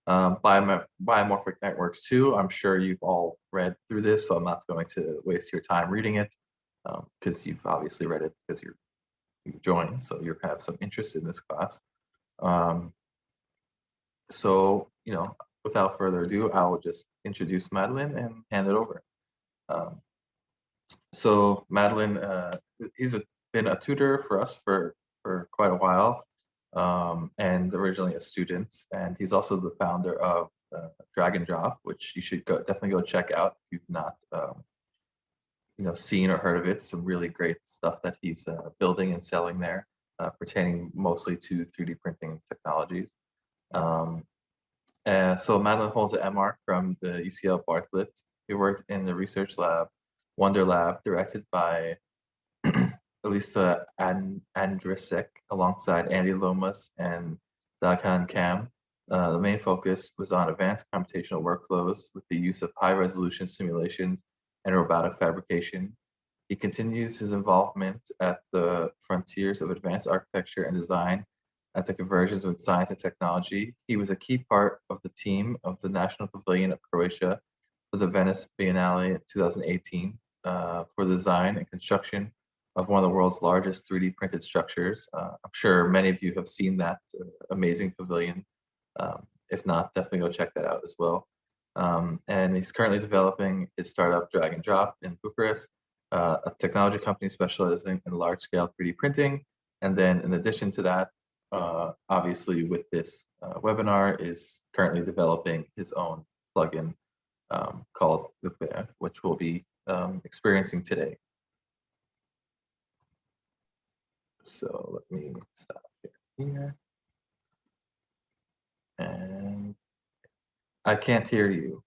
Biomorphic networks too. I'm sure you've all read through this, so I'm not going to waste your time reading it, because you've obviously read it because you joined, so you have some interest in this class. So, without further ado, I'll just introduce Mădălin and hand it over. So Mădălin, he's been a tutor for us for quite a while, and originally a student, and he's also the founder of Drag and Drop, which you should definitely go check out if you've not seen or heard of it. Some really great stuff that he's building and selling there, pertaining mostly to 3D printing technologies. So Mădălin holds an MR from the UCL Bartlett. He worked in the research lab, Wonder Lab, directed by Elisa Andrisek, alongside Andy Lomas and Daghan Kam. The main focus was on advanced computational workflows with the use of high-resolution simulations and robotic fabrication. He continues his involvement at the frontiers of advanced architecture and design at the convergence with science and technology. He was a key part of the team of the National Pavilion of Croatia for the Venice Biennale in 2018 for the design and construction of one of the world's largest 3D printed structures. I'm sure many of you have seen that amazing pavilion. If not, definitely go check that out as well. And he's currently developing his startup Drag and Drop in Bucharest, a technology company specializing in large-scale 3D printing. And then in addition to that, obviously with this webinar, is currently developing his own plugin called Nuclei, which we'll be experiencing today. So let me stop here. And I can't hear you.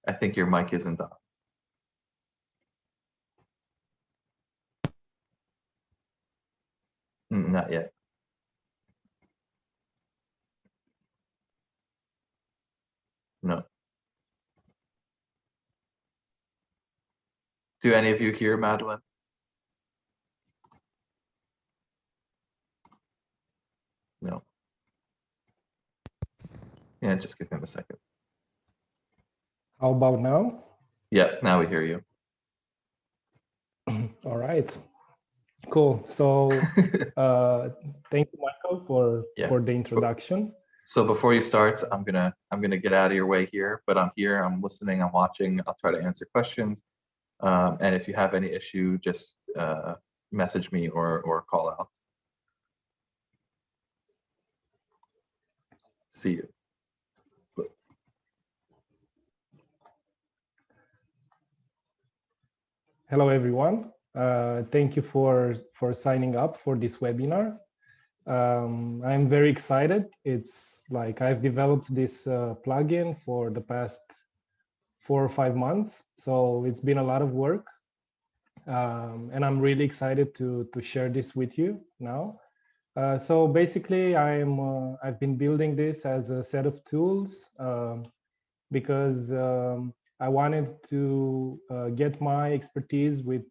I think your mic isn't on. Not yet. No. Do any of you hear Mădălin? No. Yeah, just give him a second. How about now? Yeah, now we hear you. All right. Cool. So thank you, Michael, for the introduction. So before you start, I'm gonna get out of your way here, but I'm here, I'm listening, I'm watching, I'll try to answer questions. And if you have any issue, just message me or call out. See you. Hello, everyone. Thank you for signing up for this webinar. I'm very excited. It's like I've developed this plugin for the past 4 or 5 months, so it's been a lot of work, and I'm really excited to share this with you now. So basically, I've been building this as a set of tools because I wanted to get my expertise with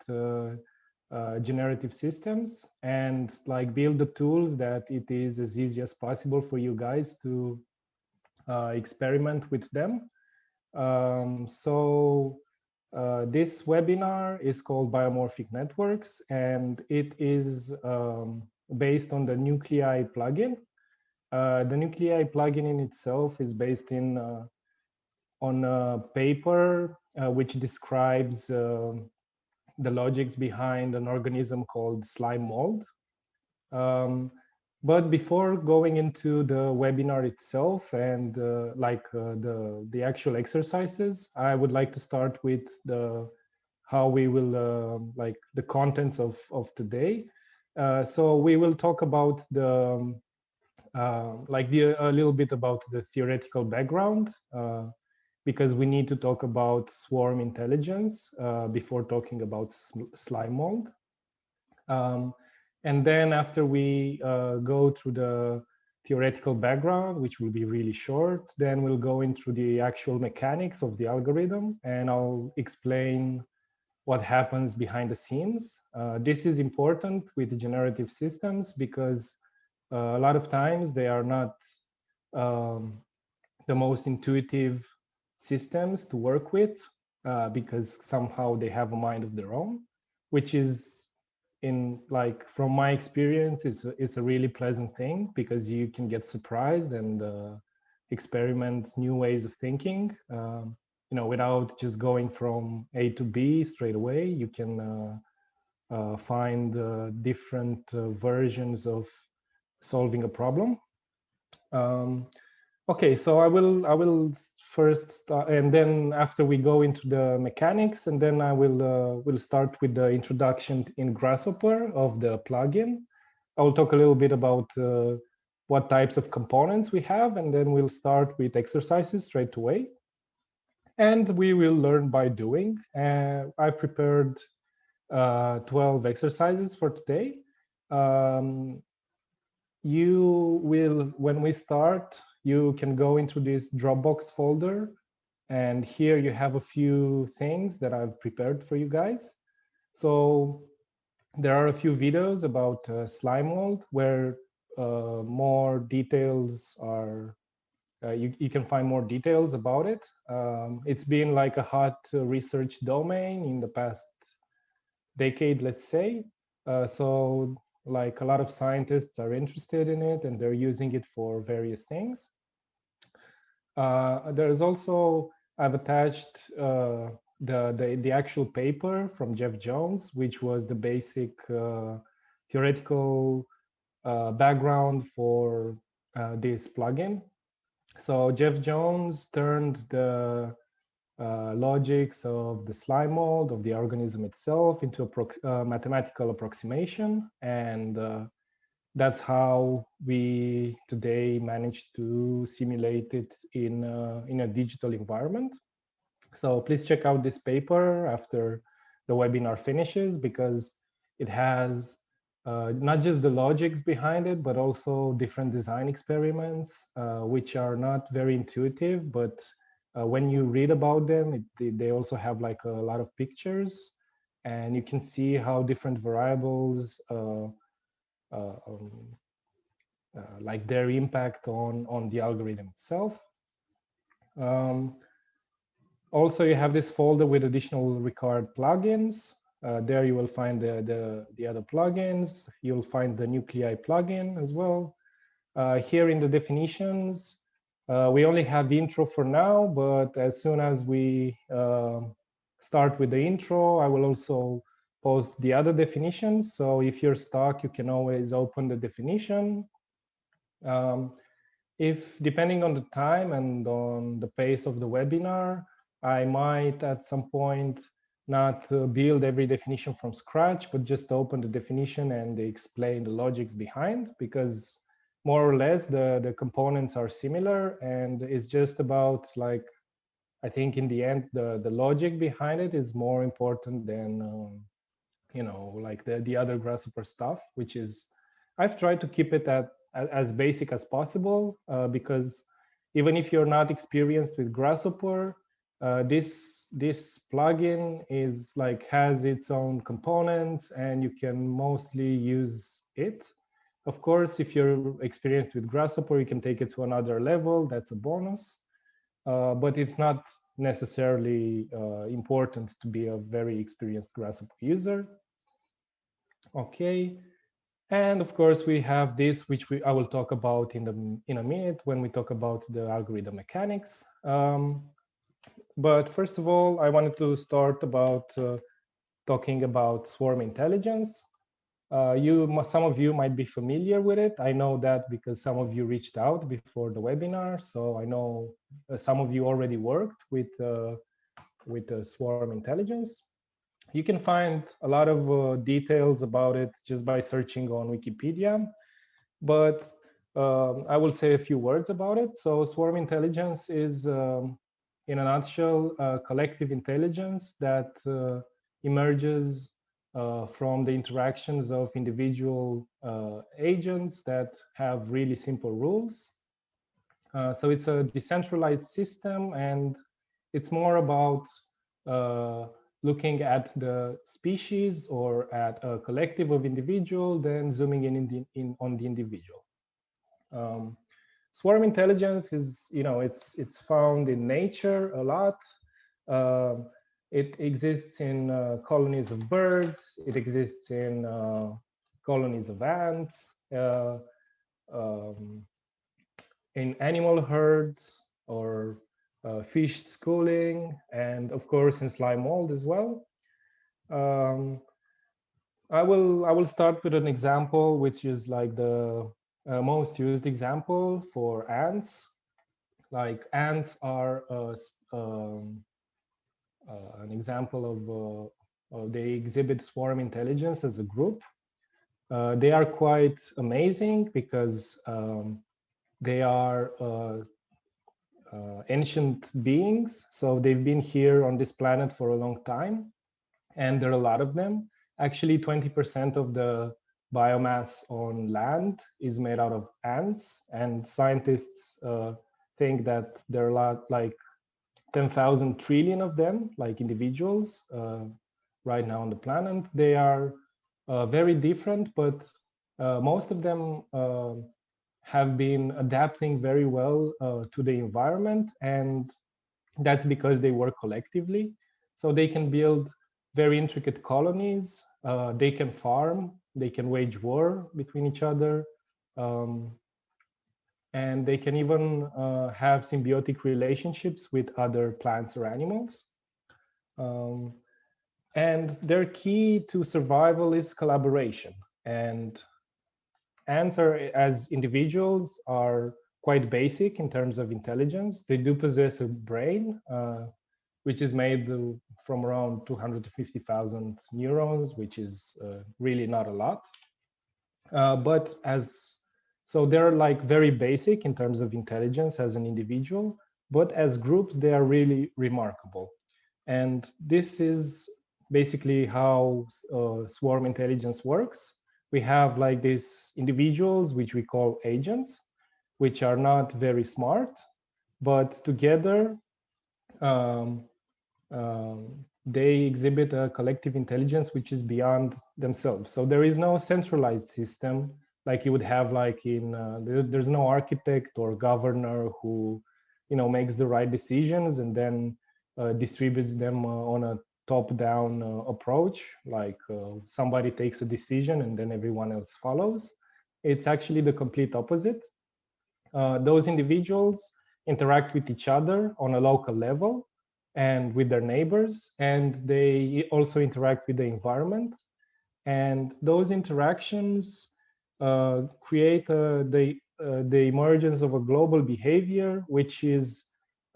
generative systems and like build the tools that it is as easy as possible for you guys to experiment with them. So this webinar is called Biomorphic Networks, and it is based on the Nuclei plugin. The Nuclei plugin in itself is based on a paper which describes the logics behind an organism called slime mold. But before going into the webinar itself and the actual exercises, I would like to start with how we will like the contents of today. So we will talk about a little bit about the theoretical background, because we need to talk about swarm intelligence before talking about slime mold. And then after we go through the theoretical background, which will be really short, then we'll go into the actual mechanics of the algorithm, and I'll explain what happens behind the scenes. This is important with generative systems because a lot of times they are not the most intuitive systems to work with because somehow they have a mind of their own, which is from my experience, it's a really pleasant thing because you can get surprised and experiment new ways of thinking. Without just going from A to B straight away, you can find different versions of solving a problem. Okay, so I will first start, and then after we go into the mechanics, and then I will start with the introduction in Grasshopper of the plugin. I will talk a little bit about what types of components we have, and then we'll start with exercises straight away. And we will learn by doing. I prepared 12 exercises for today. You will, when we start, you can go into this Dropbox folder, and here you have a few things that I've prepared for you guys. So there are a few videos about slime mold where more details are, you can find more details about it. It's been like a hot research domain in the past decade, let's say. So like a lot of scientists are interested in it and they're using it for various things. There's also, I've attached the actual paper from Jeff Jones, which was the basic theoretical background for this plugin. So Jeff Jones turned the logics of the slime mold, of the organism itself, into a mathematical approximation. And that's how we today managed to simulate it in a digital environment. So please check out this paper after the webinar finishes, because it has not just the logics behind it, but also different design experiments, which are not very intuitive, but when you read about them, they also have like a lot of pictures, and you can see how different variables like their impact on the algorithm itself. Also, you have this folder with additional required plugins. There you will find the other plugins. You'll find the Nuclei plugin as well. Here in the definitions, we only have the intro for now, but as soon as we start with the intro, I will also post the other definitions. So if you're stuck, you can always open the definition. If depending on the time and on the pace of the webinar, I might at some point not build every definition from scratch, but just open the definition and explain the logics behind, because more or less the components are similar, and it's just about, like, I think in the end the logic behind it is more important than like the other Grasshopper stuff, which is, I've tried to keep it as basic as possible, because even if you're not experienced with Grasshopper, this plugin is like has its own components and you can mostly use it. Of course, if you're experienced with Grasshopper, you can take it to another level. That's a bonus, but it's not necessarily important to be a very experienced Grasshopper user. Okay, and of course we have this, which I will talk about in a minute when we talk about the algorithm mechanics. But first of all, I wanted to start about talking about swarm intelligence. Some of you might be familiar with it. I know that because some of you reached out before the webinar, so I know some of you already worked with swarm intelligence. You can find a lot of details about it just by searching on Wikipedia, but I will say a few words about it. So swarm intelligence is, in a nutshell, collective intelligence that emerges from the interactions of individual agents that have really simple rules. So it's a decentralized system, and it's more about looking at the species or at a collective of individual, then zooming in on the individual. Swarm intelligence is, it's found in nature a lot. It exists in colonies of birds. It exists in colonies of ants, in animal herds, or fish schooling, and of course in slime mold as well. I will start with an example, which is like the most used example for ants. Like ants are an example of they exhibit swarm intelligence as a group. They are quite amazing because they are ancient beings. So they've been here on this planet for a long time, and there are a lot of them. Actually, 20% of the biomass on land is made out of ants, and scientists think that there are a lot, like 10,000 trillion of them, like individuals, right now on the planet. They are very different, but most of them have been adapting very well to the environment, and that's because they work collectively. So they can build very intricate colonies, they can farm, they can wage war between each other, and they can even have symbiotic relationships with other plants or animals. And their key to survival is collaboration. And ants are, as individuals, are quite basic in terms of intelligence. They do possess a brain, which is made from around 250,000 neurons, which is really not a lot. So they're like very basic in terms of intelligence as an individual, but as groups, they are really remarkable. And this is basically how swarm intelligence works. We have like these individuals, which we call agents, which are not very smart, but together they exhibit a collective intelligence which is beyond themselves. So there is no centralized system like you would have like in, there's no architect or governor who, makes the right decisions and then distributes them on a top-down approach, like somebody takes a decision and then everyone else follows. It's actually the complete opposite. Those individuals interact with each other on a local level and with their neighbors, and they also interact with the environment. And those interactions create the emergence of a global behavior, which is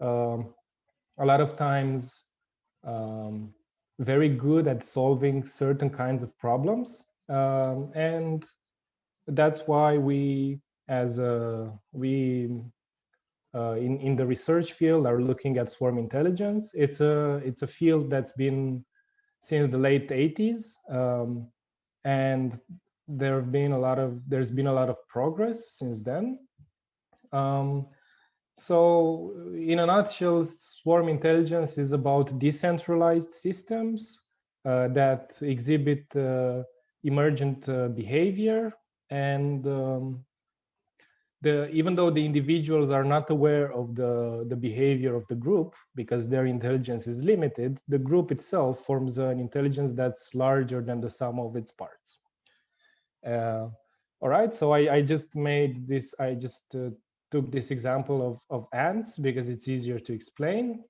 a lot of times very good at solving certain kinds of problems. And that's why we, as in the research field, are looking at swarm intelligence. It's a field that's been since the late 80s, and there's been a lot of progress since then. So in a nutshell, swarm intelligence is about decentralized systems that exhibit emergent behavior, and even though the individuals are not aware of the behavior of the group because their intelligence is limited, the group itself forms an intelligence that's larger than the sum of its parts. All right, so I just made this, I just took this example of ants because it's easier to explain.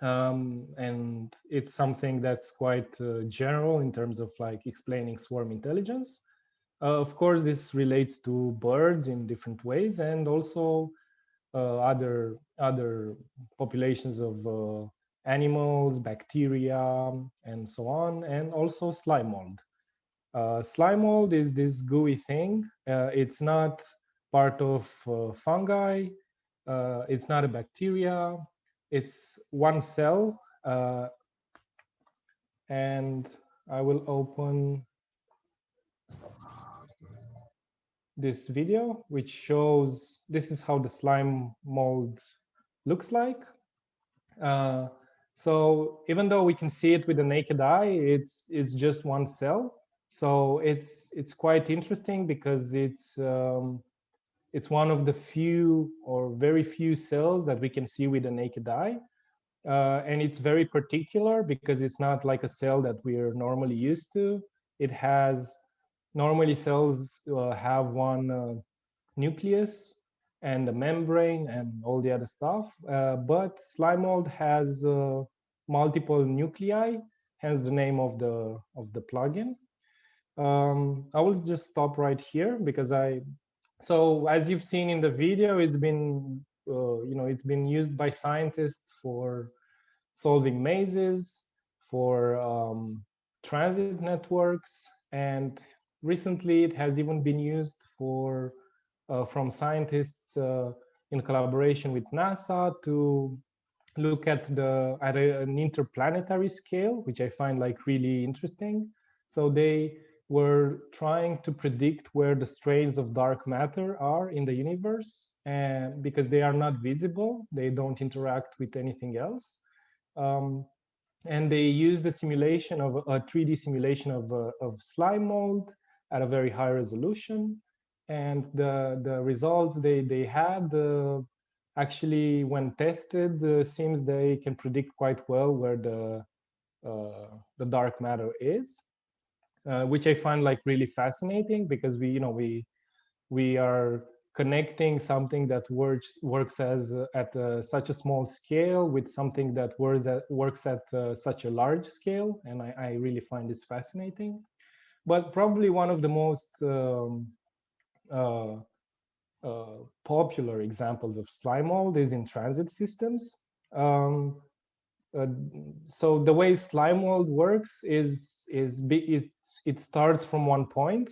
And it's something that's quite general in terms of like explaining swarm intelligence. Of course, this relates to birds in different ways, and also other populations of animals, bacteria, and so on, and also slime mold. Slime mold is this gooey thing. It's not part of fungi. It's not a bacteria. It's one cell. And I will open this video, which shows this is how the slime mold looks like. So even though we can see it with the naked eye, it's just one cell. So it's quite interesting because it's one of the few or very few cells that we can see with the naked eye. And it's very particular because it's not like a cell that we're normally used to. It has, normally cells have one nucleus and a membrane and all the other stuff. But slime mold has multiple nuclei, hence the name of the plugin. I will just stop right here because so as you've seen in the video, it's been it's been used by scientists for solving mazes, for transit networks, and recently it has even been used for from scientists in collaboration with NASA to look at an interplanetary scale, which I find like really interesting. So they were trying to predict where the strains of dark matter are in the universe, and because they are not visible, they don't interact with anything else. And they used a simulation of a 3D simulation of slime mold at a very high resolution. And the results they had actually, when tested, seems they can predict quite well where the dark matter is, which I find like really fascinating because we are connecting something that works as at such a small scale with something that works at such a large scale, and I really find this fascinating. But probably one of the most uh, popular examples of slime mold is in transit systems. Um, uh, so the way slime mold works is it starts from one point,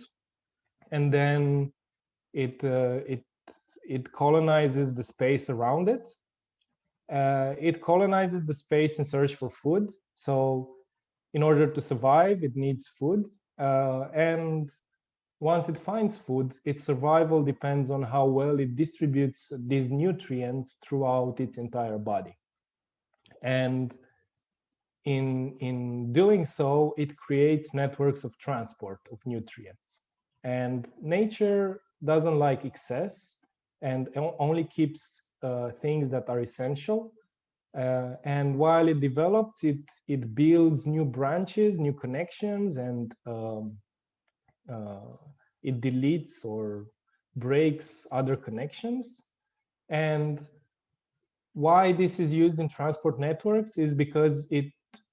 and then it it colonizes the space around it. It colonizes the space in search for food. So in order to survive, it needs food. And once it finds food, its survival depends on how well it distributes these nutrients throughout its entire body. And in doing so, it creates networks of transport of nutrients. And nature doesn't like excess and only keeps things that are essential. And while it develops, it builds new branches, new connections, and it deletes or breaks other connections. And why this is used in transport networks is because it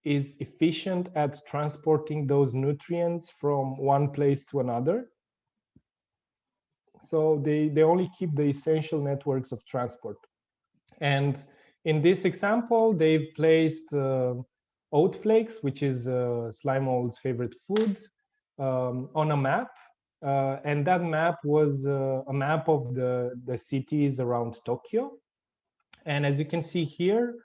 is efficient at transporting those nutrients from one place to another. So they only keep the essential networks of transport. And in this example, they've placed oat flakes, which is slime mold's favorite food, on a map. And that map was a map of the cities around Tokyo. And as you can see here,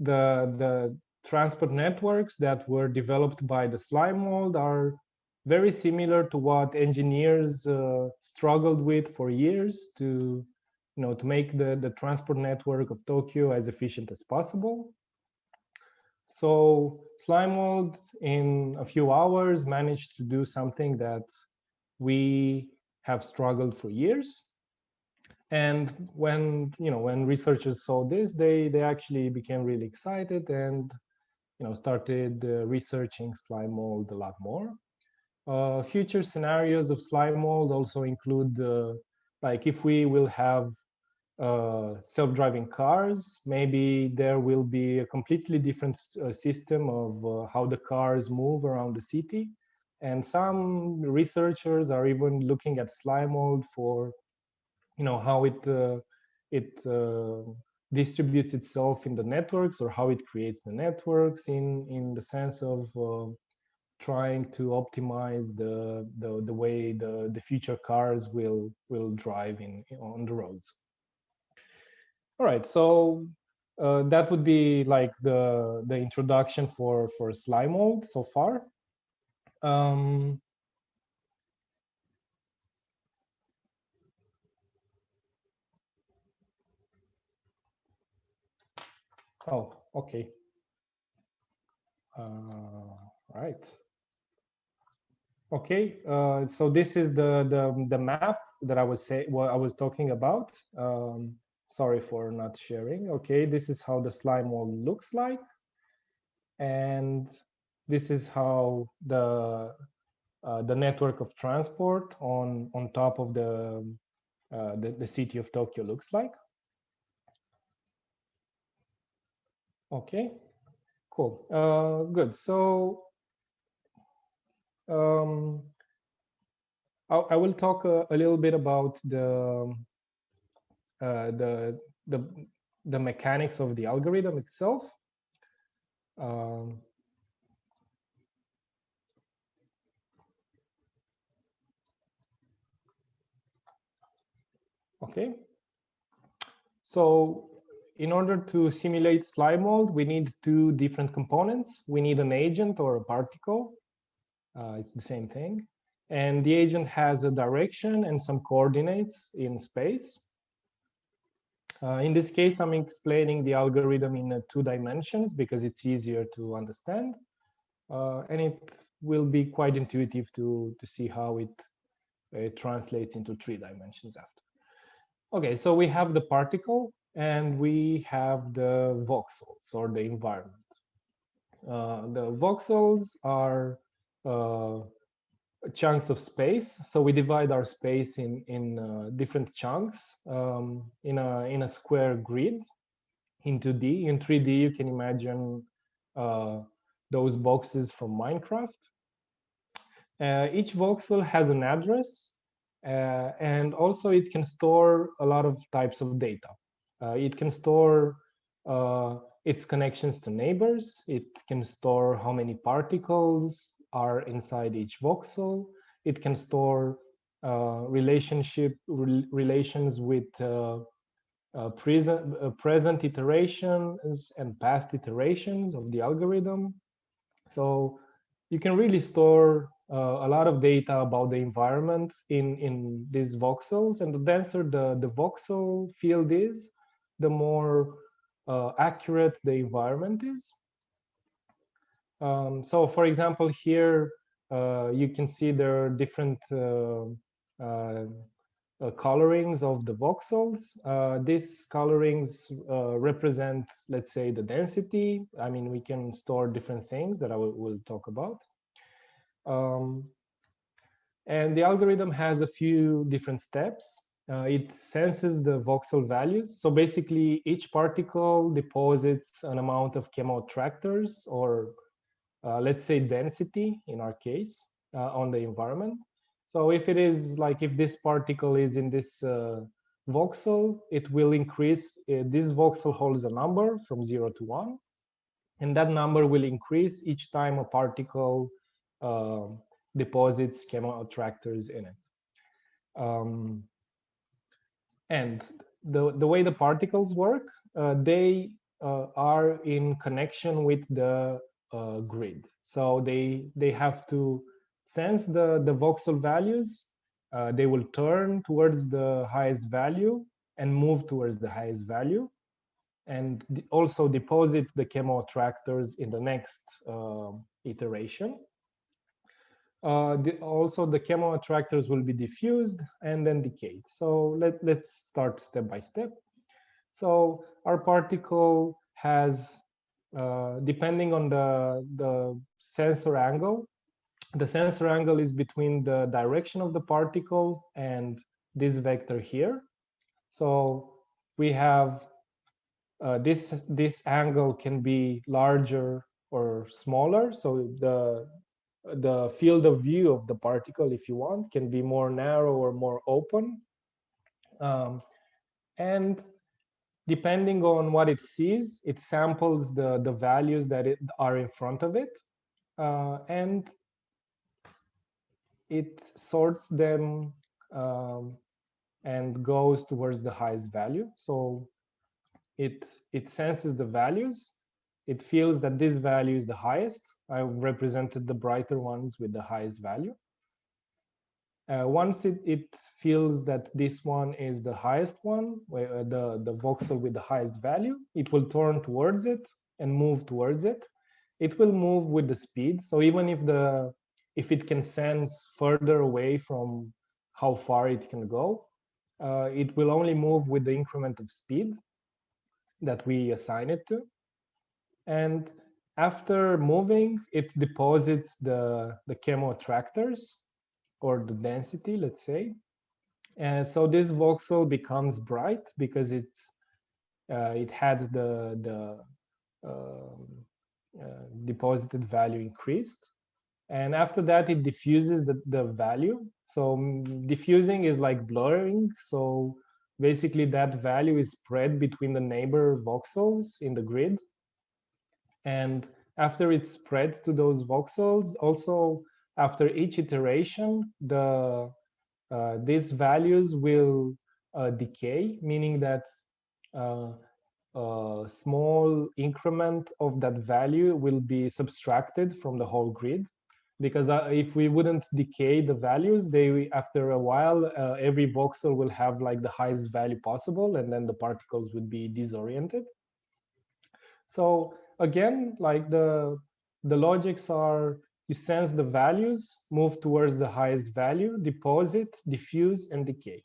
the transport networks that were developed by the slime mold are very similar to what engineers struggled with for years to make the transport network of Tokyo as efficient as possible. So slime mold in a few hours managed to do something that we have struggled for years. And when researchers saw this, they actually became really excited and started researching slime mold a lot more. Future scenarios of slime mold also include like if we will have self-driving cars, maybe there will be a completely different system of how the cars move around the city. And some researchers are even looking at slime mold for how it distributes itself in the networks, or how it creates the networks in the sense of trying to optimize the way the future cars will drive on the roads. All right, so that would be like the introduction for slime mold so far. Oh, okay. Right. Okay, so this is the map that I was talking about. Sorry for not sharing. Okay, this is how the slime wall looks like, and this is how the network of transport on top of the city of Tokyo looks like. Okay, cool, good. So I will talk a little bit about the mechanics of the algorithm itself. Okay, so in order to simulate slime mold, we need two different components. We need an agent or a particle. It's the same thing. And the agent has a direction and some coordinates in space. In this case, I'm explaining the algorithm in 2 dimensions because it's easier to understand. And it will be quite intuitive to see how it translates into 3 dimensions after. Okay, so we have the particle and we have the voxels or the environment. The voxels are chunks of space. So we divide our space in different chunks in a square grid in 2D. In 3D, you can imagine those boxes from Minecraft. Each voxel has an address, and also it can store a lot of types of data. It can store its connections to neighbors. It can store how many particles are inside each voxel. It can store relations with present iterations and past iterations of the algorithm. So you can really store a lot of data about the environment in these voxels, and the denser the voxel field is, the more accurate the environment is. So for example, here you can see there are different colorings of the voxels. These colorings represent, let's say, the density. I mean, we can store different things that I will talk about. And the algorithm has a few different steps. It senses the voxel values. So basically, each particle deposits an amount of chemo attractors, or let's say density in our case, on the environment. So if it is like, if this particle is in this voxel, it will increase. This voxel holds a number from 0 to 1, and that number will increase each time a particle deposits chemo attractors in it. And the way the particles work, they are in connection with the grid. So they have to sense the voxel values. They will turn towards the highest value and move towards the highest value, and also deposit the chemo attractors in the next iteration. Also, the chemo attractors will be diffused and then decayed. So let's start step by step. So our particle has, depending on the sensor angle, the sensor angle is between the direction of the particle and this vector here. So we have this angle can be larger or smaller. So the field of view of the particle, if you want, can be more narrow or more open. And depending on what it sees, it samples the values that are in front of it. And it sorts them and goes towards the highest value. So it senses the values. It feels that this value is the highest. I represented the brighter ones with the highest value. Once it feels that this one is the highest one, the voxel with the highest value, it will turn towards it and move towards it. it will move with the speed. So even if it can sense further away from how far it can go, it will only move with the increment of speed that we assign it to. And after moving, it deposits the chemo attractors or the density, let's say. And so this voxel becomes bright because it had the deposited value increased. And after that, it diffuses the value. So diffusing is like blurring. So basically that value is spread between the neighbor voxels in the grid. And after it's spread to those voxels, also after each iteration, these values will decay, meaning that a small increment of that value will be subtracted from the whole grid. Because if we wouldn't decay the values, after a while, every voxel will have like the highest value possible, and then the particles would be disoriented. So again, like the logics are, you sense the values, move towards the highest value, deposit, diffuse, and decay.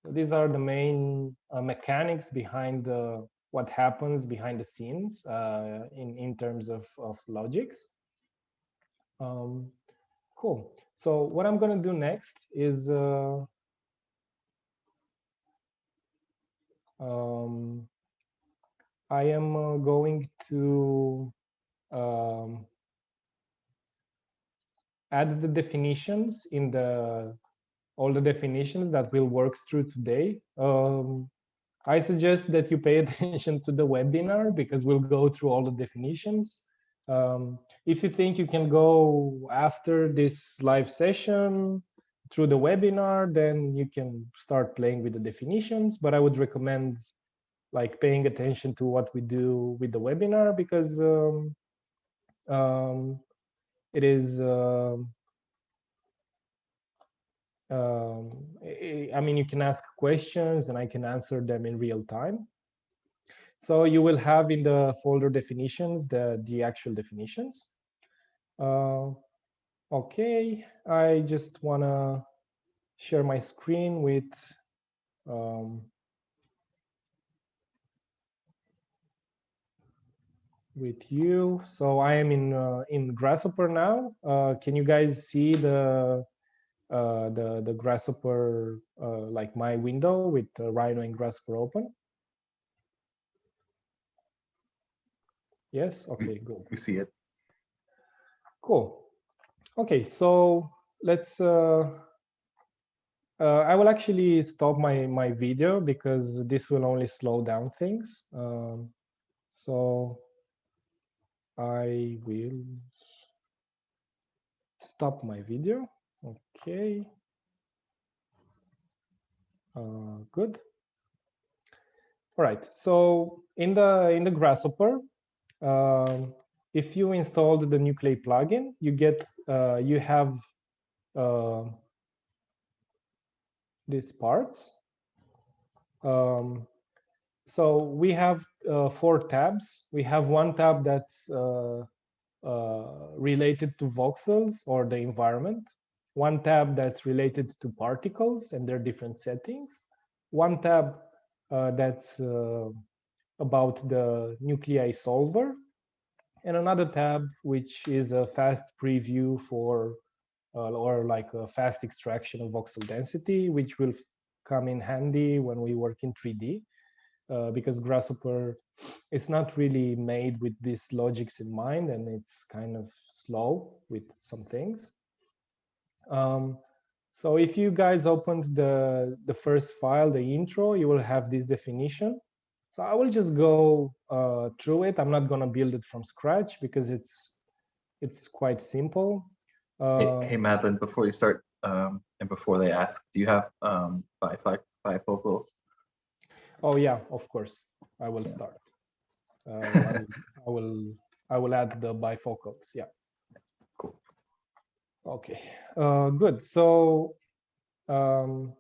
These are the main mechanics behind what happens behind the scenes in terms of logics. Cool. So what I'm going to do next is I am going to add the definitions in all the definitions that we'll work through today. I suggest that you pay attention to the webinar because we'll go through all the definitions. If you think you can go after this live session through the webinar, then you can start playing with the definitions, but I would recommend like paying attention to what we do with the webinar because it is I mean, you can ask questions and I can answer them in real time. So you will have in the folder definitions the actual definitions. Okay, I just want to share my screen with you. So I am in Grasshopper now. Can you guys see the Grasshopper, like my window with Rhino and Grasshopper open? Yes, okay, good. We see it. Cool. Okay, so let's, I will actually stop my video because this will only slow down things. So I will stop my video. Okay. Good. All right. So in the Grasshopper, if you installed the Nuclei plugin, you get you have these parts. So we have 4 tabs. We have one tab that's related to voxels or the environment. One tab that's related to particles and their different settings. One tab that's about the nuclei solver. And another tab which is a fast preview for or like a fast extraction of voxel density, which will come in handy when we work in 3D. Because Grasshopper is not really made with these logics in mind, and it's kind of slow with some things. So if you guys opened the first file, the intro, you will have this definition. So I will just go through it. I'm not going to build it from scratch because it's quite simple. Hey, Madeline, before you start and before they ask, do you have bifocals? Oh yeah, of course. I will start. I will add the bifocals. Yeah. Cool. Okay. Good. So I've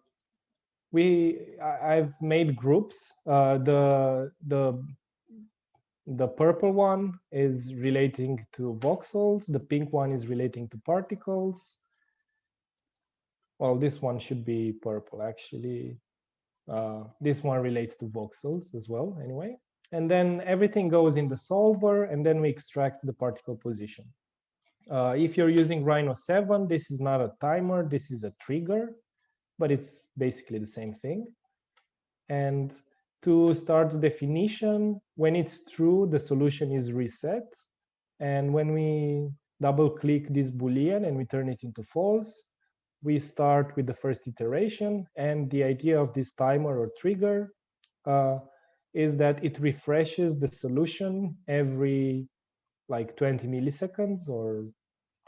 made groups. The The purple one is relating to voxels. The pink one is relating to particles. Well, this one should be purple, actually. This one relates to voxels as well, anyway. And then everything goes in the solver, and then we extract the particle position. If you're using Rhino 7, this is not a timer, this is a trigger, but it's basically the same thing. And to start the definition, when it's true, the solution is reset. And when we double click this Boolean and we turn it into false, we start with the first iteration. And the idea of this timer or trigger is that it refreshes the solution every like 20 milliseconds, or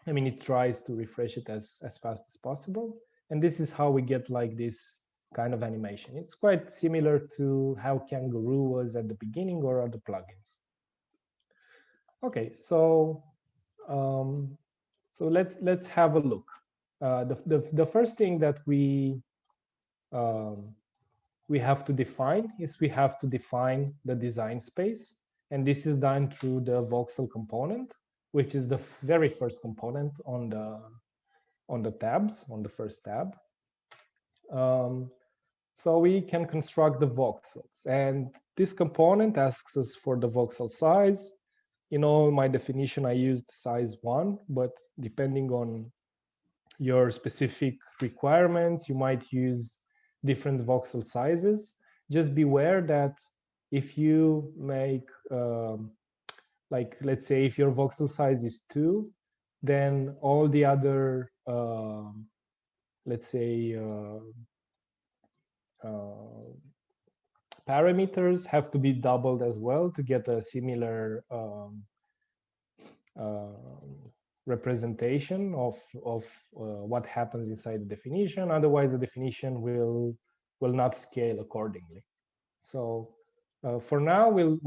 I mean, it tries to refresh it as fast as possible. And this is how we get like this kind of animation. It's quite similar to how Kangaroo was at the beginning or other plugins. Okay, so let's have a look. The first thing that we have to define is we have to define the design space, and this is done through the voxel component, which is the very first component on the tabs, on the first tab. So we can construct the voxels, and this component asks us for the voxel size. In all my definition, I used size 1, but depending on your specific requirements, you might use different voxel sizes. Just beware that if you make, like, let's say if your voxel size is 2, then all the other, let's say, parameters have to be doubled as well to get a similar representation of what happens inside the definition. Otherwise, the definition will not scale accordingly. So for now, we'll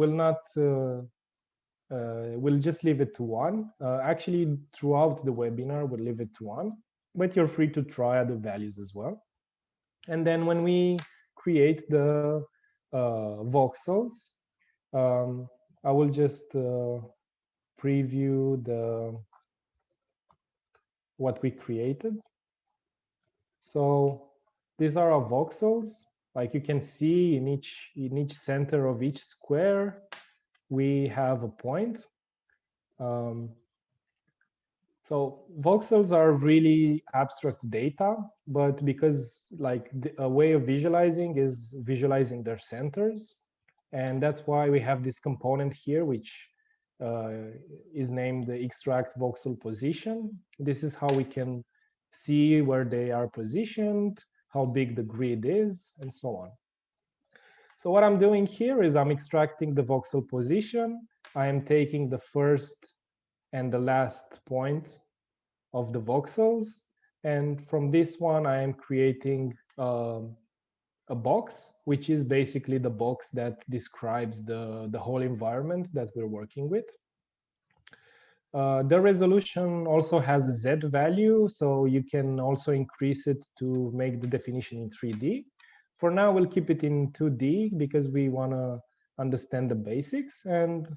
just leave it to 1. Actually, throughout the webinar, we'll leave it to 1, but you're free to try other values as well. And then when we create the voxels, I will just preview what we created. So these are our voxels. Like you can see in each center of each square, we have a point. So voxels are really abstract data, but because like a way of visualizing is visualizing their centers. And that's why we have this component here, which is named the extract voxel position. This is how we can see where they are positioned, how big the grid is, and so on. So what I'm doing here is I'm extracting the voxel position. I am taking the first and the last point of the voxels. And from this one, I am creating a box, which is basically the box that describes the whole environment that we're working with. The resolution also has a Z value, so you can also increase it to make the definition in 3D. For now, we'll keep it in 2D because we want to understand the basics, and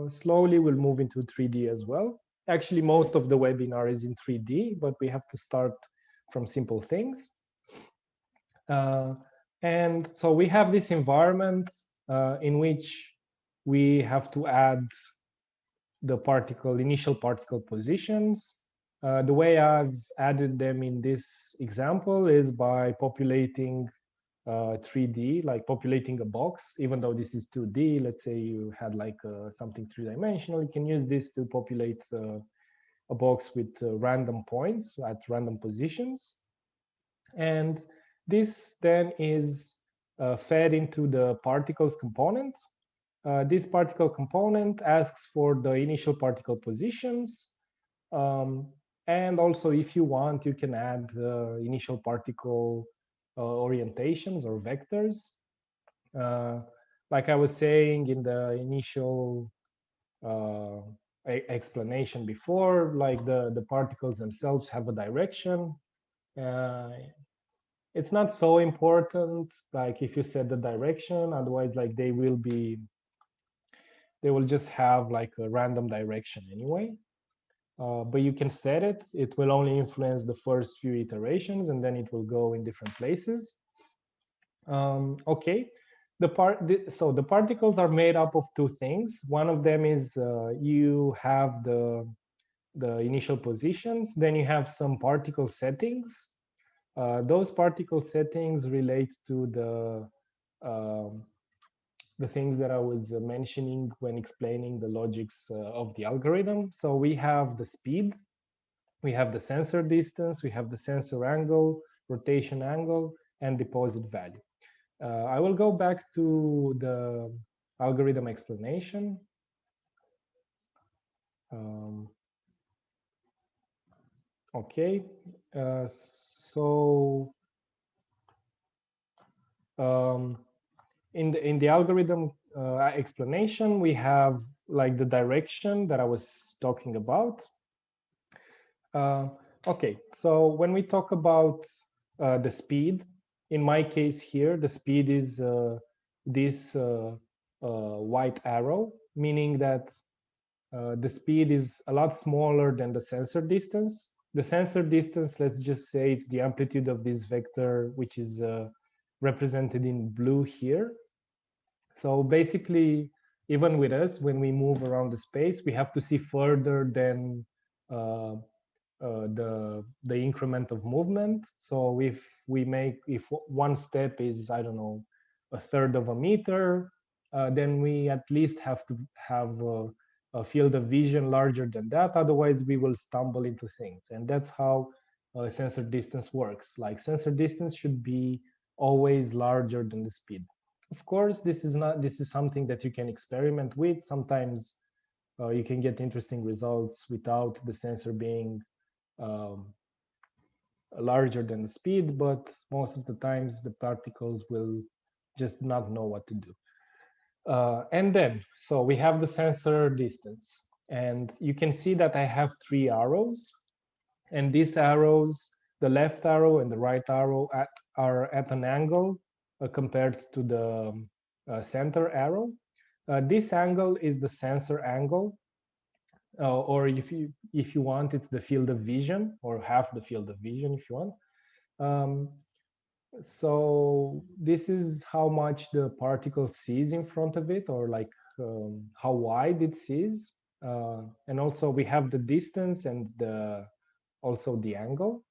slowly we'll move into 3D as well. Actually, most of the webinar is in 3D, but we have to start from simple things. And so we have this environment in which we have to add the initial particle positions. The way I've added them in this example is by populating 3D, like populating a box. Even though this is 2D, let's say you had like something 3-dimensional, you can use this to populate a box with random points at random positions. And this then is fed into the particles component. This particle component asks for the initial particle positions. And also, if you want, you can add initial particle orientations or vectors. Like I was saying in the initial explanation before, like the particles themselves have a direction. It's not so important, like if you set the direction, otherwise like they will they will just have like a random direction anyway. But you can set it. It will only influence the first few iterations, and then it will go in different places. Okay, so the particles are made up of two things. One of them is you have the initial positions, then you have some particle settings. Those particle settings relate to the things that I was mentioning when explaining the logics of the algorithm. So we have the speed, we have the sensor distance, we have the sensor angle, rotation angle, and deposit value. I will go back to the algorithm explanation. Okay, so in the algorithm explanation, we have like the direction that I was talking about. Okay, so when we talk about the speed, in my case here, the speed is this white arrow, meaning that the speed is a lot smaller than the sensor distance. The sensor distance, let's just say it's the amplitude of this vector, which is represented in blue here. So basically, even with us, when we move around the space, we have to see further than the increment of movement. So if one step is, I don't know, a third of a meter, then we at least have to have a field of vision larger than that. Otherwise, we will stumble into things. And that's how sensor distance works. Like sensor distance should be always larger than the speed. Of course, this is something that you can experiment with. Sometimes you can get interesting results without the sensor being larger than the speed, but most of the times the particles will just not know what to do. And then, so we have the sensor distance, and you can see that I have 3 arrows, and these arrows, the left arrow and the right arrow are at an angle compared to the center arrow. This angle is the sensor angle, or if you want, it's the field of vision, or half the field of vision if you want. So this is how much the particle sees in front of it, or like how wide it sees. And also we have the distance and also the angle.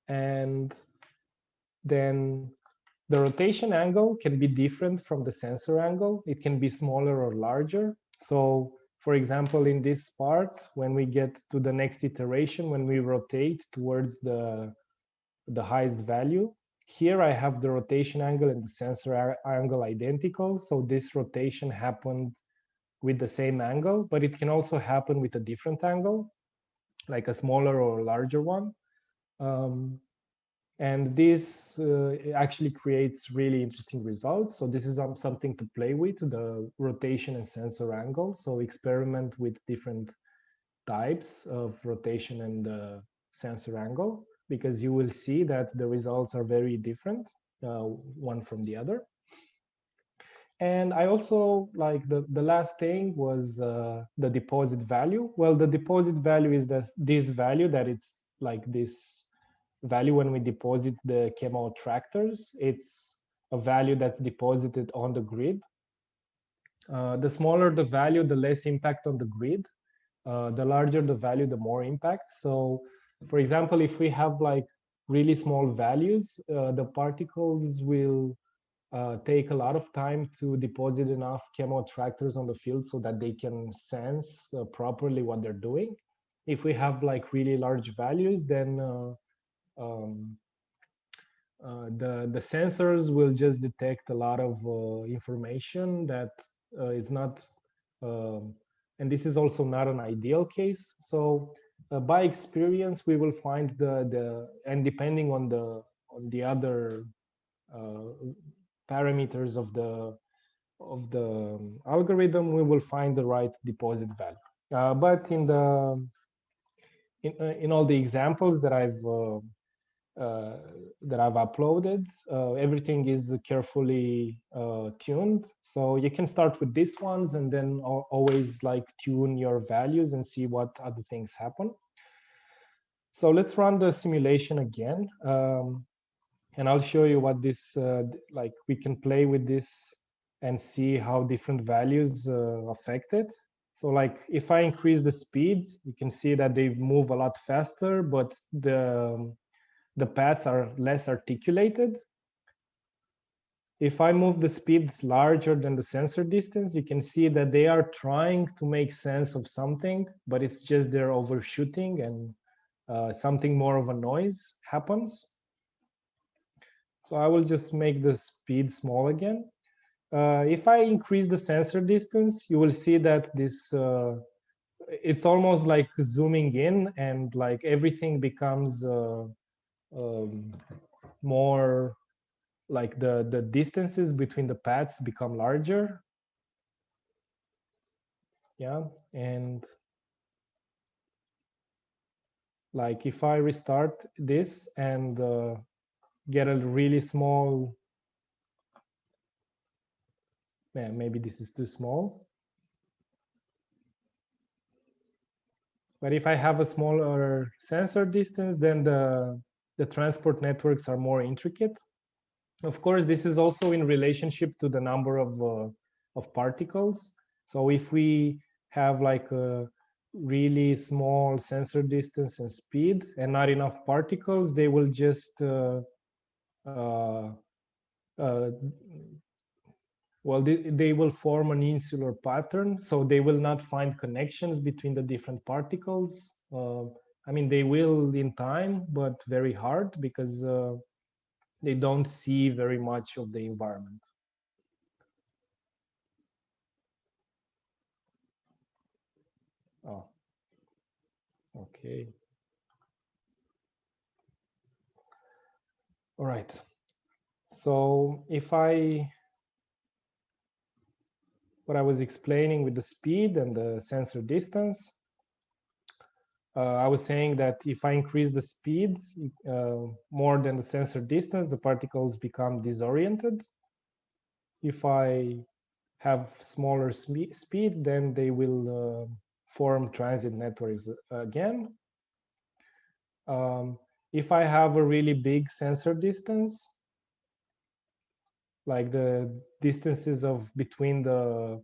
And then the rotation angle can be different from the sensor angle. It can be smaller or larger. So for example, in this part, when we get to the next iteration, when we rotate towards the highest value, here I have the rotation angle and the sensor angle identical. So this rotation happened with the same angle, but it can also happen with a different angle, like a smaller or larger one. And this actually creates really interesting results. So this is something to play with, the rotation and sensor angle. So experiment with different types of rotation and sensor angle, because you will see that the results are very different, one from the other. And I also, like the last thing was the deposit value. Well, the deposit value is this value that it's like this value when we deposit the chemo attractors. It's a value that's deposited on the grid. The smaller the value, the less impact on the grid. The larger the value, the more impact. So for example, if we have like really small values, the particles will take a lot of time to deposit enough chemo attractors on the field so that they can sense properly what they're doing. If we have like really large values, then the sensors will just detect a lot of information that is not, and this is also not an ideal case. So by experience, we will find and depending on the other parameters of the algorithm, we will find the right deposit value. But in all the examples that I've that I've uploaded. Everything is carefully tuned. So you can start with these ones and then always like tune your values and see what other things happen. So let's run the simulation again. And I'll show you what this, like we can play with this and see how different values affect it. So like if I increase the speed, you can see that they move a lot faster, but the paths are less articulated. If I move the speed larger than the sensor distance, you can see that they are trying to make sense of something, but it's just they're overshooting and something more of a noise happens. So I will just make the speed small again. If I increase the sensor distance, you will see that this, it's almost like zooming in and like everything becomes more like the distances between the paths become larger. Yeah, and like if I restart this and get a really small, yeah, maybe this is too small. But if I have a smaller sensor distance, then the transport networks are more intricate. Of course, this is also in relationship to the number of particles. So if we have like a really small sensor distance and speed and not enough particles, they will just well, they will form an insular pattern, so they will not find connections between the different particles. I mean, they will in time, but very hard because they don't see very much of the environment. Oh, okay. All right. So if what I was explaining with the speed and the sensor distance, I was saying that if I increase the speed more than the sensor distance, the particles become disoriented. If I have smaller speed, then they will form transit networks again. If I have a really big sensor distance, like the distances of between the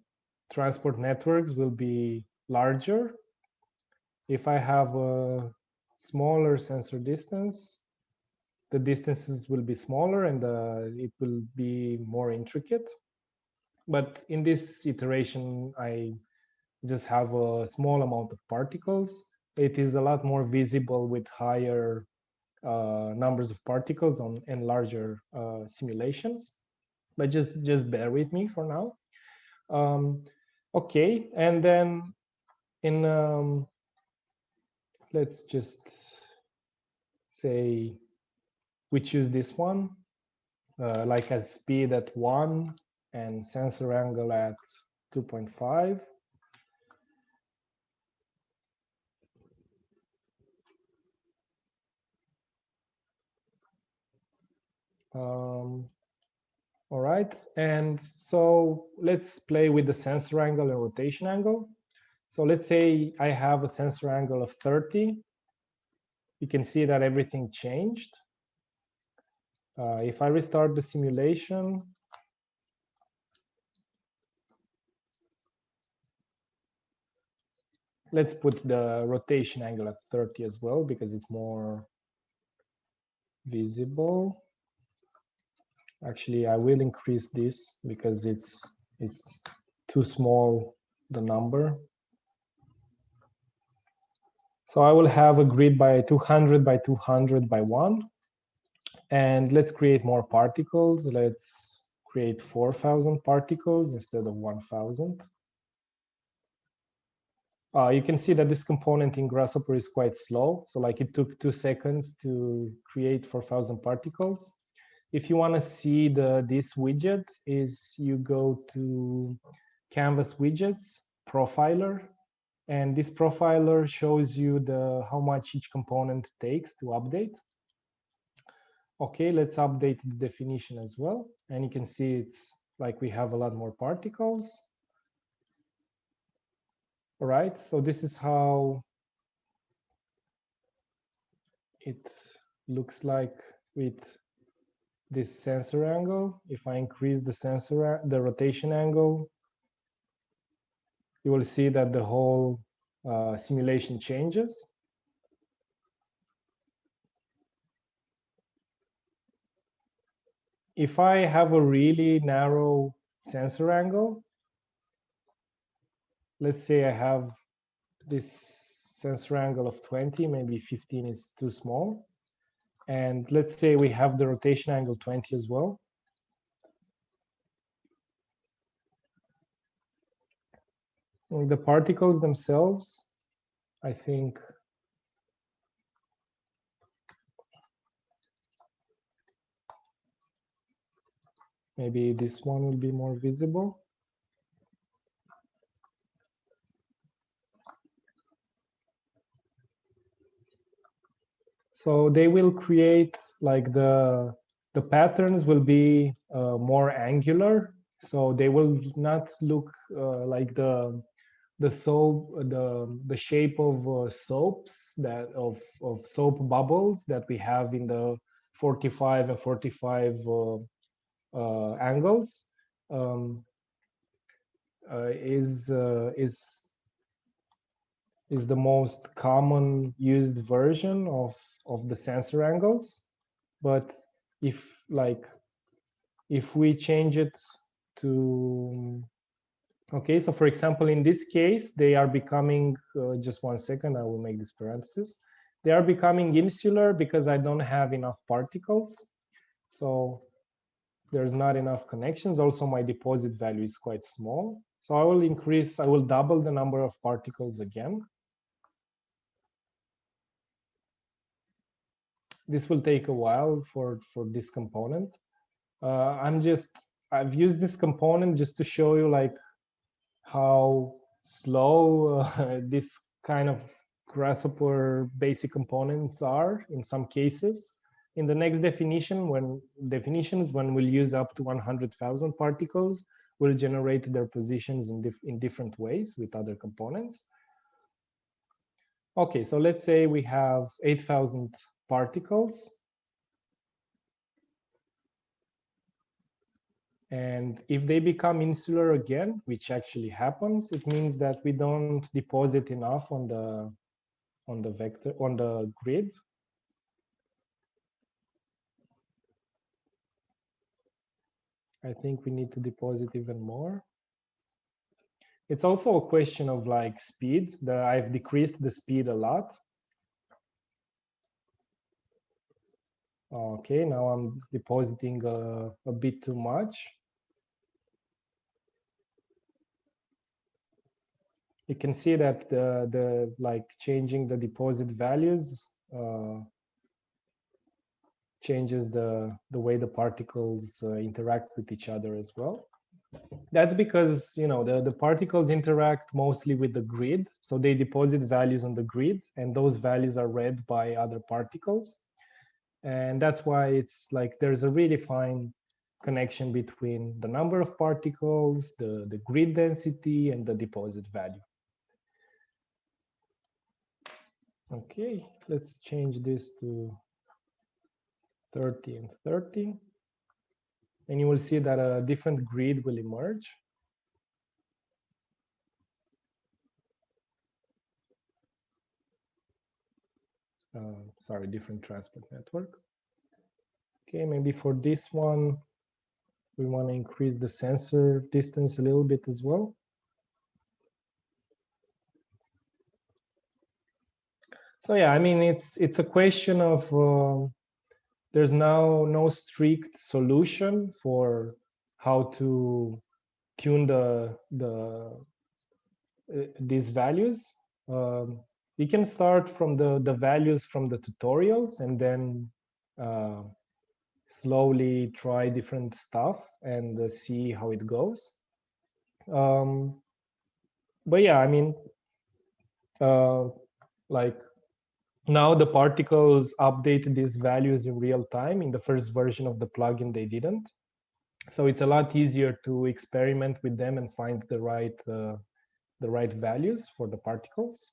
transport networks will be larger. If I have a smaller sensor distance, the distances will be smaller and it will be more intricate. But in this iteration, I just have a small amount of particles. It is a lot more visible with higher numbers of particles and larger simulations. But just bear with me for now. Okay, and then in let's just say we choose this one, like a speed at 1 and sensor angle at 2.5. All right, and so let's play with the sensor angle and rotation angle. So let's say I have a sensor angle of 30. You can see that everything changed. If I restart the simulation, let's put the rotation angle at 30 as well, because it's more visible. Actually, I will increase this because it's too small, the number. So I will have a grid by 200 by 200 by 1. And let's create more particles. Let's create 4,000 particles instead of 1,000. You can see that this component in Grasshopper is quite slow. So like it took 2 seconds to create 4,000 particles. If you want to see this widget, is you go to Canvas Widgets, Profiler, and this profiler shows you how much each component takes to update. Okay, let's update the definition as well. And you can see it's like we have a lot more particles. All right, so this is how it looks like with this sensor angle. If I increase the rotation angle, you will see that the whole simulation changes. If I have a really narrow sensor angle, let's say I have this sensor angle of 20, maybe 15 is too small. And let's say we have the rotation angle 20 as well. And the particles themselves, I think maybe this one will be more visible. So they will create like the patterns will be more angular. So they will not look like the soap, the shape of soaps that of soap bubbles that we have in the 45 and 45 angles. Is the most common used version of the sensor angles. But if we change it to, okay, so for example, in this case, they are becoming, just 1 second, I will make this parenthesis. They are becoming insular because I don't have enough particles. So there's not enough connections. Also, my deposit value is quite small. So I will double the number of particles again. This will take a while for this component. I've used this component just to show you like how slow this kind of Grasshopper basic components are in some cases. In the next definitions, when we'll use up to 100,000 particles, we'll generate their positions in different ways with other components. Okay, so let's say we have 8,000 particles. And if they become insular again, which actually happens, it means that we don't deposit enough on the grid. I think we need to deposit even more. It's also a question of like speed. I've decreased the speed a lot. Okay, now I'm depositing a bit too much. You can see that the like changing the deposit values changes the way the particles interact with each other as well. That's because the particles interact mostly with the grid, so they deposit values on the grid, and those values are read by other particles, and that's why it's like there's a really fine connection between the number of particles, the grid density, and the deposit value. Okay, let's change this to 30 and 30. And you will see that a different grid will emerge. Sorry, different transport network. Okay, maybe for this one, we want to increase the sensor distance a little bit as well. So yeah, I mean, it's a question of there's now no strict solution for how to tune these values. You can start from the values from the tutorials and then slowly try different stuff and see how it goes. But yeah, I mean, like Now the particles update these values in real time. In the first version of the plugin, they didn't. So it's a lot easier to experiment with them and find the right values for the particles.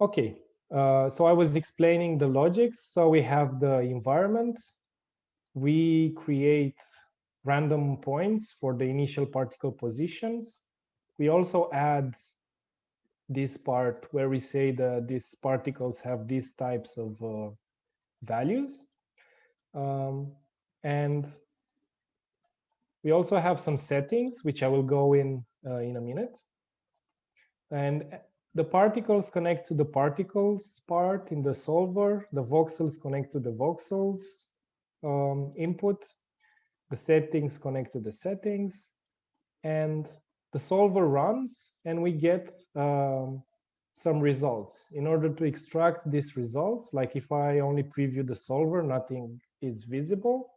Okay, so I was explaining the logics. So we have the environment. We create random points for the initial particle positions. We also add this part where we say that these particles have these types of values. And we also have some settings, which I will go in a minute. And the particles connect to the particles part in the solver. The voxels connect to the voxels input. The settings connect to the settings. And the solver runs, and we get some results. In order to extract these results, like if I only preview the solver, nothing is visible.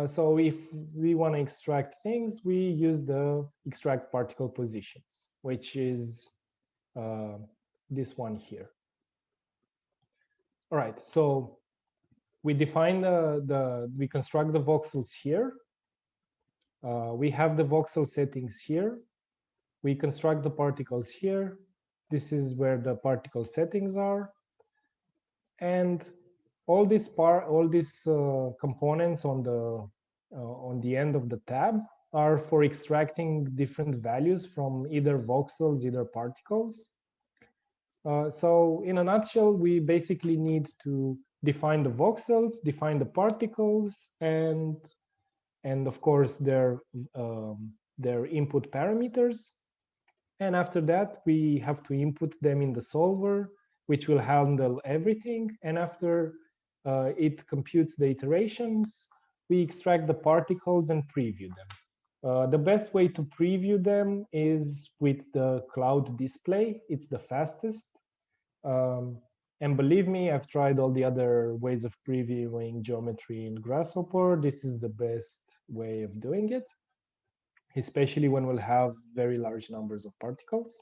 So if we want to extract things, we use the extract particle positions, which is this one here. All right, so we define we construct the voxels here. We have the voxel settings here. We construct the particles here. This is where the particle settings are. And all these components on the end of the tab are for extracting different values from either voxels, either particles. So in a nutshell, we basically need to define the voxels, define the particles, and of course their input parameters. And after that, we have to input them in the solver, which will handle everything. And after it computes the iterations, we extract the particles and preview them. The best way to preview them is with the cloud display. It's the fastest. And believe me, I've tried all the other ways of previewing geometry in Grasshopper. This is the best way of doing it, especially when we'll have very large numbers of particles.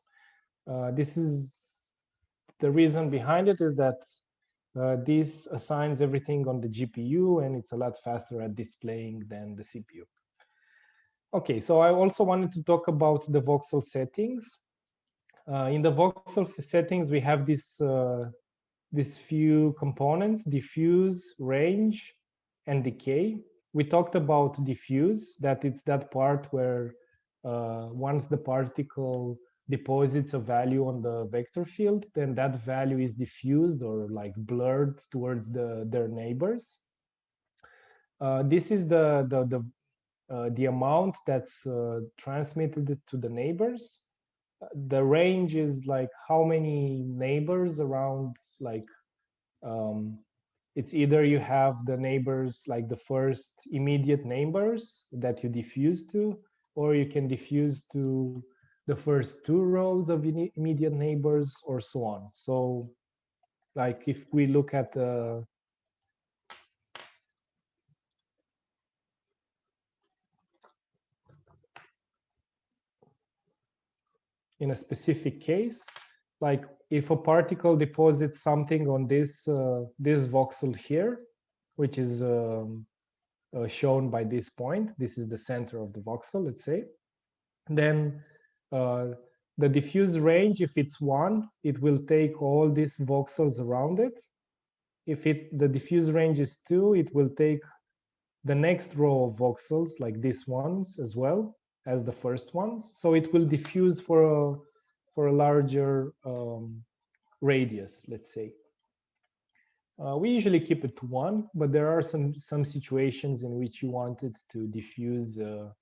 This is the reason behind it is that this assigns everything on the GPU, and it's a lot faster at displaying than the CPU. Okay, so I also wanted to talk about the voxel settings. In the voxel settings, we have these few components: diffuse, range, and decay. We talked about diffuse, that it's that part where once the particle deposits a value on the vector field, then that value is diffused or like blurred towards their neighbors. This is the amount that's transmitted to the neighbors. The range is like how many neighbors around, like it's either you have the neighbors, like the first immediate neighbors that you diffuse to, or you can diffuse to the first 2 rows of immediate neighbors, or so on. So like if we look at in a specific case, like if a particle deposits something on this voxel here, which is shown by this point, this is the center of the voxel, let's say, then the diffuse range, if it's 1, it will take all these voxels around it. If the diffuse range is 2, it will take the next row of voxels, like these ones as well as the first ones. So it will diffuse for a larger radius, let's say. We usually keep it to 1, but there are some situations in which you want it to diffuse to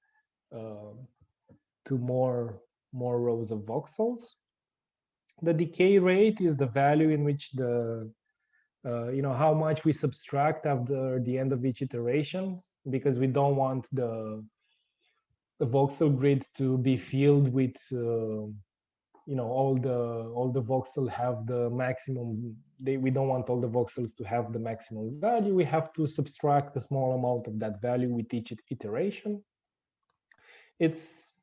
more rows of voxels. The decay rate is the value in which the how much we subtract after the end of each iteration, because we don't want the voxel grid to be filled with all the voxels have the maximum. We don't want all the voxels to have the maximum value. We have to subtract a small amount of that value with each iteration. It's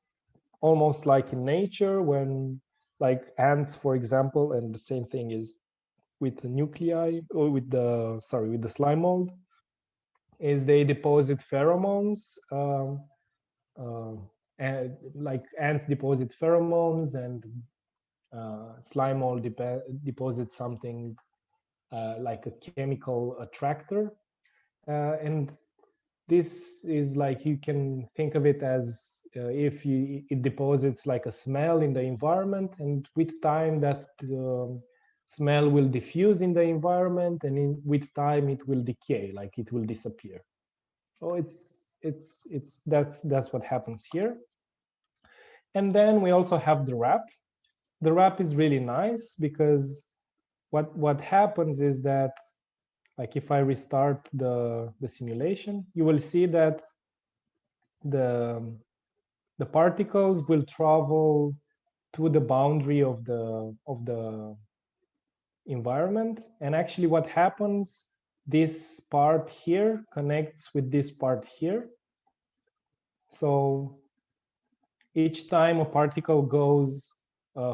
almost like in nature when like ants, for example, and the same thing is with the nuclei, or with the slime mold, is they deposit pheromones, and like ants deposit pheromones, and slime mold deposits something like a chemical attractor, and this is like, you can think of it as if it deposits like a smell in the environment, and with time that smell will diffuse in the environment, and with time it will decay, like it will disappear. So that's what happens here. And then we also have the wrap. The wrap is really nice because what happens is that, like if I restart the simulation, you will see that the particles will travel to the boundary of the environment, and actually what happens, this part here connects with this part here. So each time a particle goes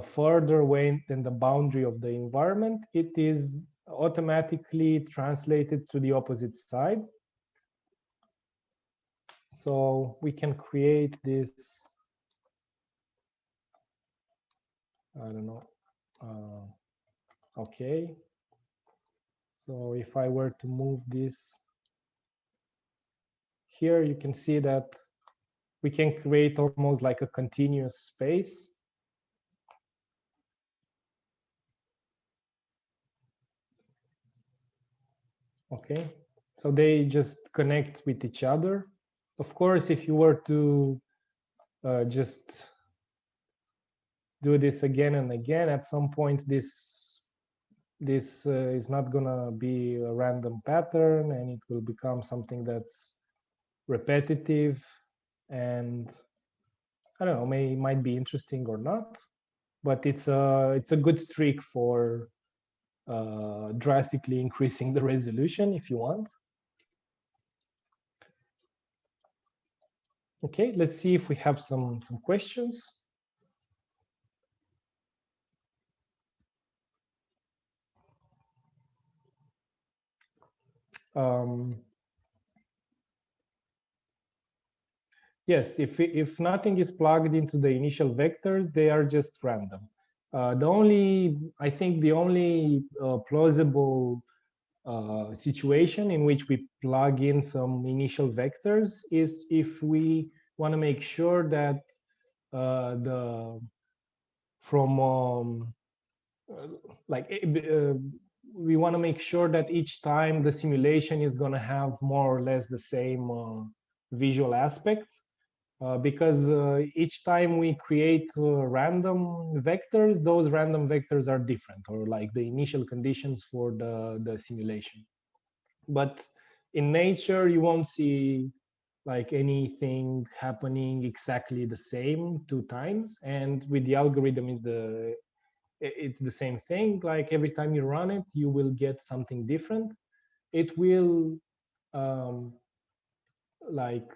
further away than the boundary of the environment, it is automatically translated to the opposite side. So we can create this, I don't know, okay. So if I were to move this here, you can see that we can create almost like a continuous space. Okay, so they just connect with each other. Of course, if you were to just do this again and again, at some point this is not gonna be a random pattern, and it will become something that's repetitive, and I don't know, might be interesting or not, but it's a good trick for drastically increasing the resolution if you want. Okay, let's see if we have some questions. Yes, if nothing is plugged into the initial vectors, they are just random. I think the only plausible situation in which we plug in some initial vectors is if we want to make sure that we want to make sure that each time the simulation is going to have more or less the same visual aspect, because each time we create random vectors, those random vectors are different, or like the initial conditions for the simulation. But in nature, you won't see like anything happening exactly the same 2 times, and with the algorithm it's the same thing. Like every time you run it, you will get something different. It will like,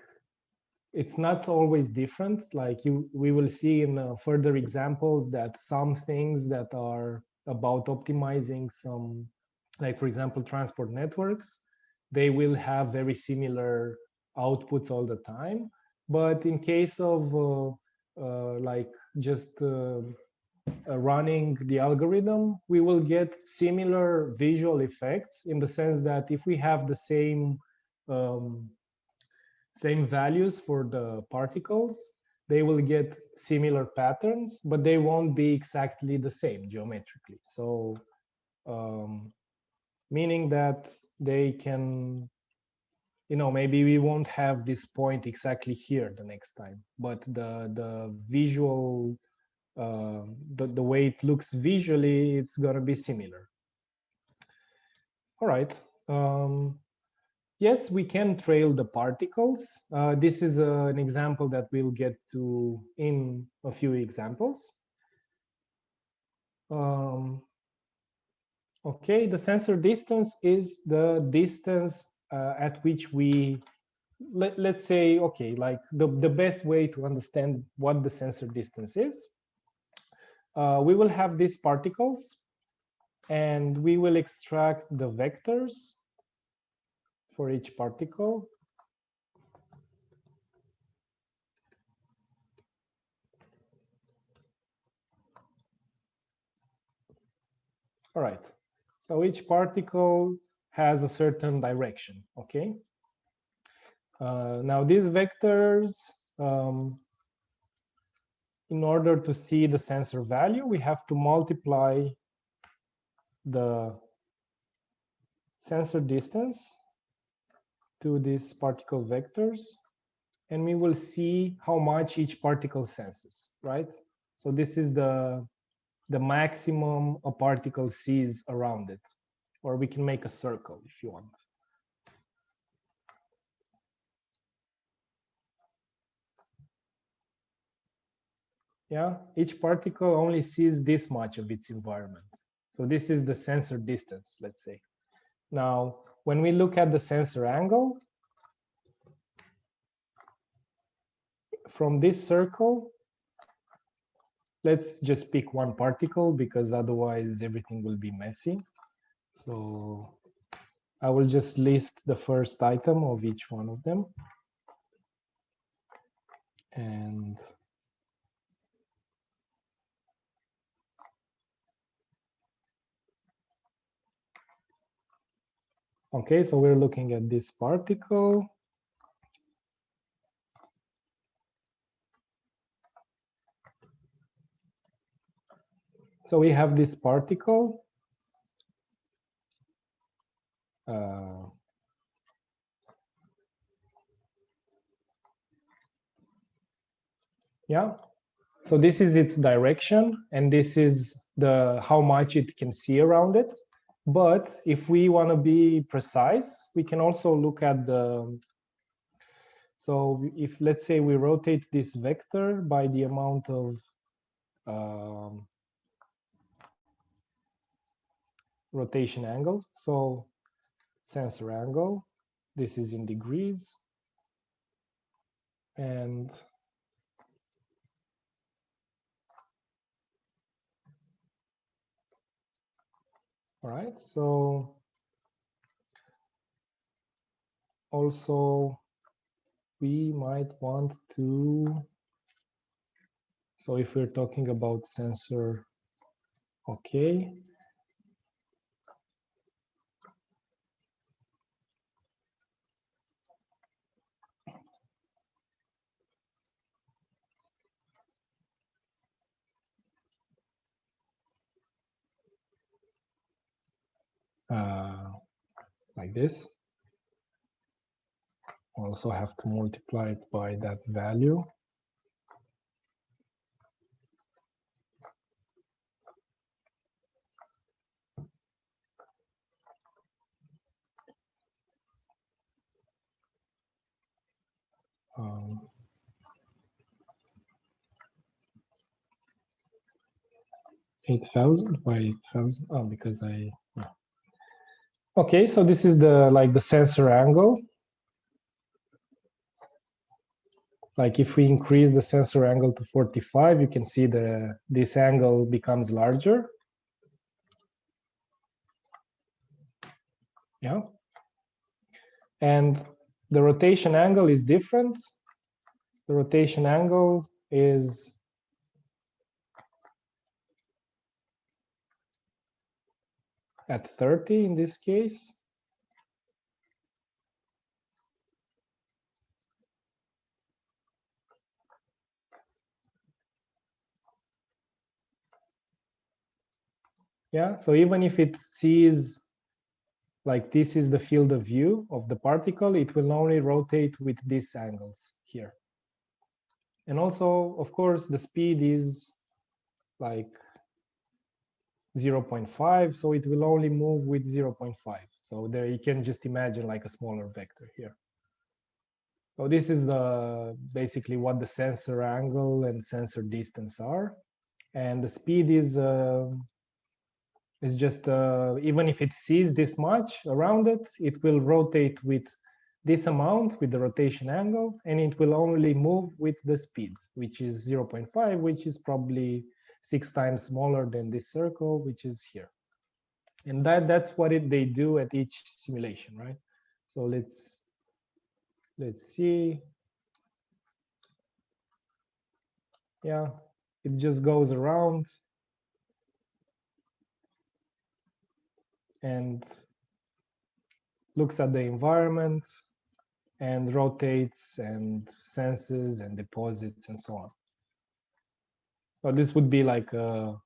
it's not always different. Like we will see in further examples that some things that are about optimizing some, like for example, transport networks, they will have very similar outputs all the time. But in case of like just running the algorithm, we will get similar visual effects, in the sense that if we have the same values for the particles, they will get similar patterns, but they won't be exactly the same geometrically. So meaning that they can, maybe we won't have this point exactly here the next time, but the visual, the way it looks visually, it's gonna be similar. All right. Yes, we can trail the particles. This is an example that we'll get to in a few examples. Okay, the sensor distance is the distance at which we, let's say, okay, like the best way to understand what the sensor distance is. we will have these particles, and we will extract the vectors for each particle. All right, so each particle has a certain direction, okay? Now these vectors, in order to see the sensor value, we have to multiply the sensor distance to these particle vectors, and we will see how much each particle senses, right? So this is the maximum a particle sees around it, or we can make a circle if you want. Yeah, each particle only sees this much of its environment. So this is the sensor distance, let's say. Now, when we look at the sensor angle, from this circle, let's just pick one particle because otherwise everything will be messy. So I will just list the first item of each one of them. And okay, so we're looking at this particle. So we have this particle. Yeah, so this is its direction, and this is the how much it can see around it. But if we want to be precise, we can also look at the, so if let's say we rotate this vector by the amount of rotation angle, so sensor angle, this is in degrees, and all right, so also we might want to, so if we're talking about sensor, okay. Like this. Also have to multiply it by that value. Um, 8,000 by 8,000. Oh, because I. Yeah. Okay, so this is the the sensor angle. Like if we increase the sensor angle to 45, you can see this angle becomes larger. Yeah. And the rotation angle is different. The rotation angle is at 30 in this case. Yeah, so even if it sees like this is the field of view of the particle, it will only rotate with these angles here. And also, of course, the speed is like 0.5, so it will only move with 0.5. So there you can just imagine like a smaller vector here. So this is basically what the sensor angle and sensor distance are. And the speed is just, even if it sees this much around it, it will rotate with this amount with the rotation angle, and it will only move with the speed, which is 0.5, which is probably 6 times smaller than this circle, which is here. And that's what they do at each simulation, right? So let's see. Yeah, it just goes around and looks at the environment and rotates and senses and deposits and so on. So this would be like a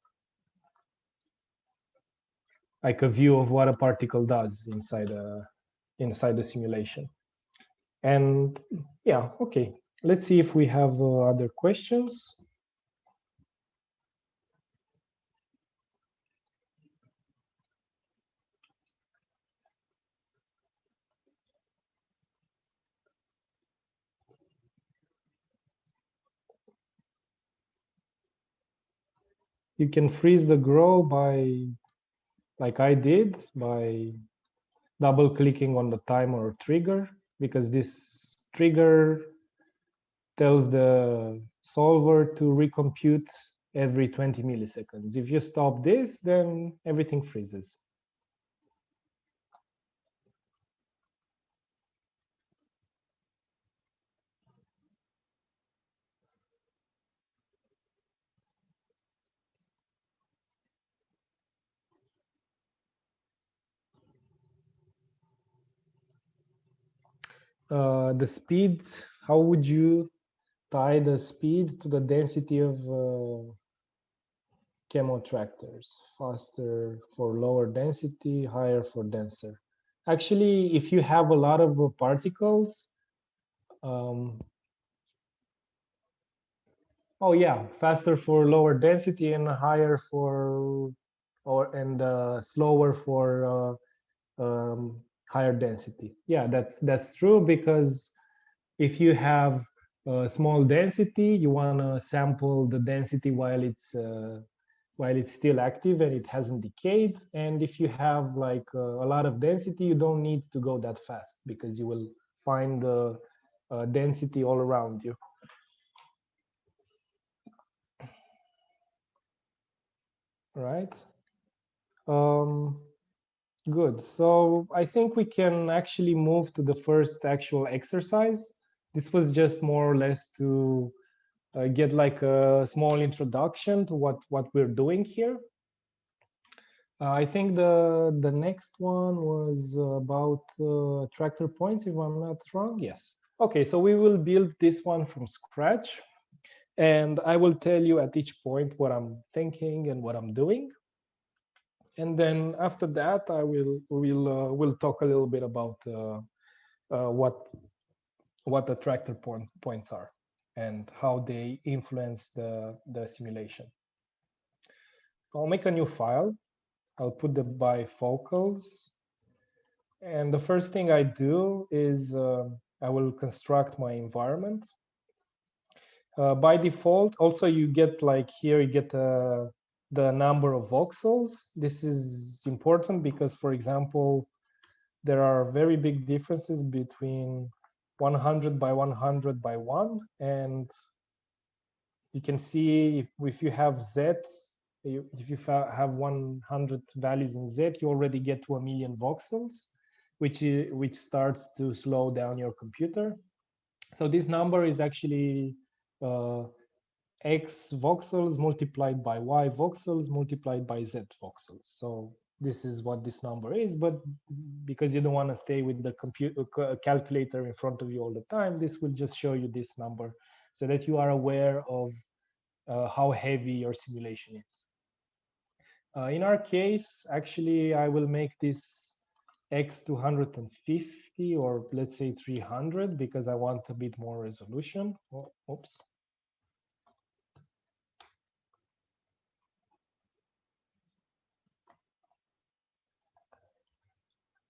view of what a particle does inside the simulation. And yeah, okay. Let's see if we have other questions. You can freeze the grow by, like I did, by double clicking on the timer or trigger, because this trigger tells the solver to recompute every 20 milliseconds. If you stop this, then everything freezes. The speed, how would you tie the speed to the density of chemotractors? Faster for lower density, higher for denser. Actually, if you have a lot of particles, oh yeah, faster for lower density and higher for, and slower for higher density. Yeah, that's true, because if you have small density, you want to sample the density while it's still active and it hasn't decayed. And if you have like a lot of density, you don't need to go that fast, because you will find the density all around you. Right. Good. So I think we can actually move to the first actual exercise. This was just more or less to get like a small introduction to what we're doing here. I think the next one was about tractor points, if I'm not wrong. Yes. Okay, so we will build this one from scratch, and I will tell you at each point what I'm thinking and what I'm doing. And then after that, we'll talk a little bit about what the tractor points are and how they influence the simulation. I'll make a new file. I'll put the bifocals. And the first thing I do is I will construct my environment. By default, also you get like here, you get the number of voxels. This is important because, for example, there are very big differences between 100 by 100 by 1. And you can see if you have Z, if you have 100 values in Z, you already get to 1,000,000 voxels, which starts to slow down your computer. So this number is actually X voxels multiplied by Y voxels multiplied by Z voxels. So this is what this number is, but because you don't want to stay with the calculator in front of you all the time, this will just show you this number so that you are aware of how heavy your simulation is. In our case, actually, I will make this X 250, or let's say 300, because I want a bit more resolution. Oh, oops.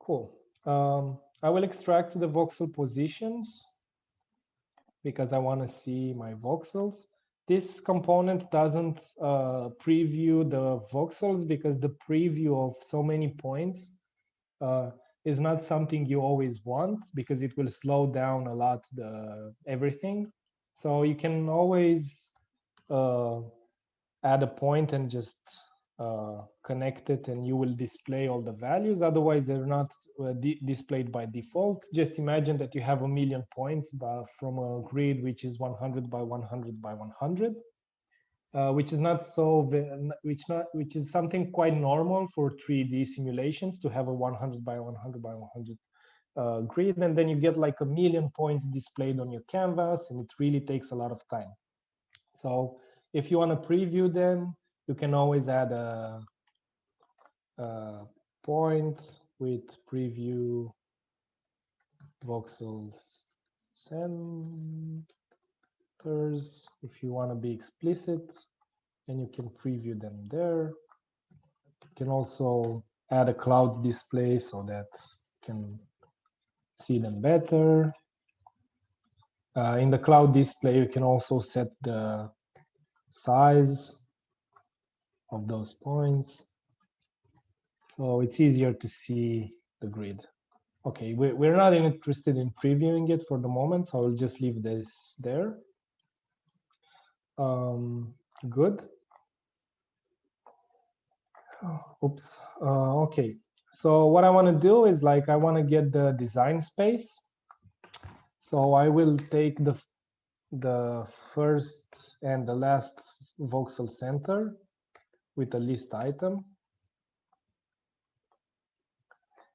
Cool. I will extract the voxel positions because I want to see my voxels. This component doesn't preview the voxels because the preview of so many points is not something you always want, because it will slow down a lot everything. So you can always add a point and just connect it, and you will display all the values. Otherwise, they're not displayed by default. Just imagine that you have 1,000,000 points from a grid which is 100 by 100 by 100, which is not so which is something quite normal for 3D simulations, to have a 100 by 100 by 100 grid, and then you get like 1,000,000 points displayed on your canvas, and it really takes a lot of time. So if you want to preview them, you can always add a point with preview voxel centers if you want to be explicit, and you can preview them there. You can also add a cloud display so that you can see them better. In the cloud display, you can also set the size of those points, so it's easier to see the grid. Okay, we're not interested in previewing it for the moment, so I'll just leave this there. Good. Oops. Okay, so what I want to do is, like, I want to get the design space. So I will take the first and the last voxel center with a list item.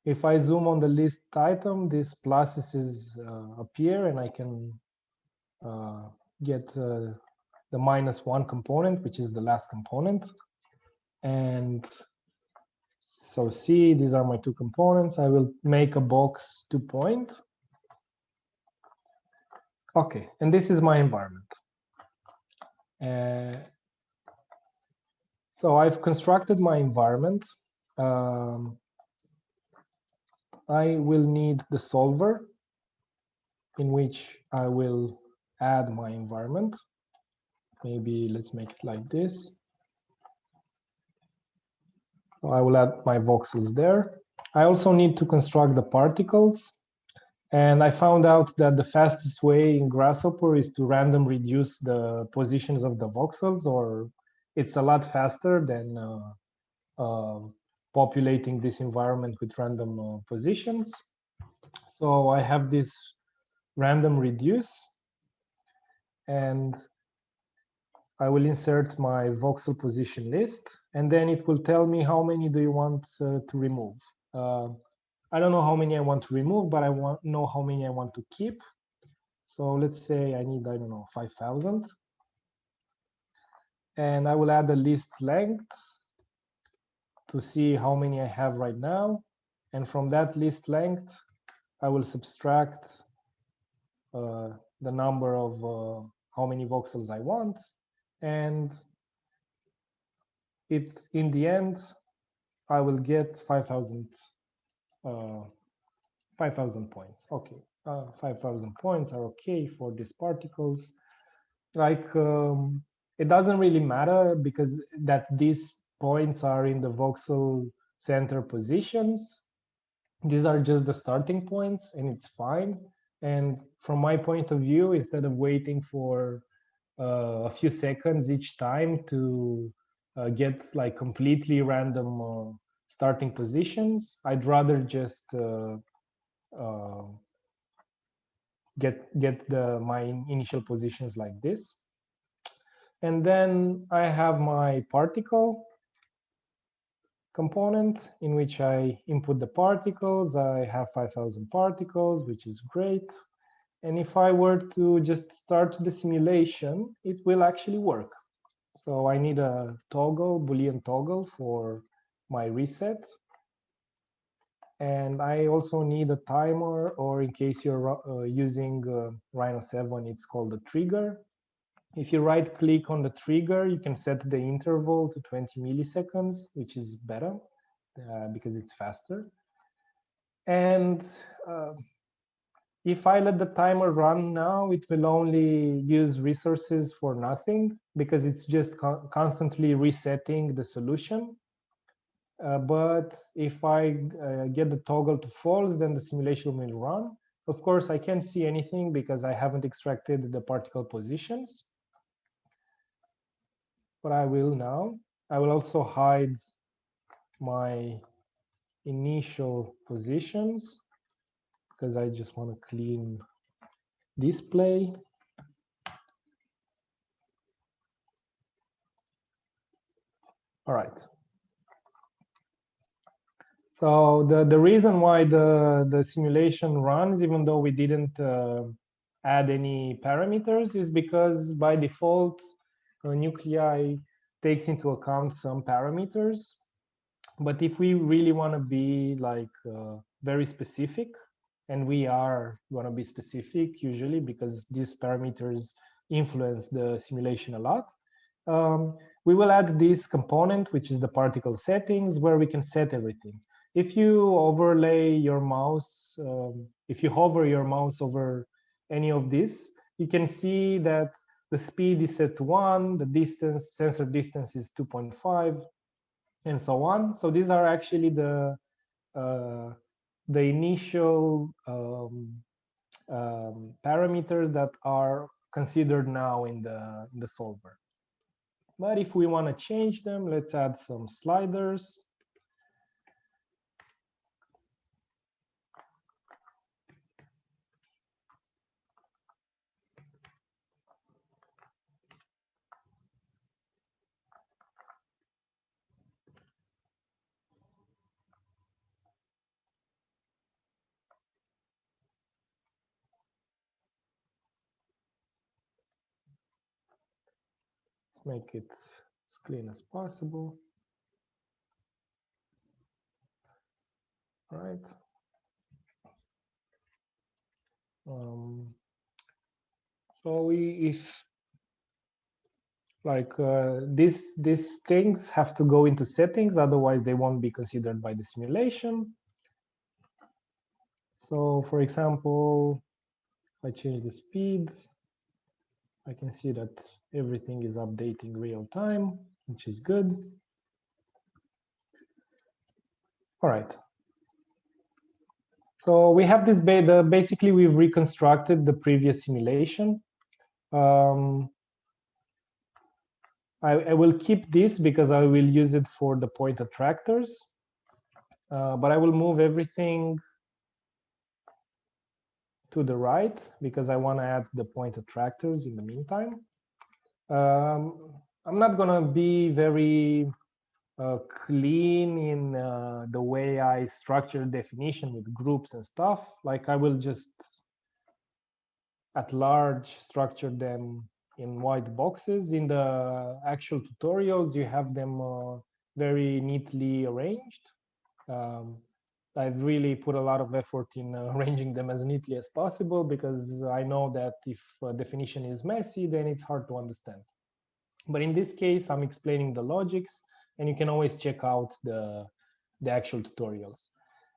If I zoom on the list item, these pluses appear, and I can get the -1 component, which is the last component. And so see, these are my two components. I will make a box 2-point. Okay, and this is my environment. So I've constructed my environment. I will need the solver in which I will add my environment. Maybe let's make it like this. I will add my voxels there. I also need to construct the particles. And I found out that the fastest way in Grasshopper is to random reduce the positions of the voxels, or it's a lot faster than populating this environment with random positions. So I have this random reduce, and I will insert my voxel position list, and then it will tell me how many do you want to remove. I don't know how many I want to remove, but I know how many I want to keep. So let's say I need, I don't know, 5,000. And I will add a list length to see how many I have right now. And from that list length, I will subtract the number of how many voxels I want. And in the end, I will get 5,000 points. Okay, 5,000 points are okay for these particles. Like, it doesn't really matter because that these points are in the voxel center positions. These are just the starting points, and it's fine. And from my point of view, instead of waiting for a few seconds each time to get like completely random starting positions, I'd rather just get my initial positions like this. And then I have my particle component in which I input the particles. I have 5,000 particles, which is great. And if I were to just start the simulation, it will actually work. So I need a toggle, Boolean toggle for my reset. And I also need a timer, or in case you're using Rhino 7, it's called a trigger. If you right click on the trigger, you can set the interval to 20 milliseconds, which is better because it's faster. And if I let the timer run now, it will only use resources for nothing because it's just constantly resetting the solution. But if I get the toggle to false, then the simulation will run. Of course, I can't see anything because I haven't extracted the particle positions. what I will now. I will also hide my initial positions because I just want to clean display. All right. So the reason why the simulation runs, even though we didn't add any parameters, is because by default, Nuclei takes into account some parameters. But if we really want to be like very specific, and we are going to be specific usually because these parameters influence the simulation a lot, we will add this component, which is the particle settings, where we can set everything. If you overlay your mouse, if you hover your mouse over any of this, you can see that the speed is set to 1, the distance, sensor distance is 2.5, and so on. So these are actually the initial parameters that are considered now in the solver. But if we want to change them, let's add some sliders. Let's make it as clean as possible. All right. So if like these things have to go into settings, otherwise they won't be considered by the simulation. So for example, if I change the speed, I can see that everything is updating real time, which is good. All right. So we have this basically we've reconstructed the previous simulation. I will keep this because I will use it for the point attractors, but I will move everything to the right because I want to add the point attractors in the meantime. I'm not going to be very clean in the way I structure definition with groups and stuff. Like I will just at large structure them in white boxes. In the actual tutorials, you have them very neatly arranged. I've really put a lot of effort in arranging them as neatly as possible because I know that if a definition is messy, then it's hard to understand. But in this case, I'm explaining the logics, and you can always check out the actual tutorials.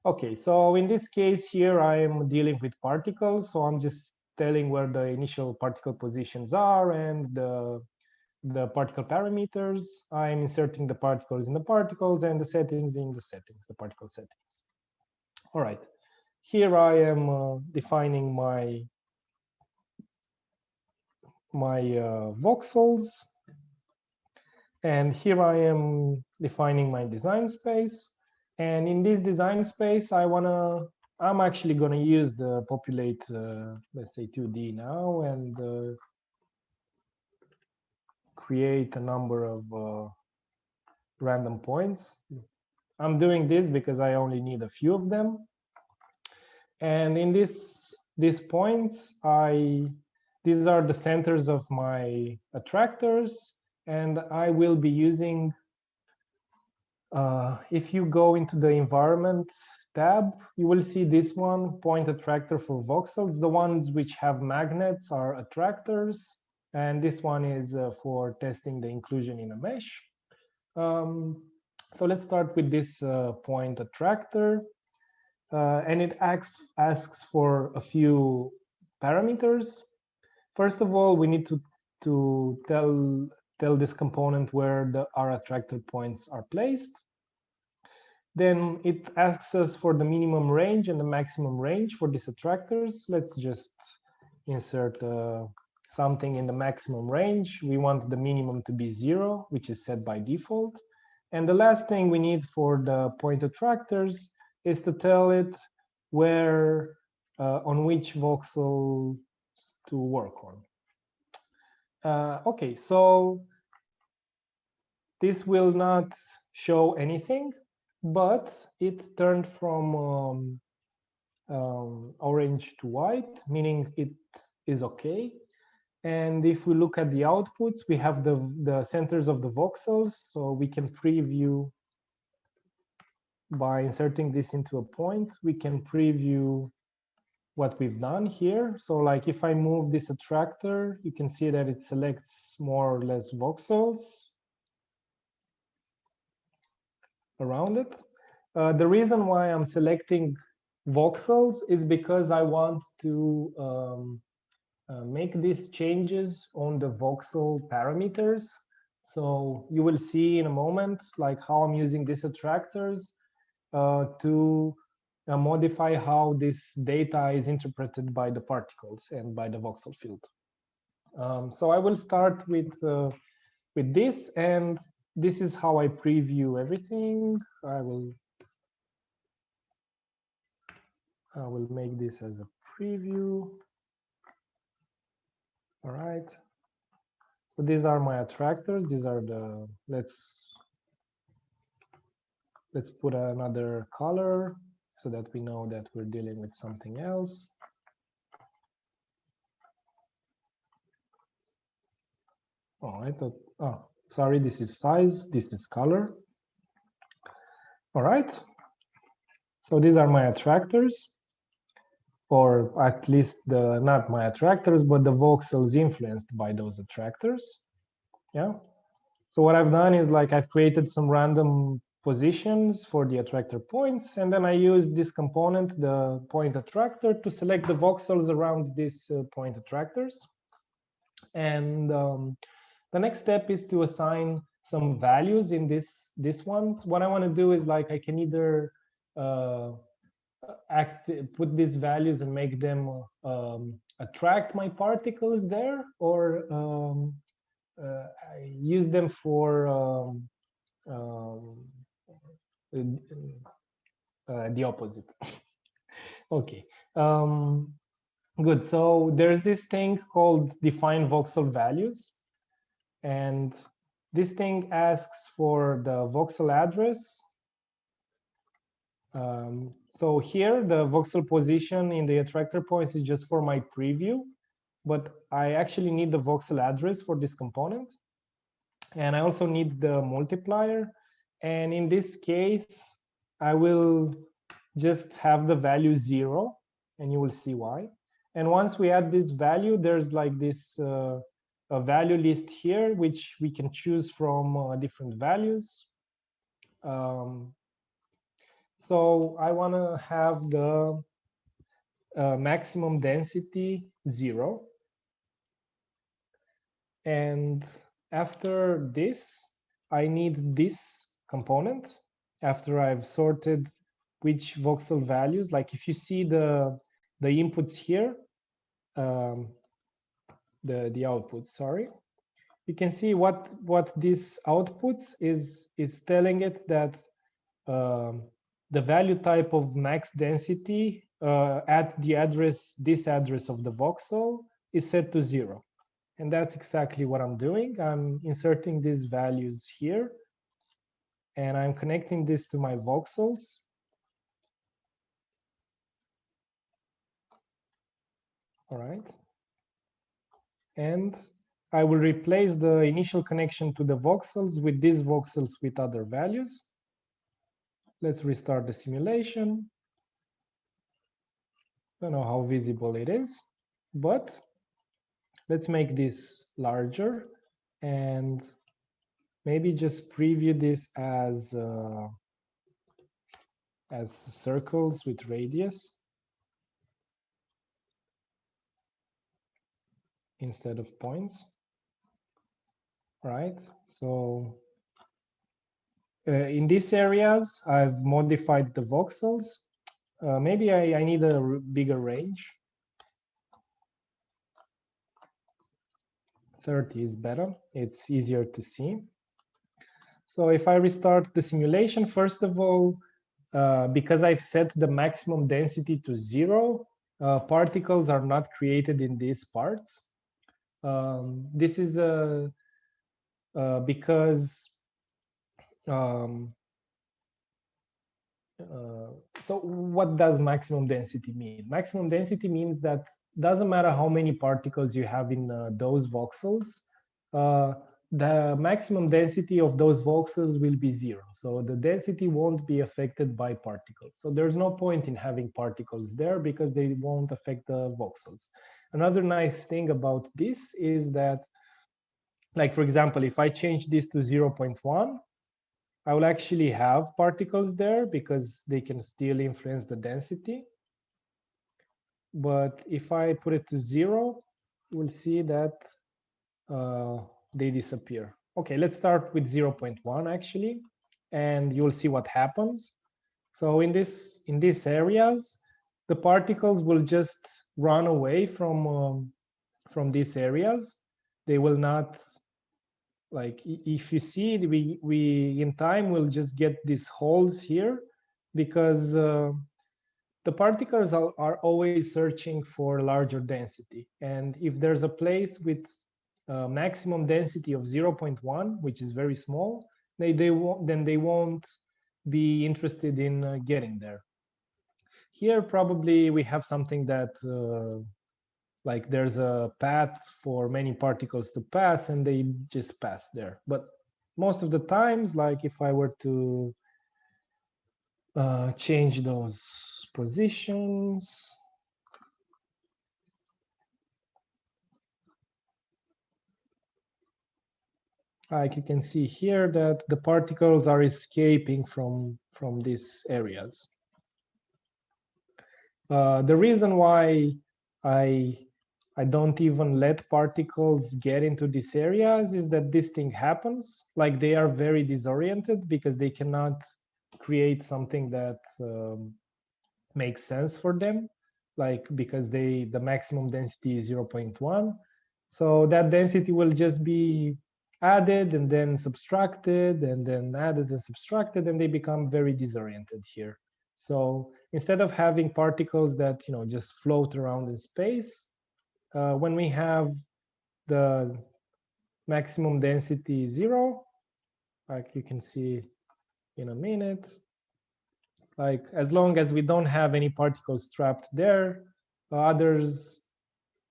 Okay, so in this case here, I'm dealing with particles, so I'm just telling where the initial particle positions are and the particle parameters. I'm inserting the particles in the particles and the settings in the settings, the particle settings. All right, here I am defining my voxels. And here I am defining my design space. And in this design space, I'm actually gonna use the populate, let's say 2D now, and create a number of random points. I'm doing this because I only need a few of them. And in these points, these are the centers of my attractors, and I will be using, if you go into the environment tab, you will see this one, point attractor for voxels. The ones which have magnets are attractors, and this one is for testing the inclusion in a mesh. So let's start with this point attractor. And it asks for a few parameters. First of all, we need to tell this component where our attractor points are placed. Then it asks us for the minimum range and the maximum range for these attractors. Let's just insert a something in the maximum range. We want the minimum to be 0, which is set by default. And the last thing we need for the point attractors is to tell it where, on which voxels to work on. Okay, so this will not show anything, but it turned from orange to white, meaning it is okay. And if we look at the outputs, we have the centers of the voxels, so we can preview by inserting this into a point. We can preview what we've done here. So like if I move this attractor, you can see that it selects more or less voxels around it. The reason why I'm selecting voxels is because I want to make these changes on the voxel parameters. So you will see in a moment like how I'm using these attractors to modify how this data is interpreted by the particles and by the voxel field. So I will start with this, and this is how I preview everything. I will make this as a preview. All right. So these are my attractors. These are the, let's put another color so that we know that we're dealing with something else. Oh, I thought, oh, sorry, this is size, this is color. All right. So these are my attractors, or at least not my attractors, but the voxels influenced by those attractors. Yeah. So what I've done is like I've created some random positions for the attractor points, and then I use this component, the point attractor, to select the voxels around these point attractors. And the next step is to assign some values in this ones. What I want to do is like I can either put these values and make them attract my particles there, or I use them for the opposite. Okay, good. So there's this thing called define voxel values, and this thing asks for the voxel address. So here the voxel position in the attractor points is just for my preview, but I actually need the voxel address for this component, and I also need the multiplier. And in this case, I will just have the value 0, and you will see why. And once we add this value, there's like this a value list here, which we can choose from different values. So I want to have the maximum density 0. And after this, I need this component after I've sorted which voxel values. Like if you see the inputs here, the outputs, sorry, you can see what this outputs is telling it that the value type of max density at the address, this address of the voxel, is set to 0. And that's exactly what I'm doing. I'm inserting these values here, and I'm connecting this to my voxels. All right. And I will replace the initial connection to the voxels with these voxels with other values. Let's restart the simulation. I don't know how visible it is, but let's make this larger and maybe just preview this as circles with radius instead of points. Right. So in these areas, I've modified the voxels. Maybe I need a bigger range. 30 is better. It's easier to see. So if I restart the simulation, first of all, because I've set the maximum density to 0, particles are not created in these parts. This is because so what does maximum density mean? Maximum density means that doesn't matter how many particles you have in those voxels, the maximum density of those voxels will be 0. So the density won't be affected by particles. So there's no point in having particles there because they won't affect the voxels. Another nice thing about this is that, like, for example, if I change this to 0.1, I will actually have particles there because they can still influence the density. But if I put it to 0, we'll see that they disappear. Okay, let's start with 0.1 actually, and you'll see what happens. So in these areas, the particles will just run away from these areas. They will not, like, if you see, we in time will just get these holes here because the particles are always searching for larger density. And if there's a place with maximum density of 0.1, which is very small, then they won't be interested in getting there. Here, probably we have something that like there's a path for many particles to pass and they just pass there. But most of the times, like if I were to change those positions, like you can see here that the particles are escaping from these areas. The reason why I don't even let particles get into these areas is that this thing happens. Like they are very disoriented because they cannot create something that makes sense for them, like because the maximum density is 0.1. So that density will just be added and then subtracted and then added and subtracted, and they become very disoriented here. So instead of having particles that just float around in space, when we have the maximum density 0, like you can see in a minute, like as long as we don't have any particles trapped there, others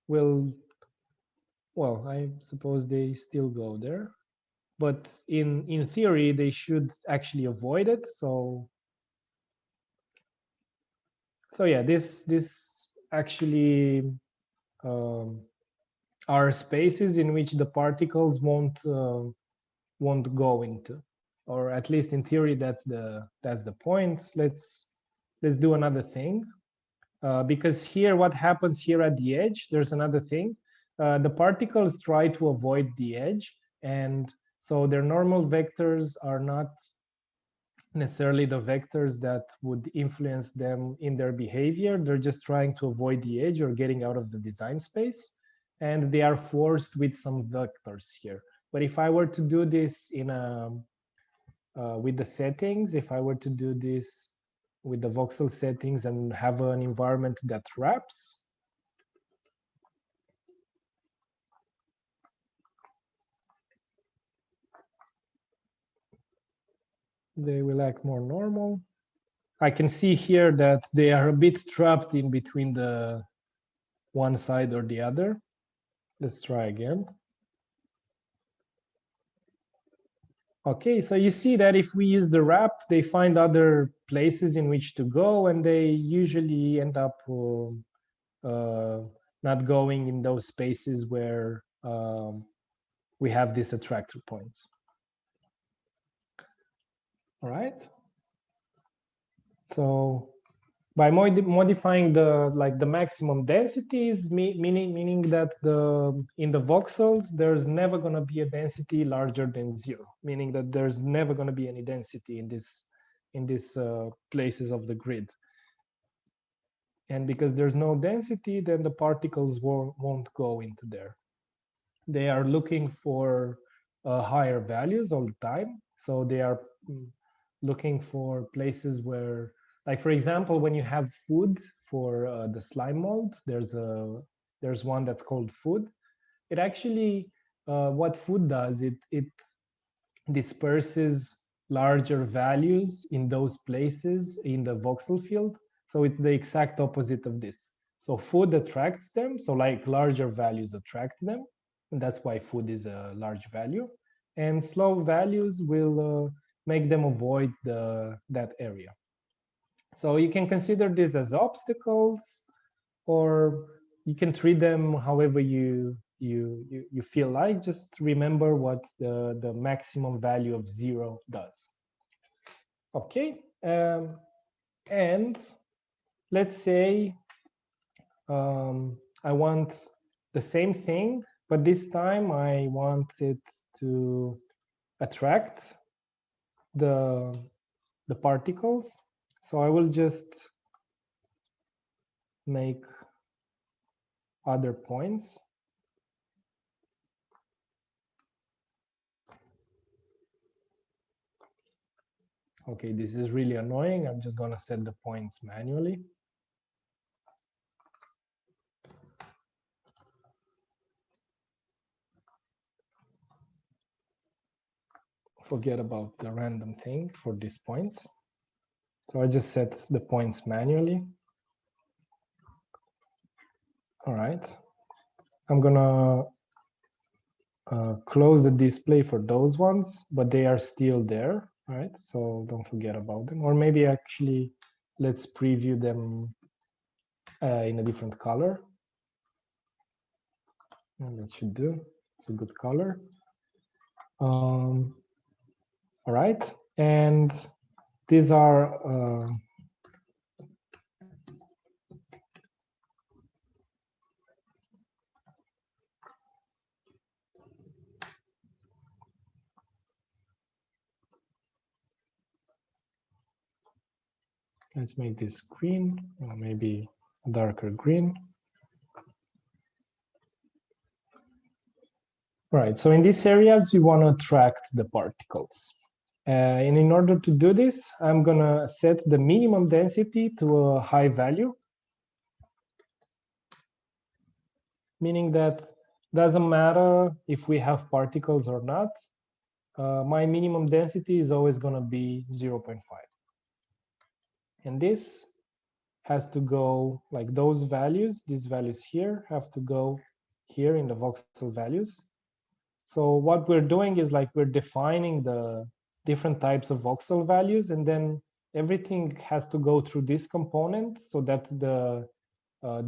will, well, I suppose they still go there, but in theory they should actually avoid it. So yeah, this actually are spaces in which the particles won't go into, or at least in theory that's the point. Let's do another thing, because here what happens here at the edge, there's another thing. The particles try to avoid the edge, and so their normal vectors are not necessarily the vectors that would influence them in their behavior. They're just trying to avoid the edge or getting out of the design space, and they are forced with some vectors here. But if I were to do this in a with the settings, if I were to do this with the voxel settings and have an environment that wraps, they will act more normal. I can see here that they are a bit trapped in between the one side or the other. Let's try again. Okay, so you see that if we use the wrap, they find other places in which to go, and they usually end up not going in those spaces where we have these attractor points. All right. So by modifying the maximum densities, meaning that in the voxels there's never going to be a density larger than 0, meaning that there's never going to be any density in these places of the grid. And because there's no density, then the particles won't go into there. they are looking for higher values all the time. So they are looking for places where, like for example, when you have food for the slime mold, there's one that's called food. It actually, what food does, it disperses larger values in those places in the voxel field. So it's the exact opposite of this. So food attracts them. So like larger values attract them. And that's why food is a large value. And slow values will make them avoid that area. So you can consider this as obstacles, or you can treat them however you feel like. Just remember what the maximum value of 0 does. Okay, and let's say I want the same thing, but this time I want it to attract the particles. So I will just make other points. Okay, this is really annoying. I'm just gonna set the points manually. Forget about the random thing for these points. So I just set the points manually. All right. I'm gonna close the display for those ones, but they are still there, right? So don't forget about them. Or maybe actually, let's preview them in a different color. And that should do. It's a good color. All right. And these are let's make this green, or maybe darker green. Right, so in these areas, we want to attract the particles. And in order to do this, I'm going to set the minimum density to a high value, meaning that doesn't matter if we have particles or not. My minimum density is always going to be 0.5. And this has to go like those values, these values here have to go here in the voxel values. So what we're doing is like we're defining the different types of voxel values, and then everything has to go through this component so that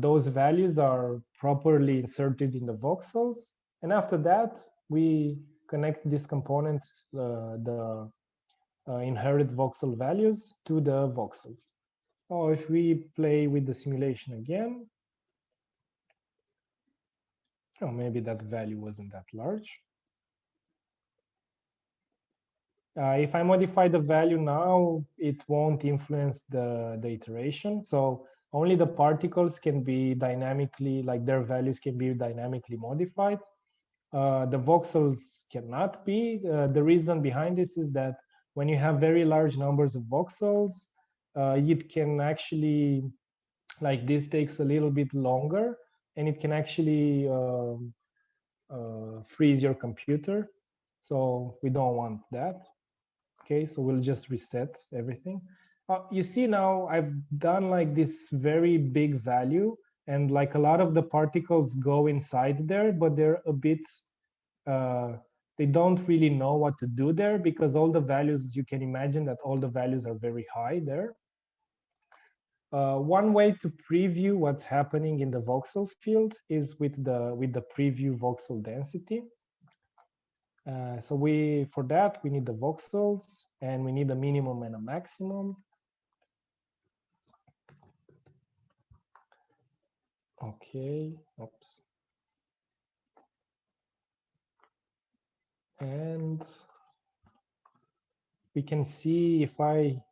those values are properly inserted in the voxels. And after that, we connect this component, the inherit voxel values, to the voxels. Oh, if we play with the simulation again, oh, maybe that value wasn't that large. If I modify the value now, it won't influence the iteration. So only the particles can be dynamically, like their values can be dynamically modified. The voxels cannot be. The reason behind this is that when you have very large numbers of voxels, it can actually, like this takes a little bit longer, and it can actually freeze your computer. So we don't want that. Okay, so we'll just reset everything. You see now I've done like this very big value, and like a lot of the particles go inside there, but they're a bit, they don't really know what to do there, because all the values, you can imagine that all the values are very high there. One way to preview what's happening in the voxel field is with the preview voxel density. So for that, we need the voxels, and we need a minimum and a maximum. Okay, oops. And we can see if I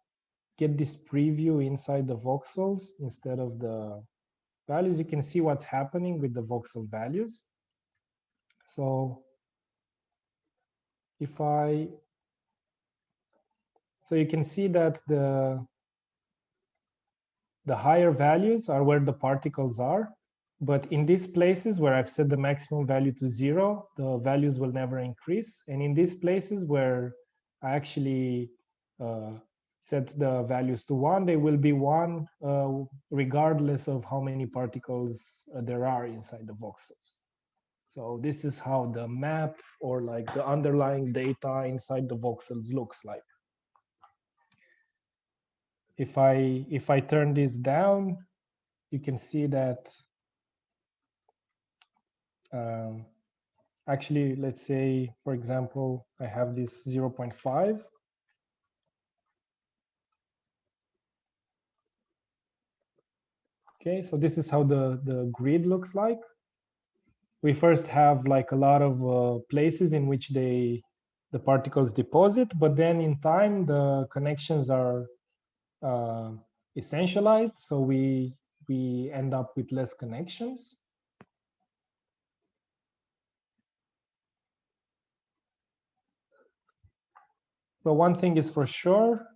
get this preview inside the voxels instead of the values, you can see what's happening with the voxel values. So if I, so you can see that the higher values are where the particles are, but in these places where I've set the maximum value to 0, the values will never increase. And in these places where I actually set the values to 1, they will be 1 regardless of how many particles there are inside the voxels. So this is how the map or like the underlying data inside the voxels looks like. If I turn this down, you can see that actually, let's say, for example, I have this 0.5. Okay, so this is how the grid looks like. We first have like a lot of places in which the particles deposit, but then in time the connections are essentialized, so we end up with less connections. But one thing is for sure,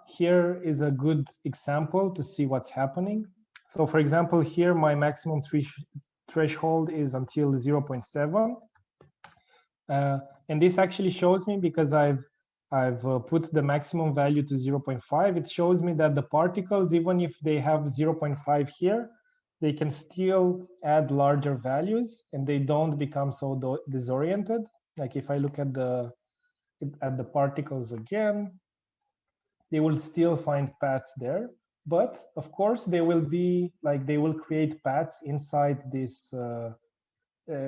here is a good example to see what's happening. So for example, here my maximum threshold is until 0.7. And this actually shows me, because I've put the maximum value to 0.5, it shows me that the particles, even if they have 0.5 here, they can still add larger values and they don't become so disoriented. Like if I look at the particles again, they will still find paths there, but of course they will be like, they will create paths inside this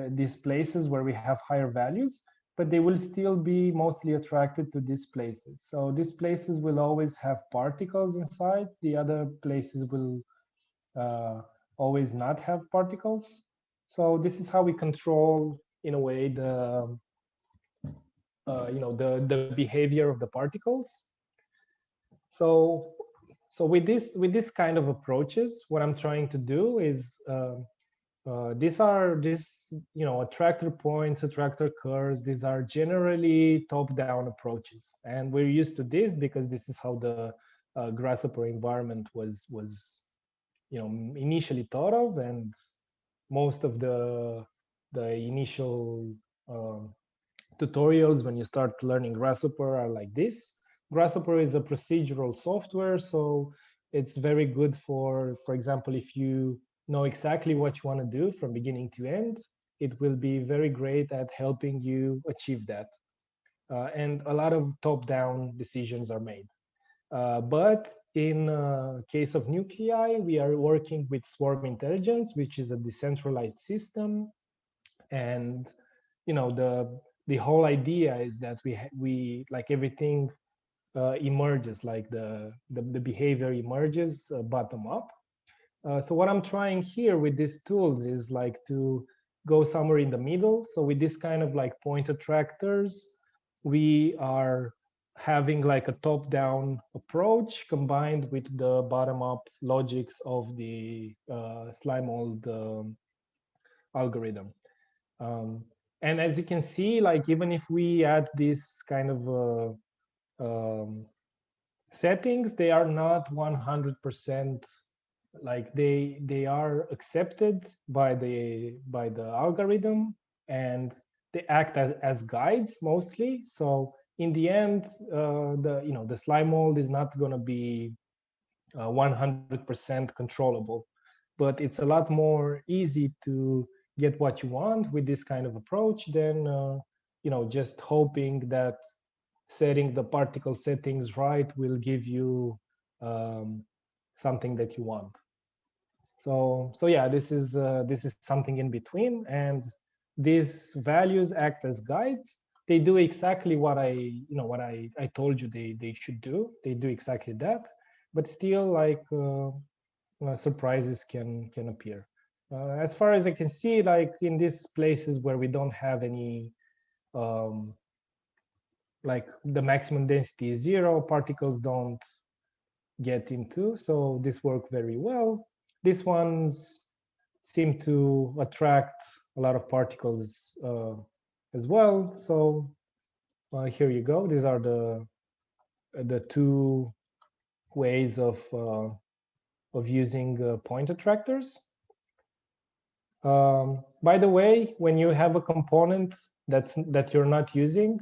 these places where we have higher values, but they will still be mostly attracted to these places. So these places will always have particles inside. The other places will always not have particles. So this is how we control, in a way, the the behavior of the particles. So with this kind of approaches, what I'm trying to do is these are attractor points, attractor curves. These are generally top-down approaches, and we're used to this because this is how the Grasshopper environment was initially thought of, and most of the initial tutorials when you start learning Grasshopper are like this. Grasshopper is a procedural software, so it's very good for example, if you know exactly what you want to do from beginning to end, it will be very great at helping you achieve that. And a lot of top-down decisions are made. But in case of nuclei, we are working with swarm intelligence, which is a decentralized system. And the whole idea is that we like everything emerges, like the behavior emerges bottom up. So what I'm trying here with these tools is like to go somewhere in the middle. So with this kind of like point attractors, we are having like a top-down approach combined with the bottom-up logics of the slime mold algorithm. And as you can see, like even if we add this kind of settings, they are not 100% like they are accepted by the algorithm, and they act as guides mostly. So in the end, the slime mold is not going to be 100% controllable, but it's a lot more easy to get what you want with this kind of approach than just hoping that setting the particle settings right will give you something that you want. So yeah, this is something in between, and these values act as guides. They do exactly what I told you they should do. They do exactly that, but still, like surprises can appear. As far as I can see, like in these places where we don't have any like the maximum density is 0, particles don't get into, so this worked very well. These ones seem to attract a lot of particles as well. So here you go. These are the two ways of using point attractors. By the way, when you have a component that you're not using,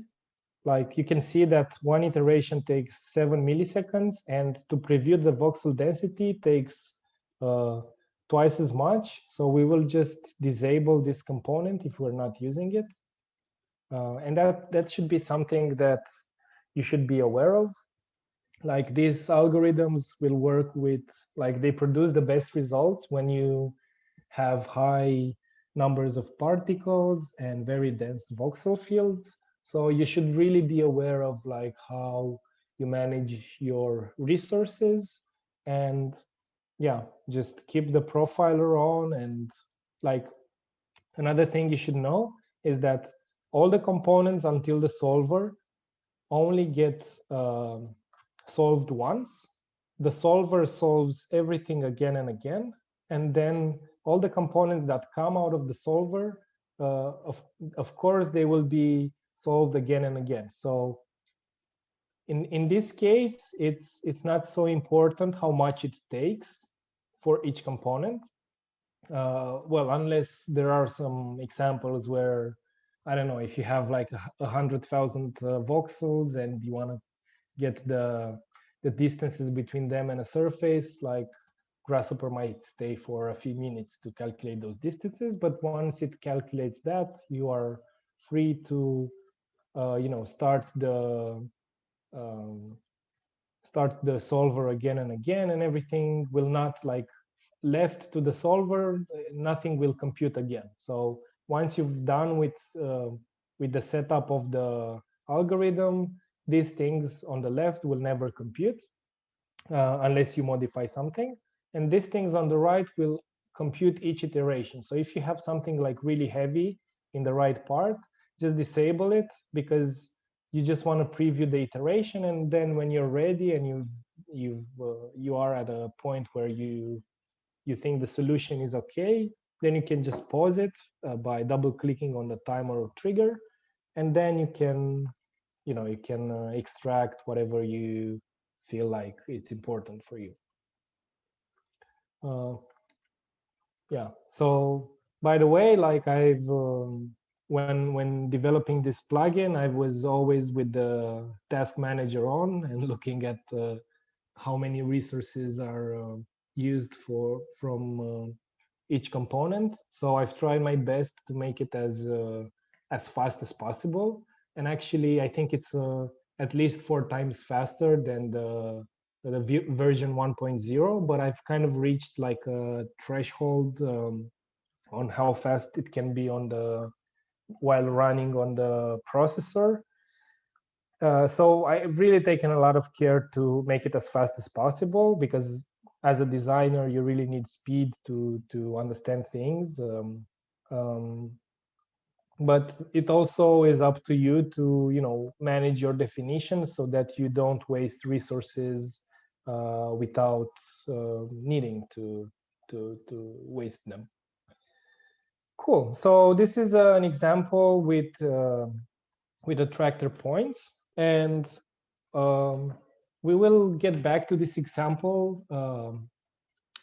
like you can see that one iteration takes 7 milliseconds, and to preview the voxel density takes twice as much. So we will just disable this component if we're not using it. And that should be something that you should be aware of. Like these algorithms will work with, like they produce the best results when you have high numbers of particles and very dense voxel fields. So you should really be aware of like how you manage your resources, and yeah, just keep the profiler on. And like another thing you should know is that all the components until the solver only get solved once. The solver solves everything again and again, and then all the components that come out of the solver, of course, they will be solved again and again. So in this case, it's not so important how much it takes for each component. Well, unless there are some examples where, I don't know, if you have like 100,000 voxels and you want to get the distances between them and a surface, like Grasshopper might stay for a few minutes to calculate those distances. But once it calculates that, you are free to start the solver again and again, and everything will not, like, left to the solver, nothing will compute again. So once you've done with the setup of the algorithm, these things on the left will never compute unless you modify something, and these things on the right will compute each iteration. So if you have something like really heavy in the right part, just disable it, because you just want to preview the iteration, and then when you're ready and you are at a point where you think the solution is okay, then you can just pause it by double clicking on the timer or trigger, and then you can extract whatever you feel like it's important for you. Yeah, so by the way, like I've when developing this plugin, I was always with the task manager on and looking at how many resources are used from each component. So I've tried my best to make it as fast as possible, and actually I think it's at least 4 times faster than the version 1.0, but I've kind of reached like a threshold on how fast it can be while running on the processor. So I've really taken a lot of care to make it as fast as possible, because as a designer, you really need speed to understand things. But it also is up to you to manage your definitions so that you don't waste resources without needing to waste them. Cool. So this is an example with attractor points, and we will get back to this example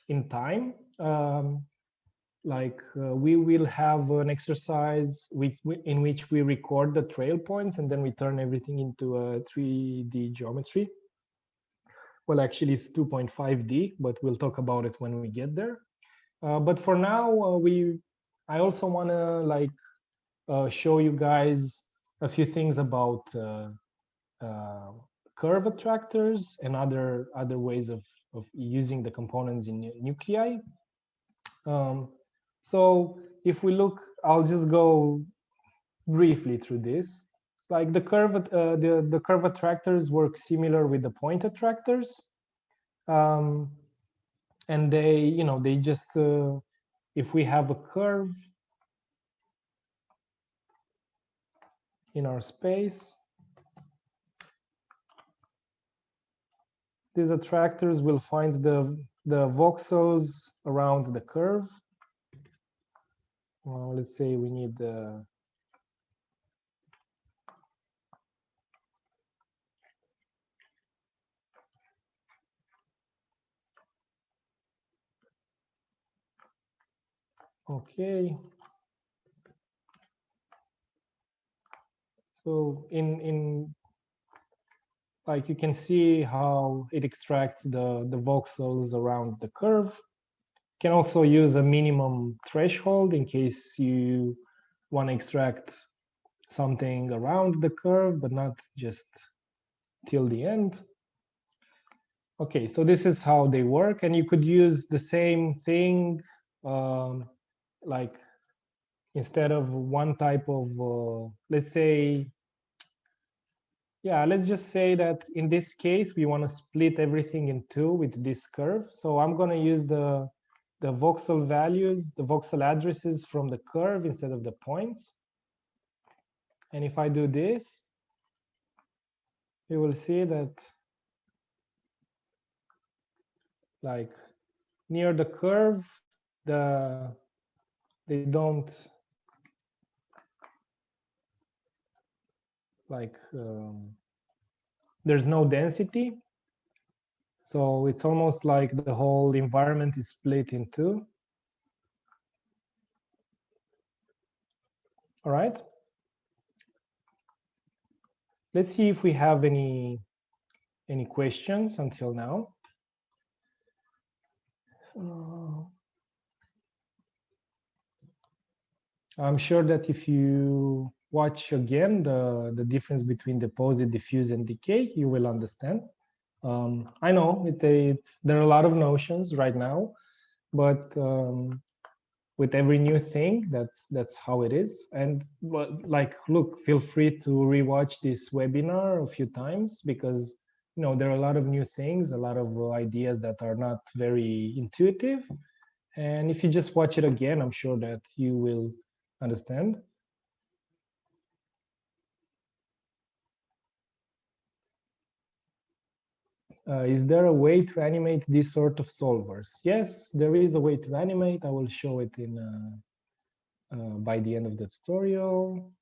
in time. We will have an exercise in which we record the trail points, and then we turn everything into a 3D geometry. Well, actually it's 2.5D, but we'll talk about it when we get there. But for now, I also want to show you guys a few things about curve attractors and other ways of using the components in nuclei. So if we look, I'll just go briefly through this. Like the curve attractors work similar with the point attractors, and they just if we have a curve in our space, these attractors will find the voxels around the curve, well, let's say we need okay. So in like you can see how it extracts the voxels around the curve. You can also use a minimum threshold in case you want to extract something around the curve, but not just till the end. Okay, so this is how they work, and you could use the same thing, like instead of one type of, let's say, yeah, let's just say that in this case, we want to split everything in two with this curve. So I'm going to use the voxel values, the voxel addresses from the curve instead of the points. And if I do this, you will see that like near the curve, they don't like, there's no density. So it's almost like the whole environment is split in two. All right. Let's see if we have any questions until now. I'm sure that if you watch again the difference between deposit, diffuse, and decay, you will understand. I know there are a lot of notions right now, but with every new thing, that's how it is. And like, look, feel free to rewatch this webinar a few times, because there are a lot of new things, a lot of ideas that are not very intuitive. And if you just watch it again, I'm sure that you will understand. Is there a way to animate this sort of solvers? Yes, there is a way to animate. I will show it in by the end of the tutorial.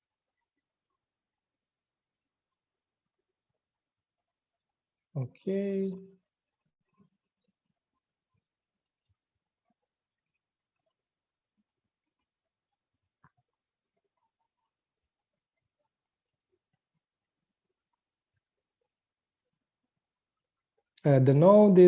Okay. The node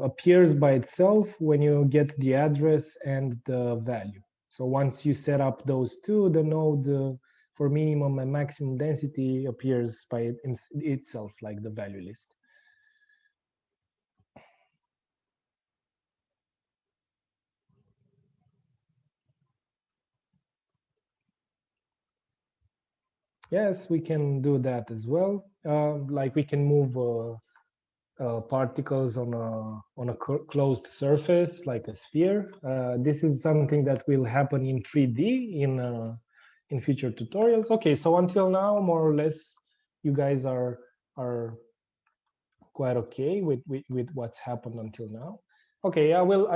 appears by itself when you get the address and the value. So once you set up those two, the node for minimum and maximum density appears by itself, like the value list. Yes, we can do that as well. Like we can move particles on a closed surface like a sphere. This is something that will happen in 3D in future tutorials. Okay, so until now, more or less, you guys are quite okay with what's happened until now. Okay, I will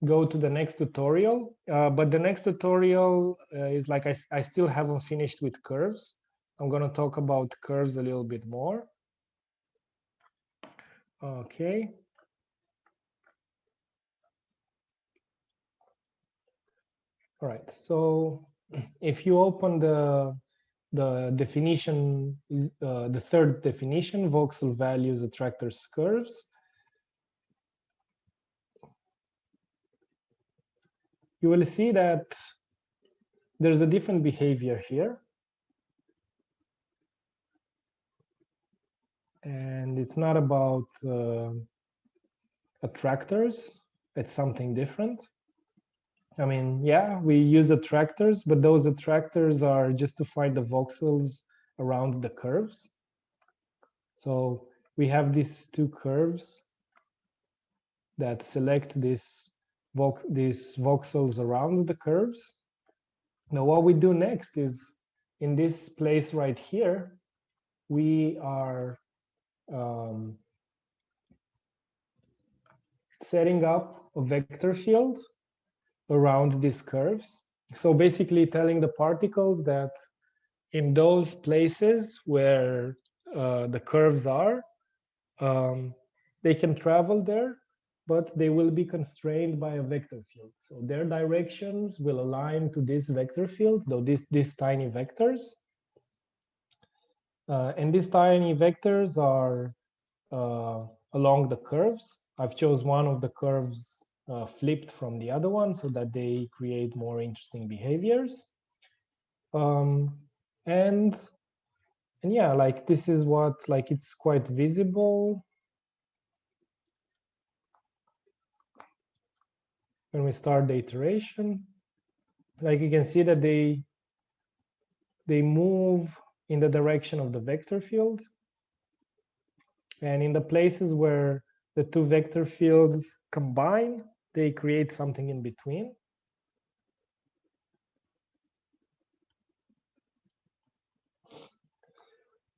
go to the next tutorial, but the next tutorial is like I still haven't finished with curves. I'm going to talk about curves a little bit more. Okay. All right. So if you open the definition, the third definition, voxel values, attractors, curves, you will see that there's a different behavior here. And it's not about attractors. It's something different. I mean, yeah, we use attractors, but those attractors are just to find the voxels around the curves. So we have these two curves that select these voxels around the curves. Now, what we do next is in this place right here, we are setting up vector field around these curves. So basically telling the particles that in those places where the curves are, they can travel there, but they will be constrained by a vector field. So their directions will align to this vector field, though these tiny vectors. And these tiny vectors are along the curves. I've chose one of the curves flipped from the other one so that they create more interesting behaviors. And yeah, like this is what, like it's quite visible when we start the iteration. Like you can see that they move in the direction of the vector field. And in the places where the two vector fields combine, they create something in between.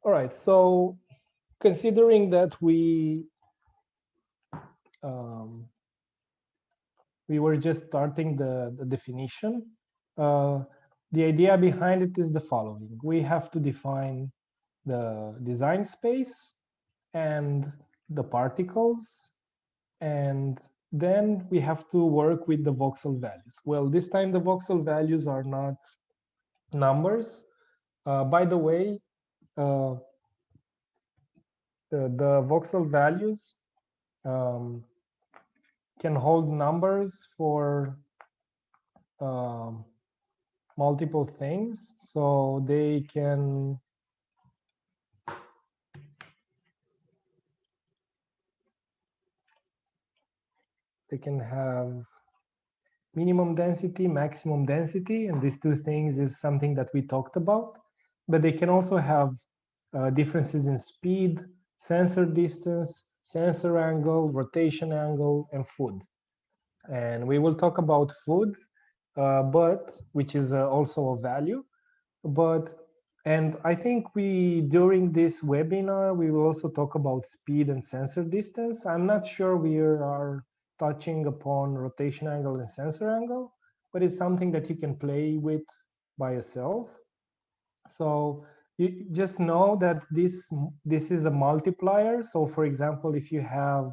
All right, so considering that we were just starting the definition, the idea behind it is the following. We have to define the design space and the particles, and then we have to work with the voxel values. Well, this time the voxel values are not numbers. By the way, the voxel values can hold numbers for multiple things. So they can have minimum density, maximum density, and these two things is something that we talked about. But they can also have differences in speed, sensor distance, sensor angle, rotation angle, and food. And we will talk about food, which is also a value. And I think during this webinar, we will also talk about speed and sensor distance. I'm not sure we are touching upon rotation angle and sensor angle, but it's something that you can play with by yourself. So you just know that this is a multiplier. So for example, if you have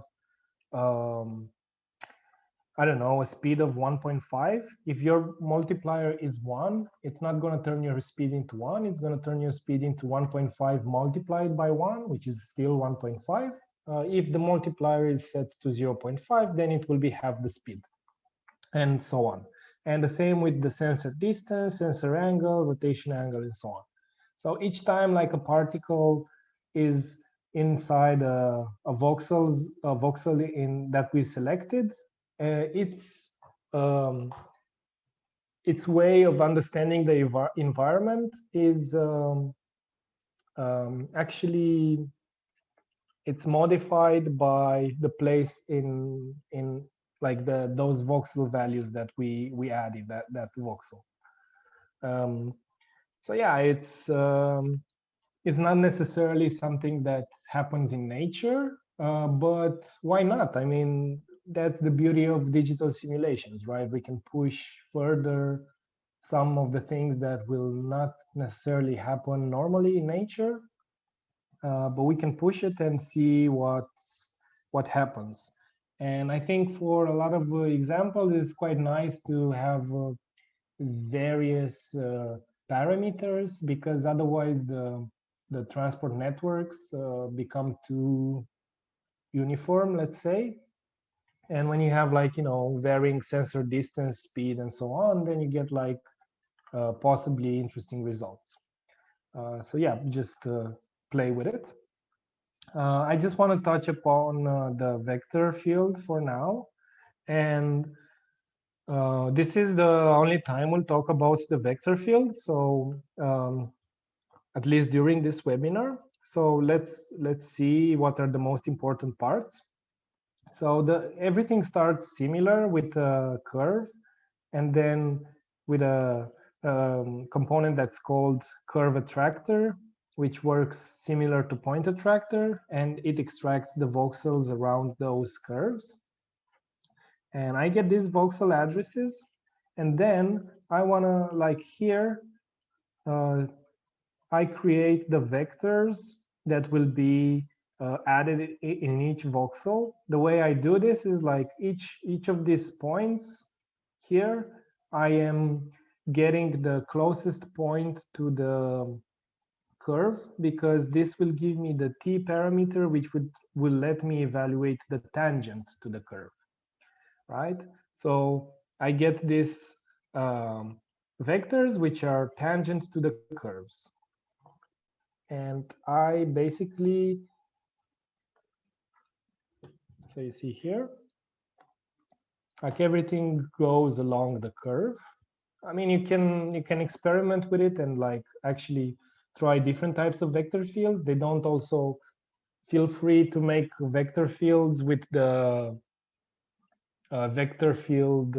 I don't know, a speed of 1.5, if your multiplier is 1, it's not going to turn your speed into 1. It's going to turn your speed into 1.5 multiplied by 1, which is still 1.5. If the multiplier is set to 0.5, then it will be half the speed, and so on. And the same with the sensor distance, sensor angle, rotation angle, and so on. So each time like a particle is inside a voxel that we selected, its way of understanding the environment is actually it's modified by the place in like those voxel values that we added that voxel. So yeah, it's not necessarily something that happens in nature, but why not? I mean, that's the beauty of digital simulations, right? We can push further some of the things that will not necessarily happen normally in nature, but we can push it and see what happens. And I think for a lot of examples, it's quite nice to have various parameters, because otherwise the transport networks become too uniform, let's say. And when you have like, varying sensor distance, speed, and so on, then you get like possibly interesting results. So yeah, just play with it. I just want to touch upon the vector field for now. And this is the only time we'll talk about the vector field. So at least during this webinar. So let's see what are the most important parts. So everything starts similar with a curve, and then with a component that's called curve attractor, which works similar to point attractor, and it extracts the voxels around those curves. and I get these voxel addresses, and then I want to, like here, I create the vectors that will be added in each voxel. The way I do this is like each of these points here, I am getting the closest point to the curve, because this will give me the t parameter, which will let me evaluate the tangent to the curve, right? So I get these vectors which are tangent to the curves, and I basically, so you see here, like everything goes along the curve. I mean, you can experiment with it and like actually try different types of vector fields. They don't also feel free to make vector fields with the vector field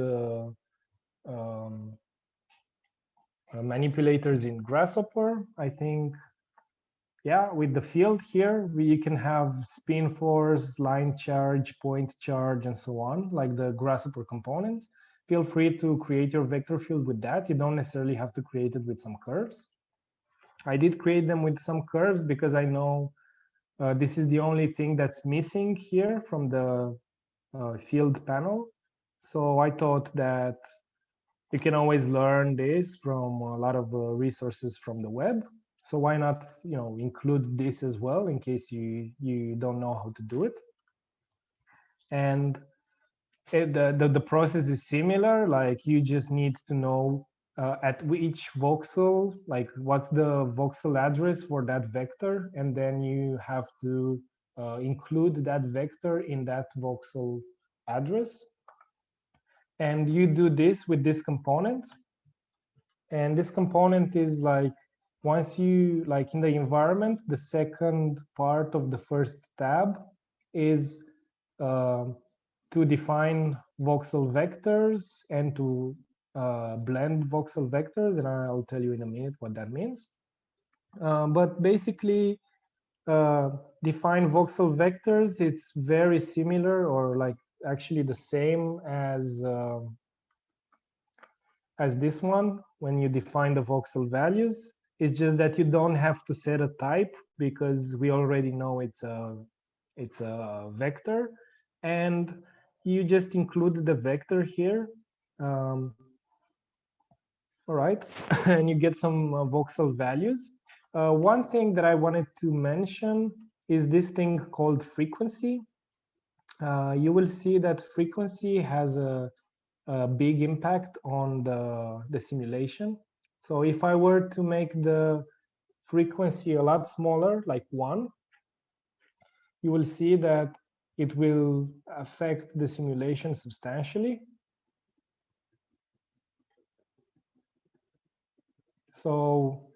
manipulators in Grasshopper. I think, yeah, with the field here, you can have spin force, line charge, point charge, and so on, like the Grasshopper components. Feel free to create your vector field with that. You don't necessarily have to create it with some curves. I did create them with some curves because I know this is the only thing that's missing here from the field panel. So I thought that you can always learn this from a lot of resources from the web. So why not, include this as well in case you don't know how to do it. And the process is similar. Like you just need to know at each voxel, like what's the voxel address for that vector, and then you have to include that vector in that voxel address. And you do this with this component. And this component is like, once you, like in the environment, the second part of the first tab is to define voxel vectors and to blend voxel vectors. And I'll tell you in a minute what that means. But basically, define voxel vectors, it's very similar, or like actually the same as this one when you define the voxel values. It's just that you don't have to set a type because we already know it's a vector, and you just include the vector here. All right, and you get some voxel values. One thing that I wanted to mention is this thing called frequency. You will see that frequency has a big impact on the simulation. So if I were to make the frequency a lot smaller, like 1, you will see that it will affect the simulation substantially. So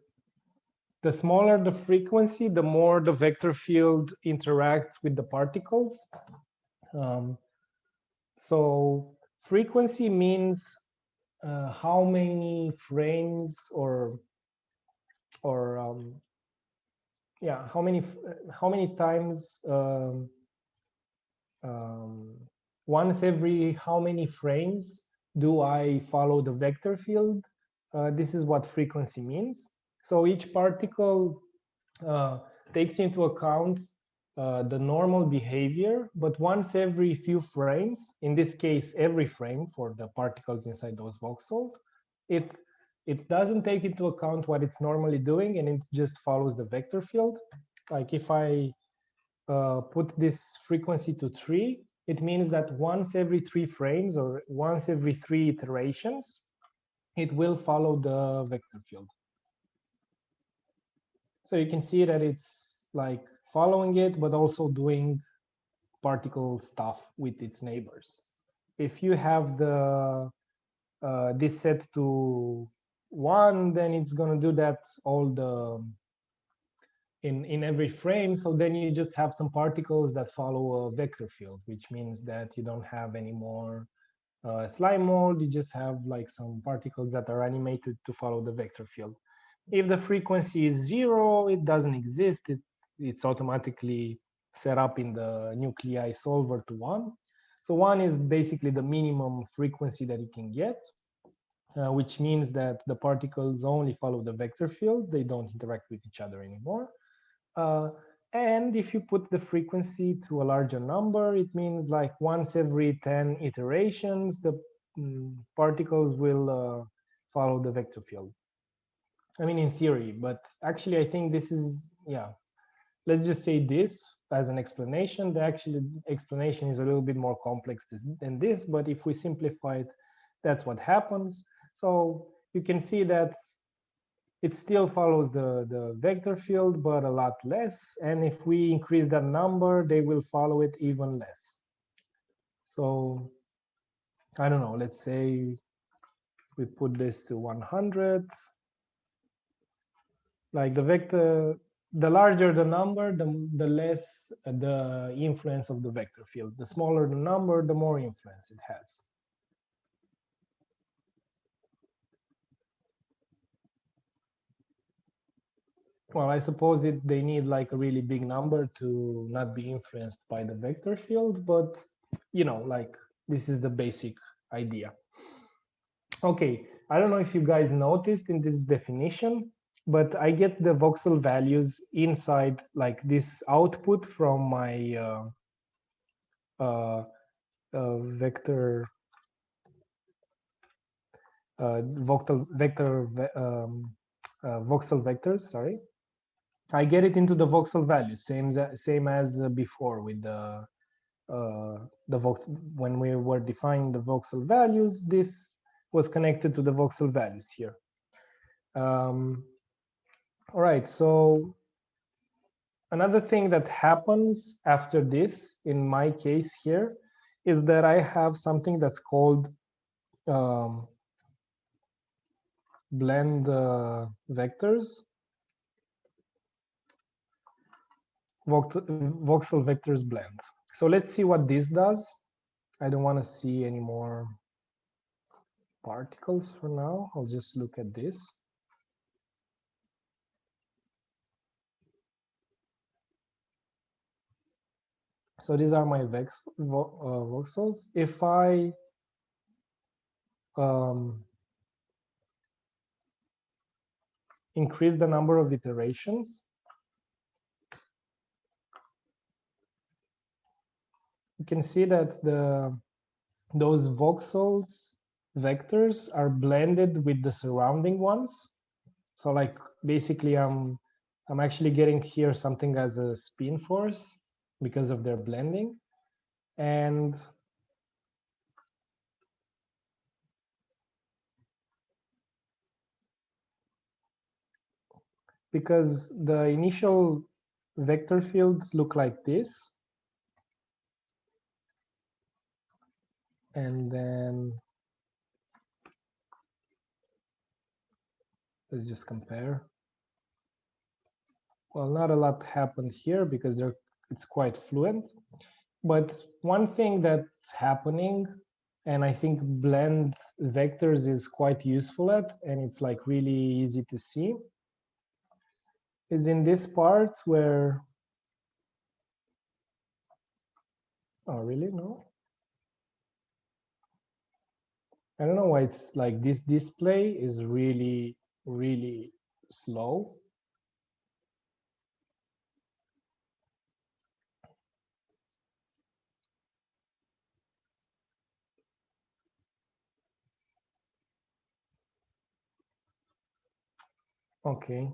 the smaller the frequency, the more the vector field interacts with the particles. So frequency means how many frames yeah, how many times once every how many frames do I follow the vector field? This is what frequency means. So each particle takes into account the normal behavior, but once every few frames, in this case, every frame for the particles inside those voxels, it doesn't take into account what it's normally doing, and it just follows the vector field. Like if I put this frequency to 3, it means that once every 3 frames or once every 3 iterations, it will follow the vector field. So you can see that it's like following it, but also doing particle stuff with its neighbors. If you have the this set to 1, then it's going to do that all the in every frame. So then you just have some particles that follow a vector field, which means that you don't have any more slime mold. You just have like some particles that are animated to follow the vector field. If the frequency is 0, it doesn't exist. It's automatically set up in the nuclei solver to 1. So one is basically the minimum frequency that you can get, which means that the particles only follow the vector field. They don't interact with each other anymore. And if you put the frequency to a larger number, it means like once every 10 iterations, the particles will follow the vector field. I mean, in theory, but actually, I think this is, yeah, let's just say this as an explanation. The actual explanation is a little bit more complex than this, but if we simplify it, that's what happens. So you can see that it still follows the vector field, but a lot less. And if we increase that number, they will follow it even less. So I don't know, let's say we put this to 100. Like the vector, the larger the number, the less the influence of the vector field. The smaller the number, the more influence it has. Well, I suppose they need like a really big number to not be influenced by the vector field, but you know, like this is the basic idea. Okay, I don't know if you guys noticed in this definition, but I get the voxel values inside like this output from my vector voxel vectors, sorry. I get it into the voxel values, same as before with the when we were defining the voxel values. This was connected to the voxel values here. All right, so another thing that happens after this, in my case here, is that I have something that's called blend vectors. Voxel vectors blend. So let's see what this does. I don't want to see any more particles for now. I'll just look at this. So these are my voxels. If I increase the number of iterations, you can see that those voxels vectors are blended with the surrounding ones. So like basically I'm actually getting here something as a spin force because of their blending. And because the initial vector fields look like this, and then let's just compare. Well, not a lot happened here because it's quite fluent. But one thing that's happening, and I think blend vectors is quite useful at, and it's like really easy to see, is in this part where, oh really, no? I don't know why it's like this display is really, really slow. Okay.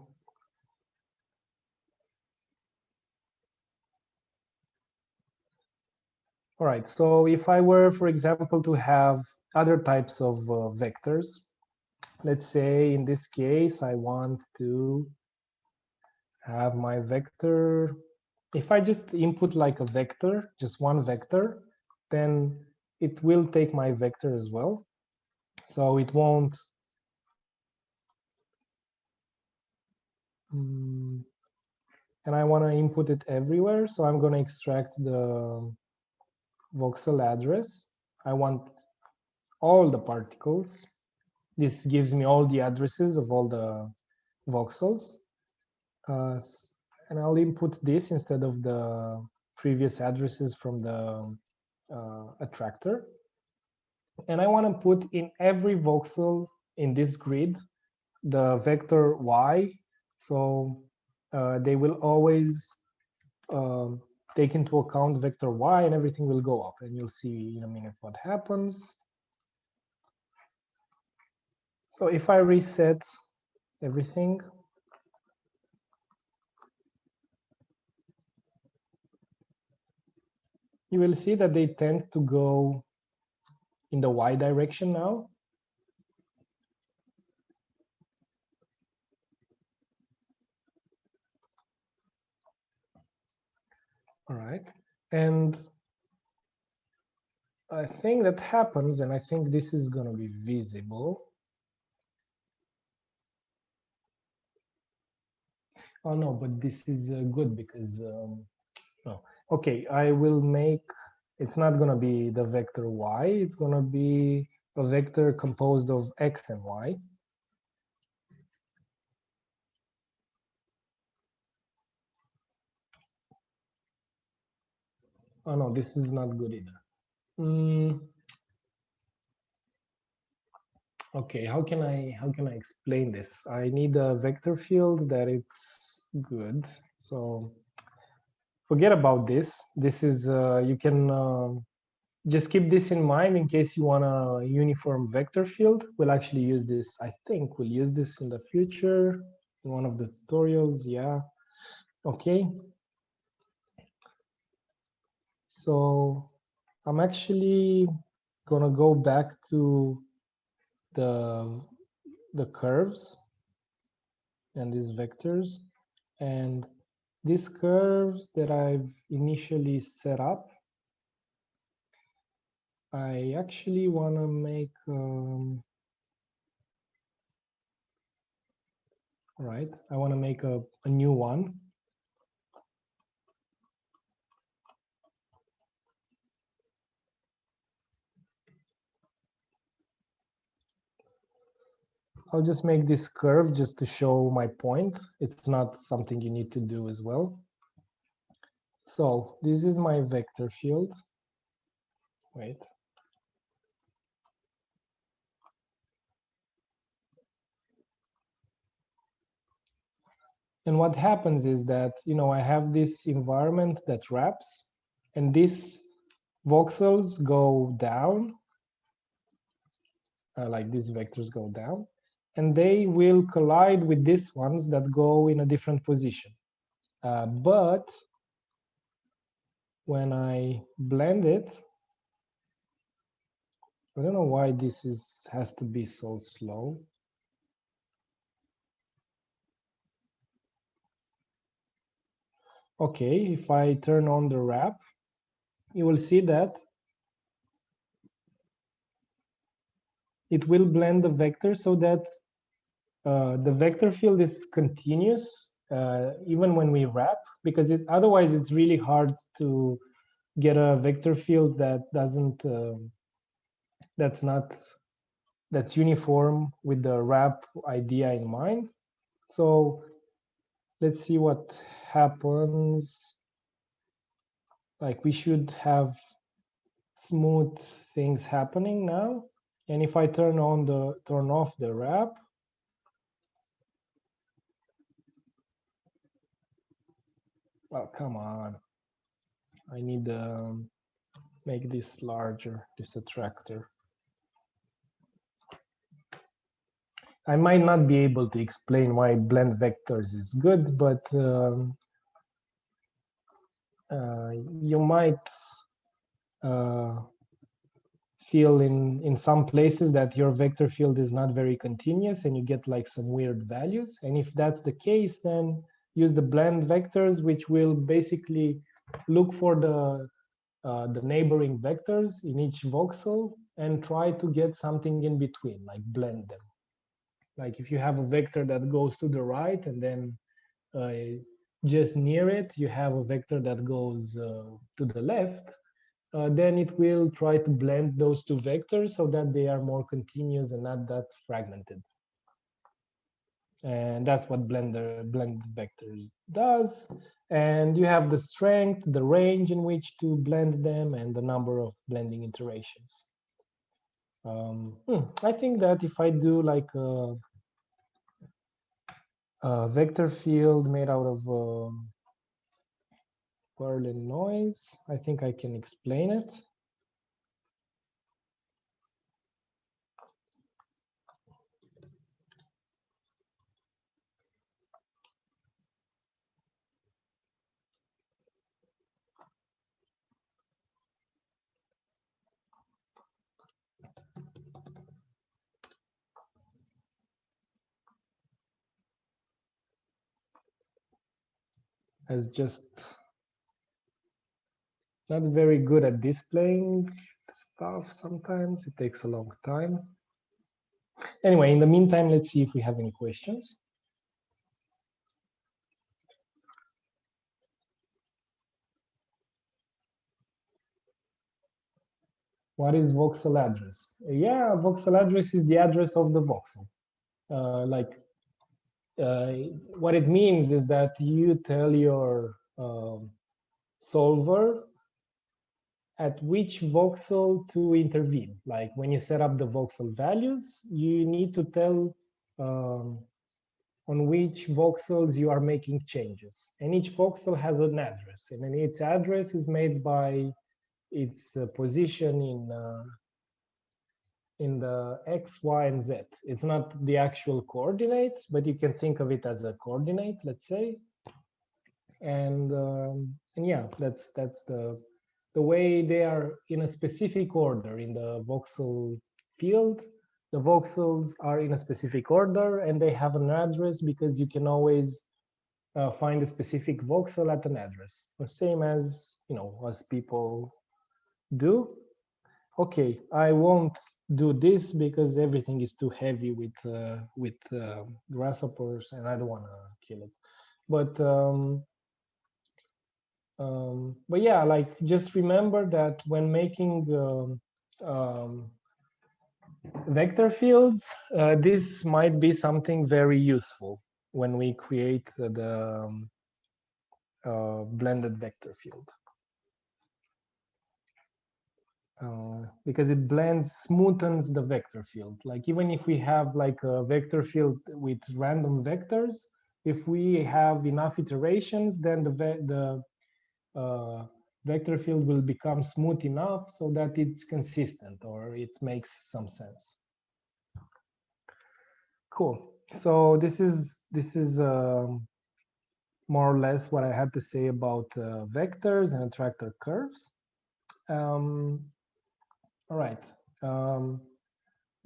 All right, so if I were, for example, to have other types of vectors, let's say in this case, I want to have my vector. If I just input like a vector, just one vector, then it will take my vector as well. So it won't. And I want to input it everywhere. So I'm going to extract the voxel address. I want all the particles. This gives me all the addresses of all the voxels. And I'll input this instead of the previous addresses from the attractor. And I want to put in every voxel in this grid the vector y. So they will always take into account vector y, and everything will go up. And you'll see in a minute what happens. So if I reset everything, you will see that they tend to go in the y direction now. All right. And I think that happens, and I think this is going to be visible. Oh, no, but this is good because, no. Okay, I will make, it's not going to be the vector y, it's going to be a vector composed of x and y. Oh, no, this is not good either. Okay, how can I explain this? I need a vector field that it's good. So forget about this. This is you can just keep this in mind in case you want a uniform vector field. We'll actually use this. I think we'll use this in the future in one of the tutorials. Yeah. Okay. So I'm actually gonna go back to the curves and these vectors, and these curves that I've initially set up, I actually want to make right, I want to make a new one. I'll just make this curve just to show my point. It's not something you need to do as well. So this is my vector field. Wait. And what happens is that, you know, I have this environment that wraps, and these voxels go down, like these vectors go down, and they will collide with these ones that go in a different position. But when I blend it, I don't know why this has to be so slow. Okay, if I turn on the wrap, you will see that it will blend the vector so that the vector field is continuous even when we wrap, because otherwise it's really hard to get a vector field that doesn't that's uniform with the wrap idea in mind. So let's see what happens. Like, we should have smooth things happening now. And if I turn off the wrap, well, come on. I need to make this larger, this attractor. I might not be able to explain why blend vectors is good, but you might feel in some places that your vector field is not very continuous and you get like some weird values. And if that's the case, then use the blend vectors, which will basically look for the neighboring vectors in each voxel and try to get something in between, like blend them. Like if you have a vector that goes to the right and then just near it, you have a vector that goes to the left, then it will try to blend those two vectors so that they are more continuous and not that fragmented. And that's what blended vectors does. And you have the strength, the range in which to blend them, and the number of blending iterations. I think that if I do like a vector field made out of Perl and noise, I think I can explain it. As just not very good at displaying stuff sometimes. It takes a long time. Anyway, in the meantime, let's see if we have any questions. What is voxel address? Yeah, voxel address is the address of the voxel. What it means is that you tell your solver at which voxel to intervene. Like when you set up the voxel values, you need to tell on which voxels you are making changes. And each voxel has an address, and then its address is made by its position in the X, Y, and Z. It's not the actual coordinate, but you can think of it as a coordinate, let's say. And yeah, that's the way they are in a specific order in the voxel field. The voxels are in a specific order, and they have an address because you can always find a specific voxel at an address, the same as as people do. Okay, I won't do this because everything is too heavy with grasshoppers, and I don't want to kill it. But yeah, like just remember that when making vector fields, this might be something very useful when we create the blended vector field. Because it smoothens the vector field. Like even if we have like a vector field with random vectors, if we have enough iterations, then the vector field will become smooth enough so that it's consistent or it makes some sense. Cool. So this is more or less what I had to say about vectors and attractor curves. All right.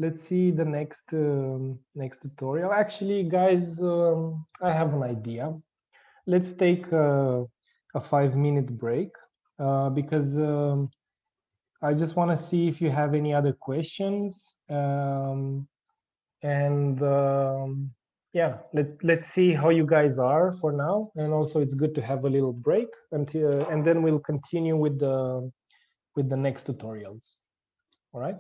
Let's see the next tutorial. Actually, guys, I have an idea. Let's take a 5-minute break because I just want to see if you have any other questions. Yeah, let's see how you guys are for now. And also, it's good to have a little break and then we'll continue with the next tutorials. All right.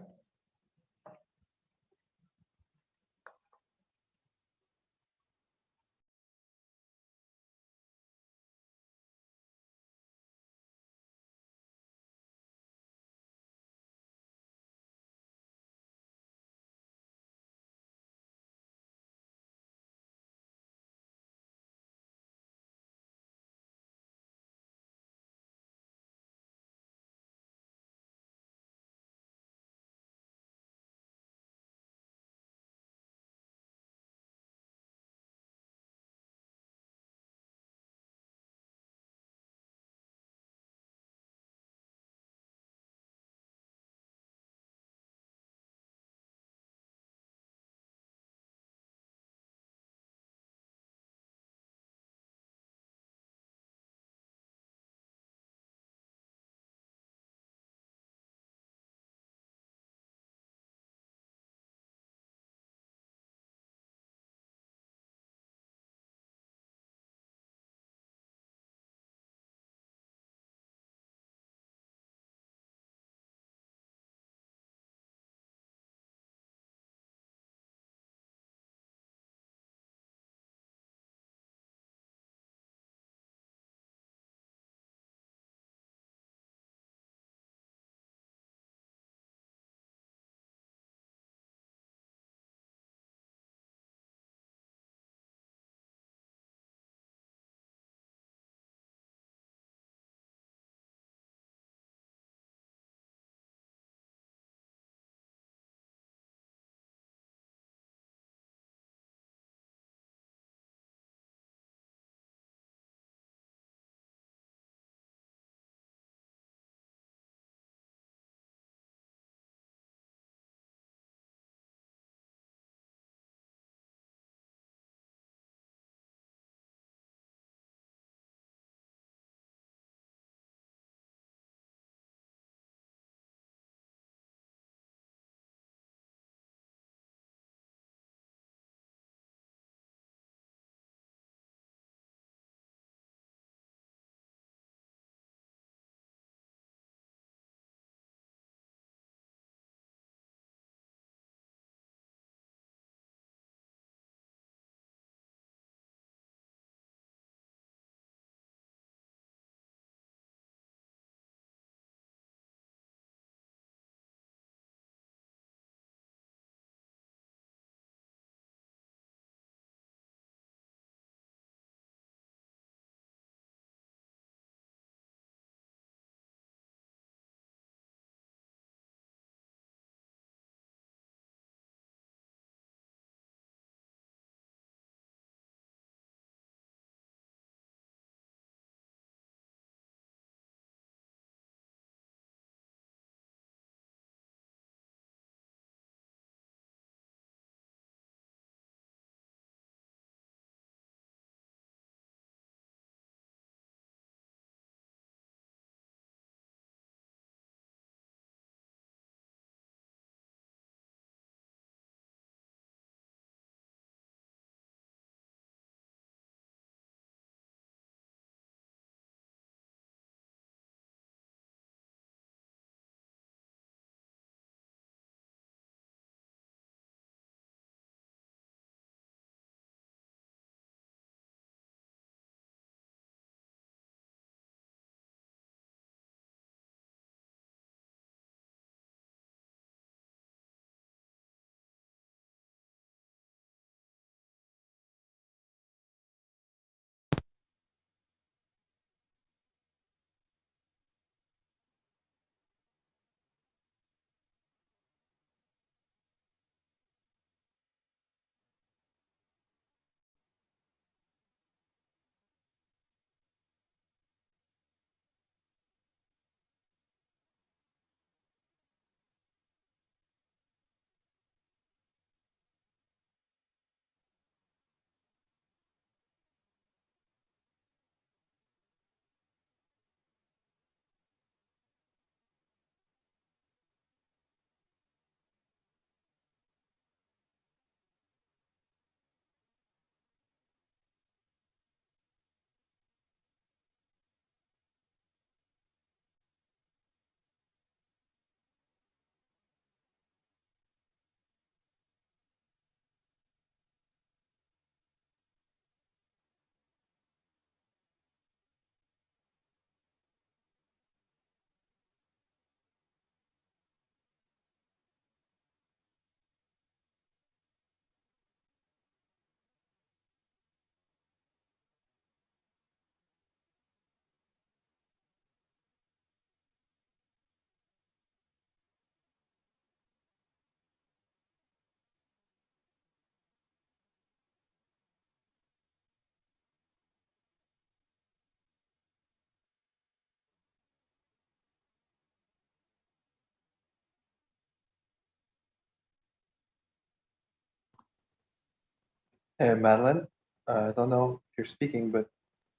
Hey, Madeline. I don't know if you're speaking, but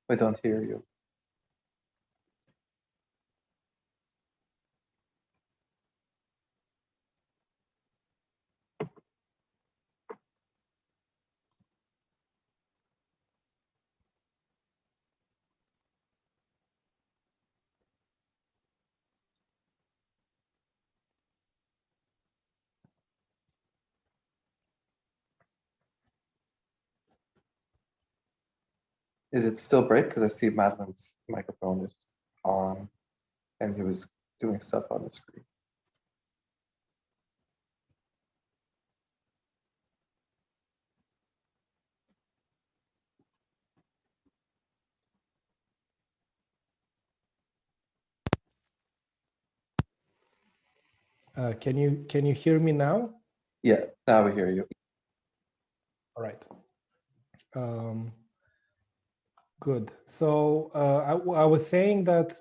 I don't hear you. Is it still bright? Because I see Madeline's microphone is on and he was doing stuff on the screen. Can you hear me now? Yeah, now we hear you. All right. Good. So I was saying that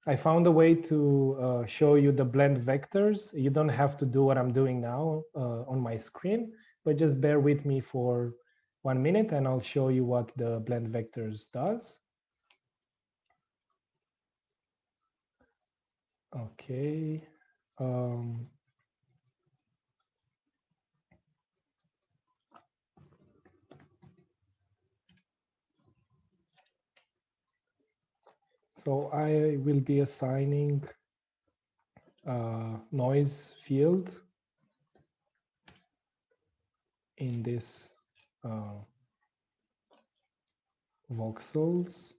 I found a way to show you the blend vectors. You don't have to do what I'm doing now on my screen, but just bear with me for 1 minute and I'll show you what the blend vectors does. Okay. So I will be assigning a noise field in this voxels.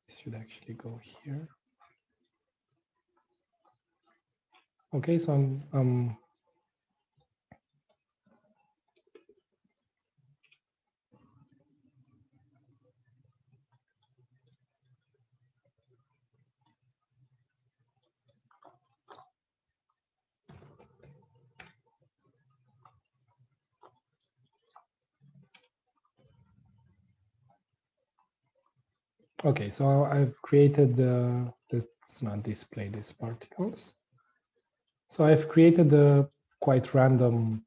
This should actually go here. Okay, so I'm okay, so I've created the, let's not display these particles. So I've created a quite random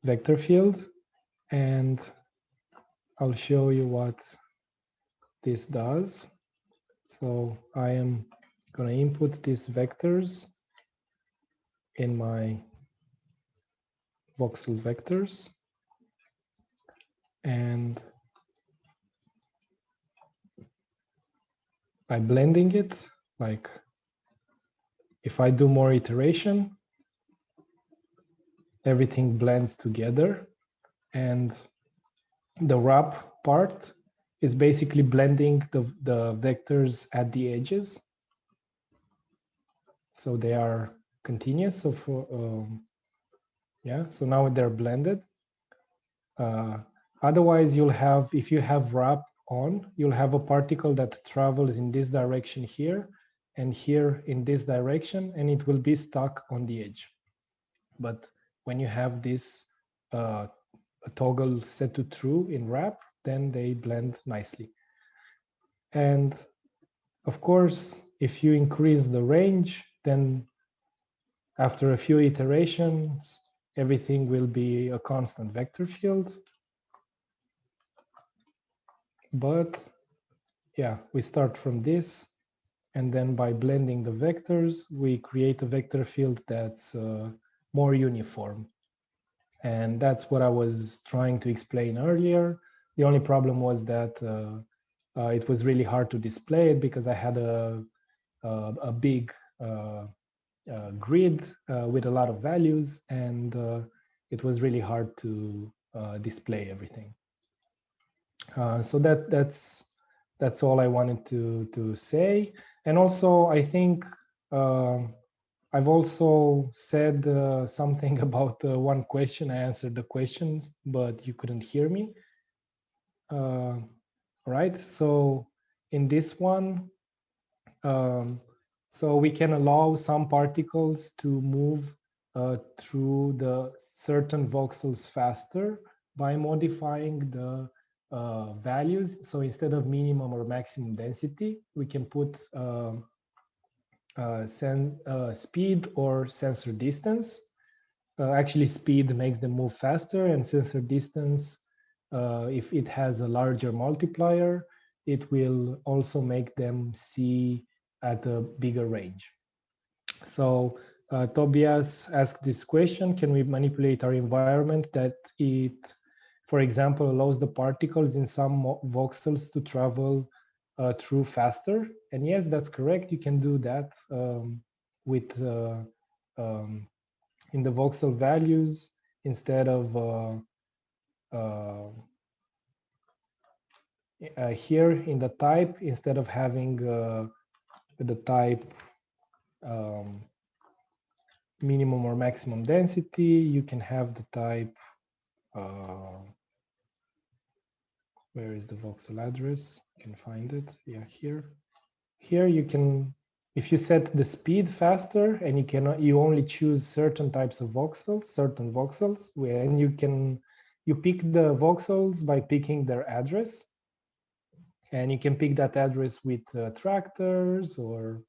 vector field, and I'll show you what this does. So I am going to input these vectors in my voxel vectors, and by blending it, like if I do more iteration, everything blends together, and the wrap part is basically blending the vectors at the edges. So they are continuous. So for, yeah, so now they're blended. Otherwise, you'll have, if you have wrap on, you'll have a particle that travels in this direction here and here in this direction, and it will be stuck on the edge. But when you have this a toggle set to true in wrap, then they blend nicely. And of course, if you increase the range, then after a few iterations, everything will be a constant vector field. But yeah, we start from this, and then by blending the vectors, we create a vector field that's more uniform. And that's what I was trying to explain earlier. The only problem was that it was really hard to display it because I had a big grid with a lot of values, and it was really hard to display everything. So that's all I wanted to say. And also, I think I've also said something about one question. I answered the questions, but you couldn't hear me. Right. So in this one, So we can allow some particles to move through the certain voxels faster by modifying the values. So instead of minimum or maximum density, we can put speed or sensor distance. Actually, speed makes them move faster, and sensor distance, if it has a larger multiplier, it will also make them see at a bigger range. So Tobias asked this question: can we manipulate our environment that it, for example, allows the particles in some voxels to travel through faster? And yes, that's correct. You can do that with in the voxel values instead of here in the type, instead of having the type minimum or maximum density, you can have the type, where is the voxel address? You can find it, yeah, here. Here you can, if you set the speed faster and you cannot, you only choose certain types of voxels, certain voxels, and you pick the voxels by picking their address. And you can pick that address with tractors, or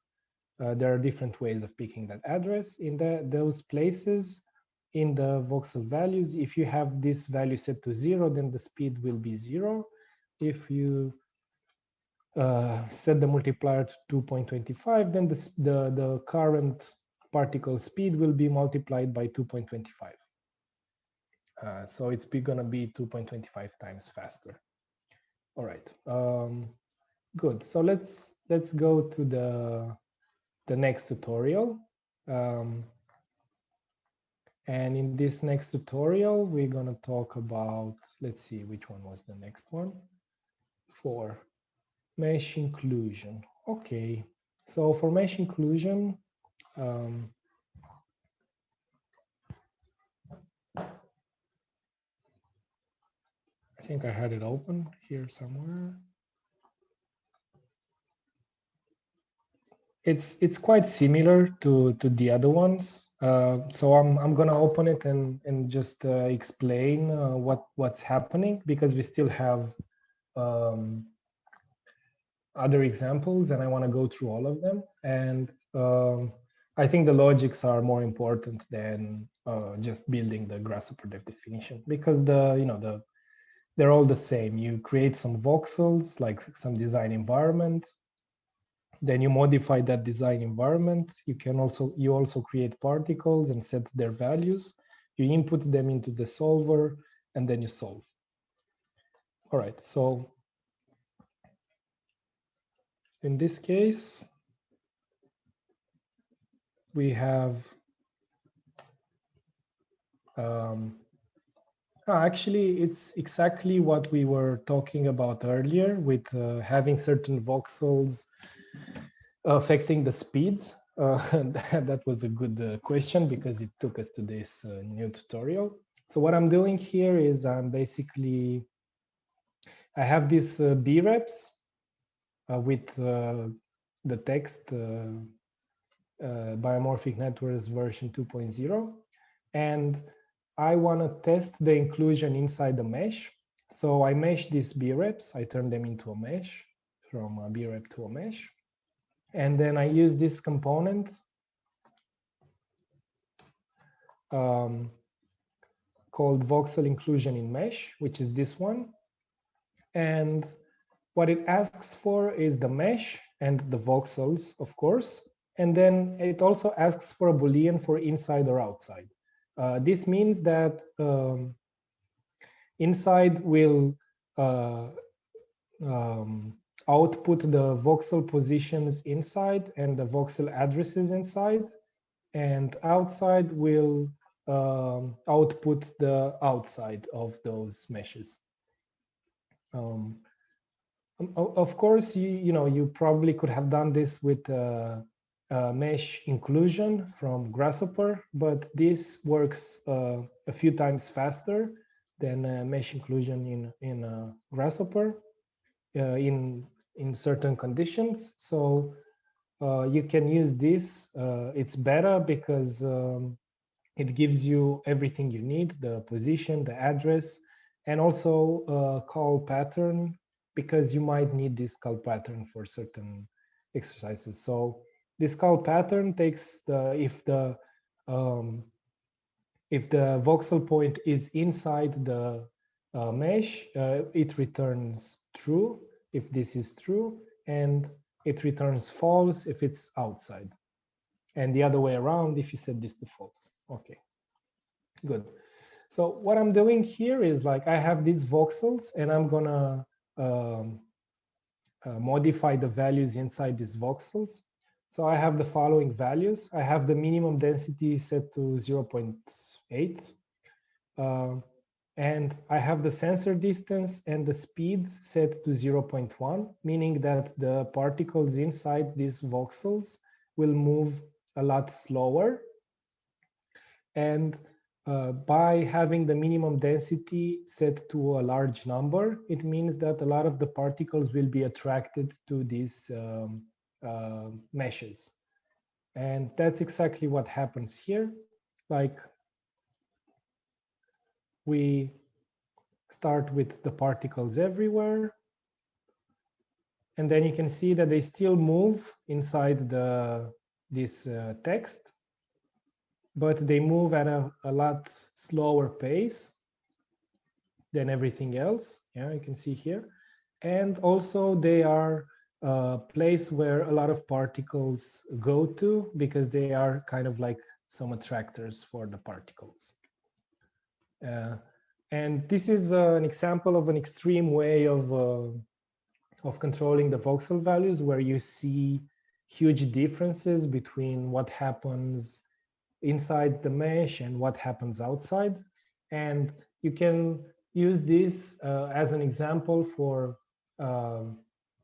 there are different ways of picking that address. In those places, in the voxel values, if you have this value set to 0, then the speed will be 0. If you set the multiplier to 2.25, then the current particle speed will be multiplied by 2.25. So it's going to be 2.25 times faster. All right, good. So let's go to the next tutorial. And in this next tutorial, we're going to talk about, let's see, which one was the next one? For mesh inclusion. Okay, so for mesh inclusion, I think I had it open here somewhere. It's quite similar to the other ones. So I'm gonna open it and just explain what's happening, because we still have other examples and I want to go through all of them. And I think the logics are more important than just building the Grasshopper definition, because they're all the same. You create some voxels, like some design environment. Then you modify that design environment. You also create particles and set their values. You input them into the solver, and then you solve. All right, so in this case, we have actually, it's exactly what we were talking about earlier with having certain voxels affecting the speed. That was a good question, because it took us to this new tutorial. So what I'm doing here is I have these B-reps with the text Biomorphic Networks version 2.0. And I want to test the inclusion inside the mesh. So I mesh these B-reps. I turn them into a mesh, from a B-rep to a mesh. And then I use this component called voxel inclusion in mesh, which is this one. And what it asks for is the mesh and the voxels, of course. And then it also asks for a Boolean for inside or outside. This means that inside will output the voxel positions inside and the voxel addresses inside, and outside will output the outside of those meshes. Of course, you probably could have done this with mesh inclusion from Grasshopper, but this works a few times faster than mesh inclusion in Grasshopper in certain conditions. So you can use this. It's better because it gives you everything you need, the position, the address, and also call pattern, because you might need this call pattern for certain exercises. So this call pattern takes if the voxel point is inside the mesh, it returns true if this is true, and it returns false if it's outside. And the other way around if you set this to false. Okay, good. So what I'm doing here is like I have these voxels and I'm gonna modify the values inside these voxels. So I have the following values. I have the minimum density set to 0.8. And I have the sensor distance and the speed set to 0.1, meaning that the particles inside these voxels will move a lot slower. And by having the minimum density set to a large number, it means that a lot of the particles will be attracted to these meshes. And that's exactly what happens here. Like, we start with the particles everywhere. And then you can see that they still move inside this text, but they move at a lot slower pace than everything else. Yeah, you can see here. And also they are a place where a lot of particles go to, because they are kind of like some attractors for the particles. And this is an example of an extreme way of controlling the voxel values, where you see huge differences between what happens inside the mesh and what happens outside. And you can use this as an example for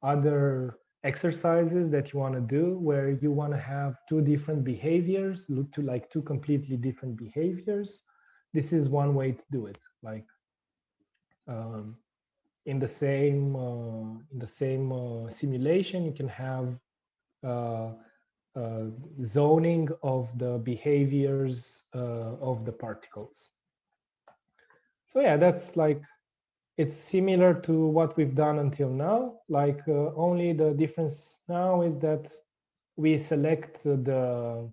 other exercises that you want to do, where you want to have two different behaviors, two completely different behaviors. This is one way to do it. Like in the same simulation, you can have zoning of the behaviors of the particles. So yeah, that's like, it's similar to what we've done until now. Like only the difference now is that we select the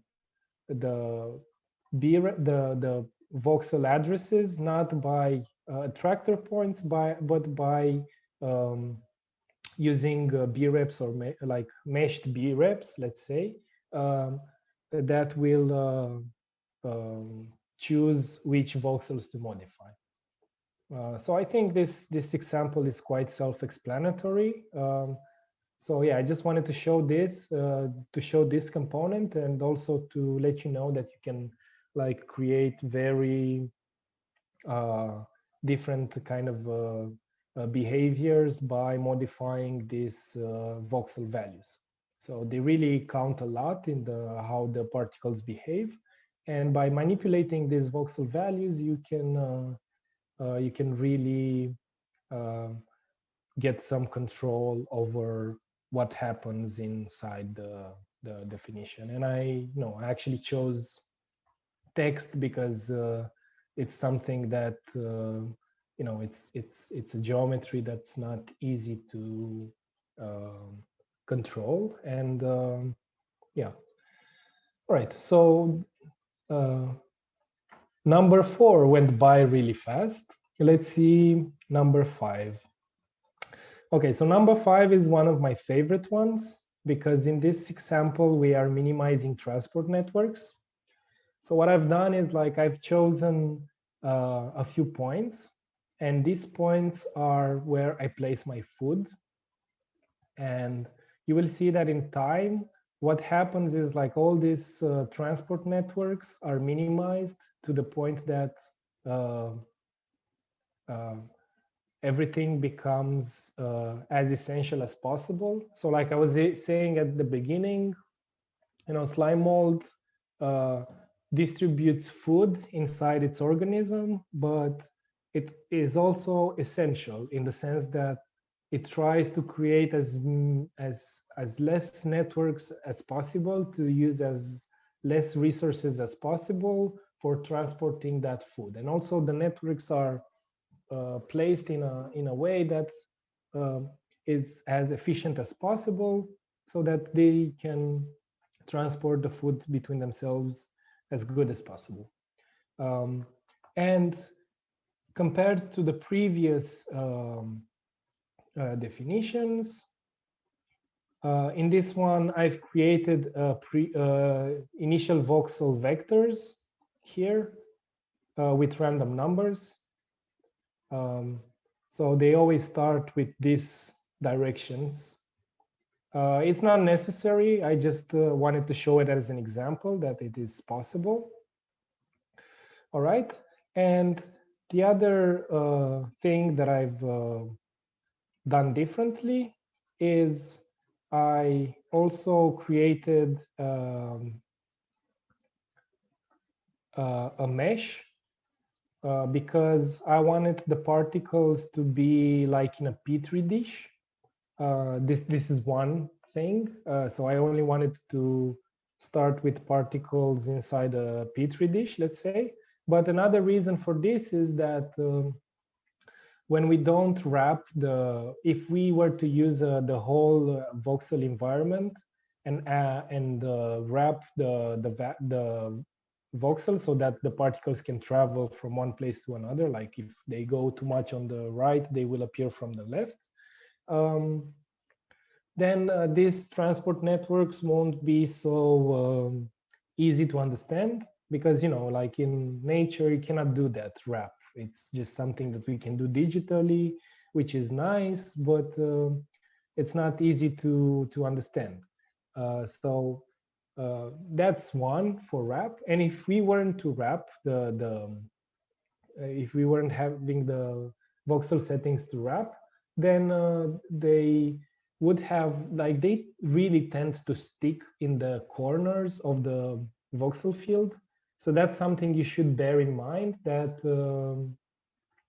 voxel addresses not by attractor points, but by using B-reps or like meshed B-reps, let's say, that will choose which voxels to modify. So I think this example is quite self-explanatory. So yeah, I just wanted to show this component, and also to let you know that you can like create very different kind of behaviors by modifying these voxel values. So they really count a lot in how the particles behave, and by manipulating these voxel values, you can really get some control over what happens inside the definition. And I actually chose text because it's something that it's a geometry that's not easy to control. And yeah, all right. So number 4 went by really fast. Let's see number 5. Okay, so number 5 is one of my favorite ones, because in this example we are minimizing transport networks. So what I've done is like I've chosen a few points, and these points are where I place my food. And you will see that in time, what happens is like all these transport networks are minimized to the point that everything becomes as essential as possible. So like I was saying at the beginning, slime mold distributes food inside its organism, but it is also essential in the sense that it tries to create as less networks as possible, to use as less resources as possible for transporting that food. And also the networks are placed in a way that is as efficient as possible, so that they can transport the food between themselves as good as possible. And compared to the previous definitions, in this one, I've created initial voxel vectors here with random numbers. So they always start with these directions. It's not necessary. I just wanted to show it as an example that it is possible. All right. And the other thing that I've done differently is I also created a mesh because I wanted the particles to be like in a petri dish. This is one thing. So I only wanted to start with particles inside a petri dish, let's say. But another reason for this is that when we don't wrap if we were to use the whole voxel environment and wrap the voxel so that the particles can travel from one place to another, like if they go too much on the right, they will appear from the left. Then these transport networks won't be so easy to understand, because, you know, like in nature, you cannot do that wrap. It's just something that we can do digitally, which is nice, but it's not easy to understand. So that's one for wrap. And if we weren't to wrap if we weren't having the voxel settings to wrap, then they would have, like, they really tend to stick in the corners of the voxel field. So that's something you should bear in mind, that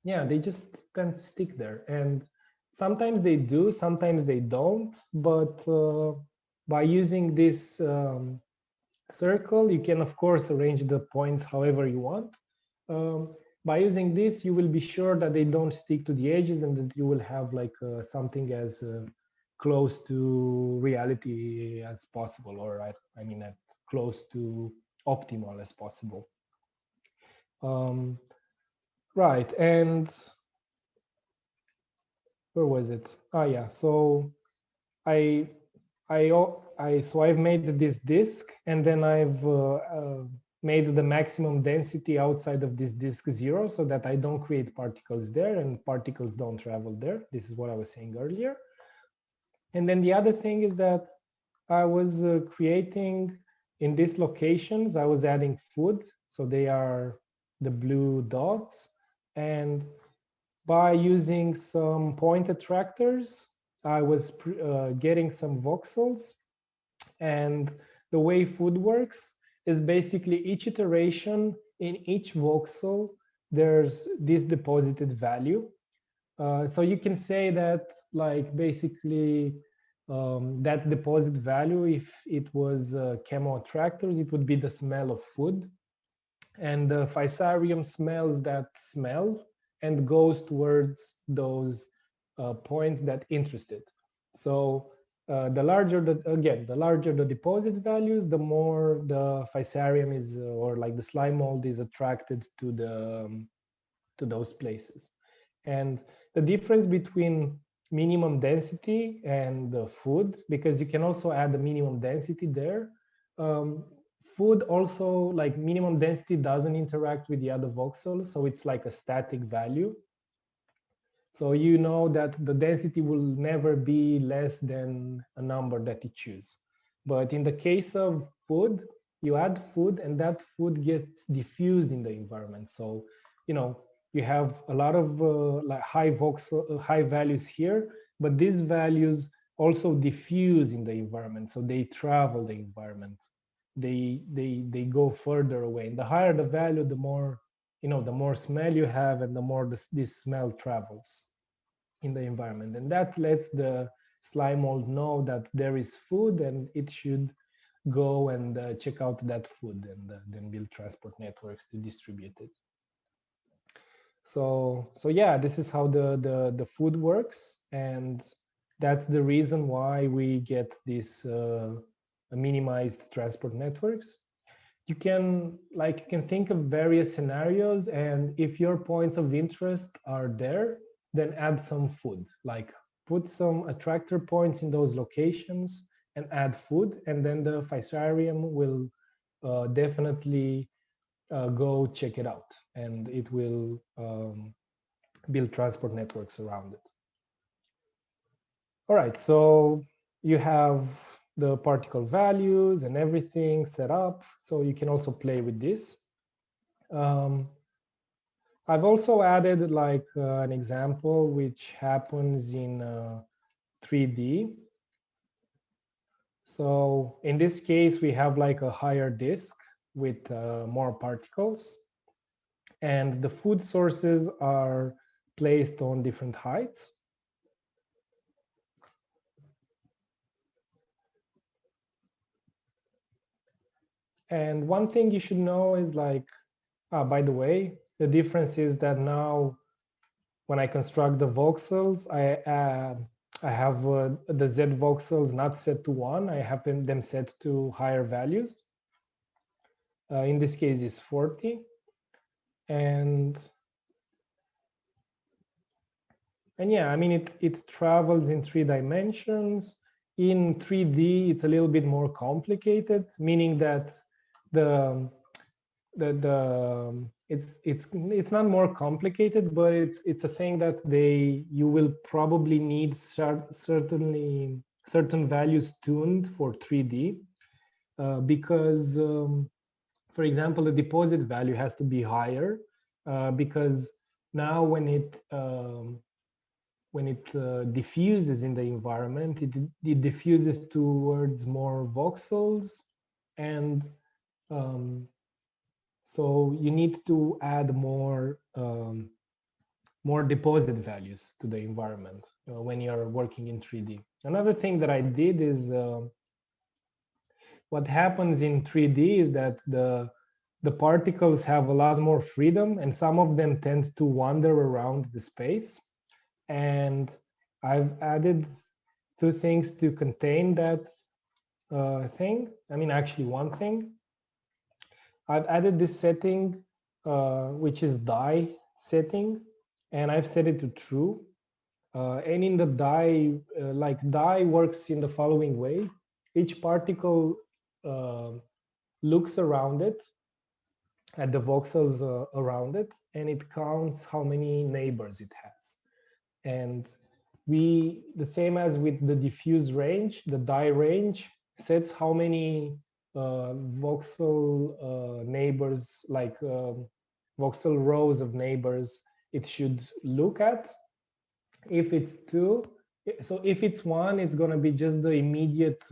yeah, they just tend to stick there. And sometimes they do, sometimes they don't. But by using this circle, you can of course arrange the points however you want. By using this, you will be sure that they don't stick to the edges, and that you will have like something as close to reality as possible, or I mean, as close to optimal as possible. Right, and where was it? Ah, yeah. So I've made this disk, and then I've made the maximum density outside of this disk 0, so that I don't create particles there, and particles don't travel there. This is what I was saying earlier. And then the other thing is that I was creating in these locations, I was adding food. So they are the blue dots. And by using some point attractors, I was getting some voxels. And the way food works is basically each iteration in each voxel, there's this deposited value. So you can say that, like, basically that deposit value, if it was chemo attractors, it would be the smell of food. And the Fusarium smells that smell and goes towards those points that interest it. So the larger the larger the deposit values, the more the Fusarium is, or like the slime mold is attracted to to those places. And the difference between minimum density and the food, because you can also add the minimum density there. Food also, like, minimum density doesn't interact with the other voxels, so it's like a static value. So you know that the density will never be less than a number that you choose. But in the case of food, you add food, and that food gets diffused in the environment. So, you know, you have a lot of like high values here, but these values also diffuse in the environment. So they travel the environment. They go further away. And the higher the value, the more, you know, the more smell you have, and the more this smell travels. in the environment. And that lets the slime mold know that there is food and it should go and check out that food and then build transport networks to distribute it. So yeah, this is how the food works, and that's the reason why we get these minimized transport networks. You can think of various scenarios, and if your points of interest are there, then add some food, like put some attractor points in those locations and add food, and then the Physaриum will definitely go check it out, and it will build transport networks around it. All right, so you have the particle values and everything set up, so you can also play with this. I've also added an example which happens in 3D. So in this case, we have a higher disk with more particles, and the food sources are placed on different heights. And one thing you should know is by the way, the difference is that now when I construct the voxels, I have the Z voxels not set to 1. I have them set to higher values. In this case, it's 40. And yeah, I mean, it travels in 3 dimensions. In 3D, it's a little bit more complicated, meaning that it's not more complicated, but it's a thing that you will probably need certain values tuned for 3D because for example, the deposit value has to be higher because now when it diffuses in the environment, it diffuses towards more voxels, and so you need to add more deposit values to the environment when you're working in 3D. Another thing that I did is what happens in 3D is that the particles have a lot more freedom, and some of them tend to wander around the space. And I've added 2 things to contain that thing. I mean, actually 1 thing. I've added this setting, which is die setting, and I've set it to true. And in the die, die works in the following way. Each particle looks around it, at the voxels around it, and it counts how many neighbors it has. And the same as with the diffuse range, the die range sets how many voxel neighbors, voxel rows of neighbors it should look at. If it's 2, so if it's 1, it's going to be just the immediate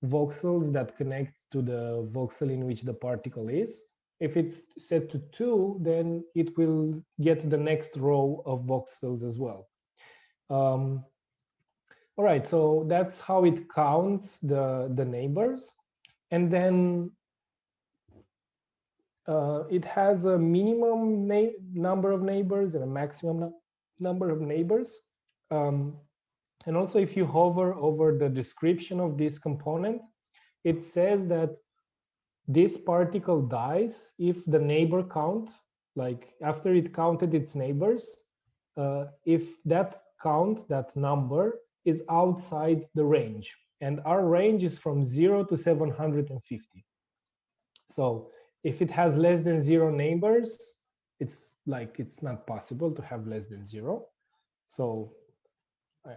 voxels that connect to the voxel in which the particle is. If it's set to 2, then it will get the next row of voxels as well. All right, so that's how it counts the neighbors. And then it has a minimum number of neighbors and a maximum number of neighbors. And also, if you hover over the description of this component, it says that this particle dies if the neighbor count, after it counted its neighbors, if that count, that number, is outside the range. And our range is from 0 to 750. So if it has less than 0 neighbors, it's not possible to have less than 0. So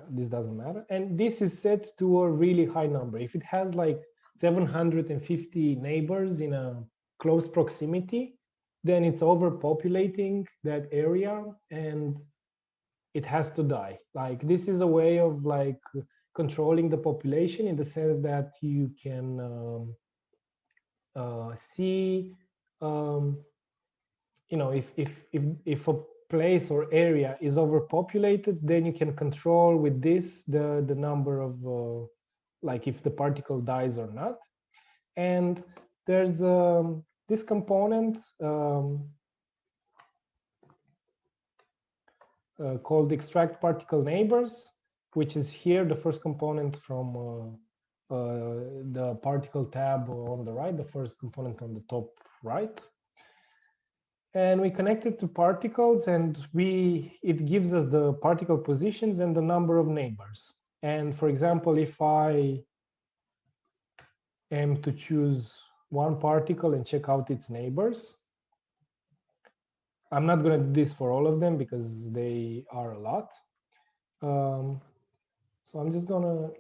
this doesn't matter. And this is set to a really high number. If it has 750 neighbors in a close proximity, then it's overpopulating that area and it has to die. This is a way of controlling the population in the sense that you can see, if a place or area is overpopulated, then you can control with this the number of like if the particle dies or not. And there's this component called extract particle neighbors, which is here the first component from the particle tab on the right, the first component on the top right. And we connect it to particles, and it gives us the particle positions and the number of neighbors. And for example, if I am to choose one particle and check out its neighbors, I'm not going to do this for all of them because they are a lot. So I'm just going to,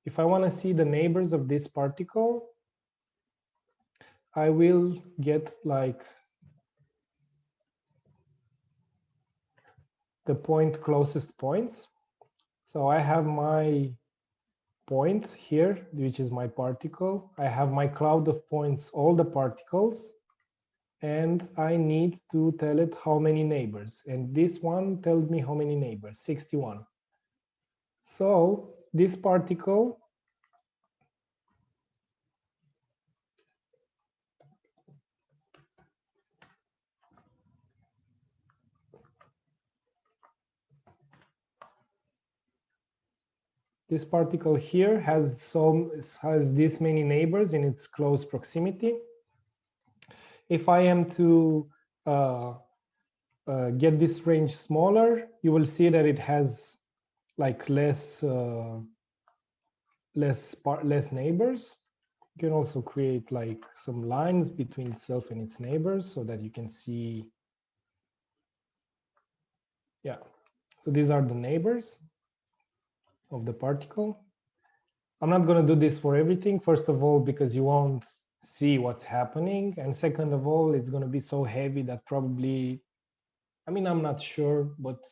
if I want to see the neighbors of this particle, I will get like the point closest points. So I have my point here, which is my particle. I have my cloud of points, all the particles, and I need to tell it how many neighbors. And this one tells me how many neighbors, 61. So this particle here has this many neighbors in its close proximity. If I am to get this range smaller, you will see that it has like less neighbors. You can also create like some lines between itself and its neighbors so that you can see. Yeah, so these are the neighbors of the particle. I'm not going to do this for everything. First of all, because you won't see what's happening. And second of all, it's going to be so heavy that probably, I mean, I'm not sure, but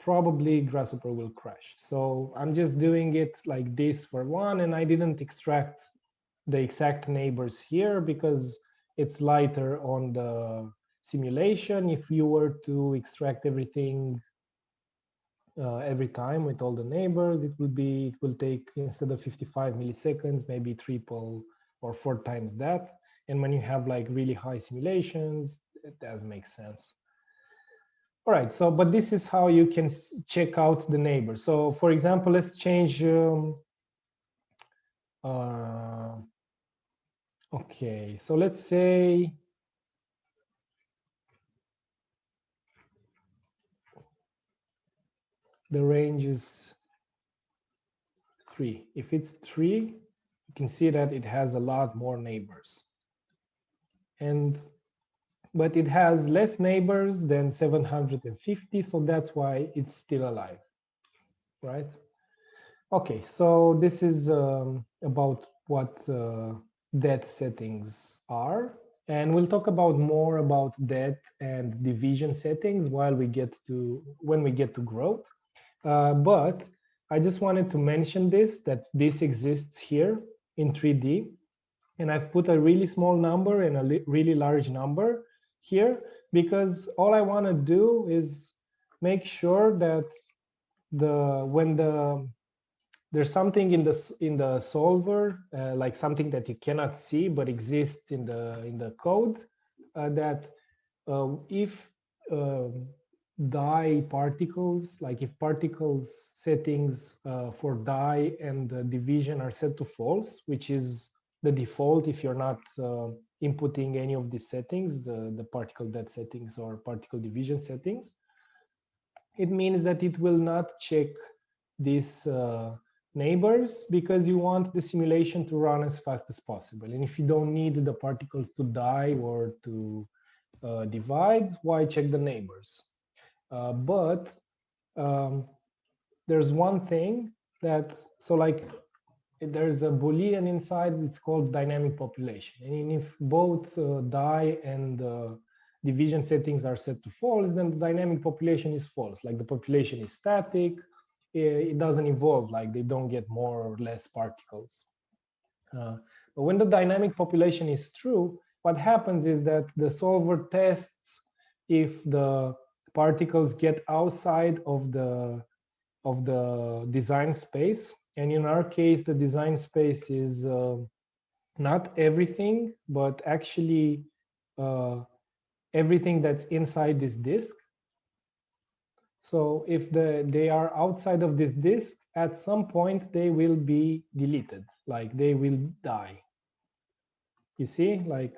probably Grasshopper will crash. So I'm just doing it like this for one, and I didn't extract the exact neighbors here because it's lighter on the simulation. If you were to extract everything every time with all the neighbors, it will take, instead of 55 milliseconds, maybe 3 or 4 times that. And when you have like really high simulations, it does make sense. All right, so, but this is how you can check out the neighbors. So for example, let's change, okay, so let's say the range is 3. If it's 3, you can see that it has a lot more neighbors. But it has less neighbors than 750, so that's why it's still alive, right? Okay, so this is about what det settings are. And we'll talk about more about det and division settings when we get to growth. But I just wanted to mention that this exists here in 3D. And I've put a really small number and a really large number here because all I want to do is make sure that there's something in the solver, like something that you cannot see but exists in the code, that if die particles, like if particles settings for die and division are set to false, which is the default if you're not inputting any of these settings, the particle det settings or particle division settings, it means that it will not check these neighbors because you want the simulation to run as fast as possible. And if you don't need the particles to die or to divide, why check the neighbors? But there's one thing that, so like there's a Boolean inside, it's called dynamic population. And if both die and division settings are set to false, then the dynamic population is false. Like the population is static, it doesn't evolve, like they don't get more or less particles. But when the dynamic population is true, what happens is that the solver tests if the particles get outside of the design space. And in our case, the design space is not everything, but actually everything that's inside this disk. So if they are outside of this disk, at some point they will be deleted, like they will die. You see, like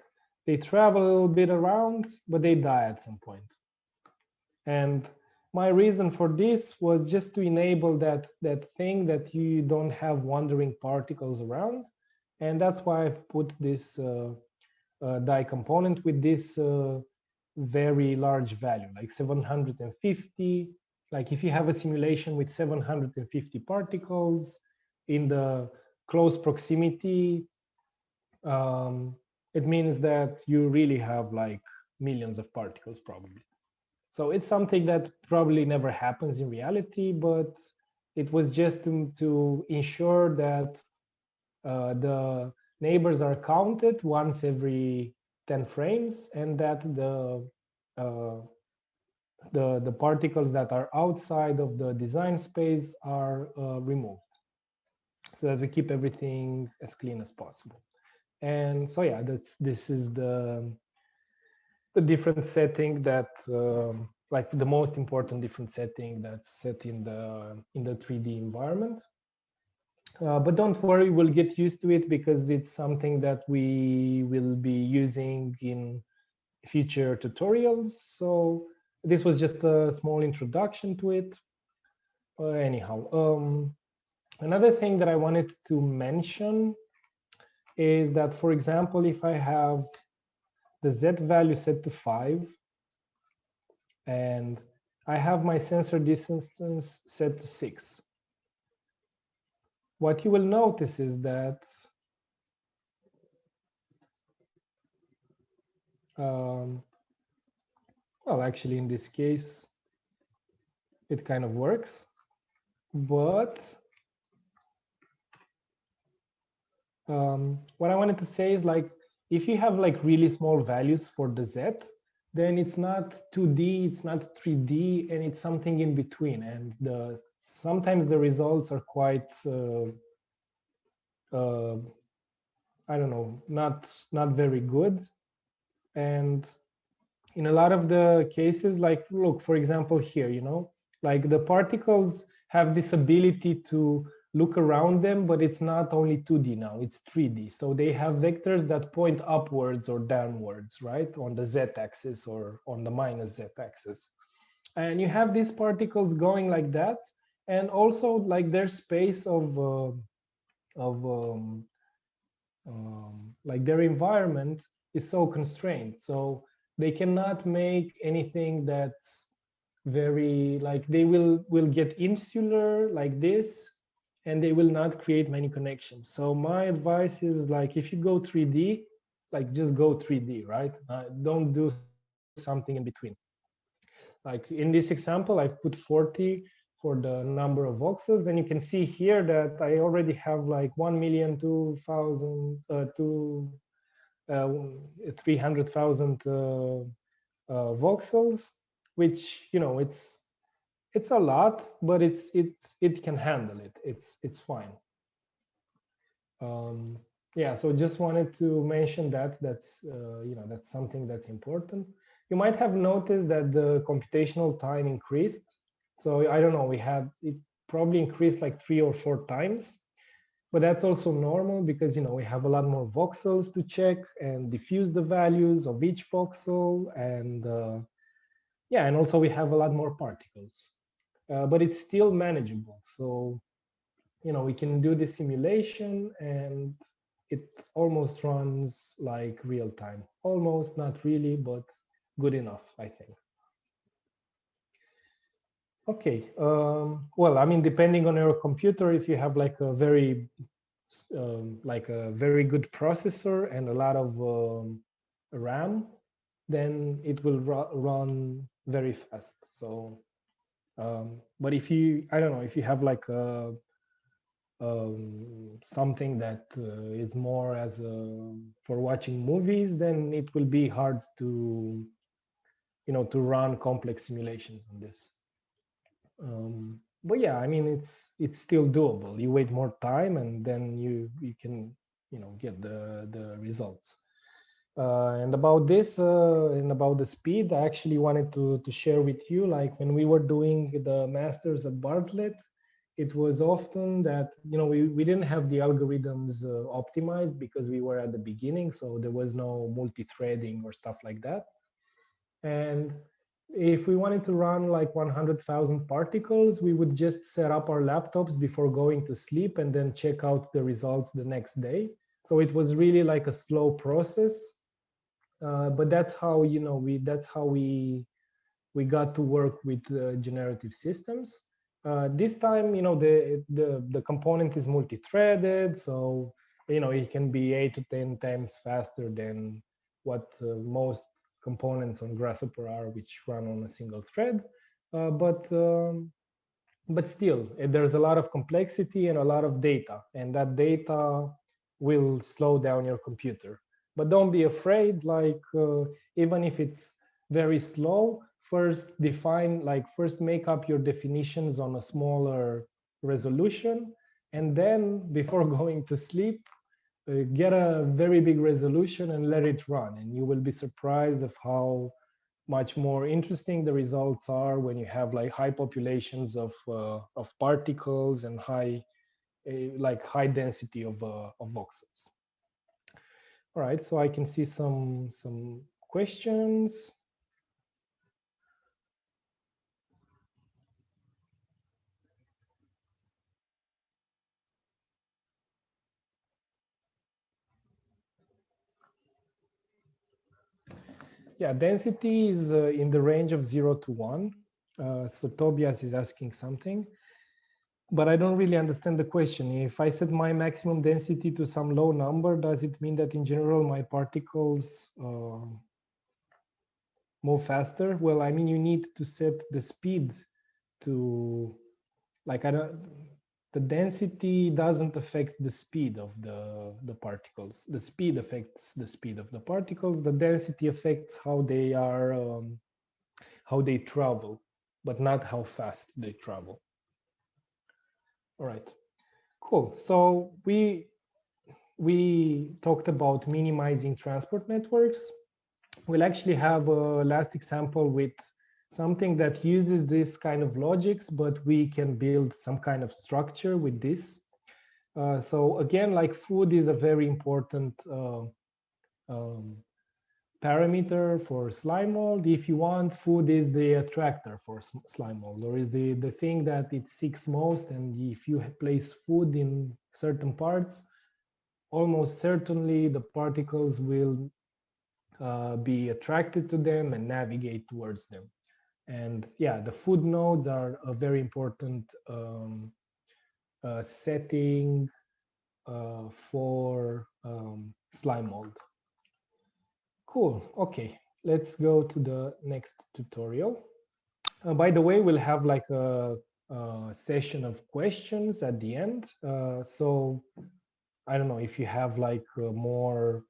they travel a little bit around, but they die at some point. And my reason for this was just to enable that thing that you don't have wandering particles around. And that's why I've put this die component with this very large value, like 750. Like if you have a simulation with 750 particles in the close proximity, it means that you really have like millions of particles probably. So it's something that probably never happens in reality, but it was just to ensure that the neighbors are counted once every 10 frames, and that the particles that are outside of the design space are removed, so that we keep everything as clean as possible. And so yeah, this is the different setting that like the most important different setting that's set in the 3D environment. But don't worry, we'll get used to it because it's something that we will be using in future tutorials. So this was just a small introduction to it. Anyhow, another thing that I wanted to mention is that, for example, if I have the Z value set to 5 and I have my sensor distance set to 6, what you will notice is that well, actually in this case it kind of works, but what I wanted to say is, like, if you have like really small values for the Z, then it's not 2D, it's not 3D, and it's something in between. And sometimes the results are quite, I don't know, not very good. And in a lot of the cases, like, look, for example, here, you know, like the particles have this ability to look around them, but it's not only 2D now, it's 3D. So they have vectors that point upwards or downwards, right? On the Z-axis or on the minus Z-axis. And you have these particles going like that. And also like their space of like their environment is so constrained. So they cannot make anything that's very, like, they will get insular like this, and they will not create many connections. So my advice is, like, if you go 3D, like just go 3D, right? Don't do something in between. Like in this example, I've put 40 for the number of voxels, and you can see here that I already have like 300,000 voxels, which, you know, it's a lot, but it can handle it. It's fine. Yeah, so just wanted to mention that that's you know, that's something that's important. You might have noticed that the computational time increased. So I don't know, it probably increased like 3 or 4 times, but that's also normal because, you know, we have a lot more voxels to check and diffuse the values of each voxel, and yeah, and also we have a lot more particles, but it's still manageable. So, you know, we can do the simulation and it almost runs like real time. Almost, not really, but good enough, I think. Okay, well, I mean, depending on your computer, if you have like a very good processor and a lot of RAM, then it will run very fast. So, but if you, I don't know, if you have like a something that is more as for watching movies, then it will be hard to, to run complex simulations on this. But yeah, I mean, it's still doable. You wait more time, and then you can, get the results. And about this and about the speed, I actually wanted to share with you, like when we were doing the masters at Bartlett, it was often that, we didn't have the algorithms optimized because we were at the beginning, so there was no multi-threading or stuff like that. And if we wanted to run like 100,000 particles, we would just set up our laptops before going to sleep and then check out the results the next day. So it was really like a slow process. But that's how, we got to work with generative systems. This time, the component is multi-threaded, so it can be 8 to 10 times faster than what most components on Grasshopper are, which run on a single thread. But still, there's a lot of complexity and a lot of data, and that data will slow down your computer. But don't be afraid, like even if it's very slow, first make up your definitions on a smaller resolution, and then before going to sleep, get a very big resolution and let it run, and you will be surprised of how much more interesting the results are when you have like high populations of particles and high density of voxels. All right, so I can see some questions. Yeah, density is in the range of 0 to 1. So Tobias is asking something, but I don't really understand the question. If I set my maximum density to some low number, does it mean that in general my particles move faster? Well, I mean, you need to set the speed to, like, the density doesn't affect the speed of the particles. The speed affects the speed of the particles. The density affects how they are, how they travel, but not how fast they travel. All right, cool. So we talked about minimizing transport networks. We'll actually have a last example with something that uses this kind of logics, but we can build some kind of structure with this. So again, like food is a very important parameter for slime mold. If you want, food is the attractor for slime mold, or is the thing that it seeks most. And if you place food in certain parts, almost certainly the particles will be attracted to them and navigate towards them. And yeah, the food nodes are a very important setting for slime mold. Cool. Okay, let's go to the next tutorial. By the way, we'll have like a session of questions at the end. So I don't know if you have like more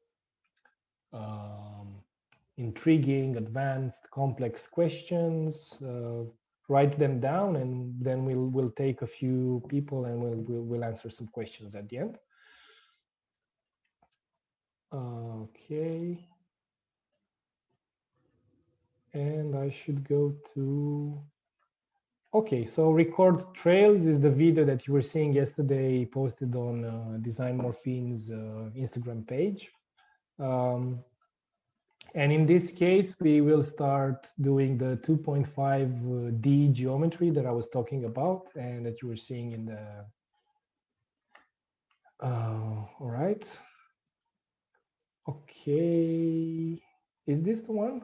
intriguing, advanced, complex questions, write them down, and then we'll take a few people and we'll answer some questions at the end. Okay. And I should go to, okay, so record trails is the video that you were seeing yesterday posted on Design Morphine's Instagram page. And in this case, we will start doing the 2.5D geometry that I was talking about and that you were seeing in the, all right. Okay, is this the one?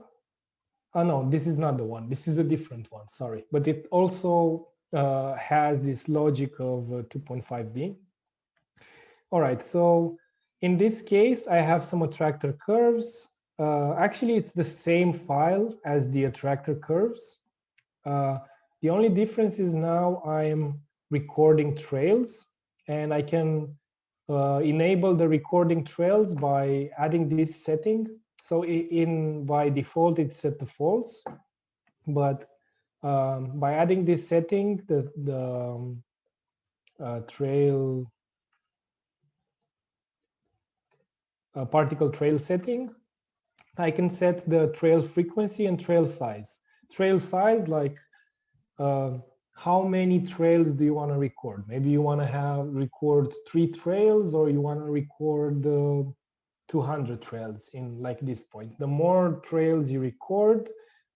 Oh, no, this is not the one. This is a different one, sorry. But it also has this logic of 2.5D. All right, so in this case, I have some attractor curves. Actually, it's the same file as the attractor curves. The only difference is now I'm recording trails. and I can enable the recording trails by adding this setting. So by default, it's set to false, but by adding this setting, the trail particle trail setting, I can set the trail frequency and trail size. Trail size, like how many trails do you want to record? Maybe you want to record 3 trails, or you want to record 200 trails in like this point. The more trails you record,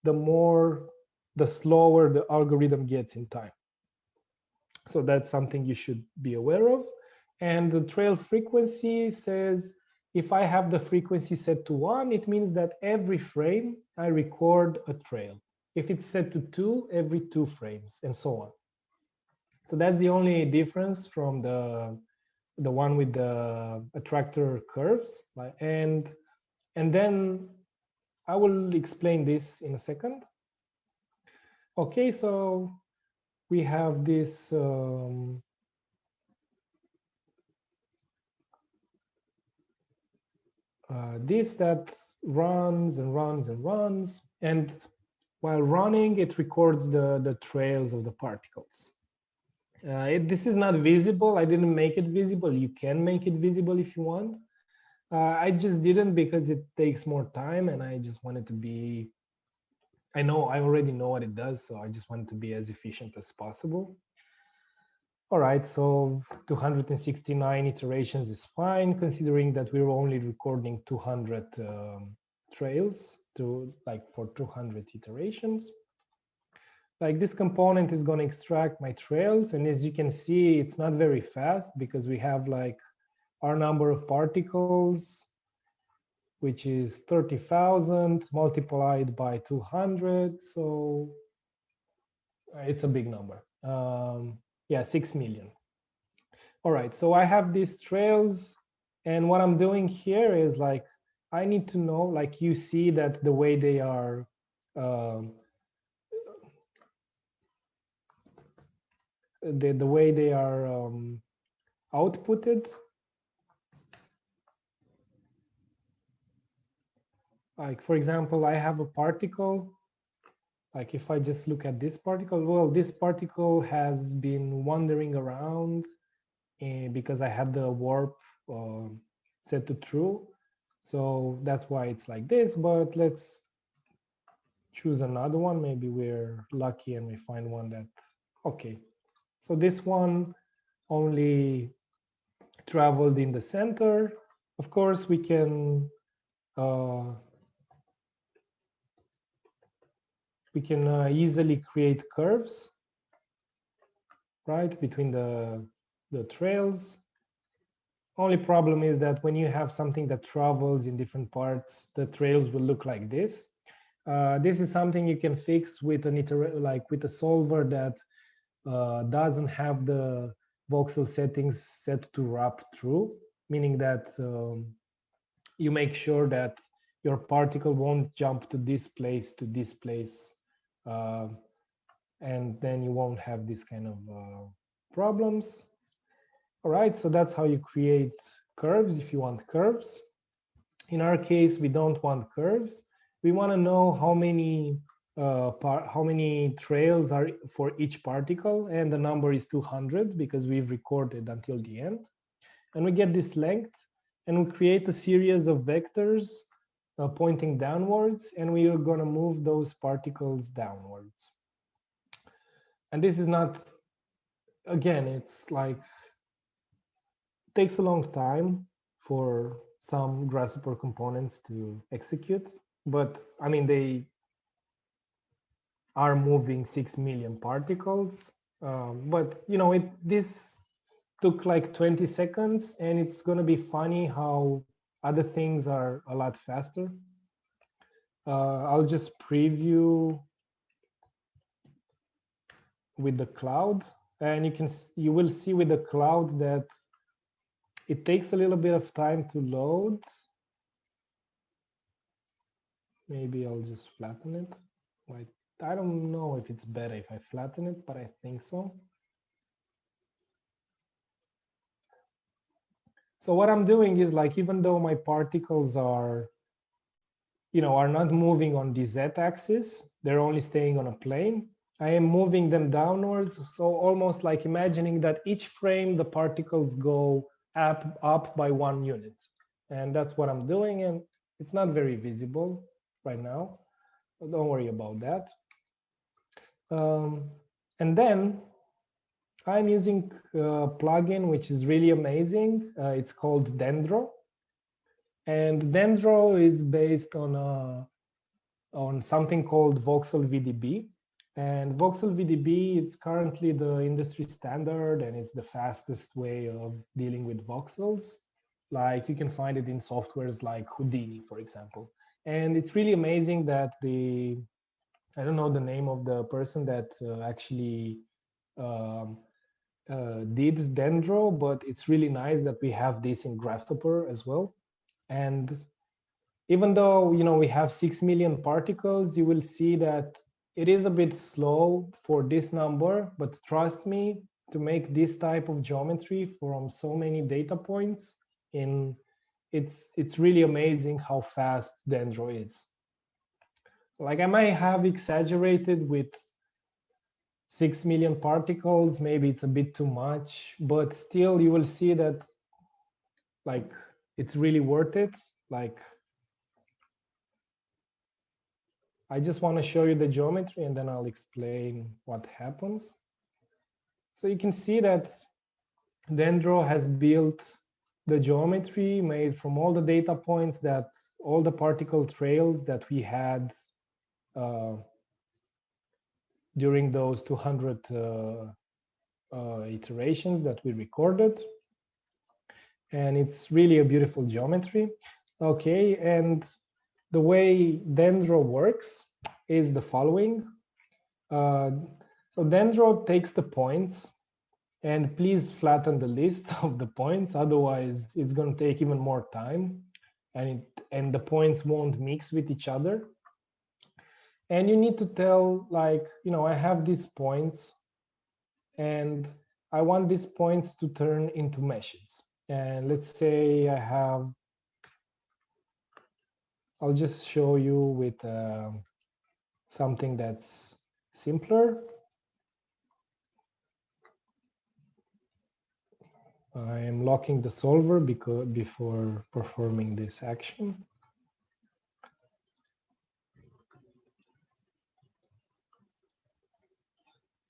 the slower the algorithm gets in time. So that's something you should be aware of. And the trail frequency says, if I have the frequency set to 1, it means that every frame I record a trail. If it's set to 2, every 2 frames, and so on. So that's the only difference from the one with the attractor curves. And then I will explain this in a second. Okay, so we have this this that runs and runs and runs, and while running, it records the trails of the particles. This is not visible. I didn't make it visible. You can make it visible if you want. I just didn't because it takes more time, and I just wanted to be, I already know what it does, so I just wanted to be as efficient as possible. All right, so 269 iterations is fine, considering that we were only recording 200 trails for 200 iterations. Like this component is going to extract my trails, and as you can see, it's not very fast because we have like our number of particles, which is 30,000 multiplied by 200, so it's a big number. Yeah, 6 million. All right, so I have these trails, and what I'm doing here is like, I need to know, like you see that the way they are the way they are outputted. Like, for example, I have a particle. Like if I just look at this particle, well, this particle has been wandering around because I had the warp set to true. So that's why it's like this, but let's choose another one. Maybe we're lucky and we find one that, okay. So this one only traveled in the center. Of course, we can easily create curves, right, between the trails. Only problem is that when you have something that travels in different parts, the trails will look like this. This is something you can fix with with a solver that doesn't have the voxel settings set to wrap through, meaning that you make sure that your particle won't jump to this place, and then you won't have this kind of problems. All right, so that's how you create curves if you want curves. In our case, we don't want curves. We want to know how many trails are for each particle, and the number is 200 because we've recorded until the end. And we get this length, and we create a series of vectors pointing downwards, and we are going to move those particles downwards. And this is not, again, it's like, takes a long time for some Grasshopper components to execute, but I mean, they are moving 6 million particles. But you know, this took like 20 seconds, and it's going to be funny how other things are a lot faster. I'll just preview with the cloud, and you will see with the cloud that it takes a little bit of time to load. Maybe I'll just flatten it. Like, I don't know if it's better if I flatten it, but I think so. So what I'm doing is like, even though my particles are, are not moving on the z-axis, they're only staying on a plane, I am moving them downwards. So almost like imagining that each frame, the particles go up by 1 unit. And that's what I'm doing. And it's not very visible right now, so don't worry about that. And then I'm using a plugin which is really amazing. It's called Dendro. And Dendro is based on something called voxel VDB. And voxel VDB is currently the industry standard, and it's the fastest way of dealing with voxels. Like, you can find it in softwares like Houdini, for example. And it's really amazing that I don't know the name of the person that actually did Dendro, but it's really nice that we have this in Grasshopper as well. And even though we have 6 million particles, you will see that it is a bit slow for this number, but trust me, to make this type of geometry from so many data points, it's really amazing how fast Dendro is. Like, I might have exaggerated with 6 million particles, maybe it's a bit too much, but still you will see that like it's really worth it. Like, I just want to show you the geometry and then I'll explain what happens. So you can see that Dendro has built the geometry made from all the data points, that all the particle trails that we had during those 200 iterations that we recorded. And it's really a beautiful geometry. Okay, and the way Dendro works is the following. So Dendro takes the points, and please flatten the list of the points, otherwise it's going to take even more time, and the points won't mix with each other. And you need to tell, like, I have these points and I want these points to turn into meshes. And let's say I'll just show you with something that's simpler. I am locking the solver before performing this action.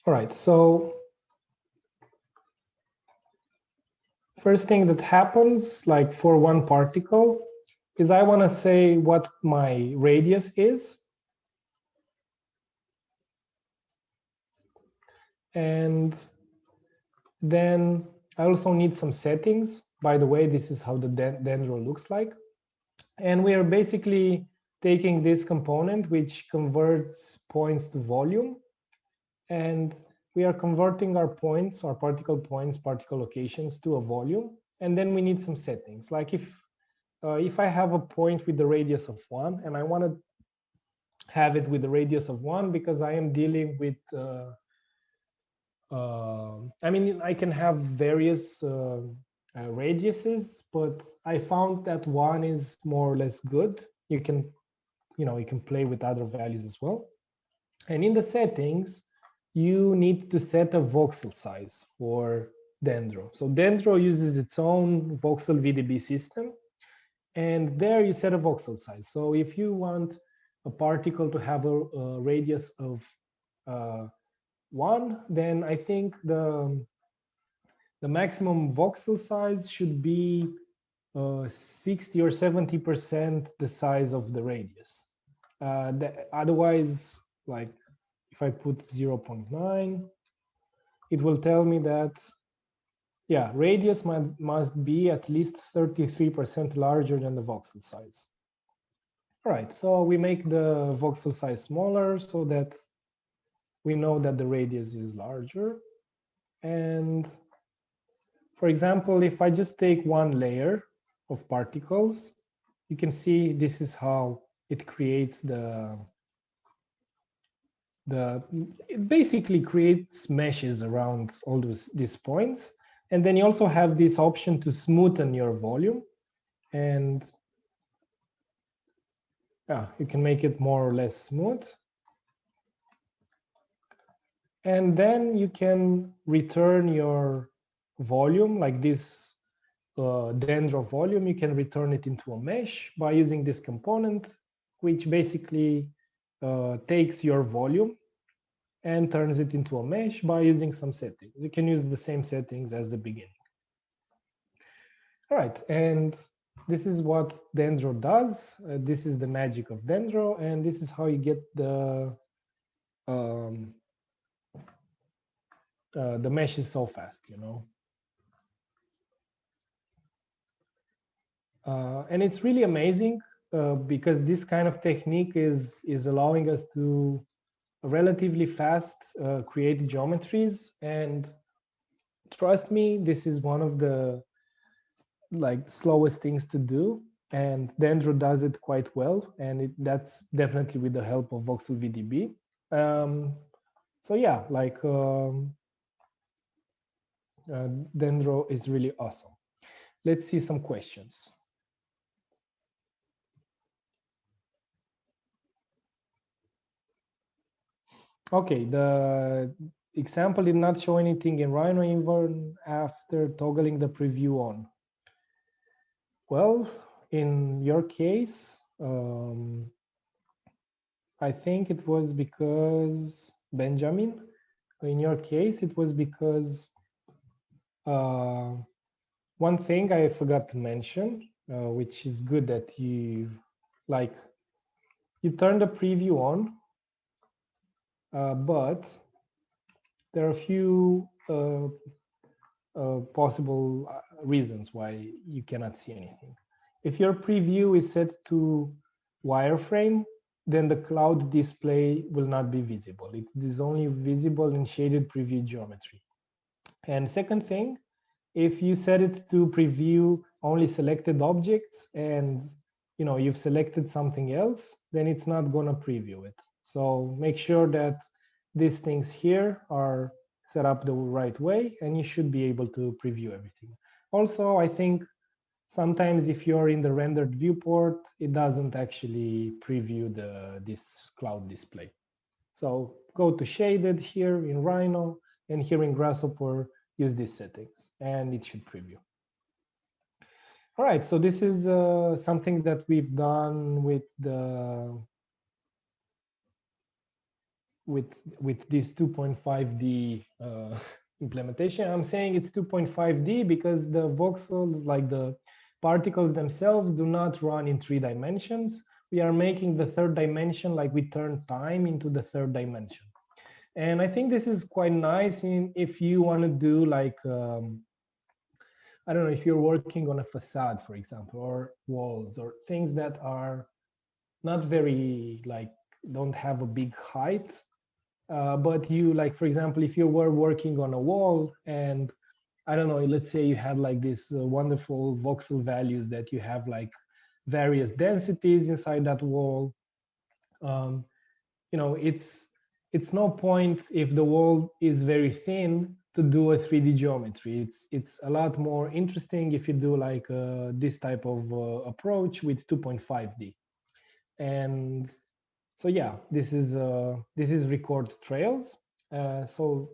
All right, so first thing that happens, like for one particle, is I want to say what my radius is. And then I also need some settings. By the way, this is how the Dendro looks like. And we are basically taking this component, which converts points to volume. And we are converting our points, our particle points, particle locations to a volume. And then we need some settings. Like if I have a point with the radius of 1 and I want to have it with the radius of 1 because I am dealing with, I mean, I can have various radiuses, but I found that 1 is more or less good. You can play with other values as well. And in the settings, you need to set a voxel size for Dendro. So Dendro uses its own voxel VDB system, and there you set a voxel size. So if you want a particle to have a radius of 1, then I think the maximum voxel size should be 60 or 70% the size of the radius. Otherwise, like if I put 0.9, it will tell me that, yeah, radius must be at least 33% larger than the voxel size. All right, so we make the voxel size smaller so that we know that the radius is larger. And for example, if I just take one layer of particles, you can see this is how it creates it basically creates meshes around all these points. And then you also have this option to smoothen your volume, and yeah, you can make it more or less smooth. And then you can return your volume, like this Dendro volume, you can return it into a mesh by using this component, which basically takes your volume and turns it into a mesh by using some settings. You can use the same settings as the beginning. All right, and this is what Dendro does. This is the magic of Dendro, and this is how you get the meshes so fast, you know. And it's really amazing because this kind of technique is allowing us to relatively fast create geometries. And trust me, this is one of the slowest things to do. And Dendro does it quite well. And that's definitely with the help of Voxel VDB. So yeah, Dendro is really awesome. Let's see some questions. Okay, the example did not show anything in Rhino even after toggling the preview on. Well, in your case, I think it was because, Benjamin, in your case, it was because one thing I forgot to mention, which is good that you turn the preview on, but there are a few possible reasons why you cannot see anything. If your preview is set to wireframe, then the cloud display will not be visible. It is only visible in shaded preview geometry. And second thing, if you set it to preview only selected objects and you've selected something else, then it's not gonna preview it. So make sure that these things here are set up the right way, and you should be able to preview everything. Also, I think sometimes if you're in the rendered viewport, it doesn't actually preview this cloud display. So go to shaded here in Rhino, and here in Grasshopper, use these settings, and it should preview. All right, so this is something that we've done with this 2.5D implementation. I'm saying it's 2.5D because the voxels, like the particles themselves, do not run in 3 dimensions. We are making the 3rd dimension, like we turn time into the 3rd dimension. And I think this is quite nice if you want to do I don't know, if you're working on a facade, for example, or walls, or things that are not very, don't have a big height. But you, for example, if you were working on a wall and I don't know, let's say you had this wonderful voxel values that you have various densities inside that wall. It's no point if the wall is very thin to do a 3D geometry. It's a lot more interesting if you do this type of approach with 2.5D. And so yeah, this is record trails. So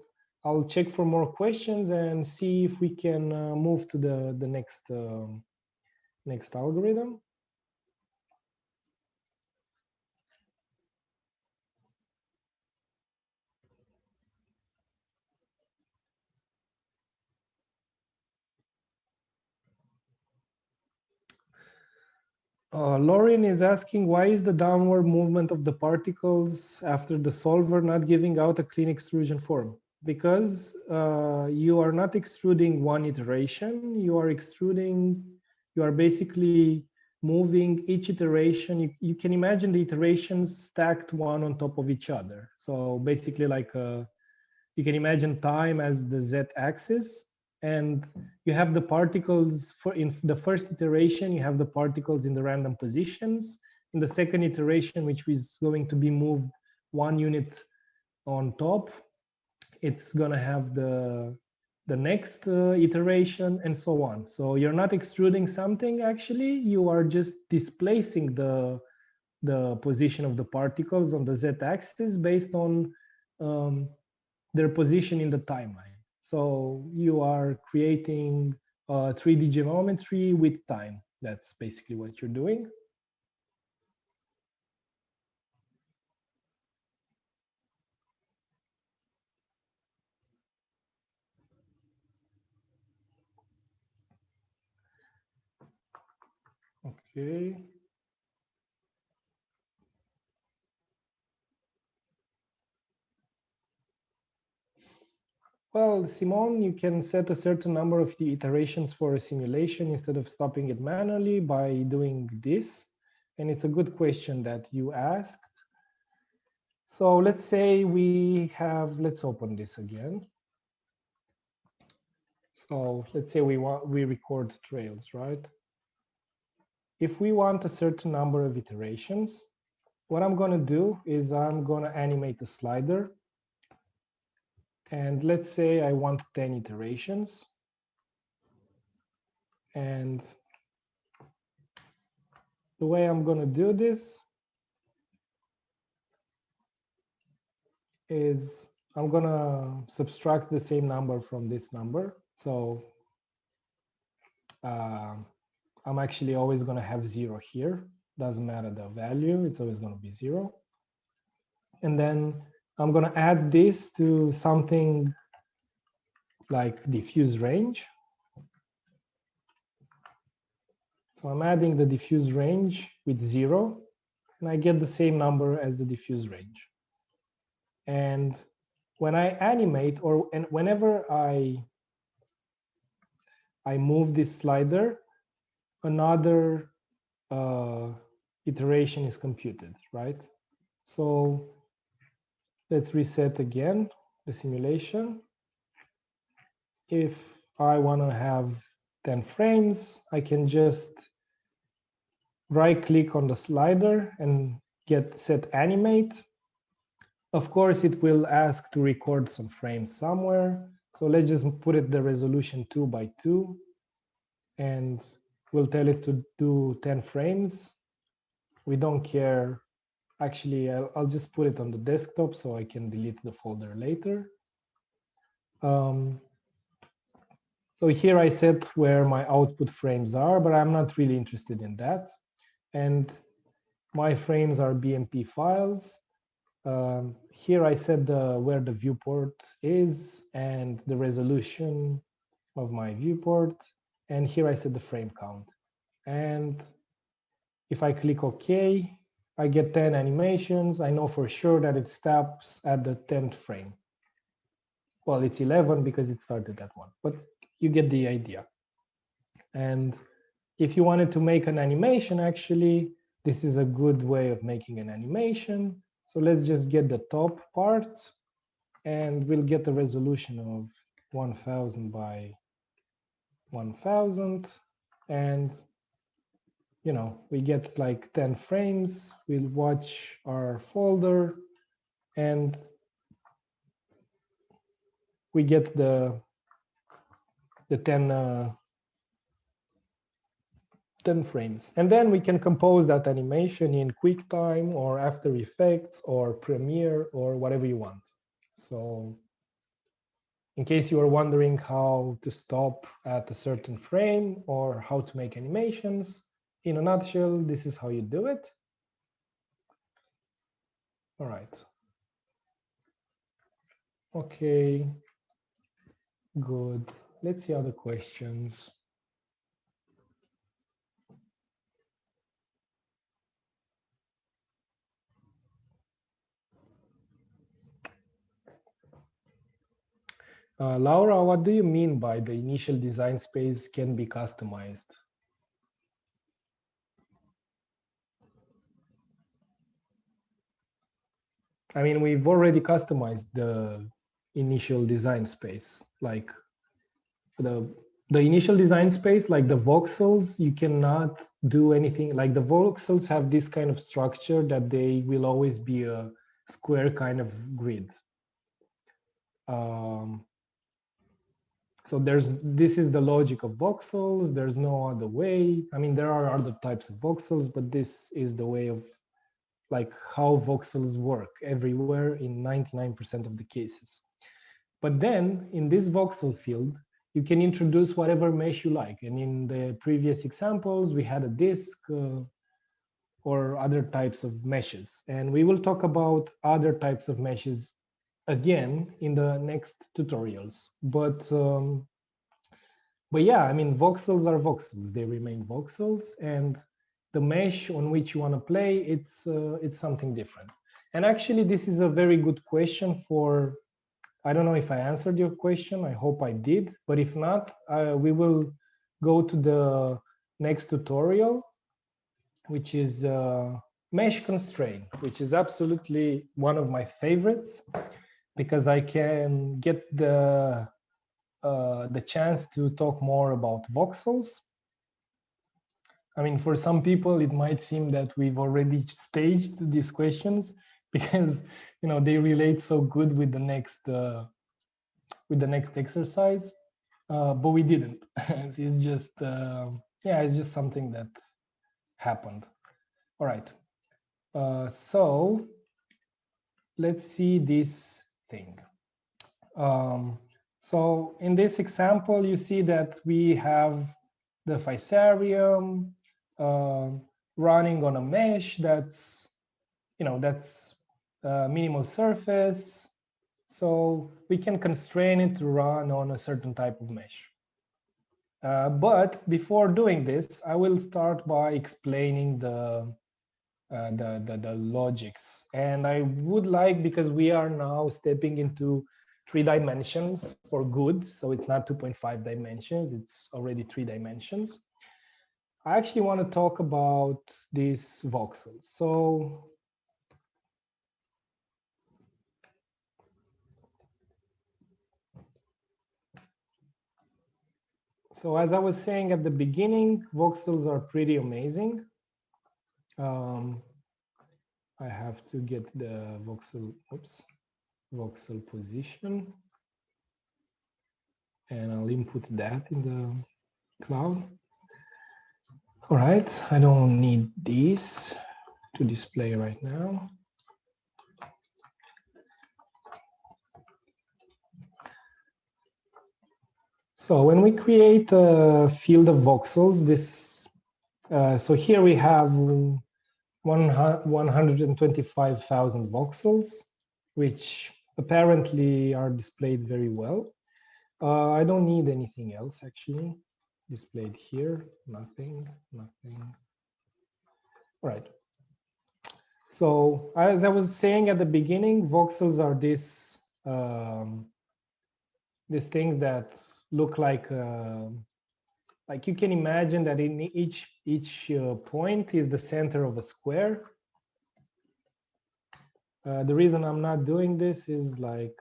I'll check for more questions and see if we can move to the next algorithm. Lauren is asking, why is the downward movement of the particles after the solver not giving out a clean extrusion form? Because you are not extruding one iteration, you are basically moving each iteration. You can imagine the iterations stacked one on top of each other. So basically you can imagine time as the z-axis, and you have the particles in the first iteration, you have the particles in the random positions. In the second iteration, which is going to be moved 1 unit on top, it's going to have the the next iteration, and so on. So you're not extruding something, actually, you are just displacing the position of the particles on the z-axis based on their position in the timeline. So you are creating 3D geometry with time. That's basically what you're doing. Okay. Well, Simone, you can set a certain number of the iterations for a simulation instead of stopping it manually by doing this. And it's a good question that you asked. So let's say we have, let's open this again. So let's say we record trails, right? If we want a certain number of iterations, what I'm going to do is I'm going to animate the slider. And let's say I want 10 iterations. And the way I'm going to do this is I'm going to subtract the same number from this number. So I'm actually always going to have 0 here. Doesn't matter the value, it's always going to be 0. And then I'm going to add this to something like diffuse range. So I'm adding the diffuse range with 0, and I get the same number as the diffuse range. And when I animate, and whenever I move this slider, another iteration is computed, right? So let's reset again the simulation. If I want to have 10 frames, I can just right-click on the slider and get set animate. Of course, it will ask to record some frames somewhere. So let's just put it the resolution 2 by 2, and we'll tell it to do 10 frames. We don't care. Actually, I'll just put it on the desktop so I can delete the folder later. So here I set where my output frames are, but I'm not really interested in that. And my frames are BMP files. Here I set where the viewport is and the resolution of my viewport. And here I set the frame count. And if I click OK, I get 10 animations. I know for sure that it stops at the 10th frame. Well, it's 11 because it started at 1, but you get the idea. And if you wanted to make an animation, actually, this is a good way of making an animation. So let's just get the top part, and we'll get a resolution of 1000 by 1000. And, you know, we get like 10 frames. We'll watch our folder, and we get the 10 frames. And then we can compose that animation in QuickTime or After Effects or Premiere or whatever you want. So in case you are wondering how to stop at a certain frame or how to make animations, in a nutshell, this is how you do it. All right. Okay, good. Let's see other questions. Laura, what do you mean by the initial design space can be customized? I mean, we've already customized the initial design space. Like the initial design space, like the voxels, you cannot do anything. Like the voxels have this kind of structure that they will always be a square kind of grid. So this is the logic of voxels. There's no other way. I mean, there are other types of voxels, but this is the way of like how voxels work everywhere in 99% of the cases. But then in this voxel field, you can introduce whatever mesh you like. And in the previous examples, we had a disk or other types of meshes. And we will talk about other types of meshes again in the next tutorials. But yeah, I mean, voxels are voxels. They remain voxels, and the mesh on which you want to play, it's something different. And actually, this is a very good question for, I don't know if I answered your question. I hope I did. But if not, we will go to the next tutorial, which is mesh constraint, which is absolutely one of my favorites because I can get the chance to talk more about voxels. I mean, for some people, it might seem that we've already staged these questions because they relate so good with the next exercise, but we didn't. It's just yeah, it's just something that happened. All right, so let's see this thing. So in this example, you see that we have the Fusarium running on a mesh that's, that's minimal surface. So we can constrain it to run on a certain type of mesh. But before doing this, I will start by explaining the logics. And I would like, because we are now stepping into 3 dimensions for good, so it's not 2.5 dimensions, it's already 3 dimensions. I actually want to talk about these voxels. So as I was saying at the beginning, voxels are pretty amazing. I have to get the voxel, voxel position, and I'll input that in the cloud. All right, I don't need these to display right now. So when we create a field of voxels, so here we have 125,000 voxels, which apparently are displayed very well. I don't need anything else actually displayed here. Nothing. All right. So as I was saying at the beginning, voxels are these things that look like you can imagine that in each point is the center of a square. The reason I'm not doing this is like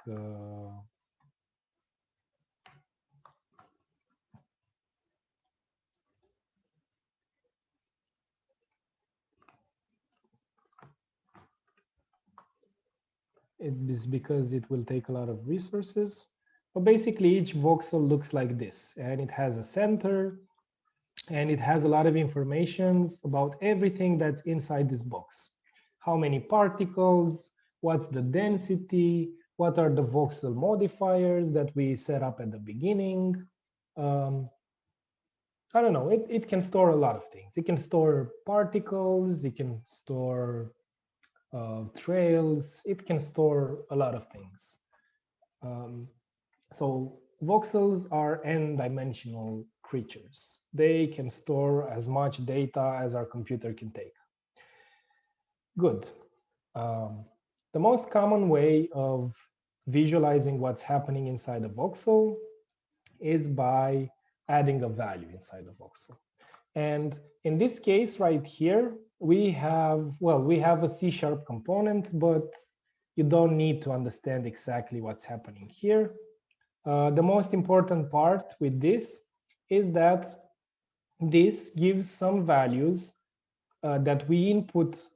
it is because it will take a lot of resources. But basically, each voxel looks like this, and it has a center, and it has a lot of information about everything that's inside this box. How many particles, what's the density, what are the voxel modifiers that we set up at the beginning. I don't know, it can store a lot of things. It can store particles, it can store trails, it can store a lot of things. So voxels are n-dimensional creatures. They can store as much data as our computer can take. Good. The most common way of visualizing what's happening inside a voxel is by adding a value inside a voxel. And in this case right here, we have a C# component, but you don't need to understand exactly what's happening here. The most important part with this is that this gives some values that we input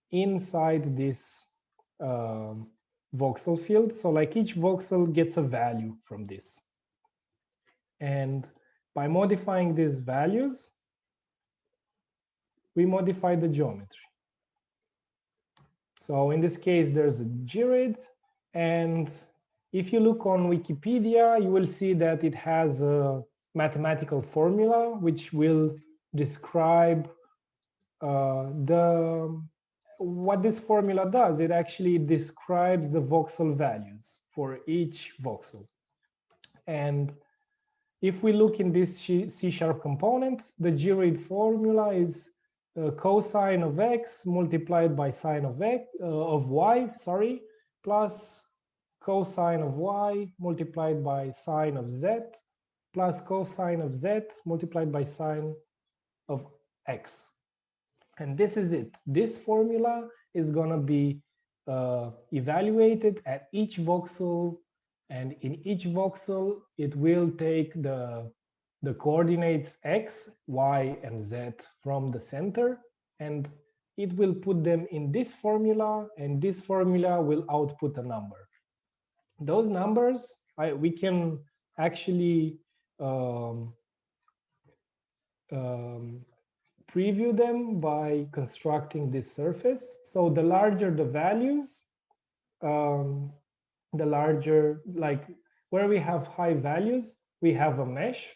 inside this voxel field. So like each voxel gets a value from this. And by modifying these values, we modify the geometry. So in this case, there's a grid. And if you look on Wikipedia, you will see that it has a mathematical formula which will describe what this formula does. It actually describes the voxel values for each voxel. And if we look in this C# component, the grid formula is cosine of x multiplied by sine of x of y, sorry, plus cosine of y multiplied by sine of z plus cosine of z multiplied by sine of x. And this is it. This formula is going to be evaluated at each voxel, and in each voxel it will take the coordinates x, y, and z from the center, and it will put them in this formula, and this formula will output a number. Those numbers, we can actually preview them by constructing this surface. So the larger the values, the larger, like where we have high values, we have a mesh.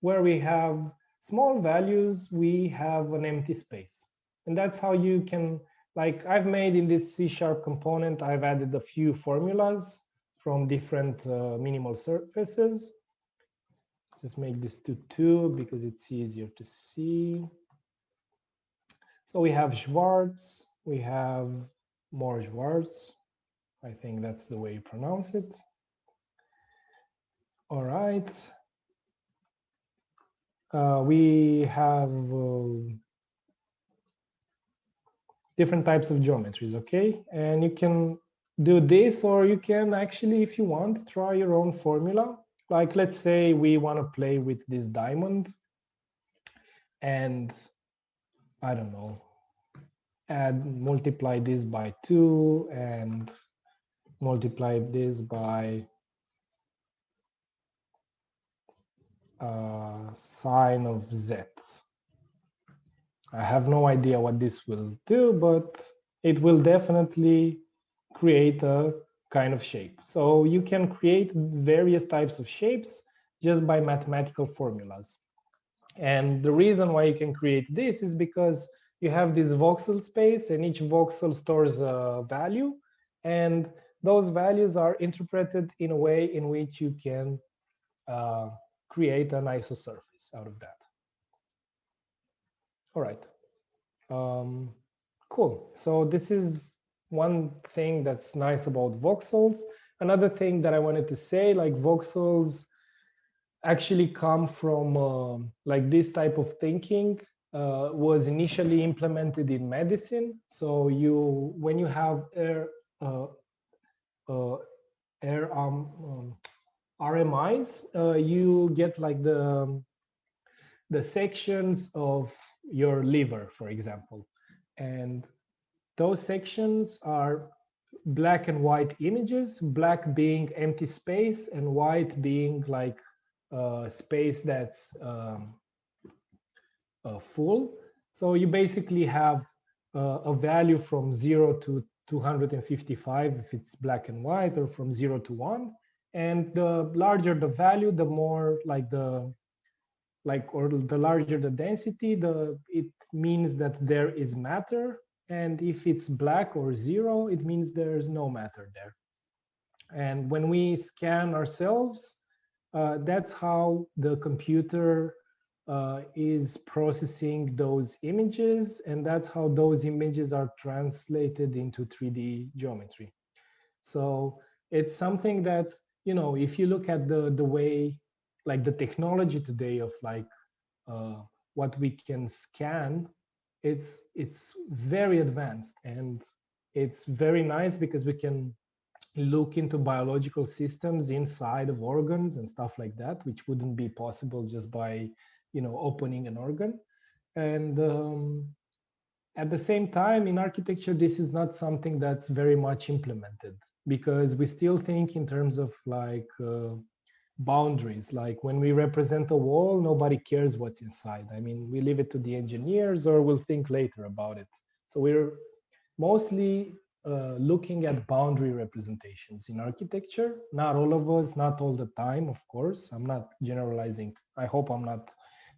Where we have small values, we have an empty space. And that's how you can, like I've made in this C# component, I've added a few formulas from different minimal surfaces. Just make this to 2 because it's easier to see. So we have Schwarz, we have more Schwarz. I think that's the way you pronounce it. All right. We have different types of geometries, okay? And you can do this, or you can actually, if you want, try your own formula. Like, let's say we want to play with this diamond, and I don't know, multiply this by 2 and multiply this by sine of z. I have no idea what this will do, but it will definitely create a kind of shape. So you can create various types of shapes just by mathematical formulas. And the reason why you can create this is because you have this voxel space, and each voxel stores a value, and those values are interpreted in a way in which you can create an isosurface out of that. All right. Cool. So this is one thing that's nice about voxels. Another thing that I wanted to say, like voxels actually come from like this type of thinking was initially implemented in medicine. So when you have RMIs, you get like the sections of your liver, for example, and those sections are black and white images, black being empty space and white being like space that's full. So you basically have a value from 0 to 255 if it's black and white, or from 0 to 1. And the larger the value, the more like the larger the density, it means that there is matter. And if it's black or 0, it means there's no matter there. And when we scan ourselves, that's how the computer is processing those images, and that's how those images are translated into 3D geometry. So it's something that, you know, if you look at the way, like the technology today of like what we can scan, it's very advanced, and it's very nice because we can look into biological systems inside of organs and stuff like that, which wouldn't be possible just by, you know, opening an organ. And at the same time, in architecture, this is not something that's very much implemented, because we still think in terms of like boundaries. Like when we represent a wall, nobody cares what's inside. I mean, we leave it to the engineers or we'll think later about it. So we're mostly looking at boundary representations in architecture. Not all of us, not all the time, of course. I'm not generalizing. I hope I'm not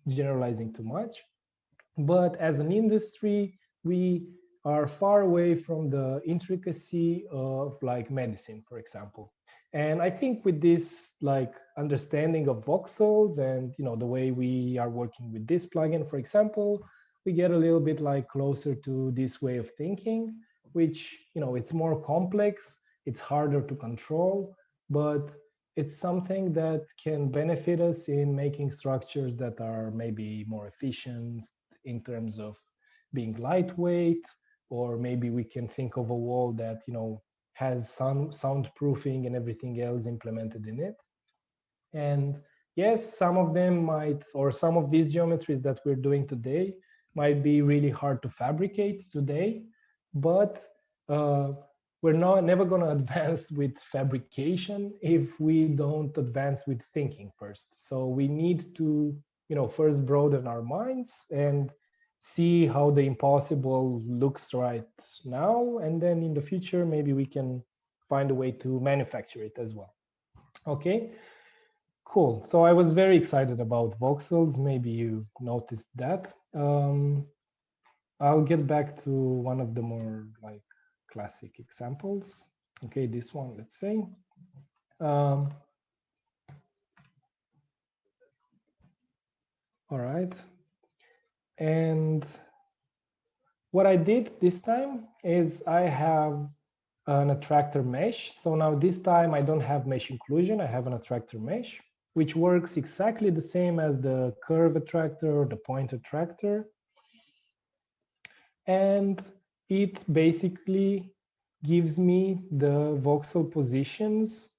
generalizing too much. But as an industry, we are far away from the intricacy of like medicine, for example. And I think with this like understanding of voxels and the way we are working with this plugin, for example, we get a little bit like closer to this way of thinking, which it's more complex, it's harder to control, but it's something that can benefit us in making structures that are maybe more efficient in terms of being lightweight, or maybe we can think of a wall that has some soundproofing and everything else implemented in it. And yes, some of them might, or some of these geometries that we're doing today might be really hard to fabricate today, but we're never going to advance with fabrication if we don't advance with thinking first. So we need to first broaden our minds and see how the impossible looks right now, and then in the future maybe we can find a way to manufacture it as well. Okay, cool. So I was very excited about voxels. Maybe you noticed that. I'll get back to one of the more like classic examples. Okay, this one, let's say. All right. And what I did this time is I have an attractor mesh. So now this time I don't have mesh inclusion, I have an attractor mesh, which works exactly the same as the curve attractor or the point attractor. And it basically gives me the voxel positions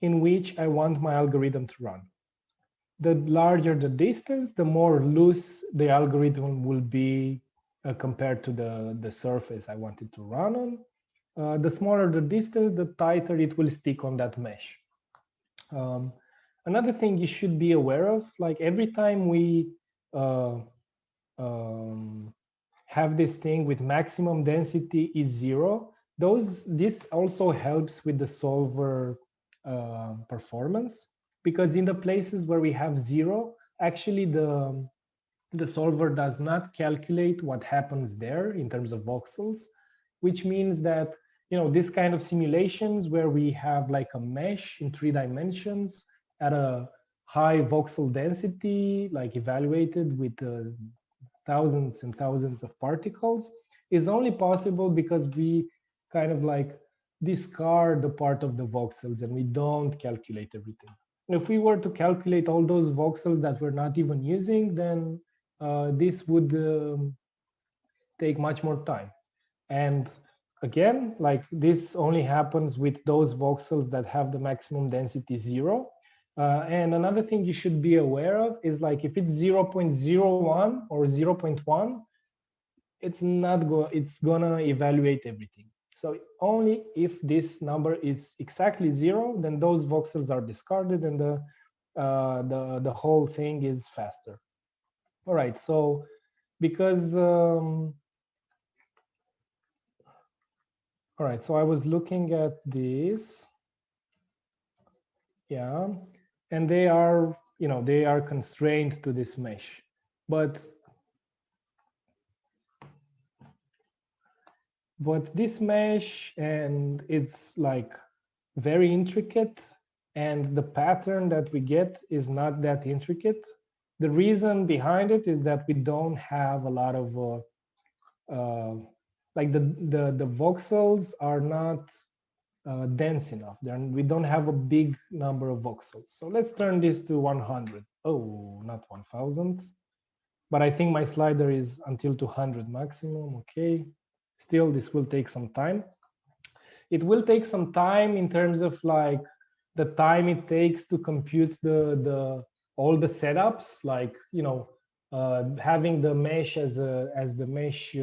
in which I want my algorithm to run. The larger the distance, the more loose the algorithm will be compared to the surface I want it to run on. The smaller the distance, the tighter it will stick on that mesh. Another thing you should be aware of, like every time we have this thing with maximum density is 0, this also helps with the solver performance, because in the places where we have 0, actually the solver does not calculate what happens there in terms of voxels, which means that this kind of simulations where we have like a mesh in 3 dimensions at a high voxel density, like evaluated with thousands and thousands of particles, is only possible because we kind of like discard the part of the voxels and we don't calculate everything. If we were to calculate all those voxels that we're not even using, then this would take much more time. And again, like this only happens with those voxels that have the maximum density 0. And another thing you should be aware of is like if it's 0.01 or 0.1, it's gonna evaluate everything. So only if this number is exactly 0, then those voxels are discarded and the whole thing is faster. All right, so because all right, so I was looking at this, yeah, and they are they are constrained to this mesh, but this mesh, and it's like very intricate, and the pattern that we get is not that intricate. The reason behind it is that we don't have a lot of like the voxels are not dense enough. We don't have a big number of voxels. So let's turn this to 100. Oh, not 1000. But I think my slider is until 200 maximum. Okay. Still, this will take some time. It will take some time in terms of like the time it takes to compute all the setups, like having the mesh as the mesh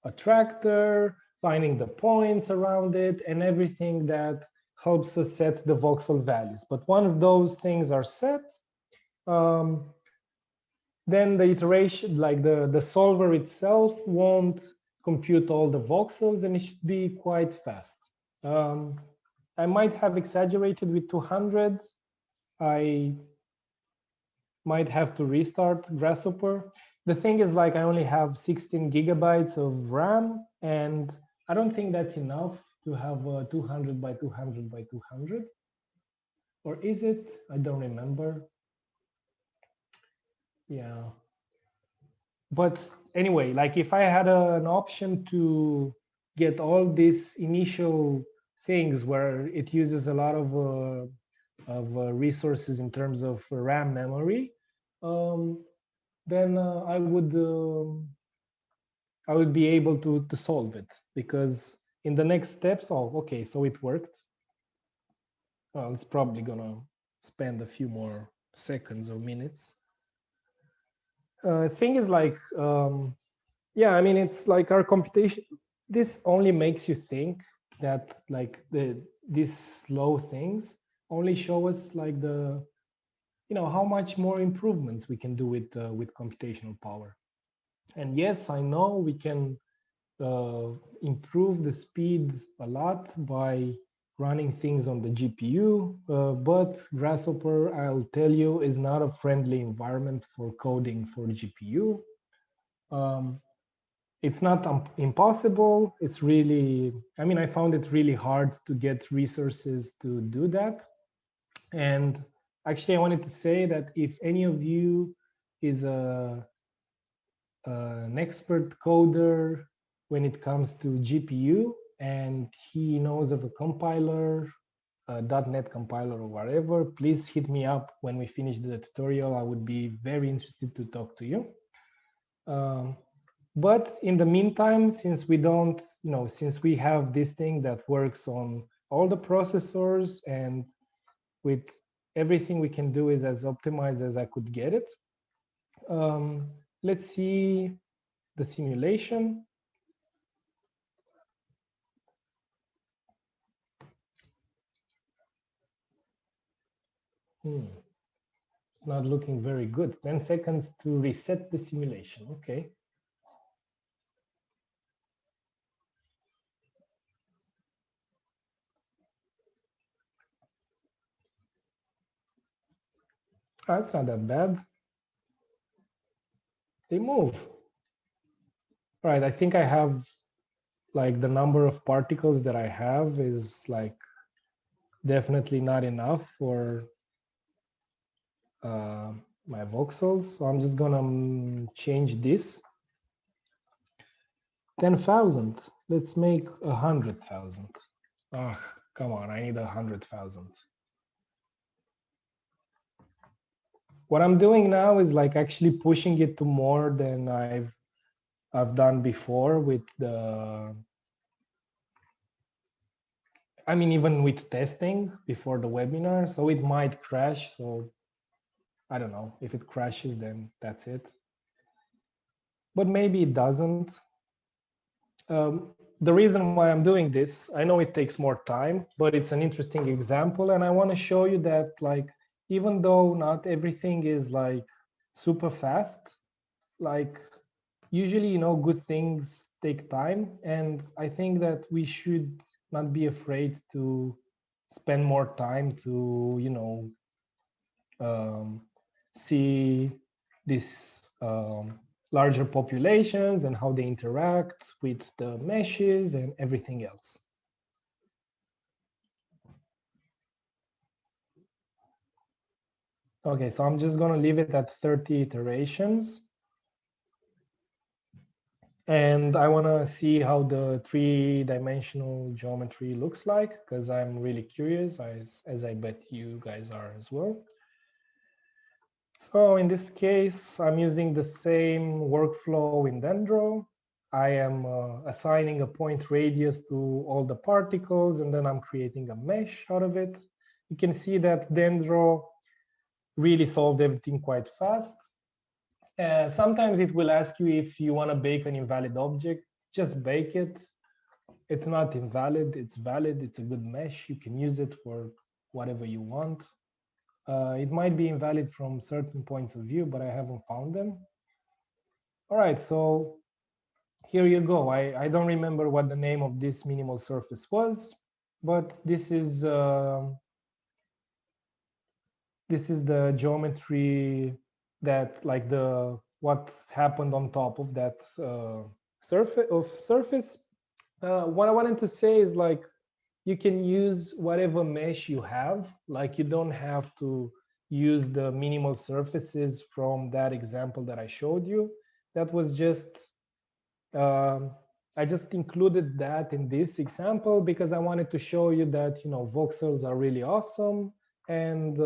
attractor, finding the points around it, and everything that helps us set the voxel values. But once those things are set, then the iteration, like the solver itself, won't compute all the voxels, and it should be quite fast. I might have exaggerated with 200. I might have to restart Grasshopper. The thing is, like, I only have 16 gigabytes of RAM, and I don't think that's enough to have 200 by 200 by 200. Or is it? I don't remember. Yeah. But anyway, like, if I had an option to get all these initial things where it uses a lot of resources in terms of RAM memory, then I would be able to solve it, because in the next steps, oh, okay, so it worked. Well, it's probably gonna spend a few more seconds or minutes. Thing is, like, yeah, I mean, it's like our computation. This only makes you think that, like, these slow things only show us, like, the, you know, how much more improvements we can do with computational power. And yes, I know we can improve the speed a lot by running things on the GPU, but Grasshopper, I'll tell you, is not a friendly environment for coding for GPU. It's not impossible. It's really, I mean, I found it really hard to get resources to do that. And actually, I wanted to say that if any of you is an expert coder when it comes to GPU, and he knows of a compiler, a .NET compiler or whatever, please hit me up when we finish the tutorial. I would be very interested to talk to you. But in the meantime, since we don't, you know, since we have this thing that works on all the processors, and with everything we can do is as optimized as I could get it. Let's see the simulation. It's not looking very good. 10 seconds to reset the simulation. Okay. That's not that bad. They move. All right, I think I have, like, the number of particles that I have is, like, definitely not enough for my voxels. So I'm just gonna change this. 10,000. Let's make 100,000. Oh, come on, I need 100,000. What I'm doing now is, like, actually pushing it to more than I've done before with the, I mean, even with testing before the webinar. So it might crash. So I don't know. If it crashes, then that's it. But maybe it doesn't. The reason why I'm doing this, I know it takes more time, but it's an interesting example. And I want to show you that, like, even though not everything is, like, super fast, like, usually, you know, good things take time. And I think that we should not be afraid to spend more time to, you know, see this larger populations and how they interact with the meshes and everything else. Okay, so I'm just going to leave it at 30 iterations. And I want to see how the 3-dimensional geometry looks like, because I'm really curious, as I bet you guys are as well. So in this case, I'm using the same workflow in Dendro. I am assigning a point radius to all the particles, and then I'm creating a mesh out of it. You can see that Dendro really solved everything quite fast. Sometimes it will ask you if you want to bake an invalid object. Just bake it. it's not invalid, it's valid, it's a good mesh. You can use it for whatever you want. It might be invalid from certain points of view, but I haven't found them. All right, so here you go. I don't remember what the name of this minimal surface was, but this is the geometry that, like, what happened on top of that surface. What I wanted to say is, like, you can use whatever mesh you have. Like, you don't have to use the minimal surfaces from that example that I showed you. That was just I just included that in this example because I wanted to show you that, you know, voxels are really awesome. And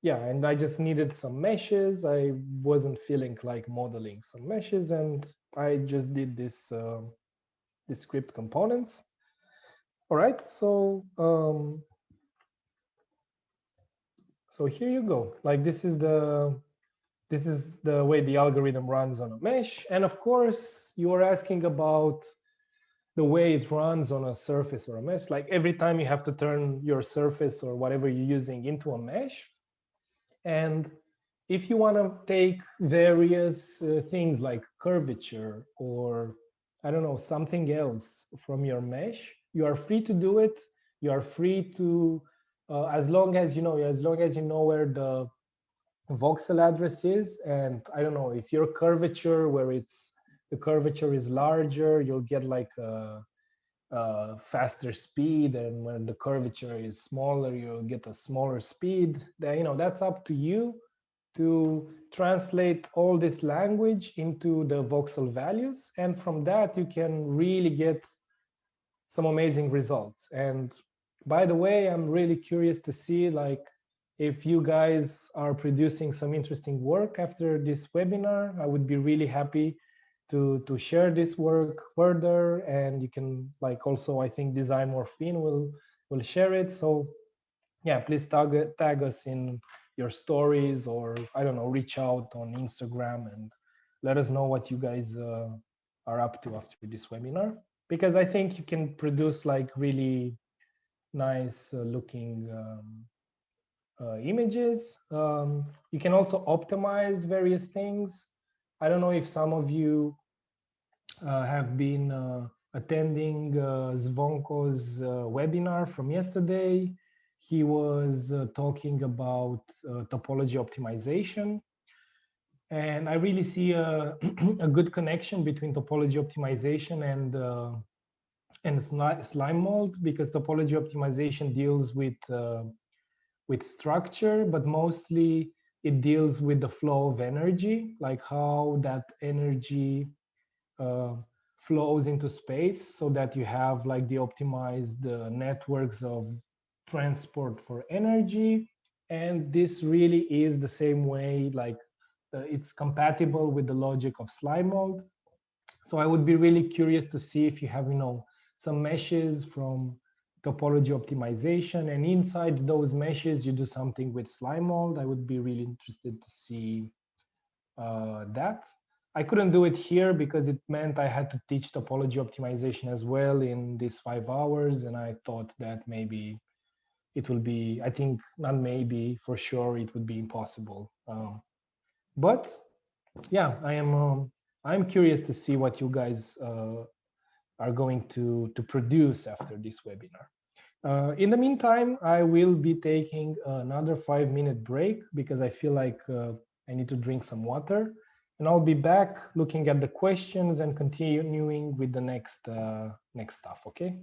yeah, and I just needed some meshes. I wasn't feeling like modeling some meshes, and I just did this script components. All right, so so here you go. Like, this is the way the algorithm runs on a mesh. And of course, you are asking about the way it runs on a surface or a mesh. Like, every time you have to turn your surface or whatever you're using into a mesh. And if you want to take various things like curvature or, I don't know, something else from your mesh, you are free to do it. You are free to, as long as you know where the voxel address is. And I don't know, if your curvature, the curvature is larger, you'll get like a faster speed, and when the curvature is smaller, you'll get a smaller speed. You know, that's up to you to translate all this language into the voxel values, and from that you can really get some amazing results. And by the way, I'm really curious to see, like, if you guys are producing some interesting work after this webinar. I would be really happy to share this work further, and you can, like, also, I think Design Morphine will share it. So yeah, please tag us in your stories, or I don't know, reach out on Instagram and let us know what you guys are up to after this webinar, because I think you can produce like really nice looking images. You can also optimize various things. I don't know if some of you have been attending Zvonko's webinar from yesterday. He was talking about topology optimization. And I really see a, a good connection between topology optimization and slime mold, because topology optimization deals with structure, but mostly it deals with the flow of energy, like how that energy flows into space, so that you have like the optimized networks of transport for energy. And this really is the same way, like it's compatible with the logic of slime mold. So I would be really curious to see if you have, you know, some meshes from topology optimization, and inside those meshes you do something with slime mold. I would be really interested to see that. I couldn't do it here because it meant I had to teach topology optimization as well in these 5 hours, and I thought that maybe it will be, I think not maybe, for sure it would be impossible. But yeah, I'm curious to see what you guys are going to produce after this webinar. In the meantime, I will be taking another 5-minute break because I feel like I need to drink some water, and I'll be back looking at the questions and continuing with the next stuff. Okay.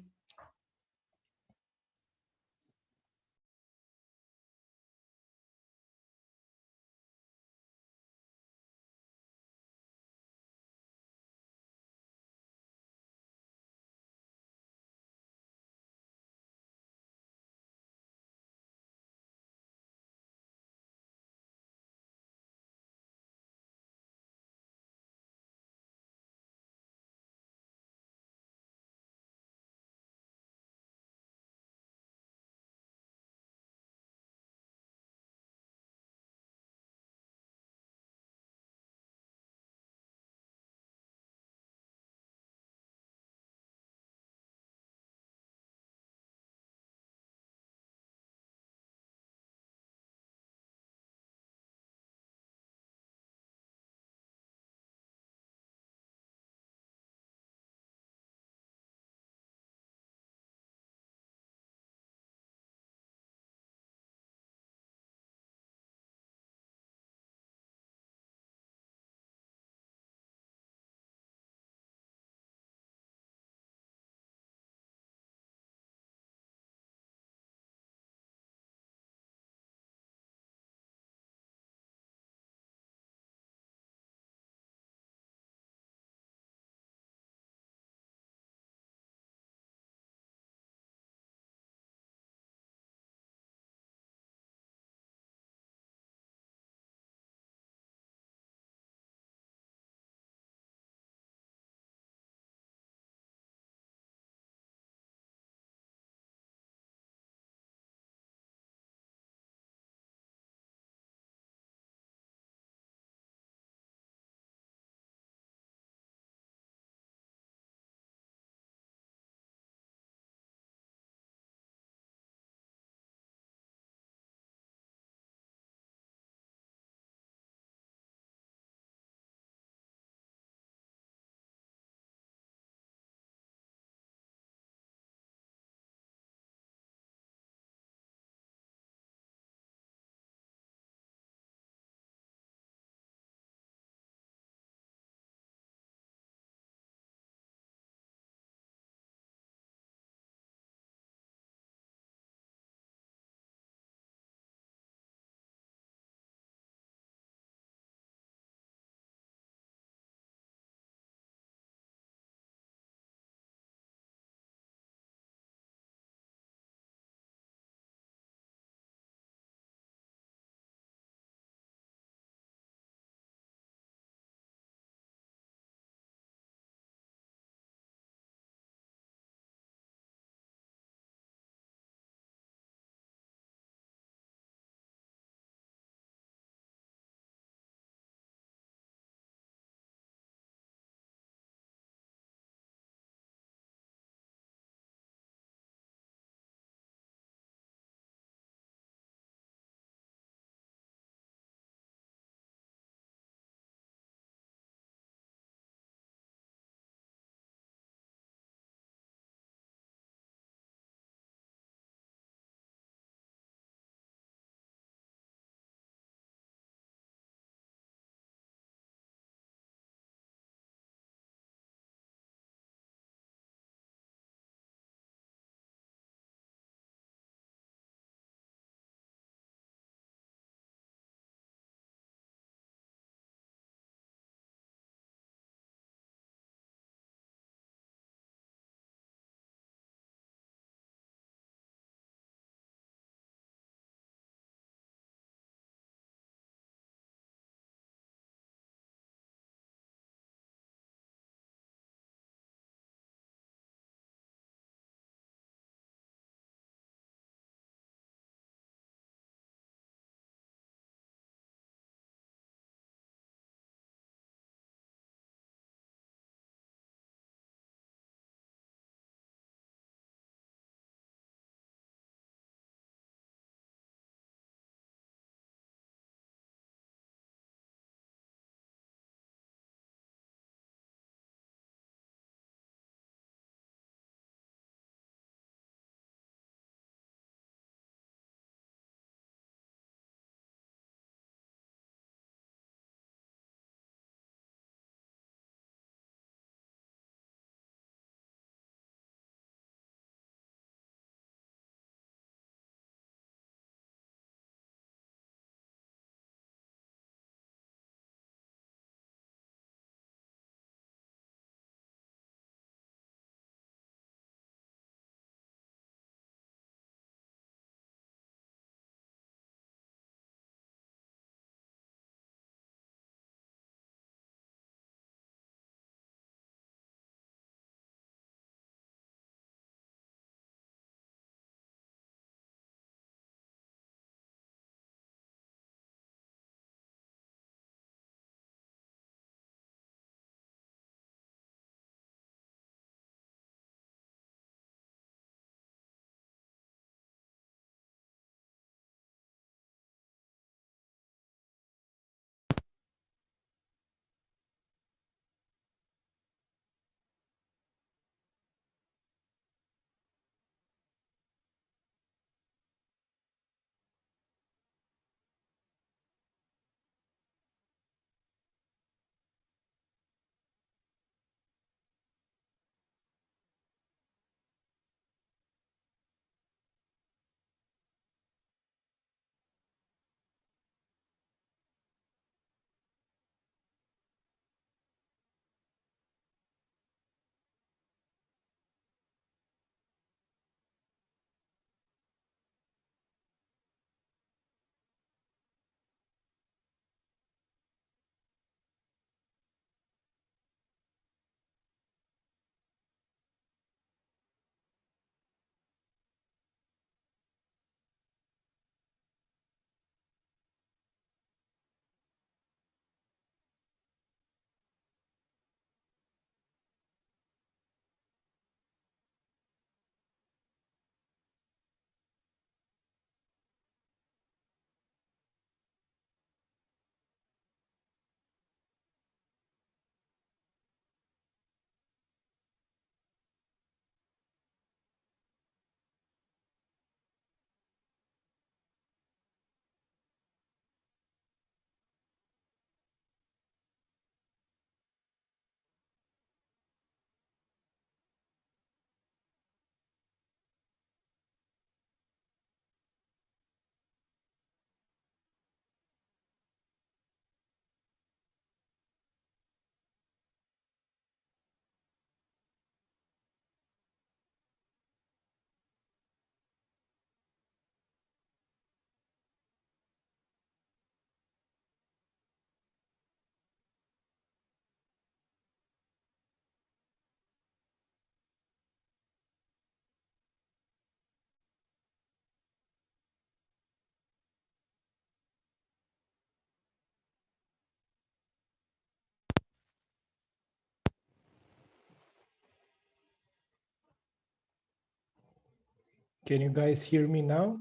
Can you guys hear me now?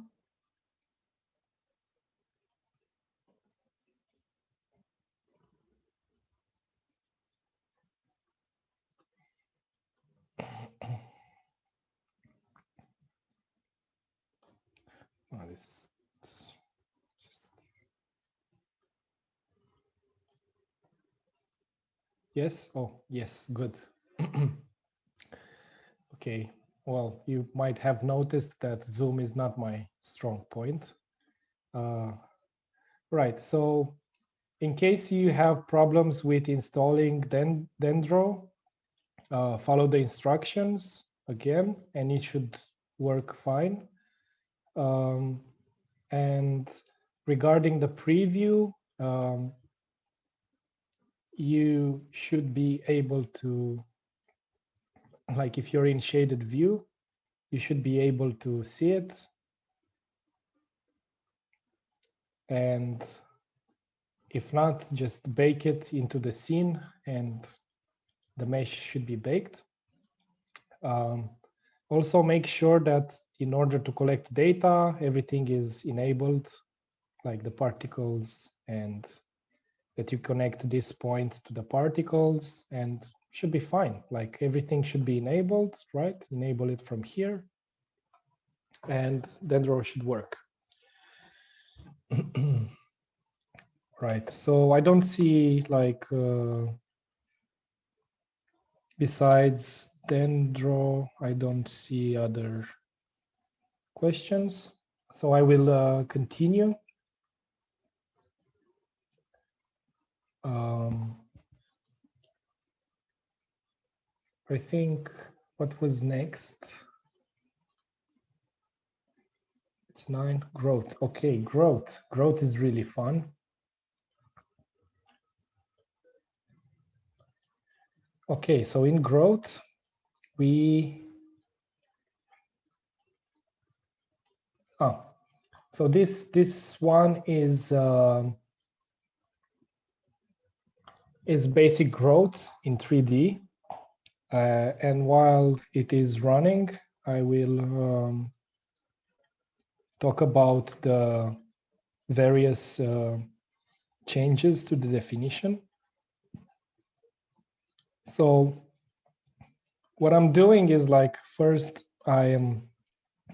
Oh, yes. Oh, yes. Good. Okay. Well, you might have noticed that Zoom is not my strong point. Right. So, in case you have problems with installing Dendro, follow the instructions again, and it should work fine. And regarding the preview, you should be able to, like if you're in shaded view, you should be able to see it. And if not, just bake it into the scene and the mesh should be baked. Also make sure that in order to collect data, everything is enabled, like the particles, and that you connect this point to the particles, and should be fine. Like everything should be enabled, right? Enable it from here, and Dendro should work. Right, so I don't see like, besides Dendro, I don't see other questions. So I will continue. I think what was next? It's 9, growth. Okay, growth. Growth is really fun. Okay, so in growth, so this one is basic growth in 3D. And while it is running, I will talk about the various changes to the definition. So what I'm doing is like, first I am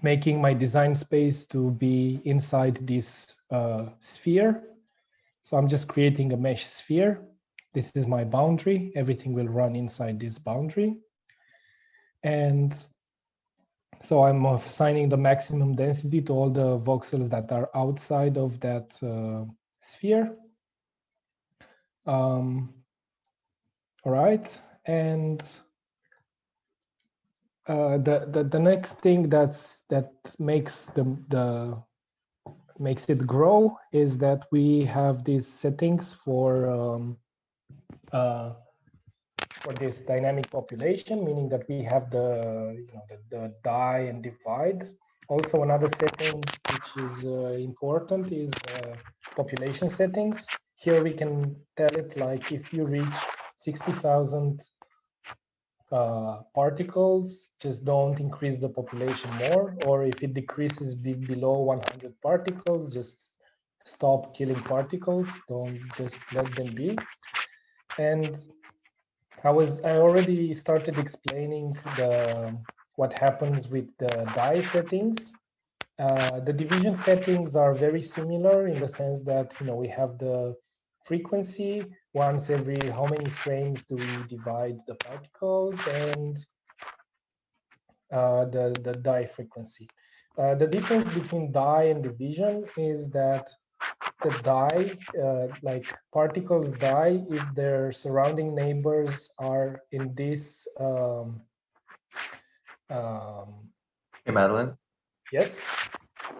making my design space to be inside this sphere. So I'm just creating a mesh sphere. This is my boundary. Everything will run inside this boundary. And so I'm assigning the maximum density to all the voxels that are outside of that sphere. All right, and the next thing that makes makes it grow is that we have these settings for this dynamic population, meaning that we have the die and divide. Also, another setting which is important is population settings. Here we can tell it like, if you reach 60,000 particles, just don't increase the population more, or if it decreases below 100 particles, just stop killing particles, don't, just let them be. And I already started explaining what happens with the die settings. The division settings are very similar in the sense that we have the frequency, once every how many frames do we divide the particles, and the die frequency. The difference between die and division is that the die, like particles die if their surrounding neighbors are in this. Hey, Madeline. Yes.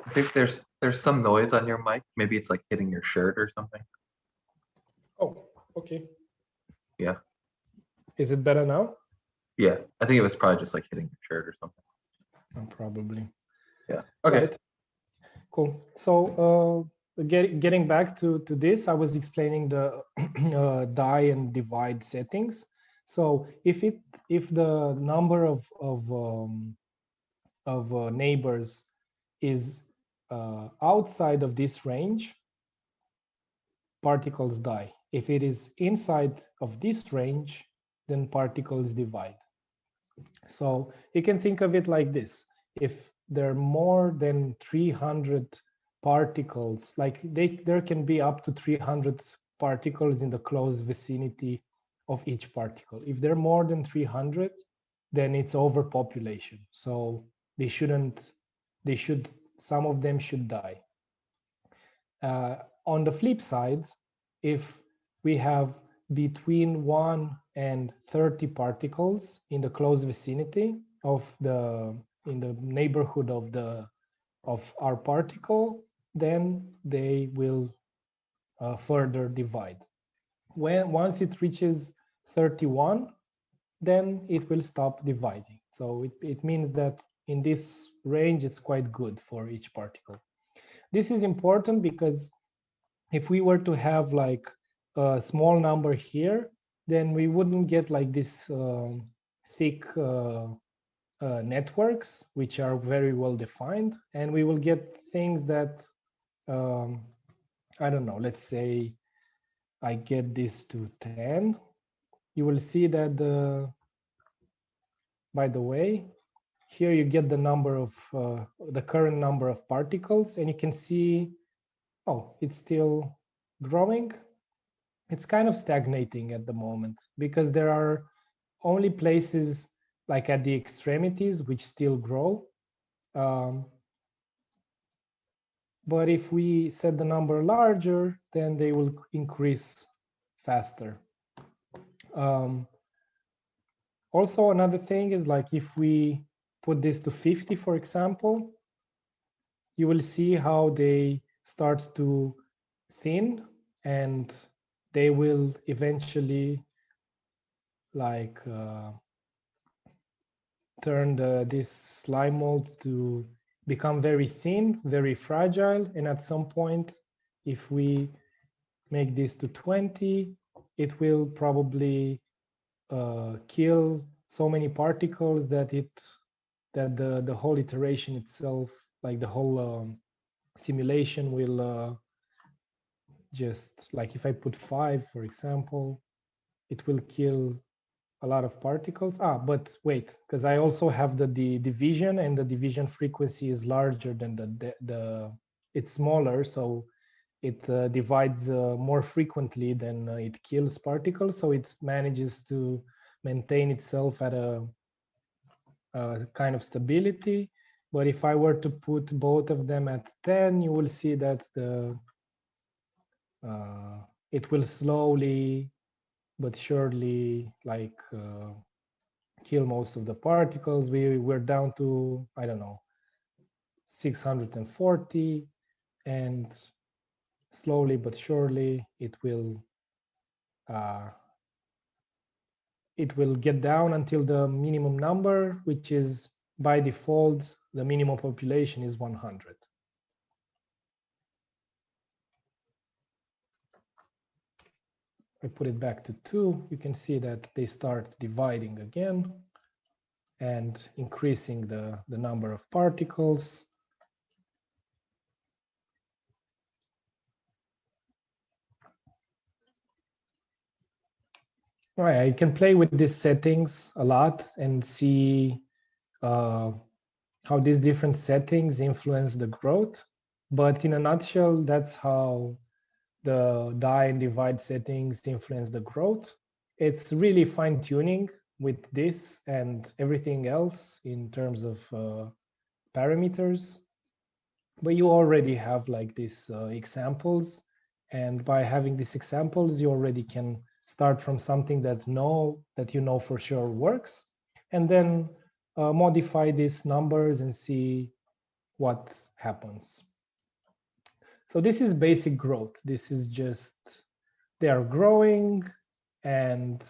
I think there's some noise on your mic. Maybe it's like hitting your shirt or something. Oh, okay. Yeah. Is it better now? Yeah, I think it was probably just like hitting your shirt or something. Probably. Yeah. Okay. Right. Cool. So getting back to this, I was explaining the die and divide settings. So if the number of neighbors is outside of this range, particles die. If it is inside of this range, then particles divide. So you can think of it like this. If there are more than 300 particles, like there can be up to 300 particles in the close vicinity of each particle. If there are more than 300, then it's overpopulation. So some of them should die. On the flip side, if we have between 1 and 30 particles in the close vicinity in the neighborhood of our particle, then they will further divide. Once it reaches 31, then it will stop dividing. So it means that in this range, it's quite good for each particle. This is important because if we were to have like a small number here, then we wouldn't get like this thick networks, which are very well defined. And we will get things that, I don't know, let's say I get this to 10. You will see that, by the way, here you get the number of, the current number of particles, and you can see, oh, it's still growing. It's kind of stagnating at the moment because there are only places like at the extremities which still grow. But if we set the number larger, then they will increase faster. Also, another thing is like if we put this to 50, for example, you will see how they start to thin and they will eventually like turn this slime mold to become very thin, very fragile. And at some point, if we make this to 20, it will probably kill so many particles that the whole iteration itself, like the whole simulation will just, like if I put 5, for example, it will kill a lot of particles. But wait, because I also have the division, and the division frequency is larger than it's smaller, so it divides more frequently than it kills particles. So it manages to maintain itself at a kind of stability. But if I were to put both of them at 10, you will see that it will slowly but surely like kill most of the particles. We're down to, I don't know, 640, and slowly but surely it will get down until the minimum number, which is by default, the minimum population is 100. I put it back to 2, you can see that they start dividing again and increasing the number of particles. All right, I can play with these settings a lot and see how these different settings influence the growth. But in a nutshell, that's how the die and divide settings influence the growth. It's really fine tuning with this and everything else in terms of parameters. But you already have like these examples. And by having these examples, you already can start from something that you know for sure works, and then modify these numbers and see what happens. So this is basic growth. This is just, they are growing, and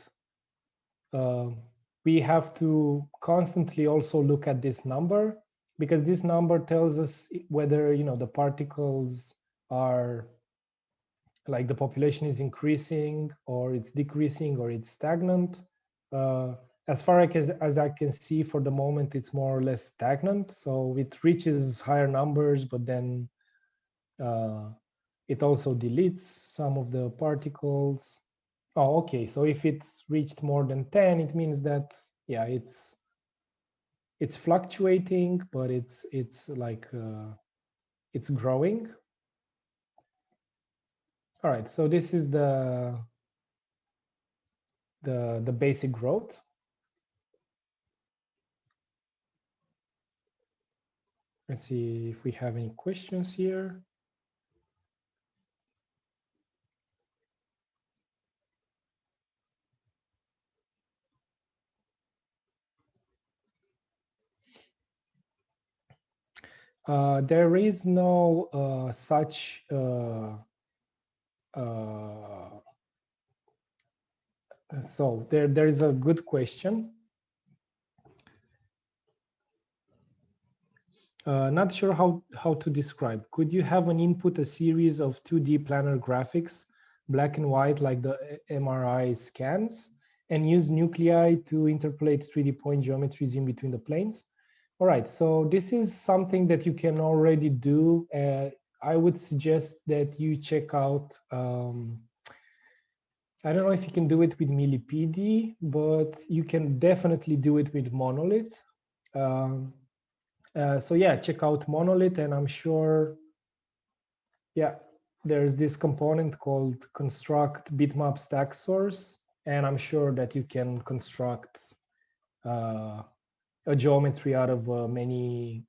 we have to constantly also look at this number, because this number tells us whether the particles are like the population is increasing or it's decreasing or it's stagnant. as far as I can see for the moment, it's more or less stagnant. So it reaches higher numbers, but then it also deletes some of the particles. Oh, okay. So if it's reached more than 10, it means that, yeah, it's fluctuating, but it's like it's growing. All right. So this is the basic growth. Let's see if we have any questions here. There is no such so there is a good question. Not sure how to describe. Could you have an input a series of 2D planar graphics, black and white like the MRI scans, and use nuclei to interpolate 3D point geometries in between the planes? All right, so this is something that you can already do. I would suggest that you check out, I don't know if you can do it with Millipede, but you can definitely do it with Monolith. So yeah, check out Monolith, and I'm sure, yeah, there's this component called construct bitmap stack source, and I'm sure that you can construct a geometry out of many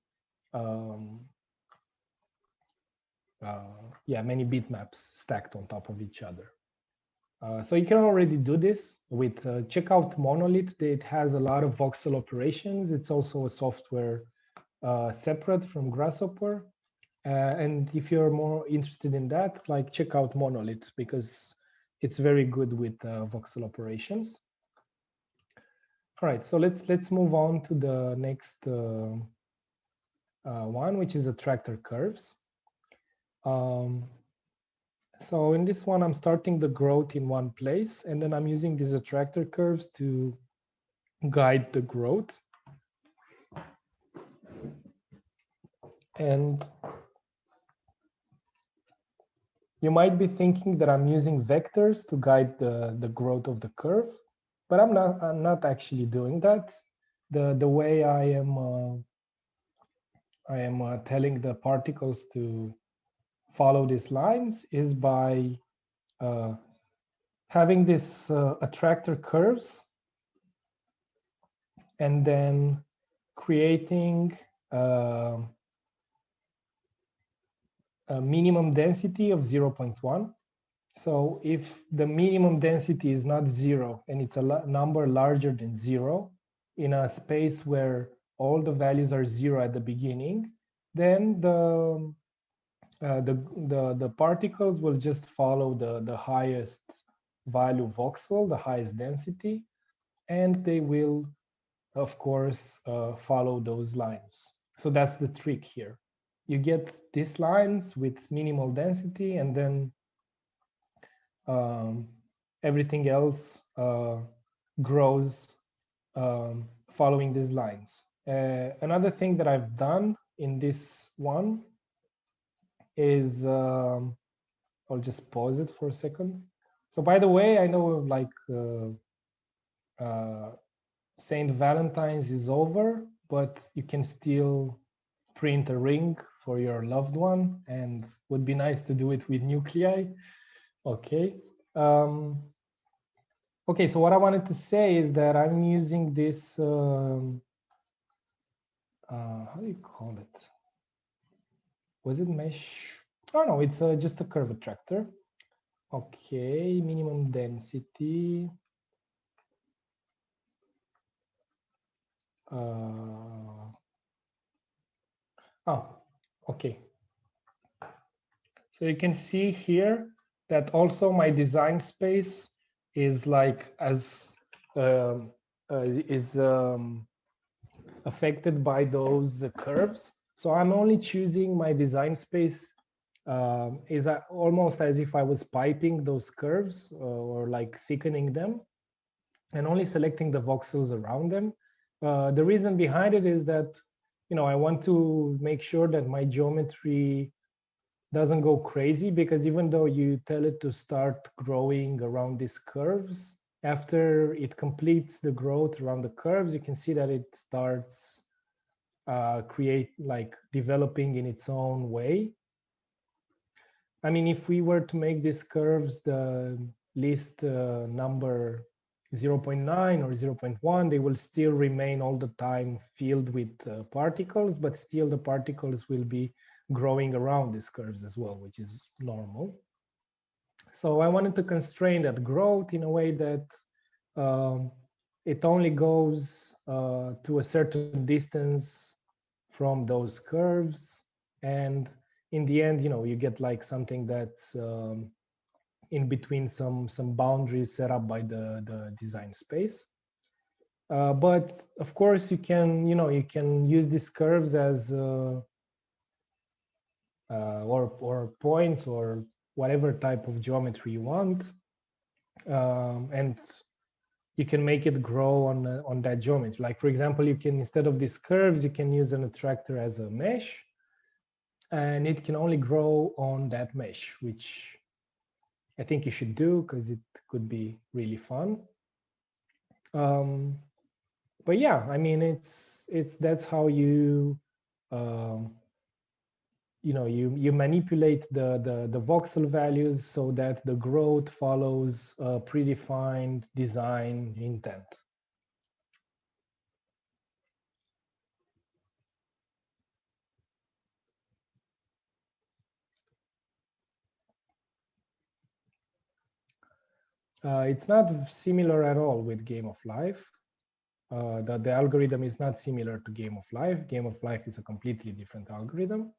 many bitmaps stacked on top of each other. So you can already do this with check out Monolith. It has a lot of voxel operations. It's also a software separate from Grasshopper. And if you're more interested in that, like check out Monolith, because it's very good with voxel operations. All right, so let's move on to the next one, which is attractor curves. So in this one, I'm starting the growth in one place, and then I'm using these attractor curves to guide the growth. And you might be thinking that I'm using vectors to guide the growth of the curve, but I'm not actually doing that. The way I am telling the particles to follow these lines is by having this attractor curves and then creating a minimum density of 0.1. So if the minimum density is not 0 and it's a number larger than 0 in a space where all the values are 0 at the beginning, then the particles will just follow the highest value voxel, the highest density, and they will, of course, follow those lines. So that's the trick here. You get these lines with minimal density, and then everything else grows following these lines. Another thing that I've done in this one is, I'll just pause it for a second. So by the way, I know like Saint Valentine's is over, but you can still print a ring for your loved one, and would be nice to do it with nuclei. Okay. Okay, so what I wanted to say is that I'm using this, how do you call it? Was it mesh? Oh no, it's just a curve attractor. Okay, minimum density. Oh, okay. So you can see here that also my design space is like affected by those curves. So I'm only choosing my design space is almost as if I was piping those curves or like thickening them. and only selecting the voxels around them. The reason behind it is that, I want to make sure that my geometry doesn't go crazy, because even though you tell it to start growing around these curves, after it completes the growth around the curves, you can see that it starts developing in its own way. I mean, if we were to make these curves the least number 0.9 or 0.1, they will still remain all the time filled with particles, but still the particles will be growing around these curves as well, which is normal. So I wanted to constrain that growth in a way that it only goes to a certain distance from those curves. And in the end, you get like something that's in between some boundaries set up by the design space. But of course, you can use these curves as or points or whatever type of geometry you want, and you can make it grow on that geometry. Like, for example, you can, instead of these curves, you can use an attractor as a mesh, and it can only grow on that mesh, which I think you should do because it could be really fun. But yeah, I mean, that's how you you manipulate the voxel values so that the growth follows a predefined design intent. It's not similar at all with Game of Life. The algorithm is not similar to Game of Life. Game of Life is a completely different algorithm.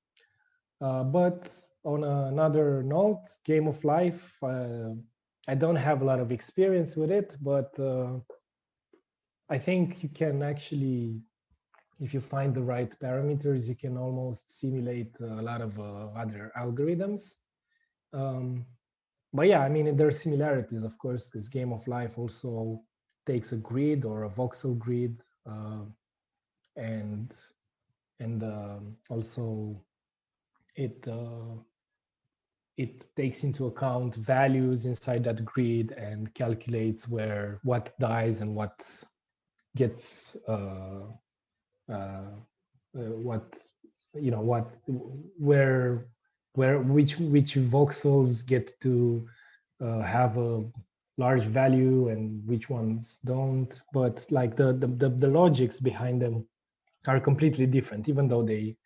But on another note, Game of Life, I don't have a lot of experience with it, but I think you can actually, if you find the right parameters, you can almost simulate a lot of other algorithms. But yeah, I mean, there are similarities, of course, because Game of Life also takes a grid or a voxel grid, and also it takes into account values inside that grid and calculates what dies and what gets which voxels get to have a large value and which ones don't. But like the logics behind them are completely different, even though they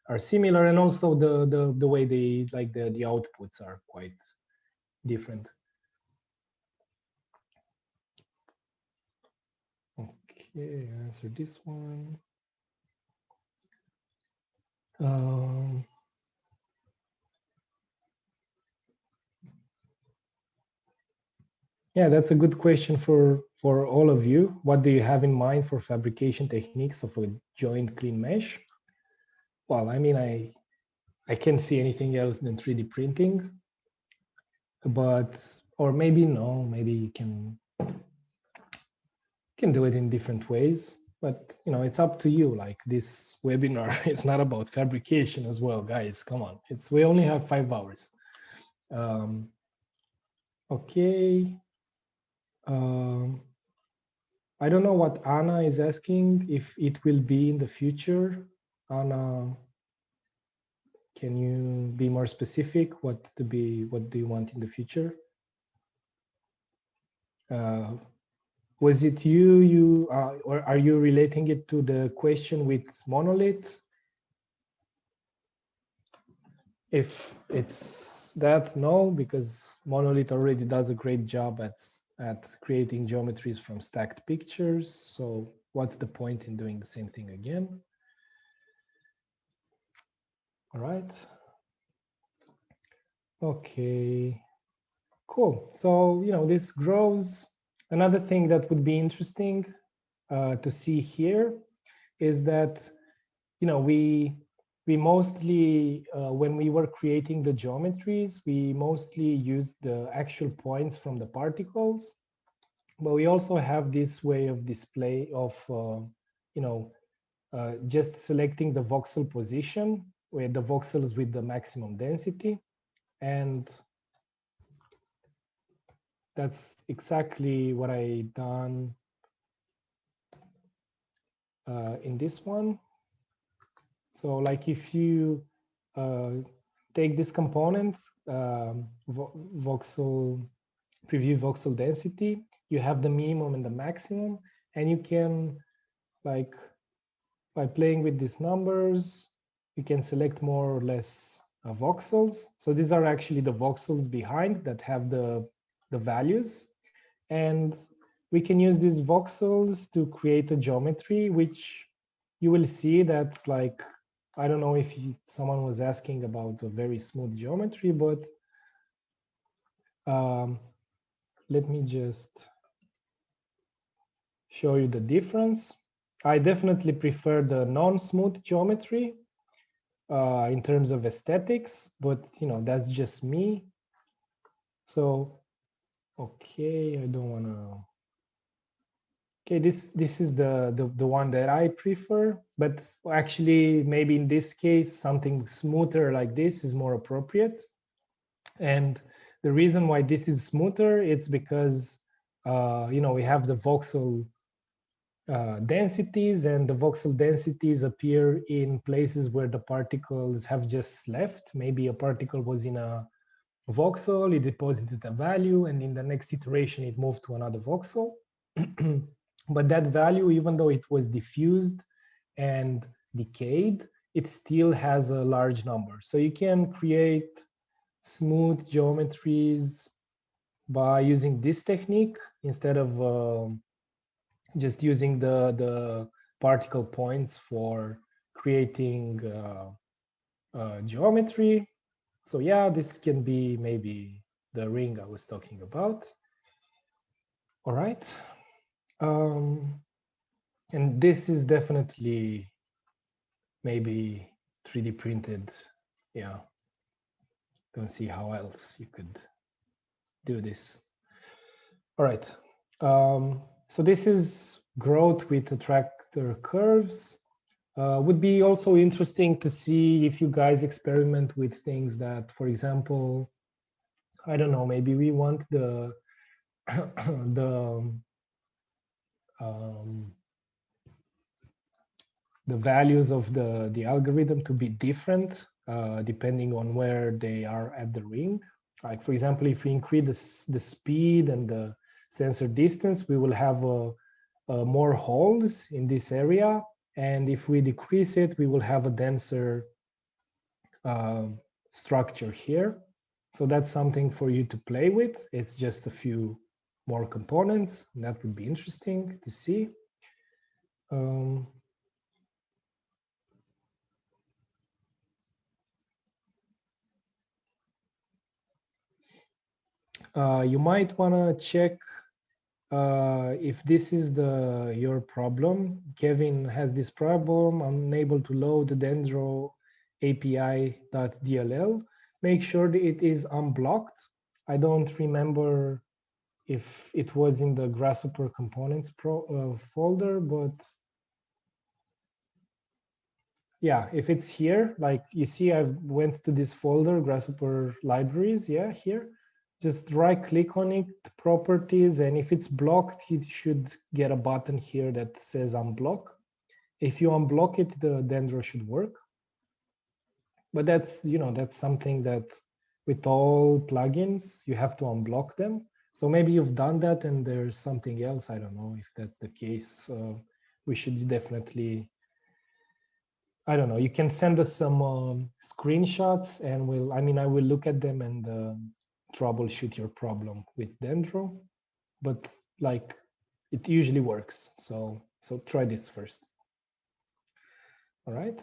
are similar, and also the way they the outputs are quite different. Okay, answer this one. Yeah, that's a good question for all of you. What do you have in mind for fabrication techniques of a joint clean mesh? Well, I mean, I can't see anything else than 3D printing, but, or maybe no, maybe you can do it in different ways, but it's up to you. Like, this webinar is not about fabrication as well, guys. Come on, we only have 5 hours. Okay. I don't know what Anna is asking, if it will be in the future. Anna, can you be more specific? What do you want in the future? Was it you or are you relating it to the question with monoliths? If it's that, no, because Monolith already does a great job at creating geometries from stacked pictures. So what's the point in doing the same thing again? All right. Okay, cool. So, this grows. Another thing that would be interesting to see here is that, we mostly, when we were creating the geometries, we mostly used the actual points from the particles. But we also have this way of display of, just selecting the voxel position with the voxels with the maximum density. And that's exactly what I done in this one. So like if you take this component, voxel preview voxel density, you have the minimum and the maximum, and you can, like, by playing with these numbers, you can select more or less voxels. So these are actually the voxels behind that have the values. And we can use these voxels to create a geometry, which you will see that, like, I don't know if someone was asking about a very smooth geometry, but let me just show you the difference. I definitely prefer the non-smooth geometry in terms of aesthetics, but that's just me. So, okay, I don't want to. Okay, this is the one that I prefer, but actually maybe in this case something smoother like this is more appropriate. And the reason why this is smoother, it's because we have the voxel densities, and the voxel densities appear in places where the particles have just left. Maybe a particle was in a voxel, it deposited a value, and in the next iteration it moved to another voxel. But that value, even though it was diffused and decayed, it still has a large number. So you can create smooth geometries by using this technique instead of just using the particle points for creating geometry. So yeah, this can be maybe the ring I was talking about. All right. And this is definitely maybe 3D printed. Yeah. Don't see how else you could do this. All right. So this is growth with attractor curves. Would be also interesting to see if you guys experiment with things that, for example, I don't know, maybe we want the the values of the algorithm to be different depending on where they are at the ring. Like, for example, if we increase the speed and the sensor distance, we will have more holes in this area. And if we decrease it, we will have a denser structure here. So that's something for you to play with. It's just a few more components. And that would be interesting to see. You might want to check if this is your problem. Kevin has this problem, unable to load the Dendro API.dll. Make sure that it is unblocked. I don't remember if it was in the Grasshopper components folder, but yeah, if it's here, like you see, I went to this folder, Grasshopper libraries, yeah, here. Just right click on it, properties, and if it's blocked, you should get a button here that says unblock. If you unblock it, the Dendro should work. But that's, that's something that with all plugins, you have to unblock them. So maybe you've done that and there's something else. I don't know if that's the case. We should definitely, I don't know, you can send us some screenshots and I will look at them and troubleshoot your problem with Dendro, but like it usually works. So try this first. All right.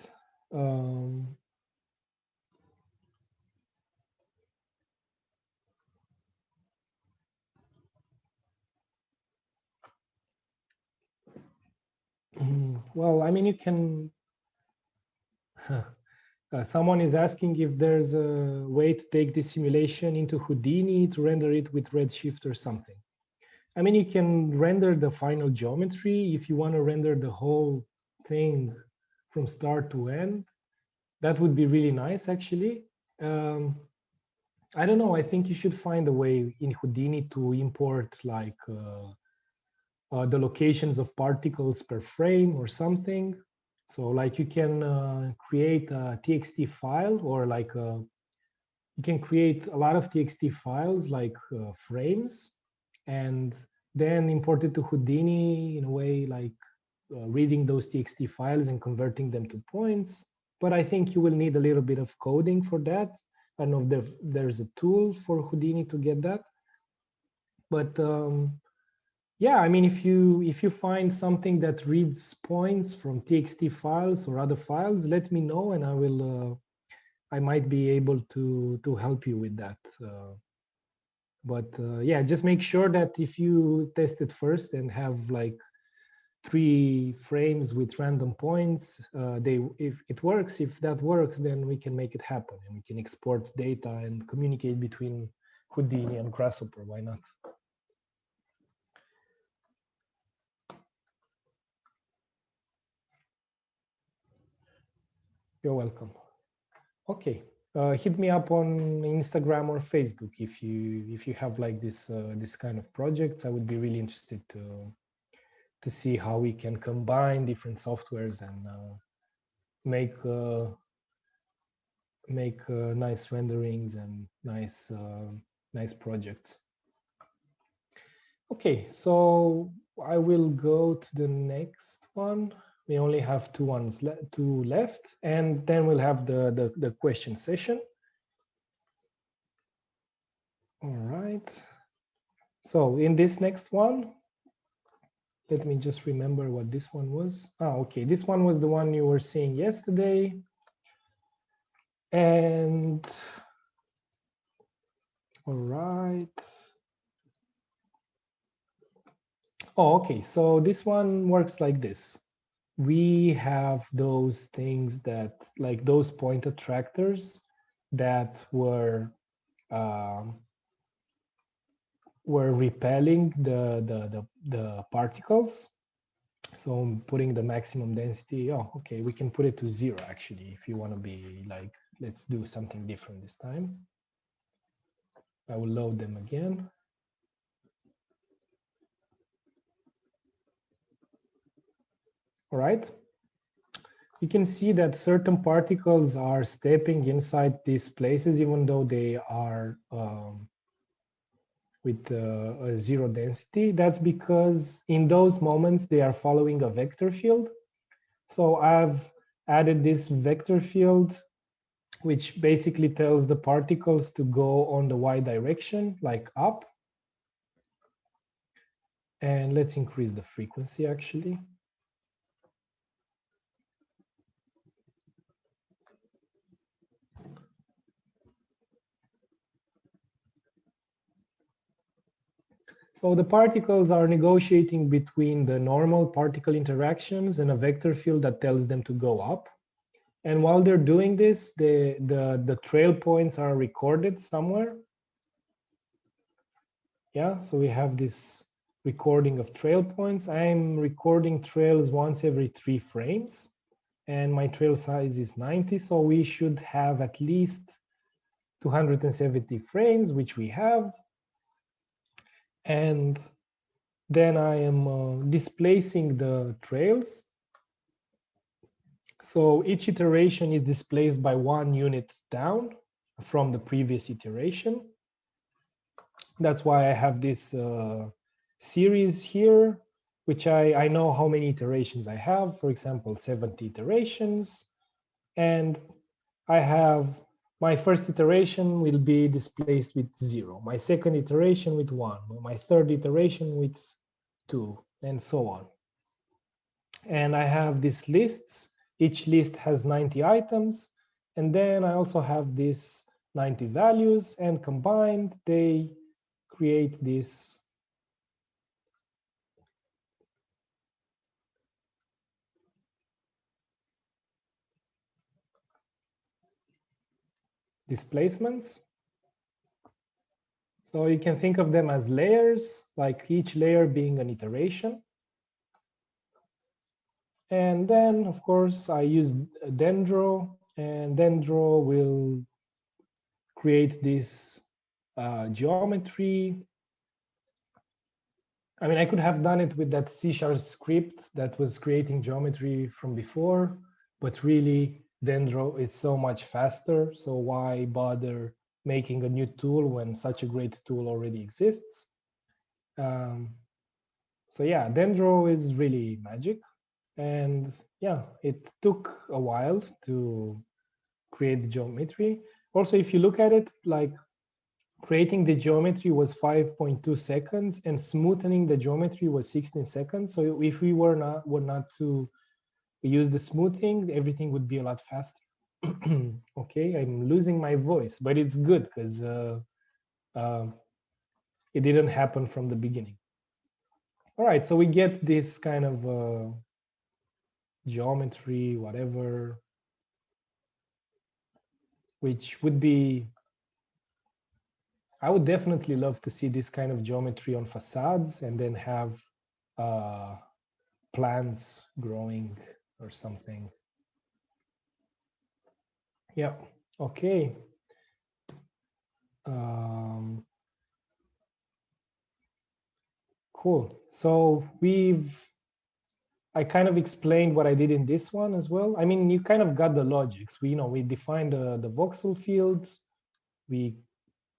Well, you can. Someone is asking if there's a way to take this simulation into Houdini to render it with Redshift or something. I mean, you can render the final geometry. If you want to render the whole thing from start to end, that would be really nice, actually. I don't know. I think you should find a way in Houdini to import like the locations of particles per frame or something. So like you can create a TXT file, or like you can create a lot of TXT files like frames, and then import it to Houdini in a way like reading those TXT files and converting them to points. But I think you will need a little bit of coding for that. I don't know if there's a tool for Houdini to get that. But yeah, I mean, if you find something that reads points from TXT files or other files, let me know, and I might be able to help you with that. But yeah, just make sure that if you test it first and have like 3 frames with random points, if it works, if that works, then we can make it happen, and we can export data and communicate between Houdini and Grasshopper. Why not? You're welcome. Okay, hit me up on Instagram or Facebook if you have like this kind of projects. I would be really interested to see how we can combine different softwares and make nice renderings and nice projects. Okay, so I will go to the next one. We only have two left, and then we'll have the question session. All right. So in this next one, let me just remember what this one was. Okay, this one was the one you were seeing yesterday. And all right. Oh, okay, so this one works like this. We have those things that, like those point attractors that were repelling the particles. So I'm putting the maximum density. Oh, okay, we can put it to 0 actually, if you want to be like, let's do something different this time. I will load them again. All right. You can see that certain particles are stepping inside these places, even though they are with a 0 density. That's because in those moments, they are following a vector field. So I've added this vector field, which basically tells the particles to go on the y direction, like up. And let's increase the frequency, actually. So the particles are negotiating between the normal particle interactions and a vector field that tells them to go up. And while they're doing this, the trail points are recorded somewhere. Yeah, so we have this recording of trail points. I'm recording trails once every 3 frames, and my trail size is 90. So we should have at least 270 frames, which we have. And then I am displacing the trails. So each iteration is displaced by 1 unit down from the previous iteration. That's why I have this series here, which I know how many iterations I have. For example, 70 iterations. And I have my first iteration will be displaced with 0, my second iteration with 1, my third iteration with 2, and so on. And I have these lists. Each list has 90 items. And then I also have these 90 values, and combined, they create this displacements. So you can think of them as layers, like each layer being an iteration. And then, of course, I use Dendro, and Dendro will create this geometry. I mean, I could have done it with that C# script that was creating geometry from before, but really Dendro is so much faster. So why bother making a new tool when such a great tool already exists? So yeah, Dendro is really magic. And yeah, it took a while to create the geometry. Also, if you look at it, like creating the geometry was 5.2 seconds and smoothing the geometry was 16 seconds. So if we were not to use the smoothing, everything would be a lot faster. Okay, I'm losing my voice, but it's good because it didn't happen from the beginning. All right, so we get this kind of geometry, whatever, which would be, I would definitely love to see this kind of geometry on facades and then have plants growing or something. Yeah, okay. Cool. So I kind of explained what I did in this one as well. I mean, you kind of got the logics. We defined the voxel fields, we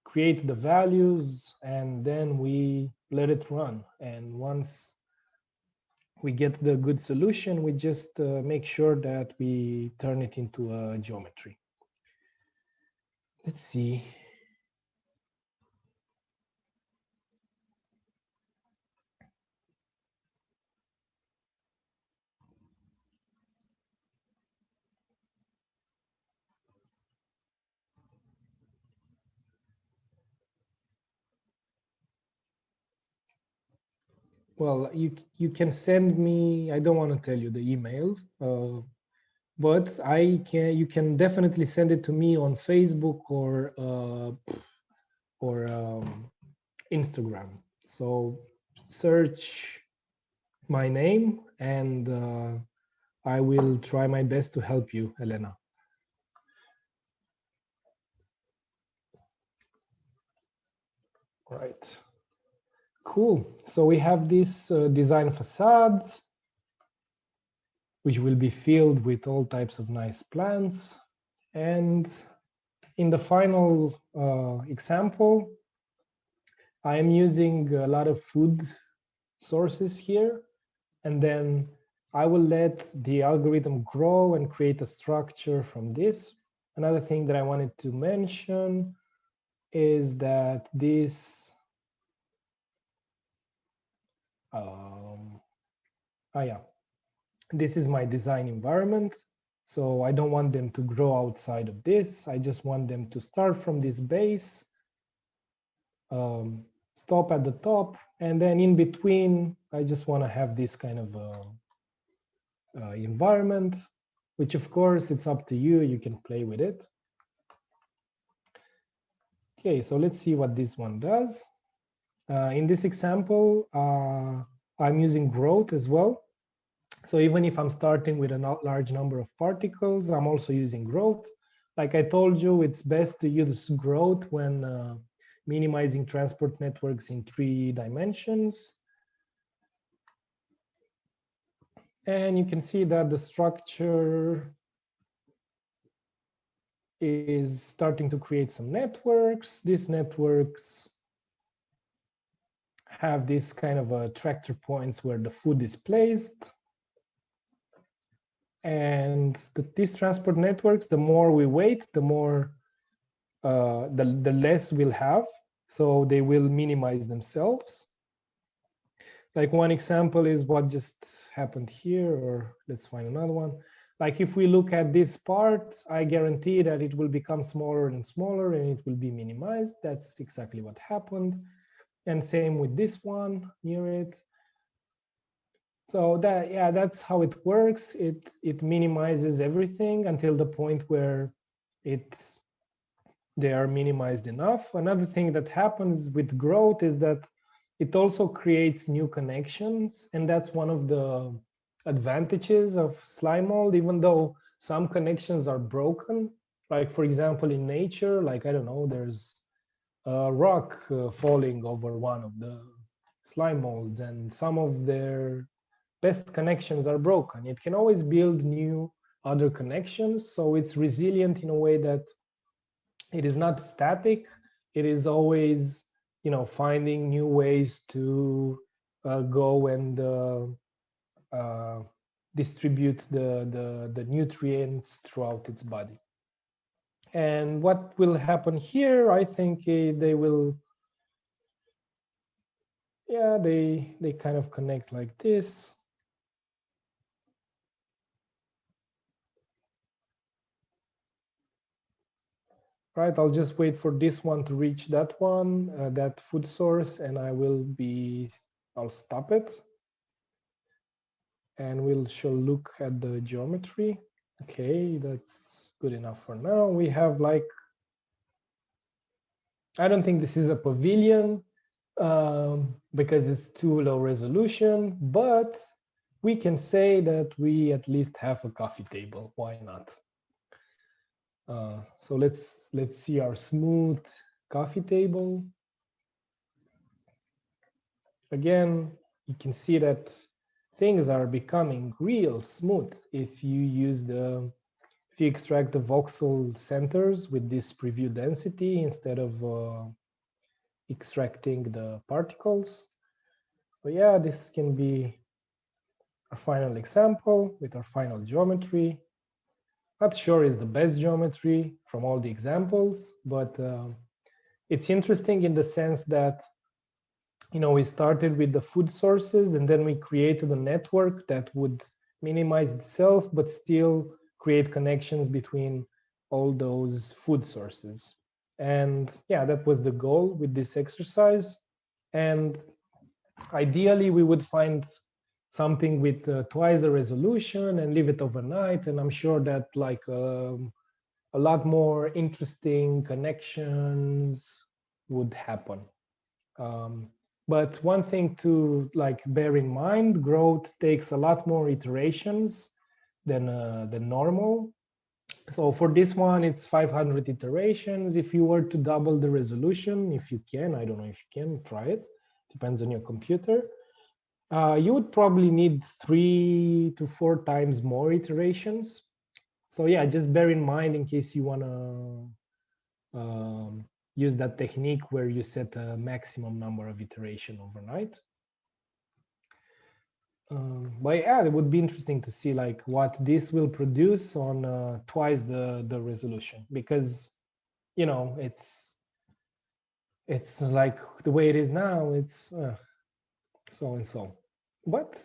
create the values, and then we let it run. And once we get the good solution, we just make sure that we turn it into a geometry. Let's see. Well, you can send me, I don't want to tell you the email, but you can definitely send it to me on Facebook or Instagram. So search my name and I will try my best to help you, Elena. All right. Cool. So we have this design facade, which will be filled with all types of nice plants. And in the final example, I am using a lot of food sources here. And then I will let the algorithm grow and create a structure from this. Another thing that I wanted to mention is that this, this is my design environment. So I don't want them to grow outside of this. I just want them to start from this base, stop at the top, and then in between, I just want to have this kind of environment, which of course it's up to you. You can play with it. Okay, so let's see what this one does. In this example, I'm using growth as well. So even if I'm starting with a large number of particles, I'm also using growth. Like I told you, it's best to use growth when minimizing transport networks in 3 dimensions. And you can see that the structure is starting to create some networks. These networks have this kind of tractor points where the food is placed. And these transport networks, the more we wait, the more the less we'll have. So they will minimize themselves. Like one example is what just happened here, or let's find another one. Like if we look at this part, I guarantee that it will become smaller and smaller and it will be minimized. That's exactly what happened. And same with this one near it. So that, yeah, that's how it works. It minimizes everything until the point where it they are minimized enough. Another thing that happens with growth is that it also creates new connections, and that's one of the advantages of slime mold, even though some connections are broken. Like, for example, in nature, like, I don't know, there's a rock falling over one of the slime molds, and some of their best connections are broken. It can always build new other connections, so it's resilient in a way that it is not static. It is always, you know, finding new ways to go and distribute the nutrients throughout its body. And what will happen here, I think they will, yeah, they kind of connect like this. Right, I'll just wait for this one to reach that one, that food source, and I'll stop it. And shall look at the geometry. Okay, that's good enough for now. We have like, I don't think this is a pavilion because it's too low resolution, but we can say that we at least have a coffee table. Why not? So let's see our smooth coffee table. Again, you can see that things are becoming real smooth if you extract the voxel centers with this preview density instead of extracting the particles. So yeah, this can be our final example with our final geometry. Not sure is the best geometry from all the examples, but it's interesting in the sense that, you know, we started with the food sources and then we created a network that would minimize itself, but still create connections between all those food sources. And yeah, that was the goal with this exercise. And ideally, we would find something with twice the resolution and leave it overnight. And I'm sure that like a lot more interesting connections would happen. But one thing to like bear in mind, growth takes a lot more iterations than normal. So for this one, it's 500 iterations. If you were to double the resolution, if you can, I don't know if you can, try it. Depends on your computer. You would probably need 3 to 4 times more iterations. So yeah, just bear in mind in case you want to use that technique where you set a maximum number of iteration overnight. But yeah, it would be interesting to see like what this will produce on twice the resolution, because, you know, it's like the way it is now, it's so and so. But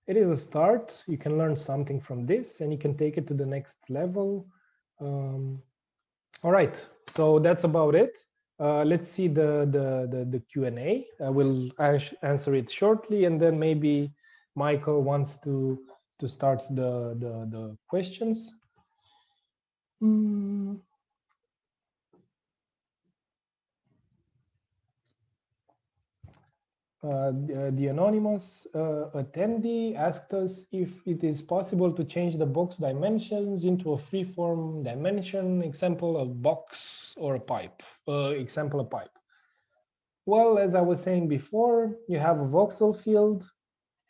it is a start. You can learn something from this and you can take it to the next level. All right, so that's about it. Let's see the Q&A. I will answer it shortly, and then maybe Michael wants to start the questions. The anonymous attendee asked us if it is possible to change the box dimensions into a free-form dimension, example a box or a pipe, example a pipe. Well, as I was saying before, you have a voxel field,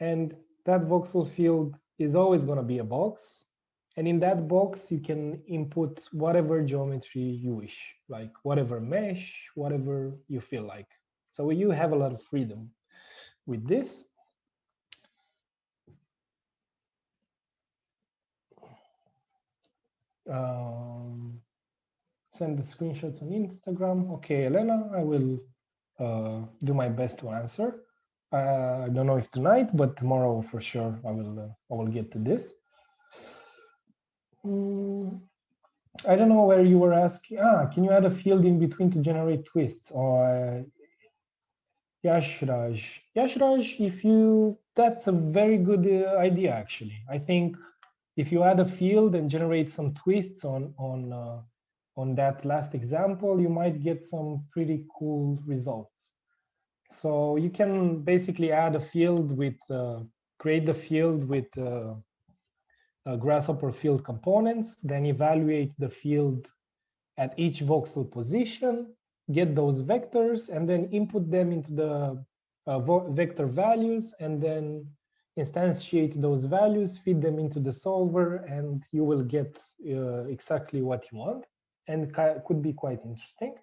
and that voxel field is always going to be a box. And in that box, you can input whatever geometry you wish, like whatever mesh, whatever you feel like. So you have a lot of freedom with this. Send the screenshots on Instagram. Okay, Elena, I will do my best to answer. I don't know if tonight, but tomorrow for sure I will get to this. I don't know where you were asking. Can you add a field in between to generate twists? Or Yashraj, that's a very good idea actually. I think if you add a field and generate some twists on that last example, you might get some pretty cool results. So you can basically add a field with, create the field with Grasshopper field components, then evaluate the field at each voxel position, get those vectors, and then input them into the vector values, and then instantiate those values, feed them into the solver, and you will get exactly what you want, and could be quite interesting.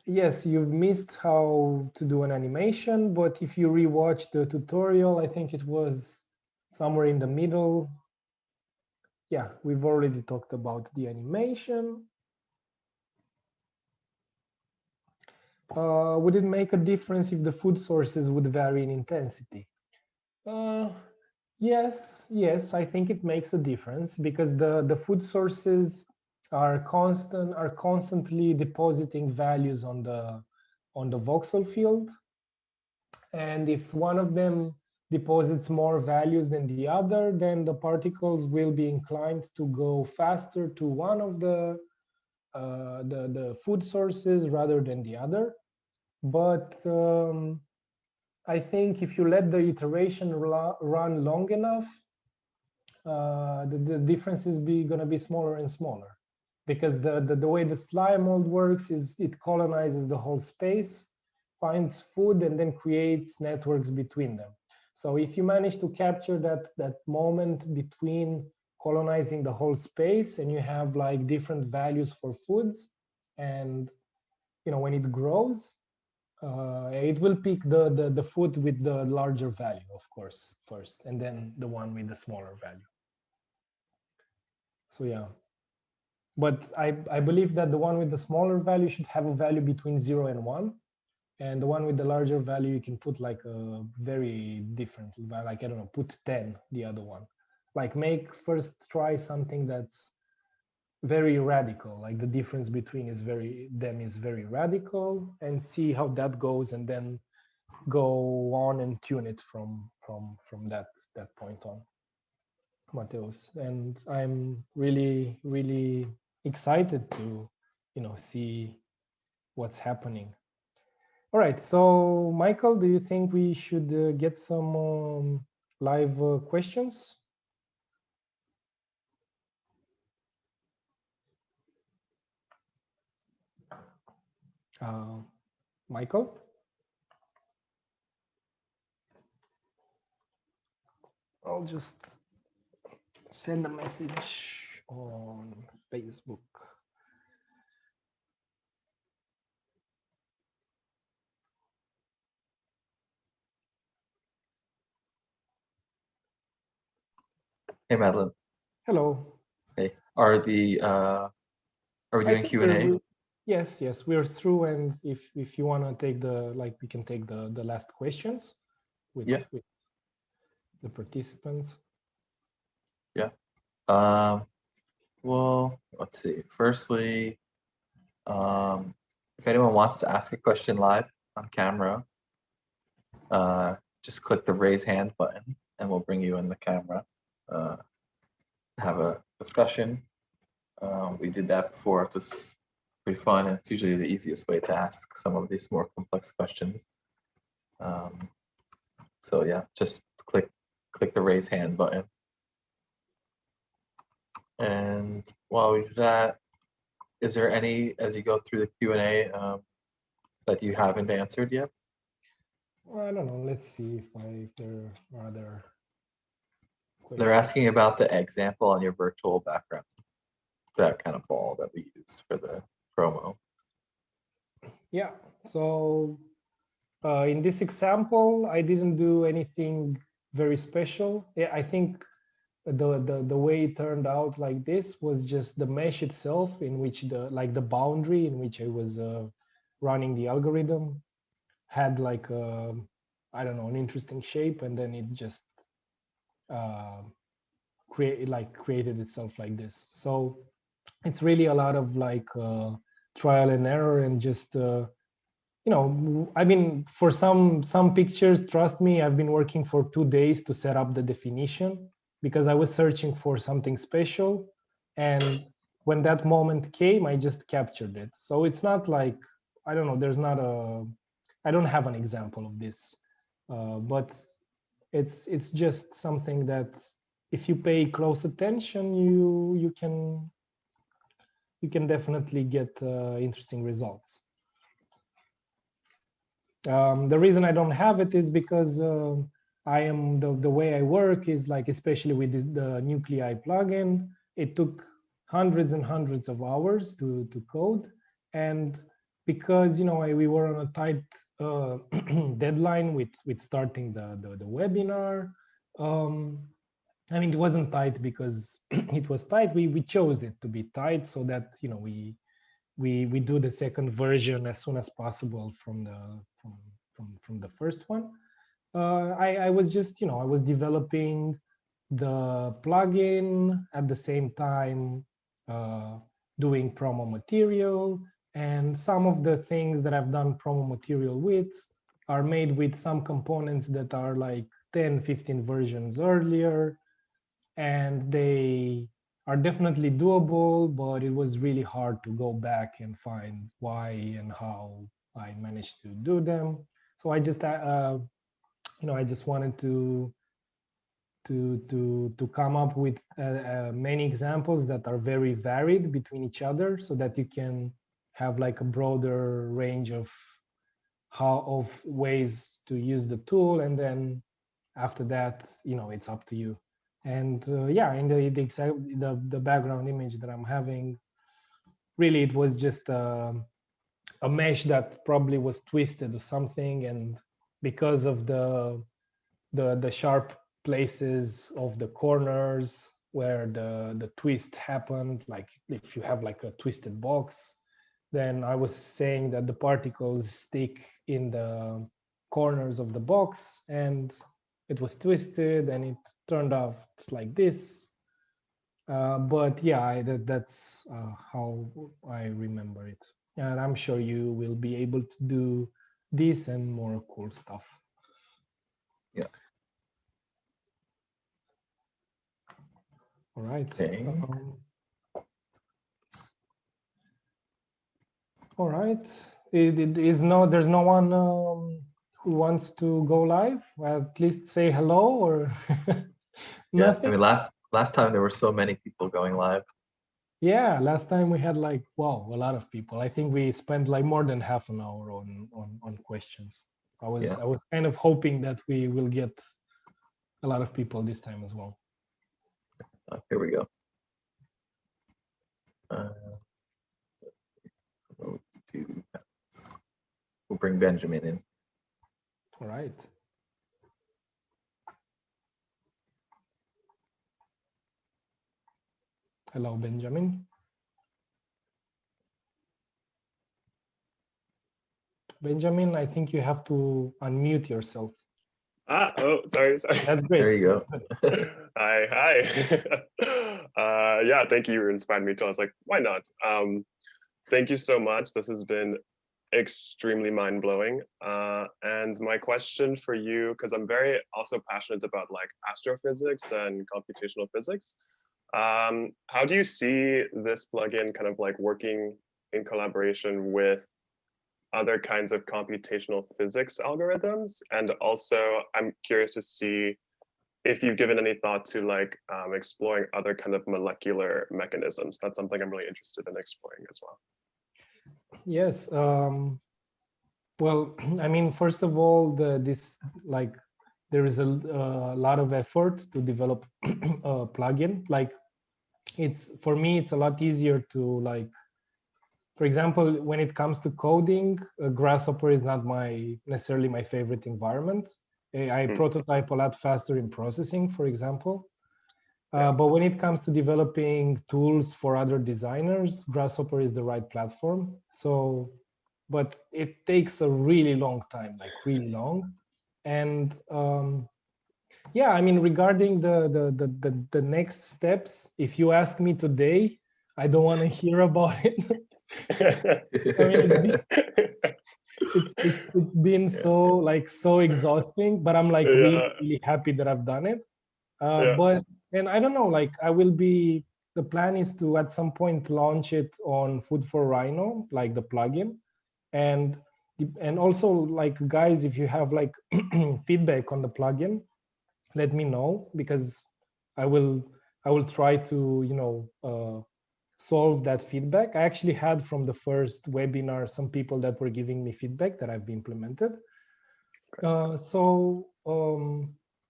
Yes, you've missed how to do an animation, but if you rewatch the tutorial, I think it was somewhere in the middle. Yeah, we've already talked about the animation. Would it make a difference if the food sources would vary in intensity? Yes, I think it makes a difference because the food sources are constantly depositing values on the voxel field, and if one of them deposits more values than the other, then the particles will be inclined to go faster to one of the food sources rather than the other. But I think if you let the iteration run long enough, the difference is gonna be smaller and smaller, because the way the slime mold works is it colonizes the whole space, finds food, and then creates networks between them. So if you manage to capture that moment between colonizing the whole space, and you have like different values for foods, and when it grows, it will pick the food with the larger value, of course, first, and then the one with the smaller value. So yeah, but I believe that the one with the smaller value should have a value between 0 and 1, and the one with the larger value you can put like a very different, like I don't know, put 10, the other one. Like first try something that's very radical, like the difference between them is very radical, and see how that goes, and then go on and tune it from that point on. Mateus, and I'm really excited to see what's happening. All right, so Michael, do you think we should get some live questions? Michael? I'll just send a message on Facebook. Hey, Madeline. Hello. Hey, are we doing Q&A? Yes, we're through, and if you want to take we can take the last questions with the participants. Yeah. Well, let's see. Firstly, if anyone wants to ask a question live on camera, just click the raise hand button and we'll bring you in the camera. Have a discussion. We did that before. It was pretty fun, and it's usually the easiest way to ask some of these more complex questions. So yeah, just click the raise hand button. And while we do that, is there any, as you go through the Q&A, that you haven't answered yet? Well, I don't know. Let's see if there are other questions. They're asking about the example on your virtual background, that kind of ball that we used for the promo. Yeah, so in this example, I didn't do anything very special. Yeah, I think the way it turned out like this was just the mesh itself, in which the boundary in which I was running the algorithm had like I don't know, an interesting shape, and then it just created itself like this. So it's really a lot of trial and error, and just you know, I mean, for some pictures, trust me, I've been working for 2 days to set up the definition because I was searching for something special. And when that moment came, I just captured it. So it's not like, I don't know, I don't have an example of this, but it's just something that if you pay close attention, you can definitely get interesting results. The reason I don't have it is because I am the way I work is like, especially with the Nuclei plugin, it took hundreds and hundreds of hours to code, and because we were on a tight deadline with starting the webinar. I mean, it wasn't tight because it was tight. We chose it to be tight so that we do the second version as soon as possible from the first one. I was just I was developing the plugin at the same time, doing promo material, and some of the things that I've done promo material with are made with some components that are like 10-15 versions earlier, and they are definitely doable, but it was really hard to go back and find why and how I managed to do them. So I just I just wanted to come up with many examples that are very varied between each other, so that you can have like a broader range of ways to use the tool, and then after that it's up to you. And yeah, in the background image that I'm having, really it was just a mesh that probably was twisted or something, and because of the sharp places of the corners where the twist happened, like if you have like a twisted box, then I was saying that the particles stick in the corners of the box, and it was twisted and it turned out like this. But yeah, that's how I remember it. And I'm sure you will be able to do this and more cool stuff. Yeah. All right. Okay. All right. There's no one who wants to go live. At least say hello or Yeah, I nothing. mean, last time there were so many people going live. Yeah, last time we had like, wow, a lot of people. I think we spent like more than half an hour on questions. I was kind of hoping that we will get a lot of people this time as well. Here we go. We'll bring Benjamin in. All right. Hello, Benjamin. Benjamin, I think you have to unmute yourself. Oh, sorry. That's great. There you go. Hi. Yeah, thank you. You inspired me too. I was like, why not? Thank you so much. This has been extremely mind-blowing. And my question for you, because I'm very also passionate about like astrophysics and computational physics. How do you see this plugin kind of like working in collaboration with other kinds of computational physics algorithms? And also, I'm curious to see if you've given any thought to like exploring other kind of molecular mechanisms. That's something I'm really interested in exploring as well. Yes. Well, I mean, first of all, there is a lot of effort to develop a plugin. Like, for me, it's a lot easier to like. For example, when it comes to coding, Grasshopper is not necessarily my favorite environment. I prototype a lot faster in processing, for example. But when it comes to developing tools for other designers, Grasshopper is the right platform. So, but it takes a really long time, like really long. And yeah, I mean, regarding the next steps, if you ask me today, I don't want to hear about it. I mean, it's been so exhausting, but I'm like really happy that I've done it. But and I don't know, like the plan is to at some point launch it on Food for Rhino, like the plugin, and also like guys, if you have like feedback on the plugin, let me know, because I will try to solve that feedback. I actually had from the first webinar some people that were giving me feedback that I've implemented.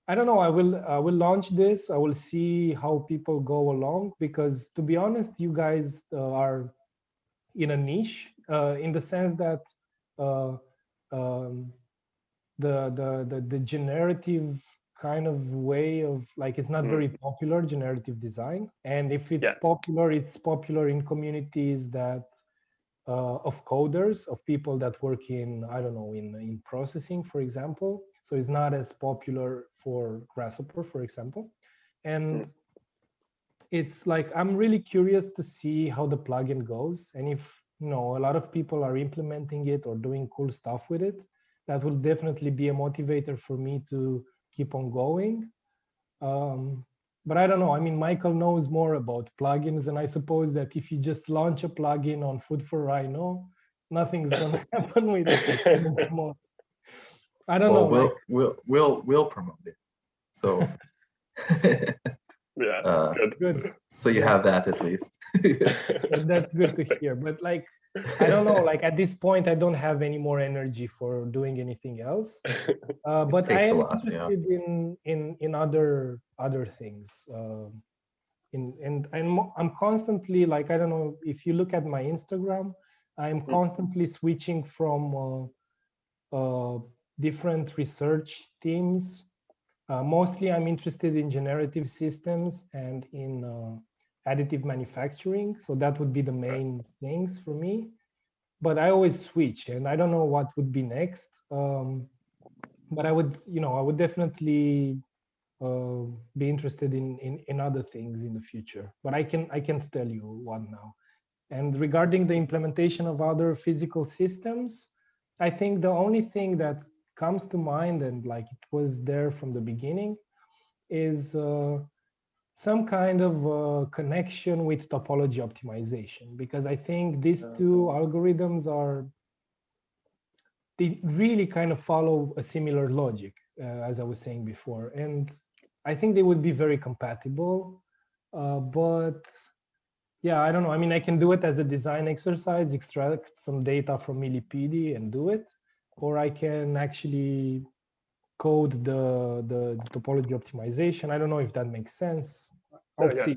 I don't know. I will launch this. I will see how people go along, because to be honest, you guys are in a niche in the sense that the generative kind of way of like, it's not very popular, generative design. And if it's popular in communities that of coders, of people that work in, I don't know, in processing, for example. So it's not as popular for Grasshopper, for example. And it's like, I'm really curious to see how the plugin goes. And if, a lot of people are implementing it or doing cool stuff with it, that will definitely be a motivator for me to keep on going. But I don't know. I mean, Michael knows more about plugins, and I suppose that if you just launch a plugin on Food for Rhino, nothing's gonna happen with it anymore. I don't know. We'll promote it. So good. So you have that at least. That's good to hear. But like, I don't know. Like at this point, I don't have any more energy for doing anything else. But I am interested in other things. And I'm constantly, like, I don't know if you look at my Instagram, I'm constantly switching from different research teams. Mostly I'm interested in generative systems and in additive manufacturing. So that would be the main things for me. But I always switch, and I don't know what would be next. But I would definitely be interested in other things in the future. But I can't tell you one now. And regarding the implementation of other physical systems, I think the only thing that comes to mind, and like it was there from the beginning, is some kind of connection with topology optimization, because I think these two algorithms they really kind of follow a similar logic, as I was saying before, and I think they would be very compatible. But yeah, I don't know. I mean, I can do it as a design exercise, extract some data from Millipede and do it, or I can actually code the topology optimization. I don't know if that makes sense. I'll see.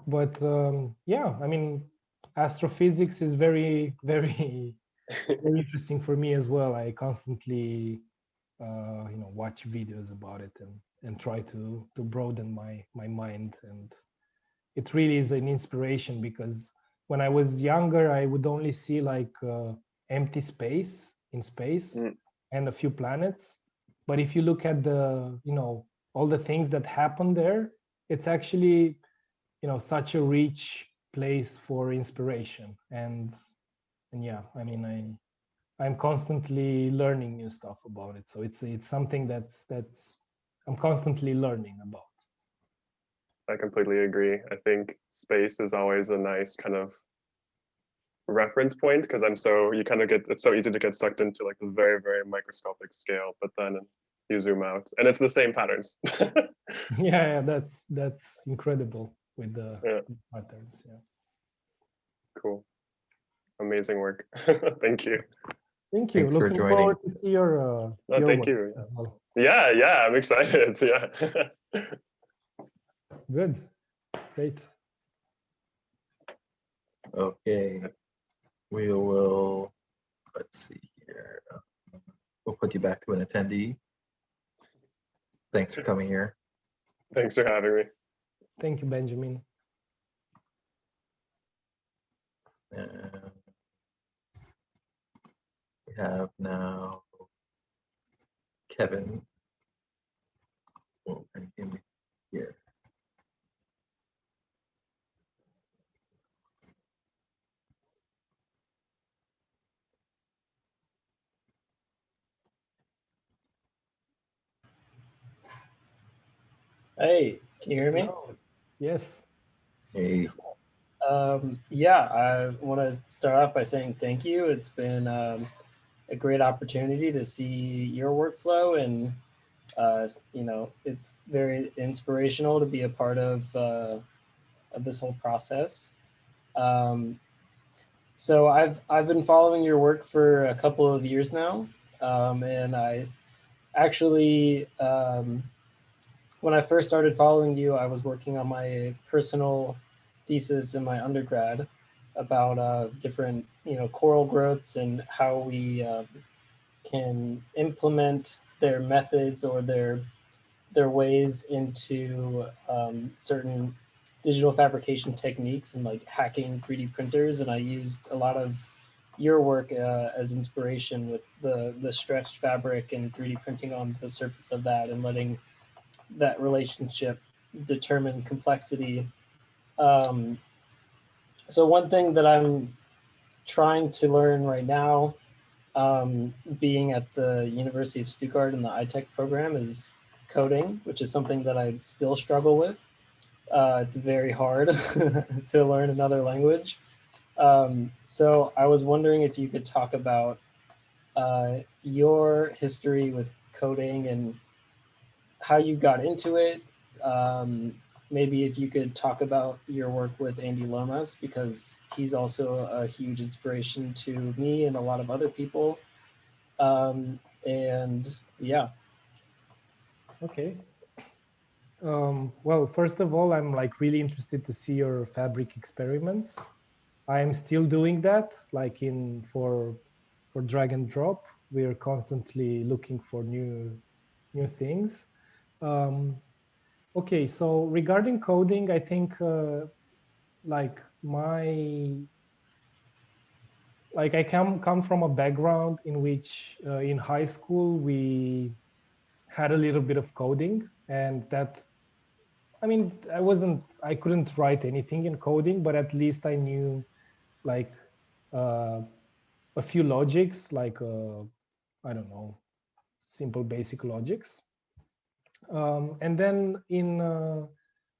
But yeah, I mean, astrophysics is very, very, very interesting for me as well. I constantly, watch videos about it and try to broaden my mind. And it really is an inspiration, because when I was younger, I would only see like empty space in space and a few planets. But if you look at all the things that happen there, it's actually, such a rich place for inspiration. And yeah, I mean, I'm constantly learning new stuff about it. So it's something that's I'm constantly learning about. I completely agree. I think space is always a nice kind of reference point, because it's so easy to get sucked into like the very, very microscopic scale, but then you zoom out and it's the same patterns. Yeah, that's incredible with the patterns. Yeah. Cool. Amazing work. Thank you. Thank you. Thanks Looking for joining. Forward to see your thank work you. as well. Yeah, I'm excited. Yeah. Good. Great. Okay. We will, let's see here. We'll put you back to an attendee. Thanks for coming here. Thanks for having me. Thank you, Benjamin. We have now Kevin. Here. Hey, can you hear me? Hello. Yes. Hey. Yeah, I want to start off by saying thank you. It's been a great opportunity to see your workflow, and you know, it's very inspirational to be a part of this whole process. Um, so I've been following your work for a couple of years now, and I actually when I first started following you, I was working on my personal thesis in my undergrad about different, you know, coral growths and how we can implement their methods or their ways into certain digital fabrication techniques and like hacking 3D printers. And I used a lot of your work as inspiration with the stretched fabric and 3D printing on the surface of that and letting that relationship determine complexity. Um, so one thing that I'm trying to learn right now, being at the University of Stuttgart in the iTech program, is coding, which is something that I still struggle with. It's very hard to learn another language. So I was wondering if you could talk about your history with coding and how you got into it. Maybe if you could talk about your work with Andy Lomas, because he's also a huge inspiration to me and a lot of other people. And yeah. Okay. Well, first of all, I'm like really interested to see your fabric experiments. I'm still doing that, like for drag and drop. We're constantly looking for new things. Okay, so regarding coding, I think like I come from a background in which in high school we had a little bit of coding, and that, I mean, I couldn't write anything in coding, but at least I knew like uh, a few logics, like I don't know, simple basic logics. And then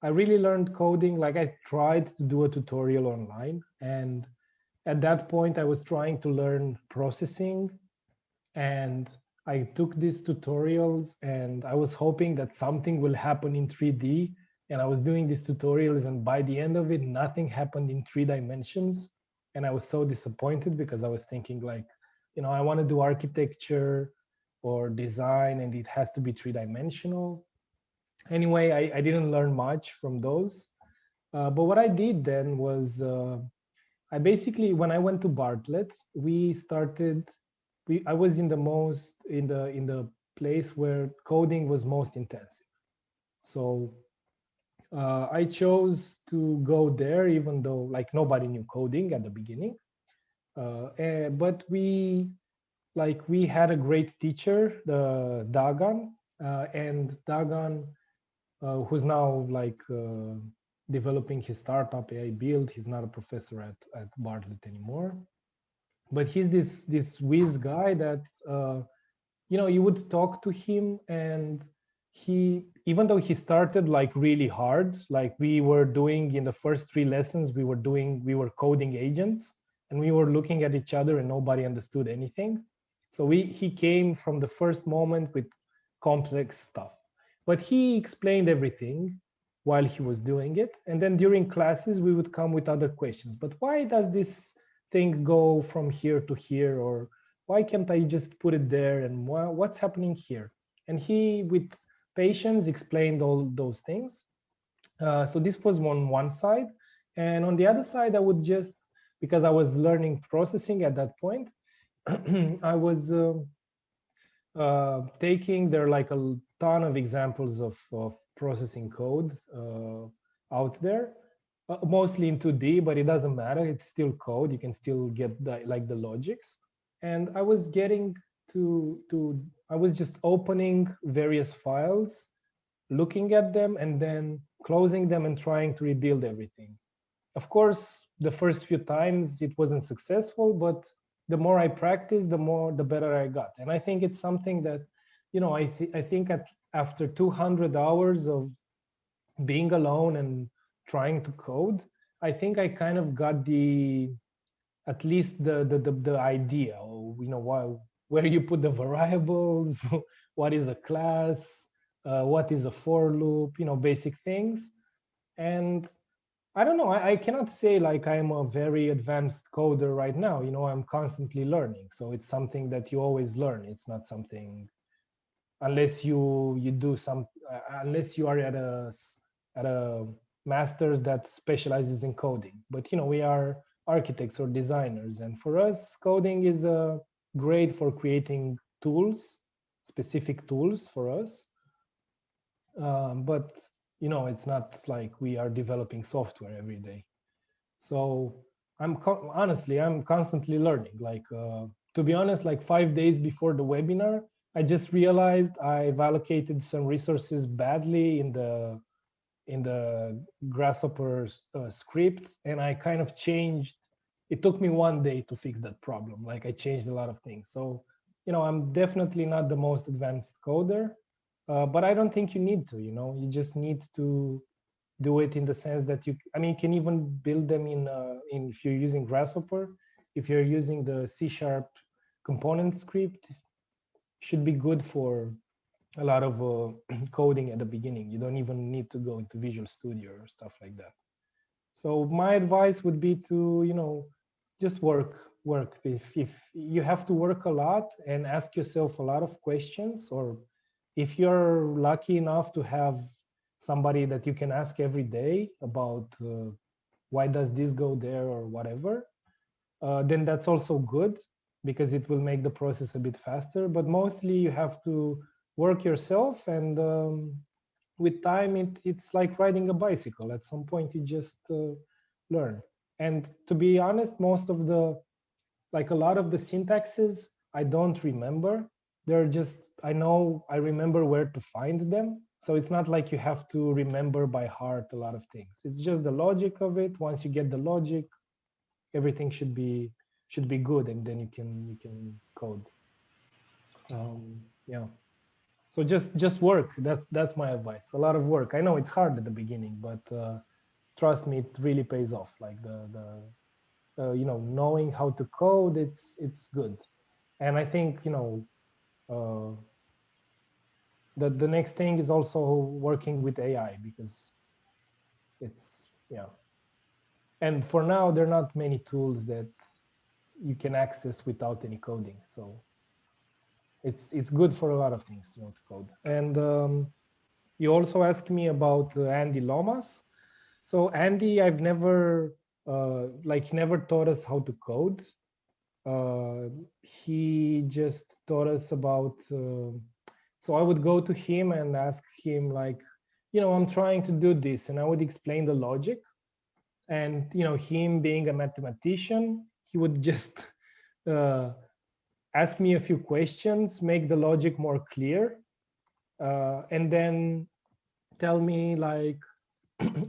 I really learned coding. Like I tried to do a tutorial online, and at that point I was trying to learn processing, and I took these tutorials and I was hoping that something will happen in 3D. And I was doing these tutorials, and by the end of it, nothing happened in 3 dimensions. And I was so disappointed because I was thinking like, you know, I want to do architecture or design and it has to be 3-dimensional. Anyway, I didn't learn much from those. But what I did then was I basically, when I went to Bartlett, I was in the place where coding was most intensive. So I chose to go there, even though like nobody knew coding at the beginning. But we had a great teacher, the Dagan, and Dagan, who's now like developing his startup AI Build. He's not a professor at Bartlett anymore, but he's this whiz guy that you know, you would talk to him, and he, even though he started like really hard, like we were doing in the first 3 lessons, we were coding agents, and we were looking at each other and nobody understood anything. So he came from the first moment with complex stuff, but he explained everything while he was doing it. And then during classes we would come with other questions, but why does this thing go from here to here, or why can't I just put it there, and what's happening here? And he, with patience, explained all those things. So this was on one side. And on the other side, I would just, because I was learning processing at that point, I was taking, there are like a ton of examples of processing code out there, mostly in 2D, but it doesn't matter. It's still code. You can still get the logics. And I was getting I was just opening various files, looking at them, and then closing them and trying to rebuild everything. Of course, the first few times it wasn't successful, but the more I practiced, the better I got. And I think it's something that, you know, I think after 200 hours of being alone and trying to code, I think I kind of got at least the idea, or where you put the variables, what is a class, what is a for loop, basic things. And I don't know, I cannot say like I'm a very advanced coder right now. I'm constantly learning. So it's something that you always learn. It's not something, unless you do unless you are at a master's that specializes in coding. But we are architects or designers, and for us, coding is great for creating tools, specific tools for us. But it's not like we are developing software every day. So honestly, I'm constantly learning. Like to be honest, like 5 days before the webinar, I just realized I've allocated some resources badly in the Grasshopper script, and I kind of changed. It took me 1 day to fix that problem. Like I changed a lot of things. So I'm definitely not the most advanced coder, but I don't think you need to. You just need to do it in the sense that you can even build them in if you're using Grasshopper, if you're using the C# component script, should be good for a lot of coding at the beginning. You don't even need to go into Visual Studio or stuff like that. So my advice would be to just work. If you have to work a lot and ask yourself a lot of questions, or if you're lucky enough to have somebody that you can ask every day about why does this go there or whatever, then that's also good, because it will make the process a bit faster. But mostly you have to work yourself, and with time it's like riding a bicycle. At some point you just learn. And to be honest, most of a lot of the syntaxes I don't remember. They're just, I remember where to find them. So it's not like you have to remember by heart a lot of things. It's just the logic of it. Once you get the logic, everything should be good, and then you can code. Yeah. So just work. That's my advice. A lot of work. I know it's hard at the beginning, but trust me, it really pays off. Like knowing how to code, it's good. And I think the next thing is also working with AI, because it's and for now there are not many tools that you can access without any coding. So it's good for a lot of things to know to code. And you also asked me about Andy Lomas. So Andy, I've never he never taught us how to code. He just taught us about so I would go to him and ask him like, I'm trying to do this, and I would explain the logic. And him being a mathematician, he would just ask me a few questions, make the logic more clear, and then tell me like,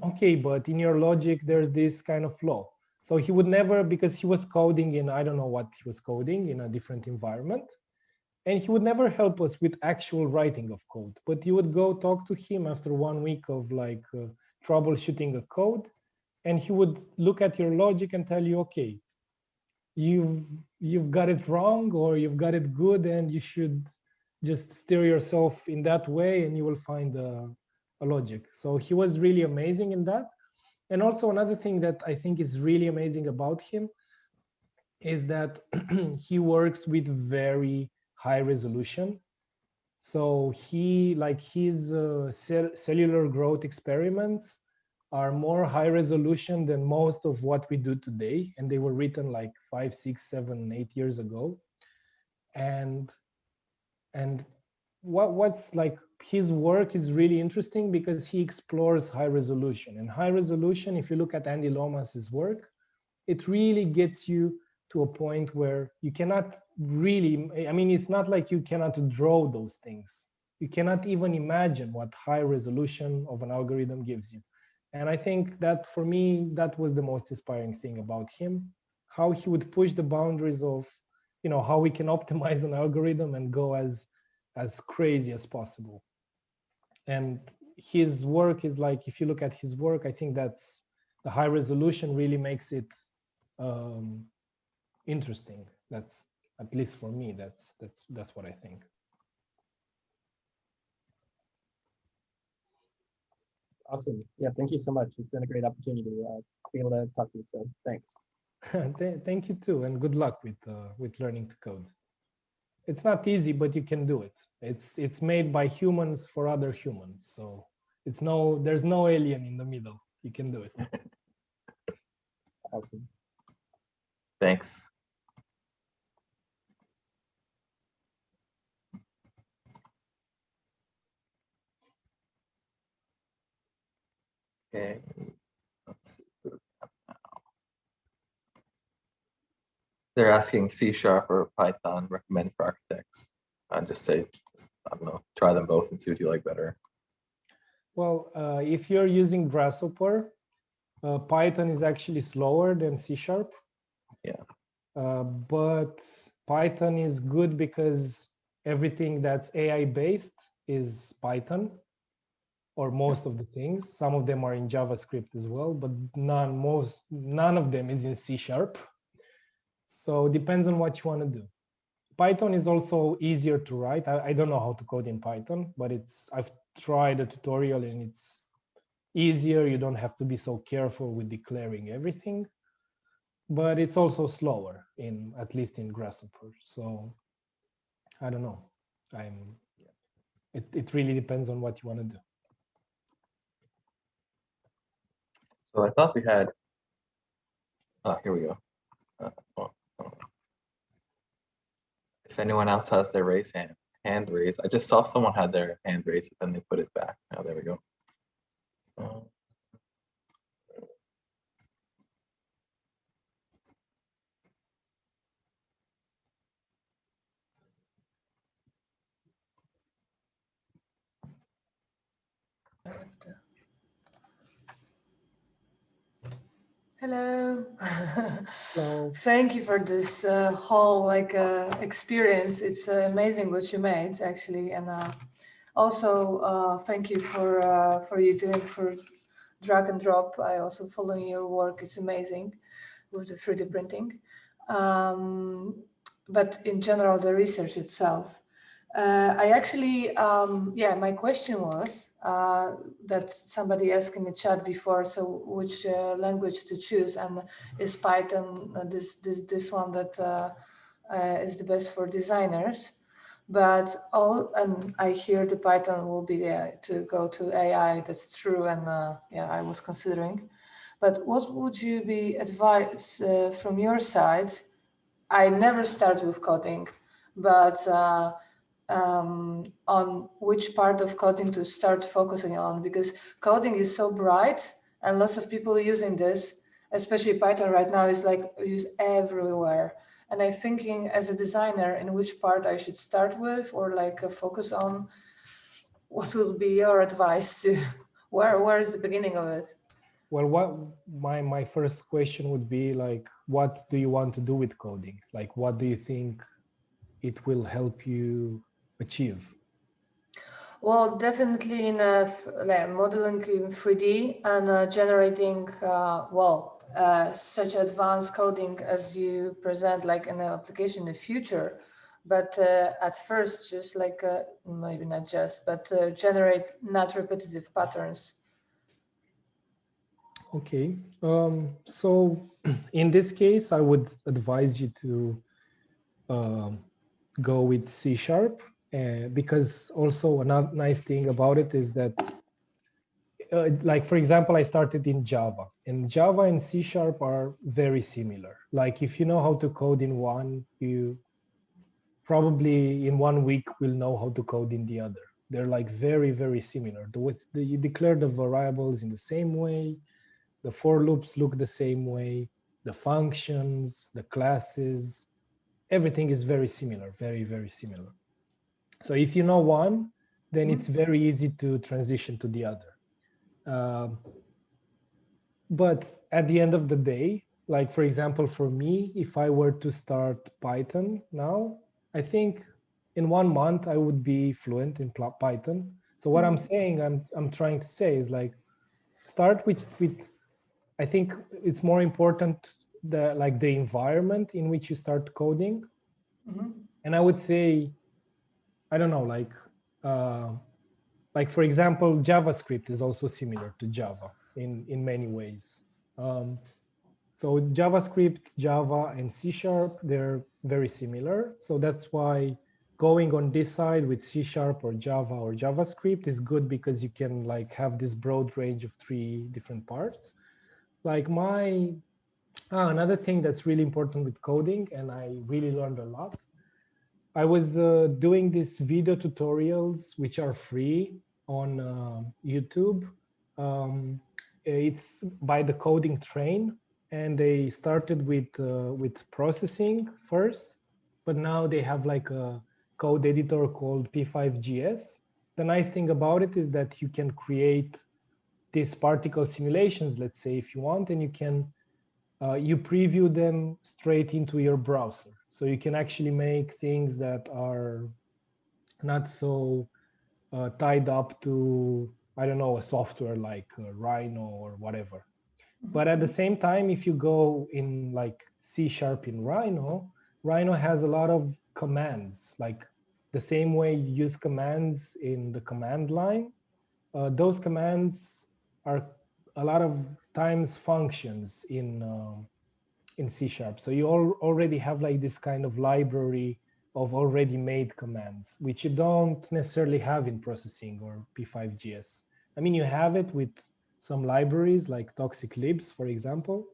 okay, but in your logic there's this kind of flaw. So he would never, because he was coding in, I don't know what he was coding in a different environment, and he would never help us with actual writing of code. But you would go talk to him after 1 week of troubleshooting a code, and he would look at your logic and tell you, okay, you've got it wrong, or you've got it good, and you should just steer yourself in that way, and you will find a logic. So he was really amazing in that. And also another thing that I think is really amazing about him is that he works with very high resolution. So his cellular growth experiments are more high resolution than most of what we do today, and they were written like 5, 6, 7, 8 years ago. And what's like, his work is really interesting because he explores high resolution. And high resolution, if you look at Andy Lomas's work, it really gets you to a point where you cannot really, it's not like you cannot draw those things. You cannot even imagine what high resolution of an algorithm gives you. And I think that for me, that was the most inspiring thing about him, how he would push the boundaries of, how we can optimize an algorithm and go as crazy as possible. And his work is like, if you look at his work, I think that's the high resolution really makes it interesting. That's, at least for me, that's what I think. Awesome. Yeah, thank you so much. It's been a great opportunity to be able to talk to you. So thanks. Thank you too, and good luck with learning to code. It's not easy, but you can do it. It's made by humans for other humans, so there's no alien in the middle. You can do it. Awesome. Thanks. Okay, let's see. They're asking C# or Python recommend for architects. I'd just say, I don't know, try them both and see what you like better. Well, if you're using Grasshopper, Python is actually slower than C#. Yeah. But Python is good because everything that's AI based is Python, or most of the things. Some of them are in JavaScript as well, but none of them is in C#. So it depends on what you want to do. Python is also easier to write. I don't know how to code in Python, but I've tried a tutorial and it's easier. You don't have to be so careful with declaring everything, but it's also slower at least in Grasshopper. So I don't know. It really depends on what you want to do. So I thought we had, here we go. If anyone else has their hand raised, I just saw someone had their hand raised, and then they put it back. Now there we go. Hello. Hello. Thank you for this whole experience. It's amazing what you made actually, and also thank you for you doing for drag and drop. I also follow your work. It's amazing with the 3D printing. But in general, the research itself. I actually, my question was that somebody asked in the chat before, so which language to choose, and is Python this one that is the best for designers? But and I hear the Python will be there to go to AI. That's true, and I was considering. But what would you be advice from your side? I never start with coding, but on which part of coding to start focusing on, because coding is so bright and lots of people using this, especially Python right now is like used everywhere. And I'm thinking as a designer in which part I should start with, or focus on. What would be your advice to where is the beginning of it? Well, what my first question would be like, what do you want to do with coding? Like, what do you think it will help you achieve? Well, definitely in modeling in 3D and generating, such advanced coding as you present, like in an application in the future. But at first, just maybe not just, but generate not repetitive patterns. Okay, so in this case, I would advise you to go with C#, because also another nice thing about it is that, like, for example, I started in Java, and Java and C# are very similar. Like, if you know how to code in one, you probably in 1 week will know how to code in the other. They're like very, very similar. You declare the variables in the same way, the for loops look the same way, the functions, the classes, everything is very similar, very, very similar. So if you know one, then it's very easy to transition to the other. But at the end of the day, like, for example, for me, if I were to start Python now, I think in 1 month I would be fluent in Python. So what I'm saying, I'm trying to say is like, start with I think it's more important the environment in which you start coding. And I would say, I don't know, like for example, JavaScript is also similar to Java in many ways. So JavaScript, Java, and C#, they're very similar. So that's why going on this side with C# or Java or JavaScript is good, because you can like have this broad range of 3 different parts. Like another thing that's really important with coding, and I really learned a lot. I was doing these video tutorials, which are free on YouTube. It's by the Coding Train, and they started with processing first, but now they have like a code editor called P5GS. The nice thing about it is that you can create these particle simulations, let's say, if you want, and you can you preview them straight into your browser. So you can actually make things that are not so tied up to, I don't know, a software like Rhino or whatever. But at the same time, if you go in like C# in Rhino has a lot of commands, like the same way you use commands in the command line. Those commands are a lot of times functions in C#. So you already have like this kind of library of already made commands, which you don't necessarily have in processing or P5GS. I mean, you have it with some libraries like toxic libs, for example,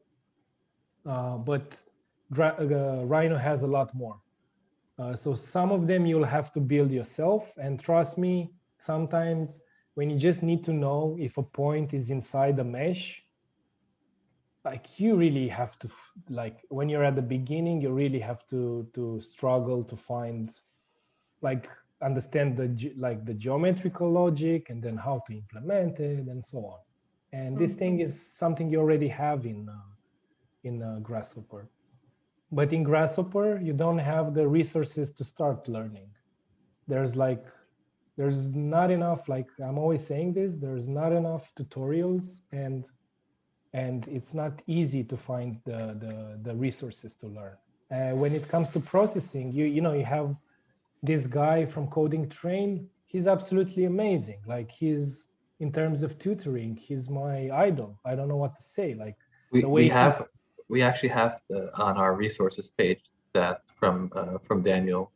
but Rhino has a lot more. So some of them you'll have to build yourself, and trust me, sometimes when you just need to know if a point is inside a mesh, like you really have to, like when you're at the beginning, you really have to struggle to find, like understand the geometrical logic and then how to implement it and so on. And this thing is something you already have in Grasshopper. But in Grasshopper, you don't have the resources to start learning. There's not enough, like I'm always saying this, there's not enough tutorials, and it's not easy to find the resources to learn. When it comes to processing, you have this guy from Coding Train. He's absolutely amazing. Like in terms of tutoring, he's my idol. I don't know what to say. Like we actually have on our resources page that from Daniel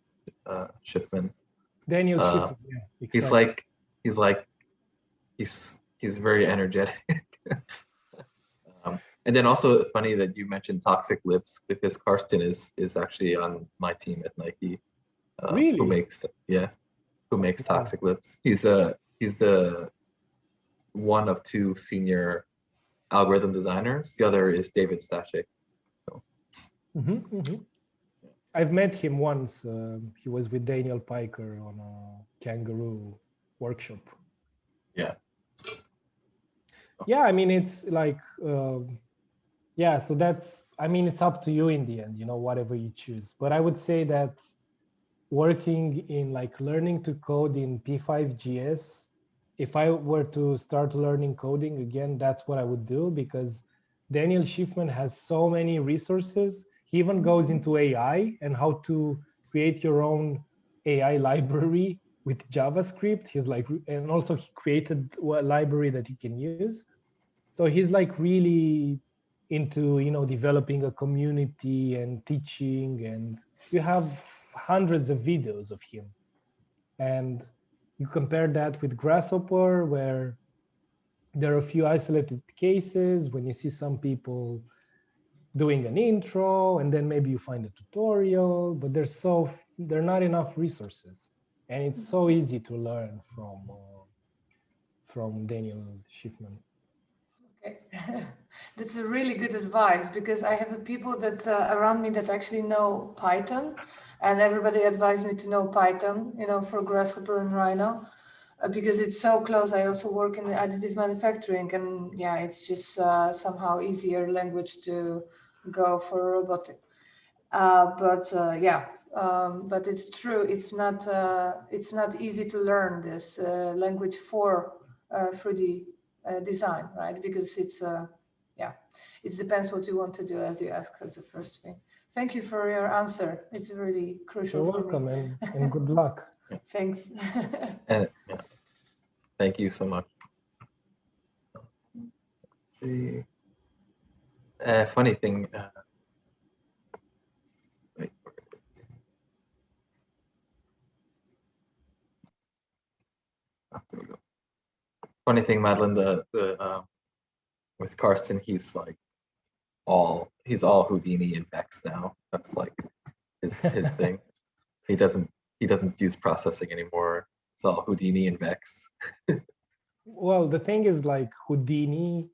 Schiffman. Daniel Schiffman, yeah, exactly. He's very energetic. And then also funny that you mentioned toxic libs, because Karsten is actually on my team at Nike. Really? Who makes toxic libs. He's the one of 2 senior algorithm designers. The other is David Stachik. So. I've met him once. He was with Daniel Piker on a Kangaroo workshop. Yeah. Yeah, I mean, it's like, yeah, so that's, I mean, it's up to you in the end, whatever you choose. But I would say that working in like learning to code in P5GS, if I were to start learning coding again, that's what I would do, because Daniel Schiffman has so many resources. He even goes into AI and how to create your own AI library with JavaScript. He's like, and also he created a library that you can use. So he's like really into, developing a community and teaching, and you have hundreds of videos of him. And you compare that with Grasshopper, where there are a few isolated cases when you see some people doing an intro, and then maybe you find a tutorial, but there are not enough resources, and it's so easy to learn from Daniel Schiffman. Okay, that's a really good advice, because I have people that around me that actually know Python, and everybody advised me to know Python, for Grasshopper and Rhino, because it's so close. I also work in additive manufacturing, and yeah, it's just somehow easier language to go for robotic. But it's true. It's not easy to learn this language for 3D design, right? Because it's it depends what you want to do, as you asked as the first thing. Thank you for your answer. It's really crucial. You're welcome, and good luck. Thanks. And thank you so much. The funny thing. Wait, there we go. Funny thing, Madeline. With Karsten, he's like he's all Houdini and Vex now. That's like his thing. He doesn't use processing anymore. It's all Houdini and Vex. Well, the thing is, like Houdini,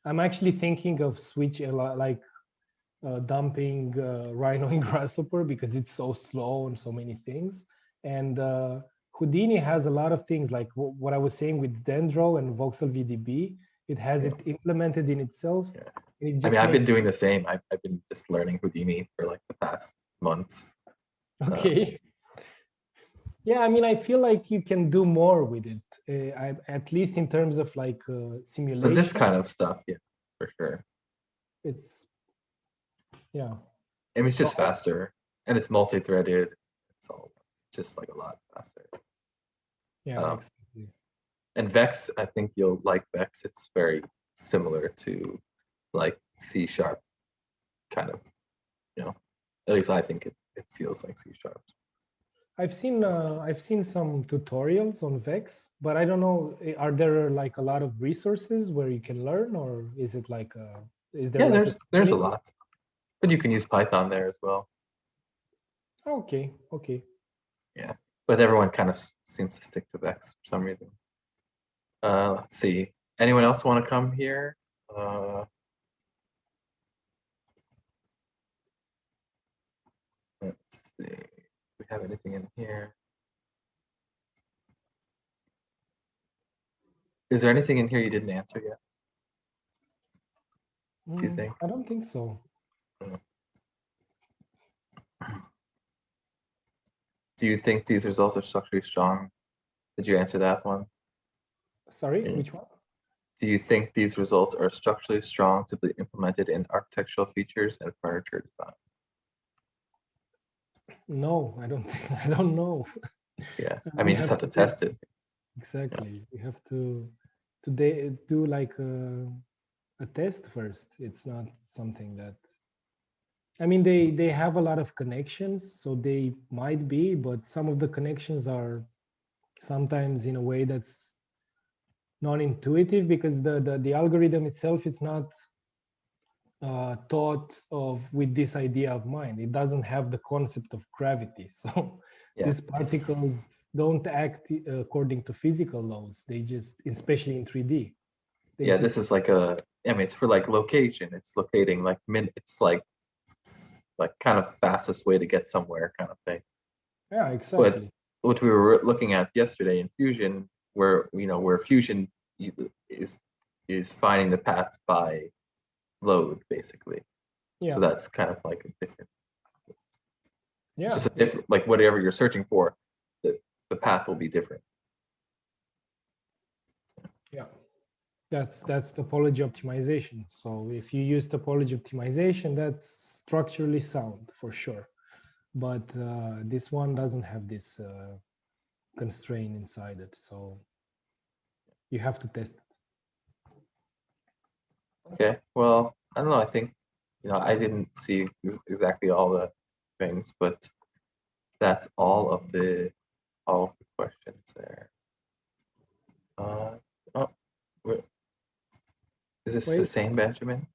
I'm actually thinking of dumping Rhino and Grasshopper because it's so slow and so many things. And Houdini has a lot of things, like what I was saying with Dendro and Voxel VDB. It has it implemented in itself. Yeah. It I mean, I've been doing the same. I've been just learning Houdini for like the past months. Okay. Yeah, I mean, I feel like you can do more with it, at least in terms of like simulation. For this kind of stuff, yeah, for sure. It's, yeah. I mean, it's just faster, and it's multi-threaded. It's all just like a lot faster. Yeah, exactly. And Vex, I think you'll like Vex. It's very similar to like C# kind of, at least I think it feels like C#. I've seen some tutorials on Vex, but I don't know, are there like a lot of resources where you can learn, or is it like is there? Yeah, there's a lot, but you can use Python there as well. Okay. Yeah, but everyone kind of seems to stick to Vex for some reason. Let's see. Anyone else want to come here? Let's see. Do we have anything in here? Is there anything in here you didn't answer yet? Do you think? I don't think so. Do you think these results are structurally strong? Did you answer that one? Sorry, which one? Do you think these results are structurally strong to be implemented in architectural features and furniture design? No, I don't think, I don't know. Yeah, I mean, you just have to test it. Exactly. Yeah. We have to do like a test first. It's not something that, I mean, they have a lot of connections, so they might be, but some of the connections are sometimes in a way that's non-intuitive, because the algorithm itself is not thought of with this idea of mind. It doesn't have the concept of gravity. So these particles don't act according to physical laws. They just, especially in 3D. This is like I mean, it's for like location. It's locating like it's like kind of fastest way to get somewhere kind of thing. Yeah, exactly. But what we were looking at yesterday in Fusion, where Fusion is finding the path by load, basically. Yeah. So that's kind of like a different. Yeah. It's just a different, like whatever you're searching for, the path will be different. Yeah. That's topology optimization. So if you use topology optimization, that's structurally sound for sure. But this one doesn't have this constraint inside it. So you have to test it. Okay. Well, I don't know. I think, I didn't see exactly all the things, but that's all of the questions there. Is this the same Benjamin?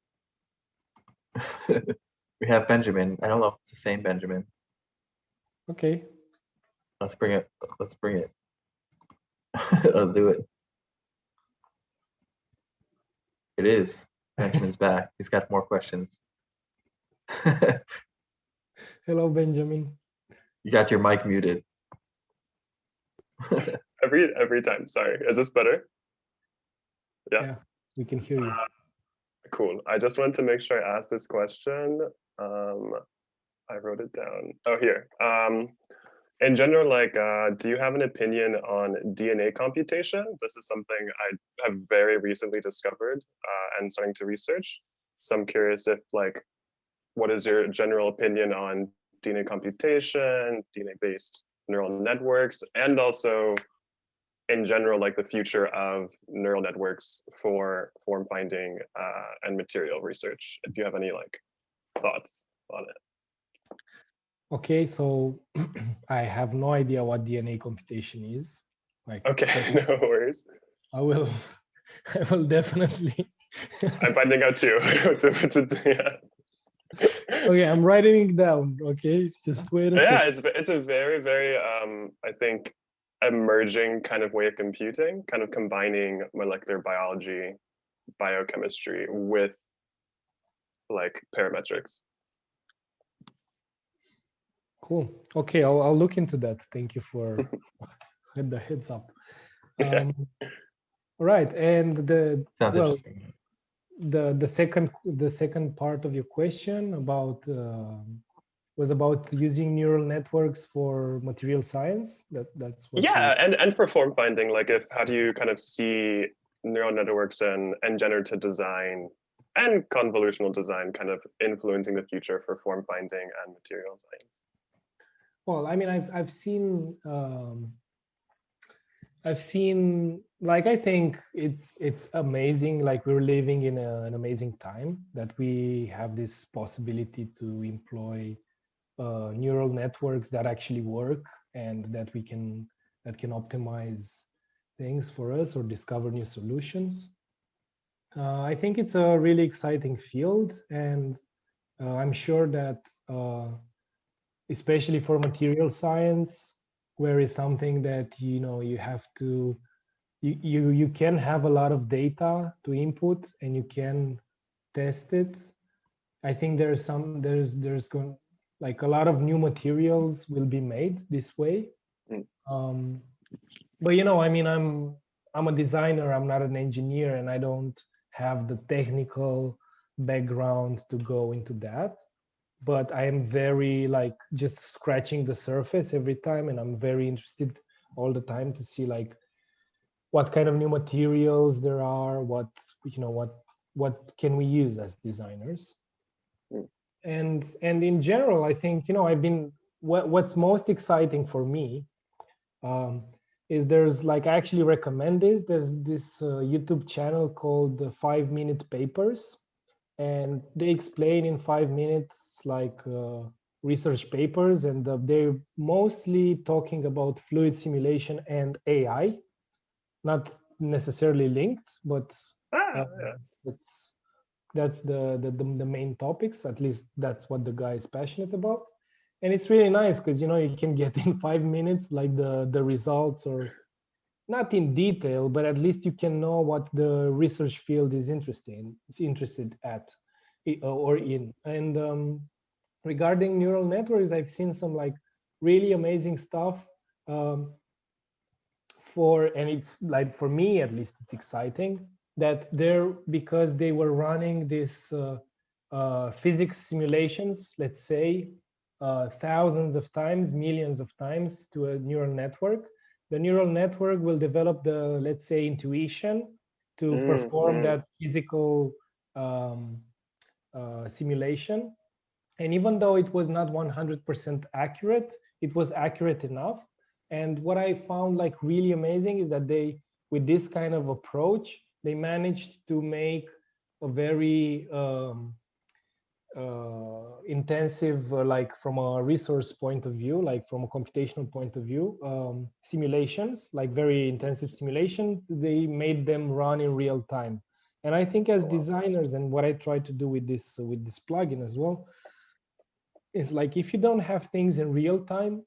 We have Benjamin. I don't know if it's the same Benjamin. Okay. Let's bring it. Let's do it. It is. Benjamin's back. He's got more questions. Hello, Benjamin. You got your mic muted. every time. Sorry. Is this better? Yeah, we can hear you. Cool. I just want to make sure I ask this question. I wrote it down. Oh, here. In general, like, do you have an opinion on DNA computation? This is something I have very recently discovered and starting to research. So I'm curious if, like, what is your general opinion on DNA computation, DNA-based neural networks, and also in general, like the future of neural networks for form finding and material research? If you have any like thoughts on it. Okay, so I have no idea what DNA computation is. Like, Okay, no worries. I will definitely. I'm finding out too. Yeah. Okay, I'm writing it down. Okay, just wait a second. Yeah, it's a very, very I think emerging kind of way of computing, kind of combining molecular biology, biochemistry with like parametrics. Cool. Okay, I'll look into that. Thank you for the heads up. Right, and Sounds well, interesting. the second part of your question about was about using neural networks for material science. That's what. Yeah, and for form finding, like how do you kind of see neural networks and generative design and convolutional design kind of influencing the future for form finding and material science? Well, I mean, I've seen like, I think it's amazing. Like, we're living in an amazing time that we have this possibility to employ neural networks that actually work and that can optimize things for us or discover new solutions. I think it's a really exciting field, and I'm sure that especially for material science, where is something that you have to you can have a lot of data to input and you can test it. I think there's going, like, a lot of new materials will be made this way. But I mean, I'm a designer, I'm not an engineer, and I don't have the technical background to go into that. But I am very, like, just scratching the surface every time, and I'm very interested all the time to see, like, what kind of new materials there are, what can we use as designers. And in general, I think I've been what's most exciting for me is there's, like, I actually recommend this. There's this YouTube channel called 5-Minute Papers, and they explain in 5 minutes, like, research papers, and they're mostly talking about fluid simulation and AI, not necessarily linked, but that's the main topics. At least that's what the guy is passionate about, and it's really nice because you can get in 5 minutes, like, the results, or not in detail, but at least you can know what the research field is interested at or in. And regarding neural networks, I've seen some, like, really amazing stuff. And it's, like, for me at least, it's exciting that because they were running this physics simulations, let's say, thousands of times, millions of times, to a neural network. The neural network will develop the, let's say, intuition to perform that physical simulation. And even though it was not 100% accurate, it was accurate enough. And what I found, like, really amazing is that with this kind of approach, they managed to make a very intensive, like, from a resource point of view, like from a computational point of view, simulations, like very intensive simulations. They made them run in real time. And I think as designers, and what I try to do with this plugin as well, is, like, if you don't have things in real time,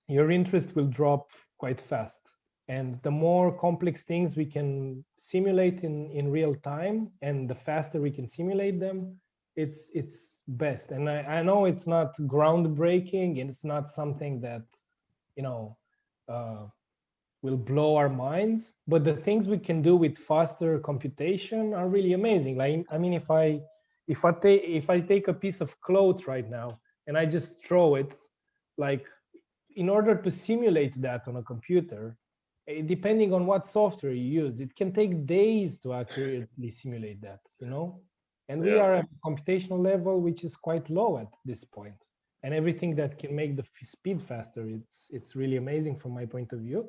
your interest will drop quite fast. And the more complex things we can simulate in real time, and the faster we can simulate them, it's best. And I know it's not groundbreaking, and it's not something that will blow our minds, but the things we can do with faster computation are really amazing. Like, I mean, if I take a piece of cloth right now and I just throw it, like, in order to simulate that on a computer, depending on what software you use, it can take days to accurately simulate that, you know? And we are at a computational level, which is quite low at this point. And everything that can make the speed faster, it's really amazing from my point of view.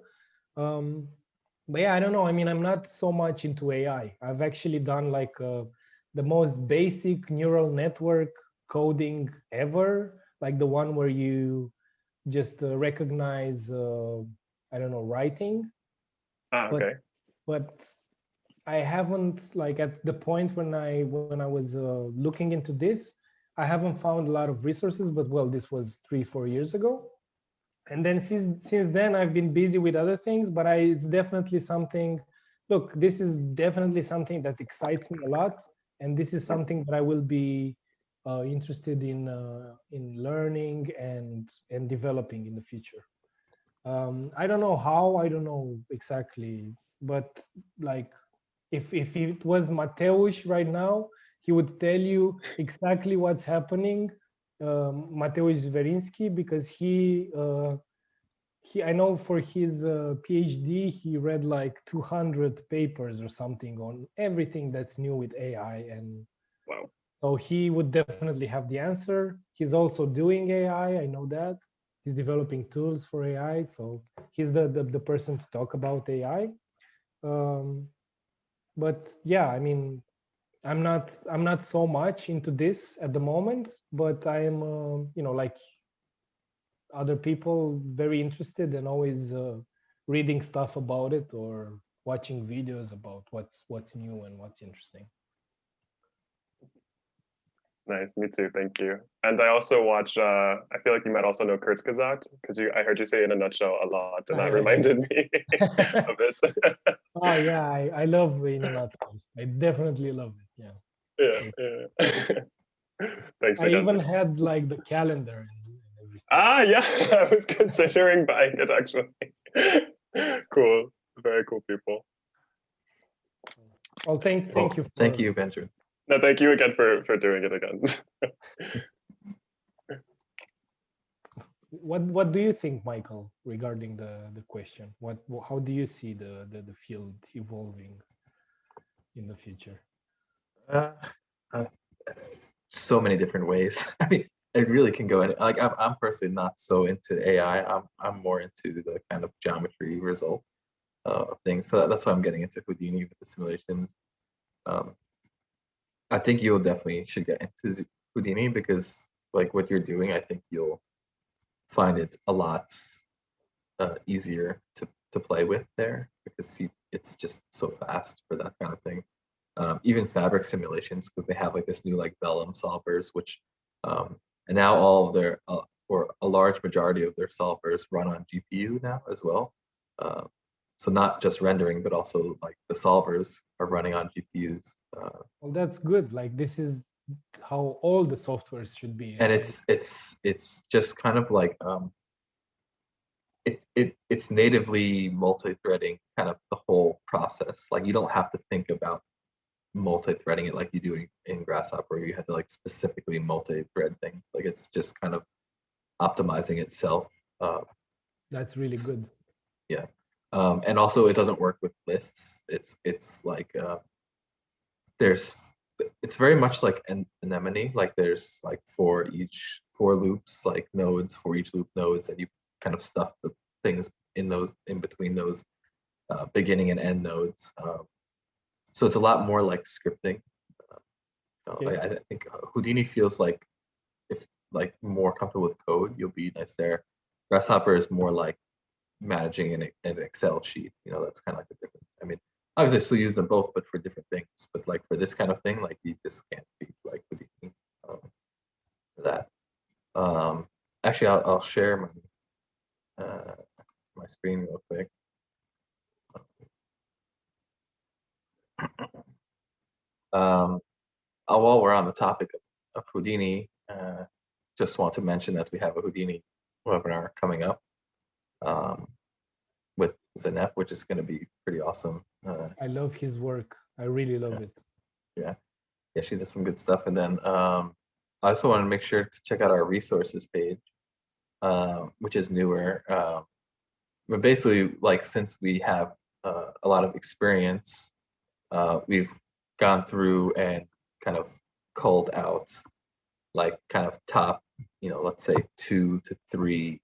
But yeah, I don't know. I mean, I'm not so much into AI. I've actually done like the most basic neural network coding ever, like the one where you just recognize, I don't know, writing. Okay. But I haven't, like, at the point when I was looking into this, I haven't found a lot of resources. But well, this was 3-4 years ago, and then since then I've been busy with other things. But it's definitely something. Look, this is definitely something that excites me a lot, and this is something that I will be interested in learning and developing in the future. I don't know how, I don't know exactly, but like if it was Mateusz right now, he would tell you exactly what's happening. Mateusz Zverinsky, because he I know for his PhD, he read like 200 papers or something on everything that's new with AI, and wow. So he would definitely have the answer. He's also doing AI, I know that. He's developing tools for AI, so he's the person to talk about AI. But yeah, I mean, I'm not so much into this at the moment, but I am, you know, like other people, very interested and always reading stuff about it or watching videos about what's new and what's interesting. Nice, me too, thank you. And I also watched, I feel like you might also know Kurzgesagt, because I heard you say in a nutshell a lot, and that reminded me of it. Oh yeah, I love In a Nutshell. I definitely love it, yeah. Yeah. Thanks I again. even had like the calendar and everything. Ah, yeah, I was considering buying it actually. Cool, very cool people. Well, thank you. Thank you, Benjamin. No, thank you again for doing it again. What do you think, Michael, regarding the question? How do you see the field evolving in the future? So many different ways. I mean, it really can go in. Like I'm personally not so into AI. I'm more into the kind of geometry result of things. So that's why I'm getting into Houdini with the simulations. I think you'll definitely should get into Houdini, because like what you're doing, I think you'll find it a lot easier to play with there, because it's just so fast for that kind of thing. Even fabric simulations, because they have like this new like Vellum solvers, which and now all of their or a large majority of their solvers run on GPU now as well. So not just rendering, but also like the solvers are running on GPUs. Well, that's good. Like this is how all the softwares should be. And it's just kind of like it's natively multi-threading kind of the whole process. Like you don't have to think about multi-threading it like you do in Grasshopper, where you have to like specifically multi-thread things. Like it's just kind of optimizing itself. That's really good. Yeah. And also it doesn't work with lists. It's like it's very much like an anemone. Like there's like four loops, like nodes for each loop nodes, and you kind of stuff the things in between those beginning and end nodes. So it's a lot more like scripting. Okay. I think Houdini feels like, if like more comfortable with code, you'll be nice there. Grasshopper is more like managing an Excel sheet. You know, that's kind of like the difference. I mean, obviously I still use them both, but for different things. But like for this kind of thing, like you just can't beat like Houdini for that. Actually, I'll share my screen real quick. While we're on the topic of Houdini, just want to mention that we have a Houdini webinar coming up with Zenep, which is going to be pretty awesome. I love his work. I really love it. Yeah, she does some good stuff. And then I also want to make sure to check out our resources page, which is newer. But basically, like, since we have a lot of experience, we've gone through and kind of culled out like kind of top, let's say 2 to 3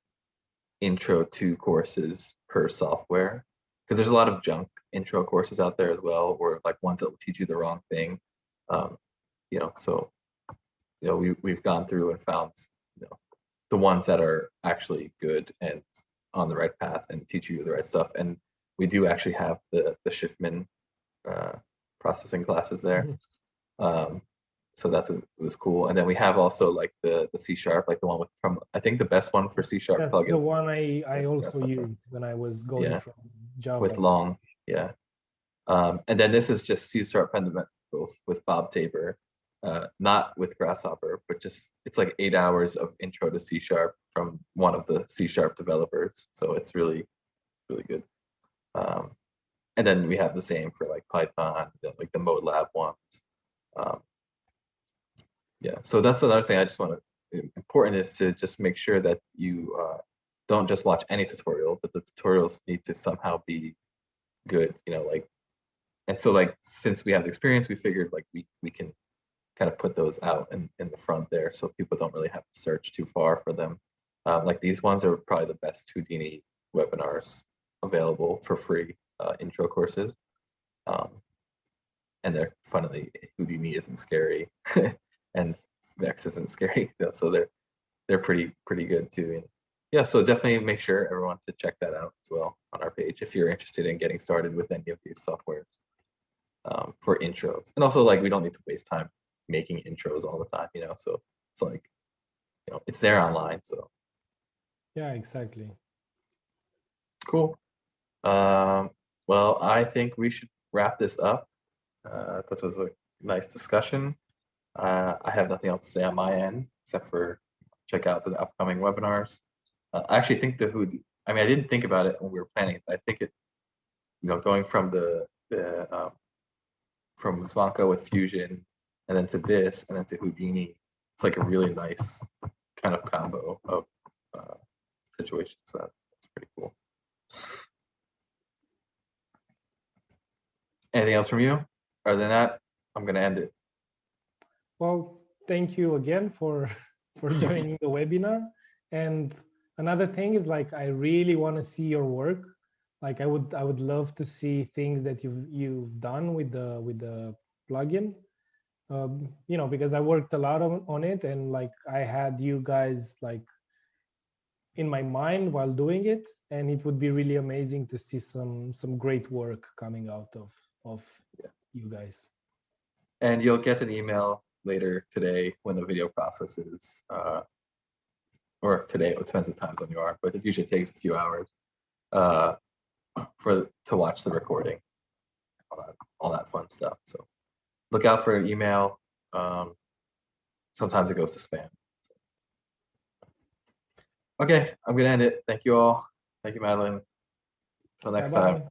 intro to courses per software, because there's a lot of junk intro courses out there as well, or like ones that will teach you the wrong thing. So we've gone through and found the ones that are actually good and on the right path and teach you the right stuff. And we do actually have the Schiffman processing classes there. So it was cool. And then we have also like the C#, like the one from, I think the best one for C# plugins. The one I also used when I was going from Java. With long, yeah. And then this is just C# fundamentals with Bob Tabor, not with Grasshopper, but just, it's like 8 hours of intro to C# from one of the C# developers. So it's really, really good. And then we have the same for like Python, like the Mode Lab ones. Yeah, so that's another thing I just want to, important is to just make sure that you don't just watch any tutorial, but the tutorials need to somehow be good, and so like, since we have the experience, we figured like we can kind of put those out in the front there, so people don't really have to search too far for them. Like these ones are probably the best Houdini webinars available for free intro courses. And they're, funnily, Houdini isn't scary and Vex isn't scary, so they're pretty good too. And yeah, so definitely make sure everyone to check that out as well on our page if you're interested in getting started with any of these softwares for intros. And also, like, we don't need to waste time making intros all the time, so it's like, it's there online. So yeah, exactly. Cool. Well, I think we should wrap this up. That was a nice discussion. I have nothing else to say on my end except for check out the upcoming webinars. I actually think I didn't think about it when we were planning it. I think it, going from from Svanka with Fusion and then to this and then to Houdini, it's like a really nice kind of combo of situations. So that's pretty cool. Anything else from you? Other than that, I'm going to end it. Well, thank you again for joining the webinar. And another thing is, like, I really want to see your work. Like, I would love to see things that you've done with the plugin. Because I worked a lot on it, and like I had you guys like in my mind while doing it, and it would be really amazing to see some great work coming out of you guys. And you'll get an email later today when the video process is, or today, it depends what time zone you are, but it usually takes a few hours to watch the recording, all that fun stuff. So look out for an email. Sometimes it goes to spam. Okay, I'm gonna end it. Thank you all. Thank you, Madeline. Until next time.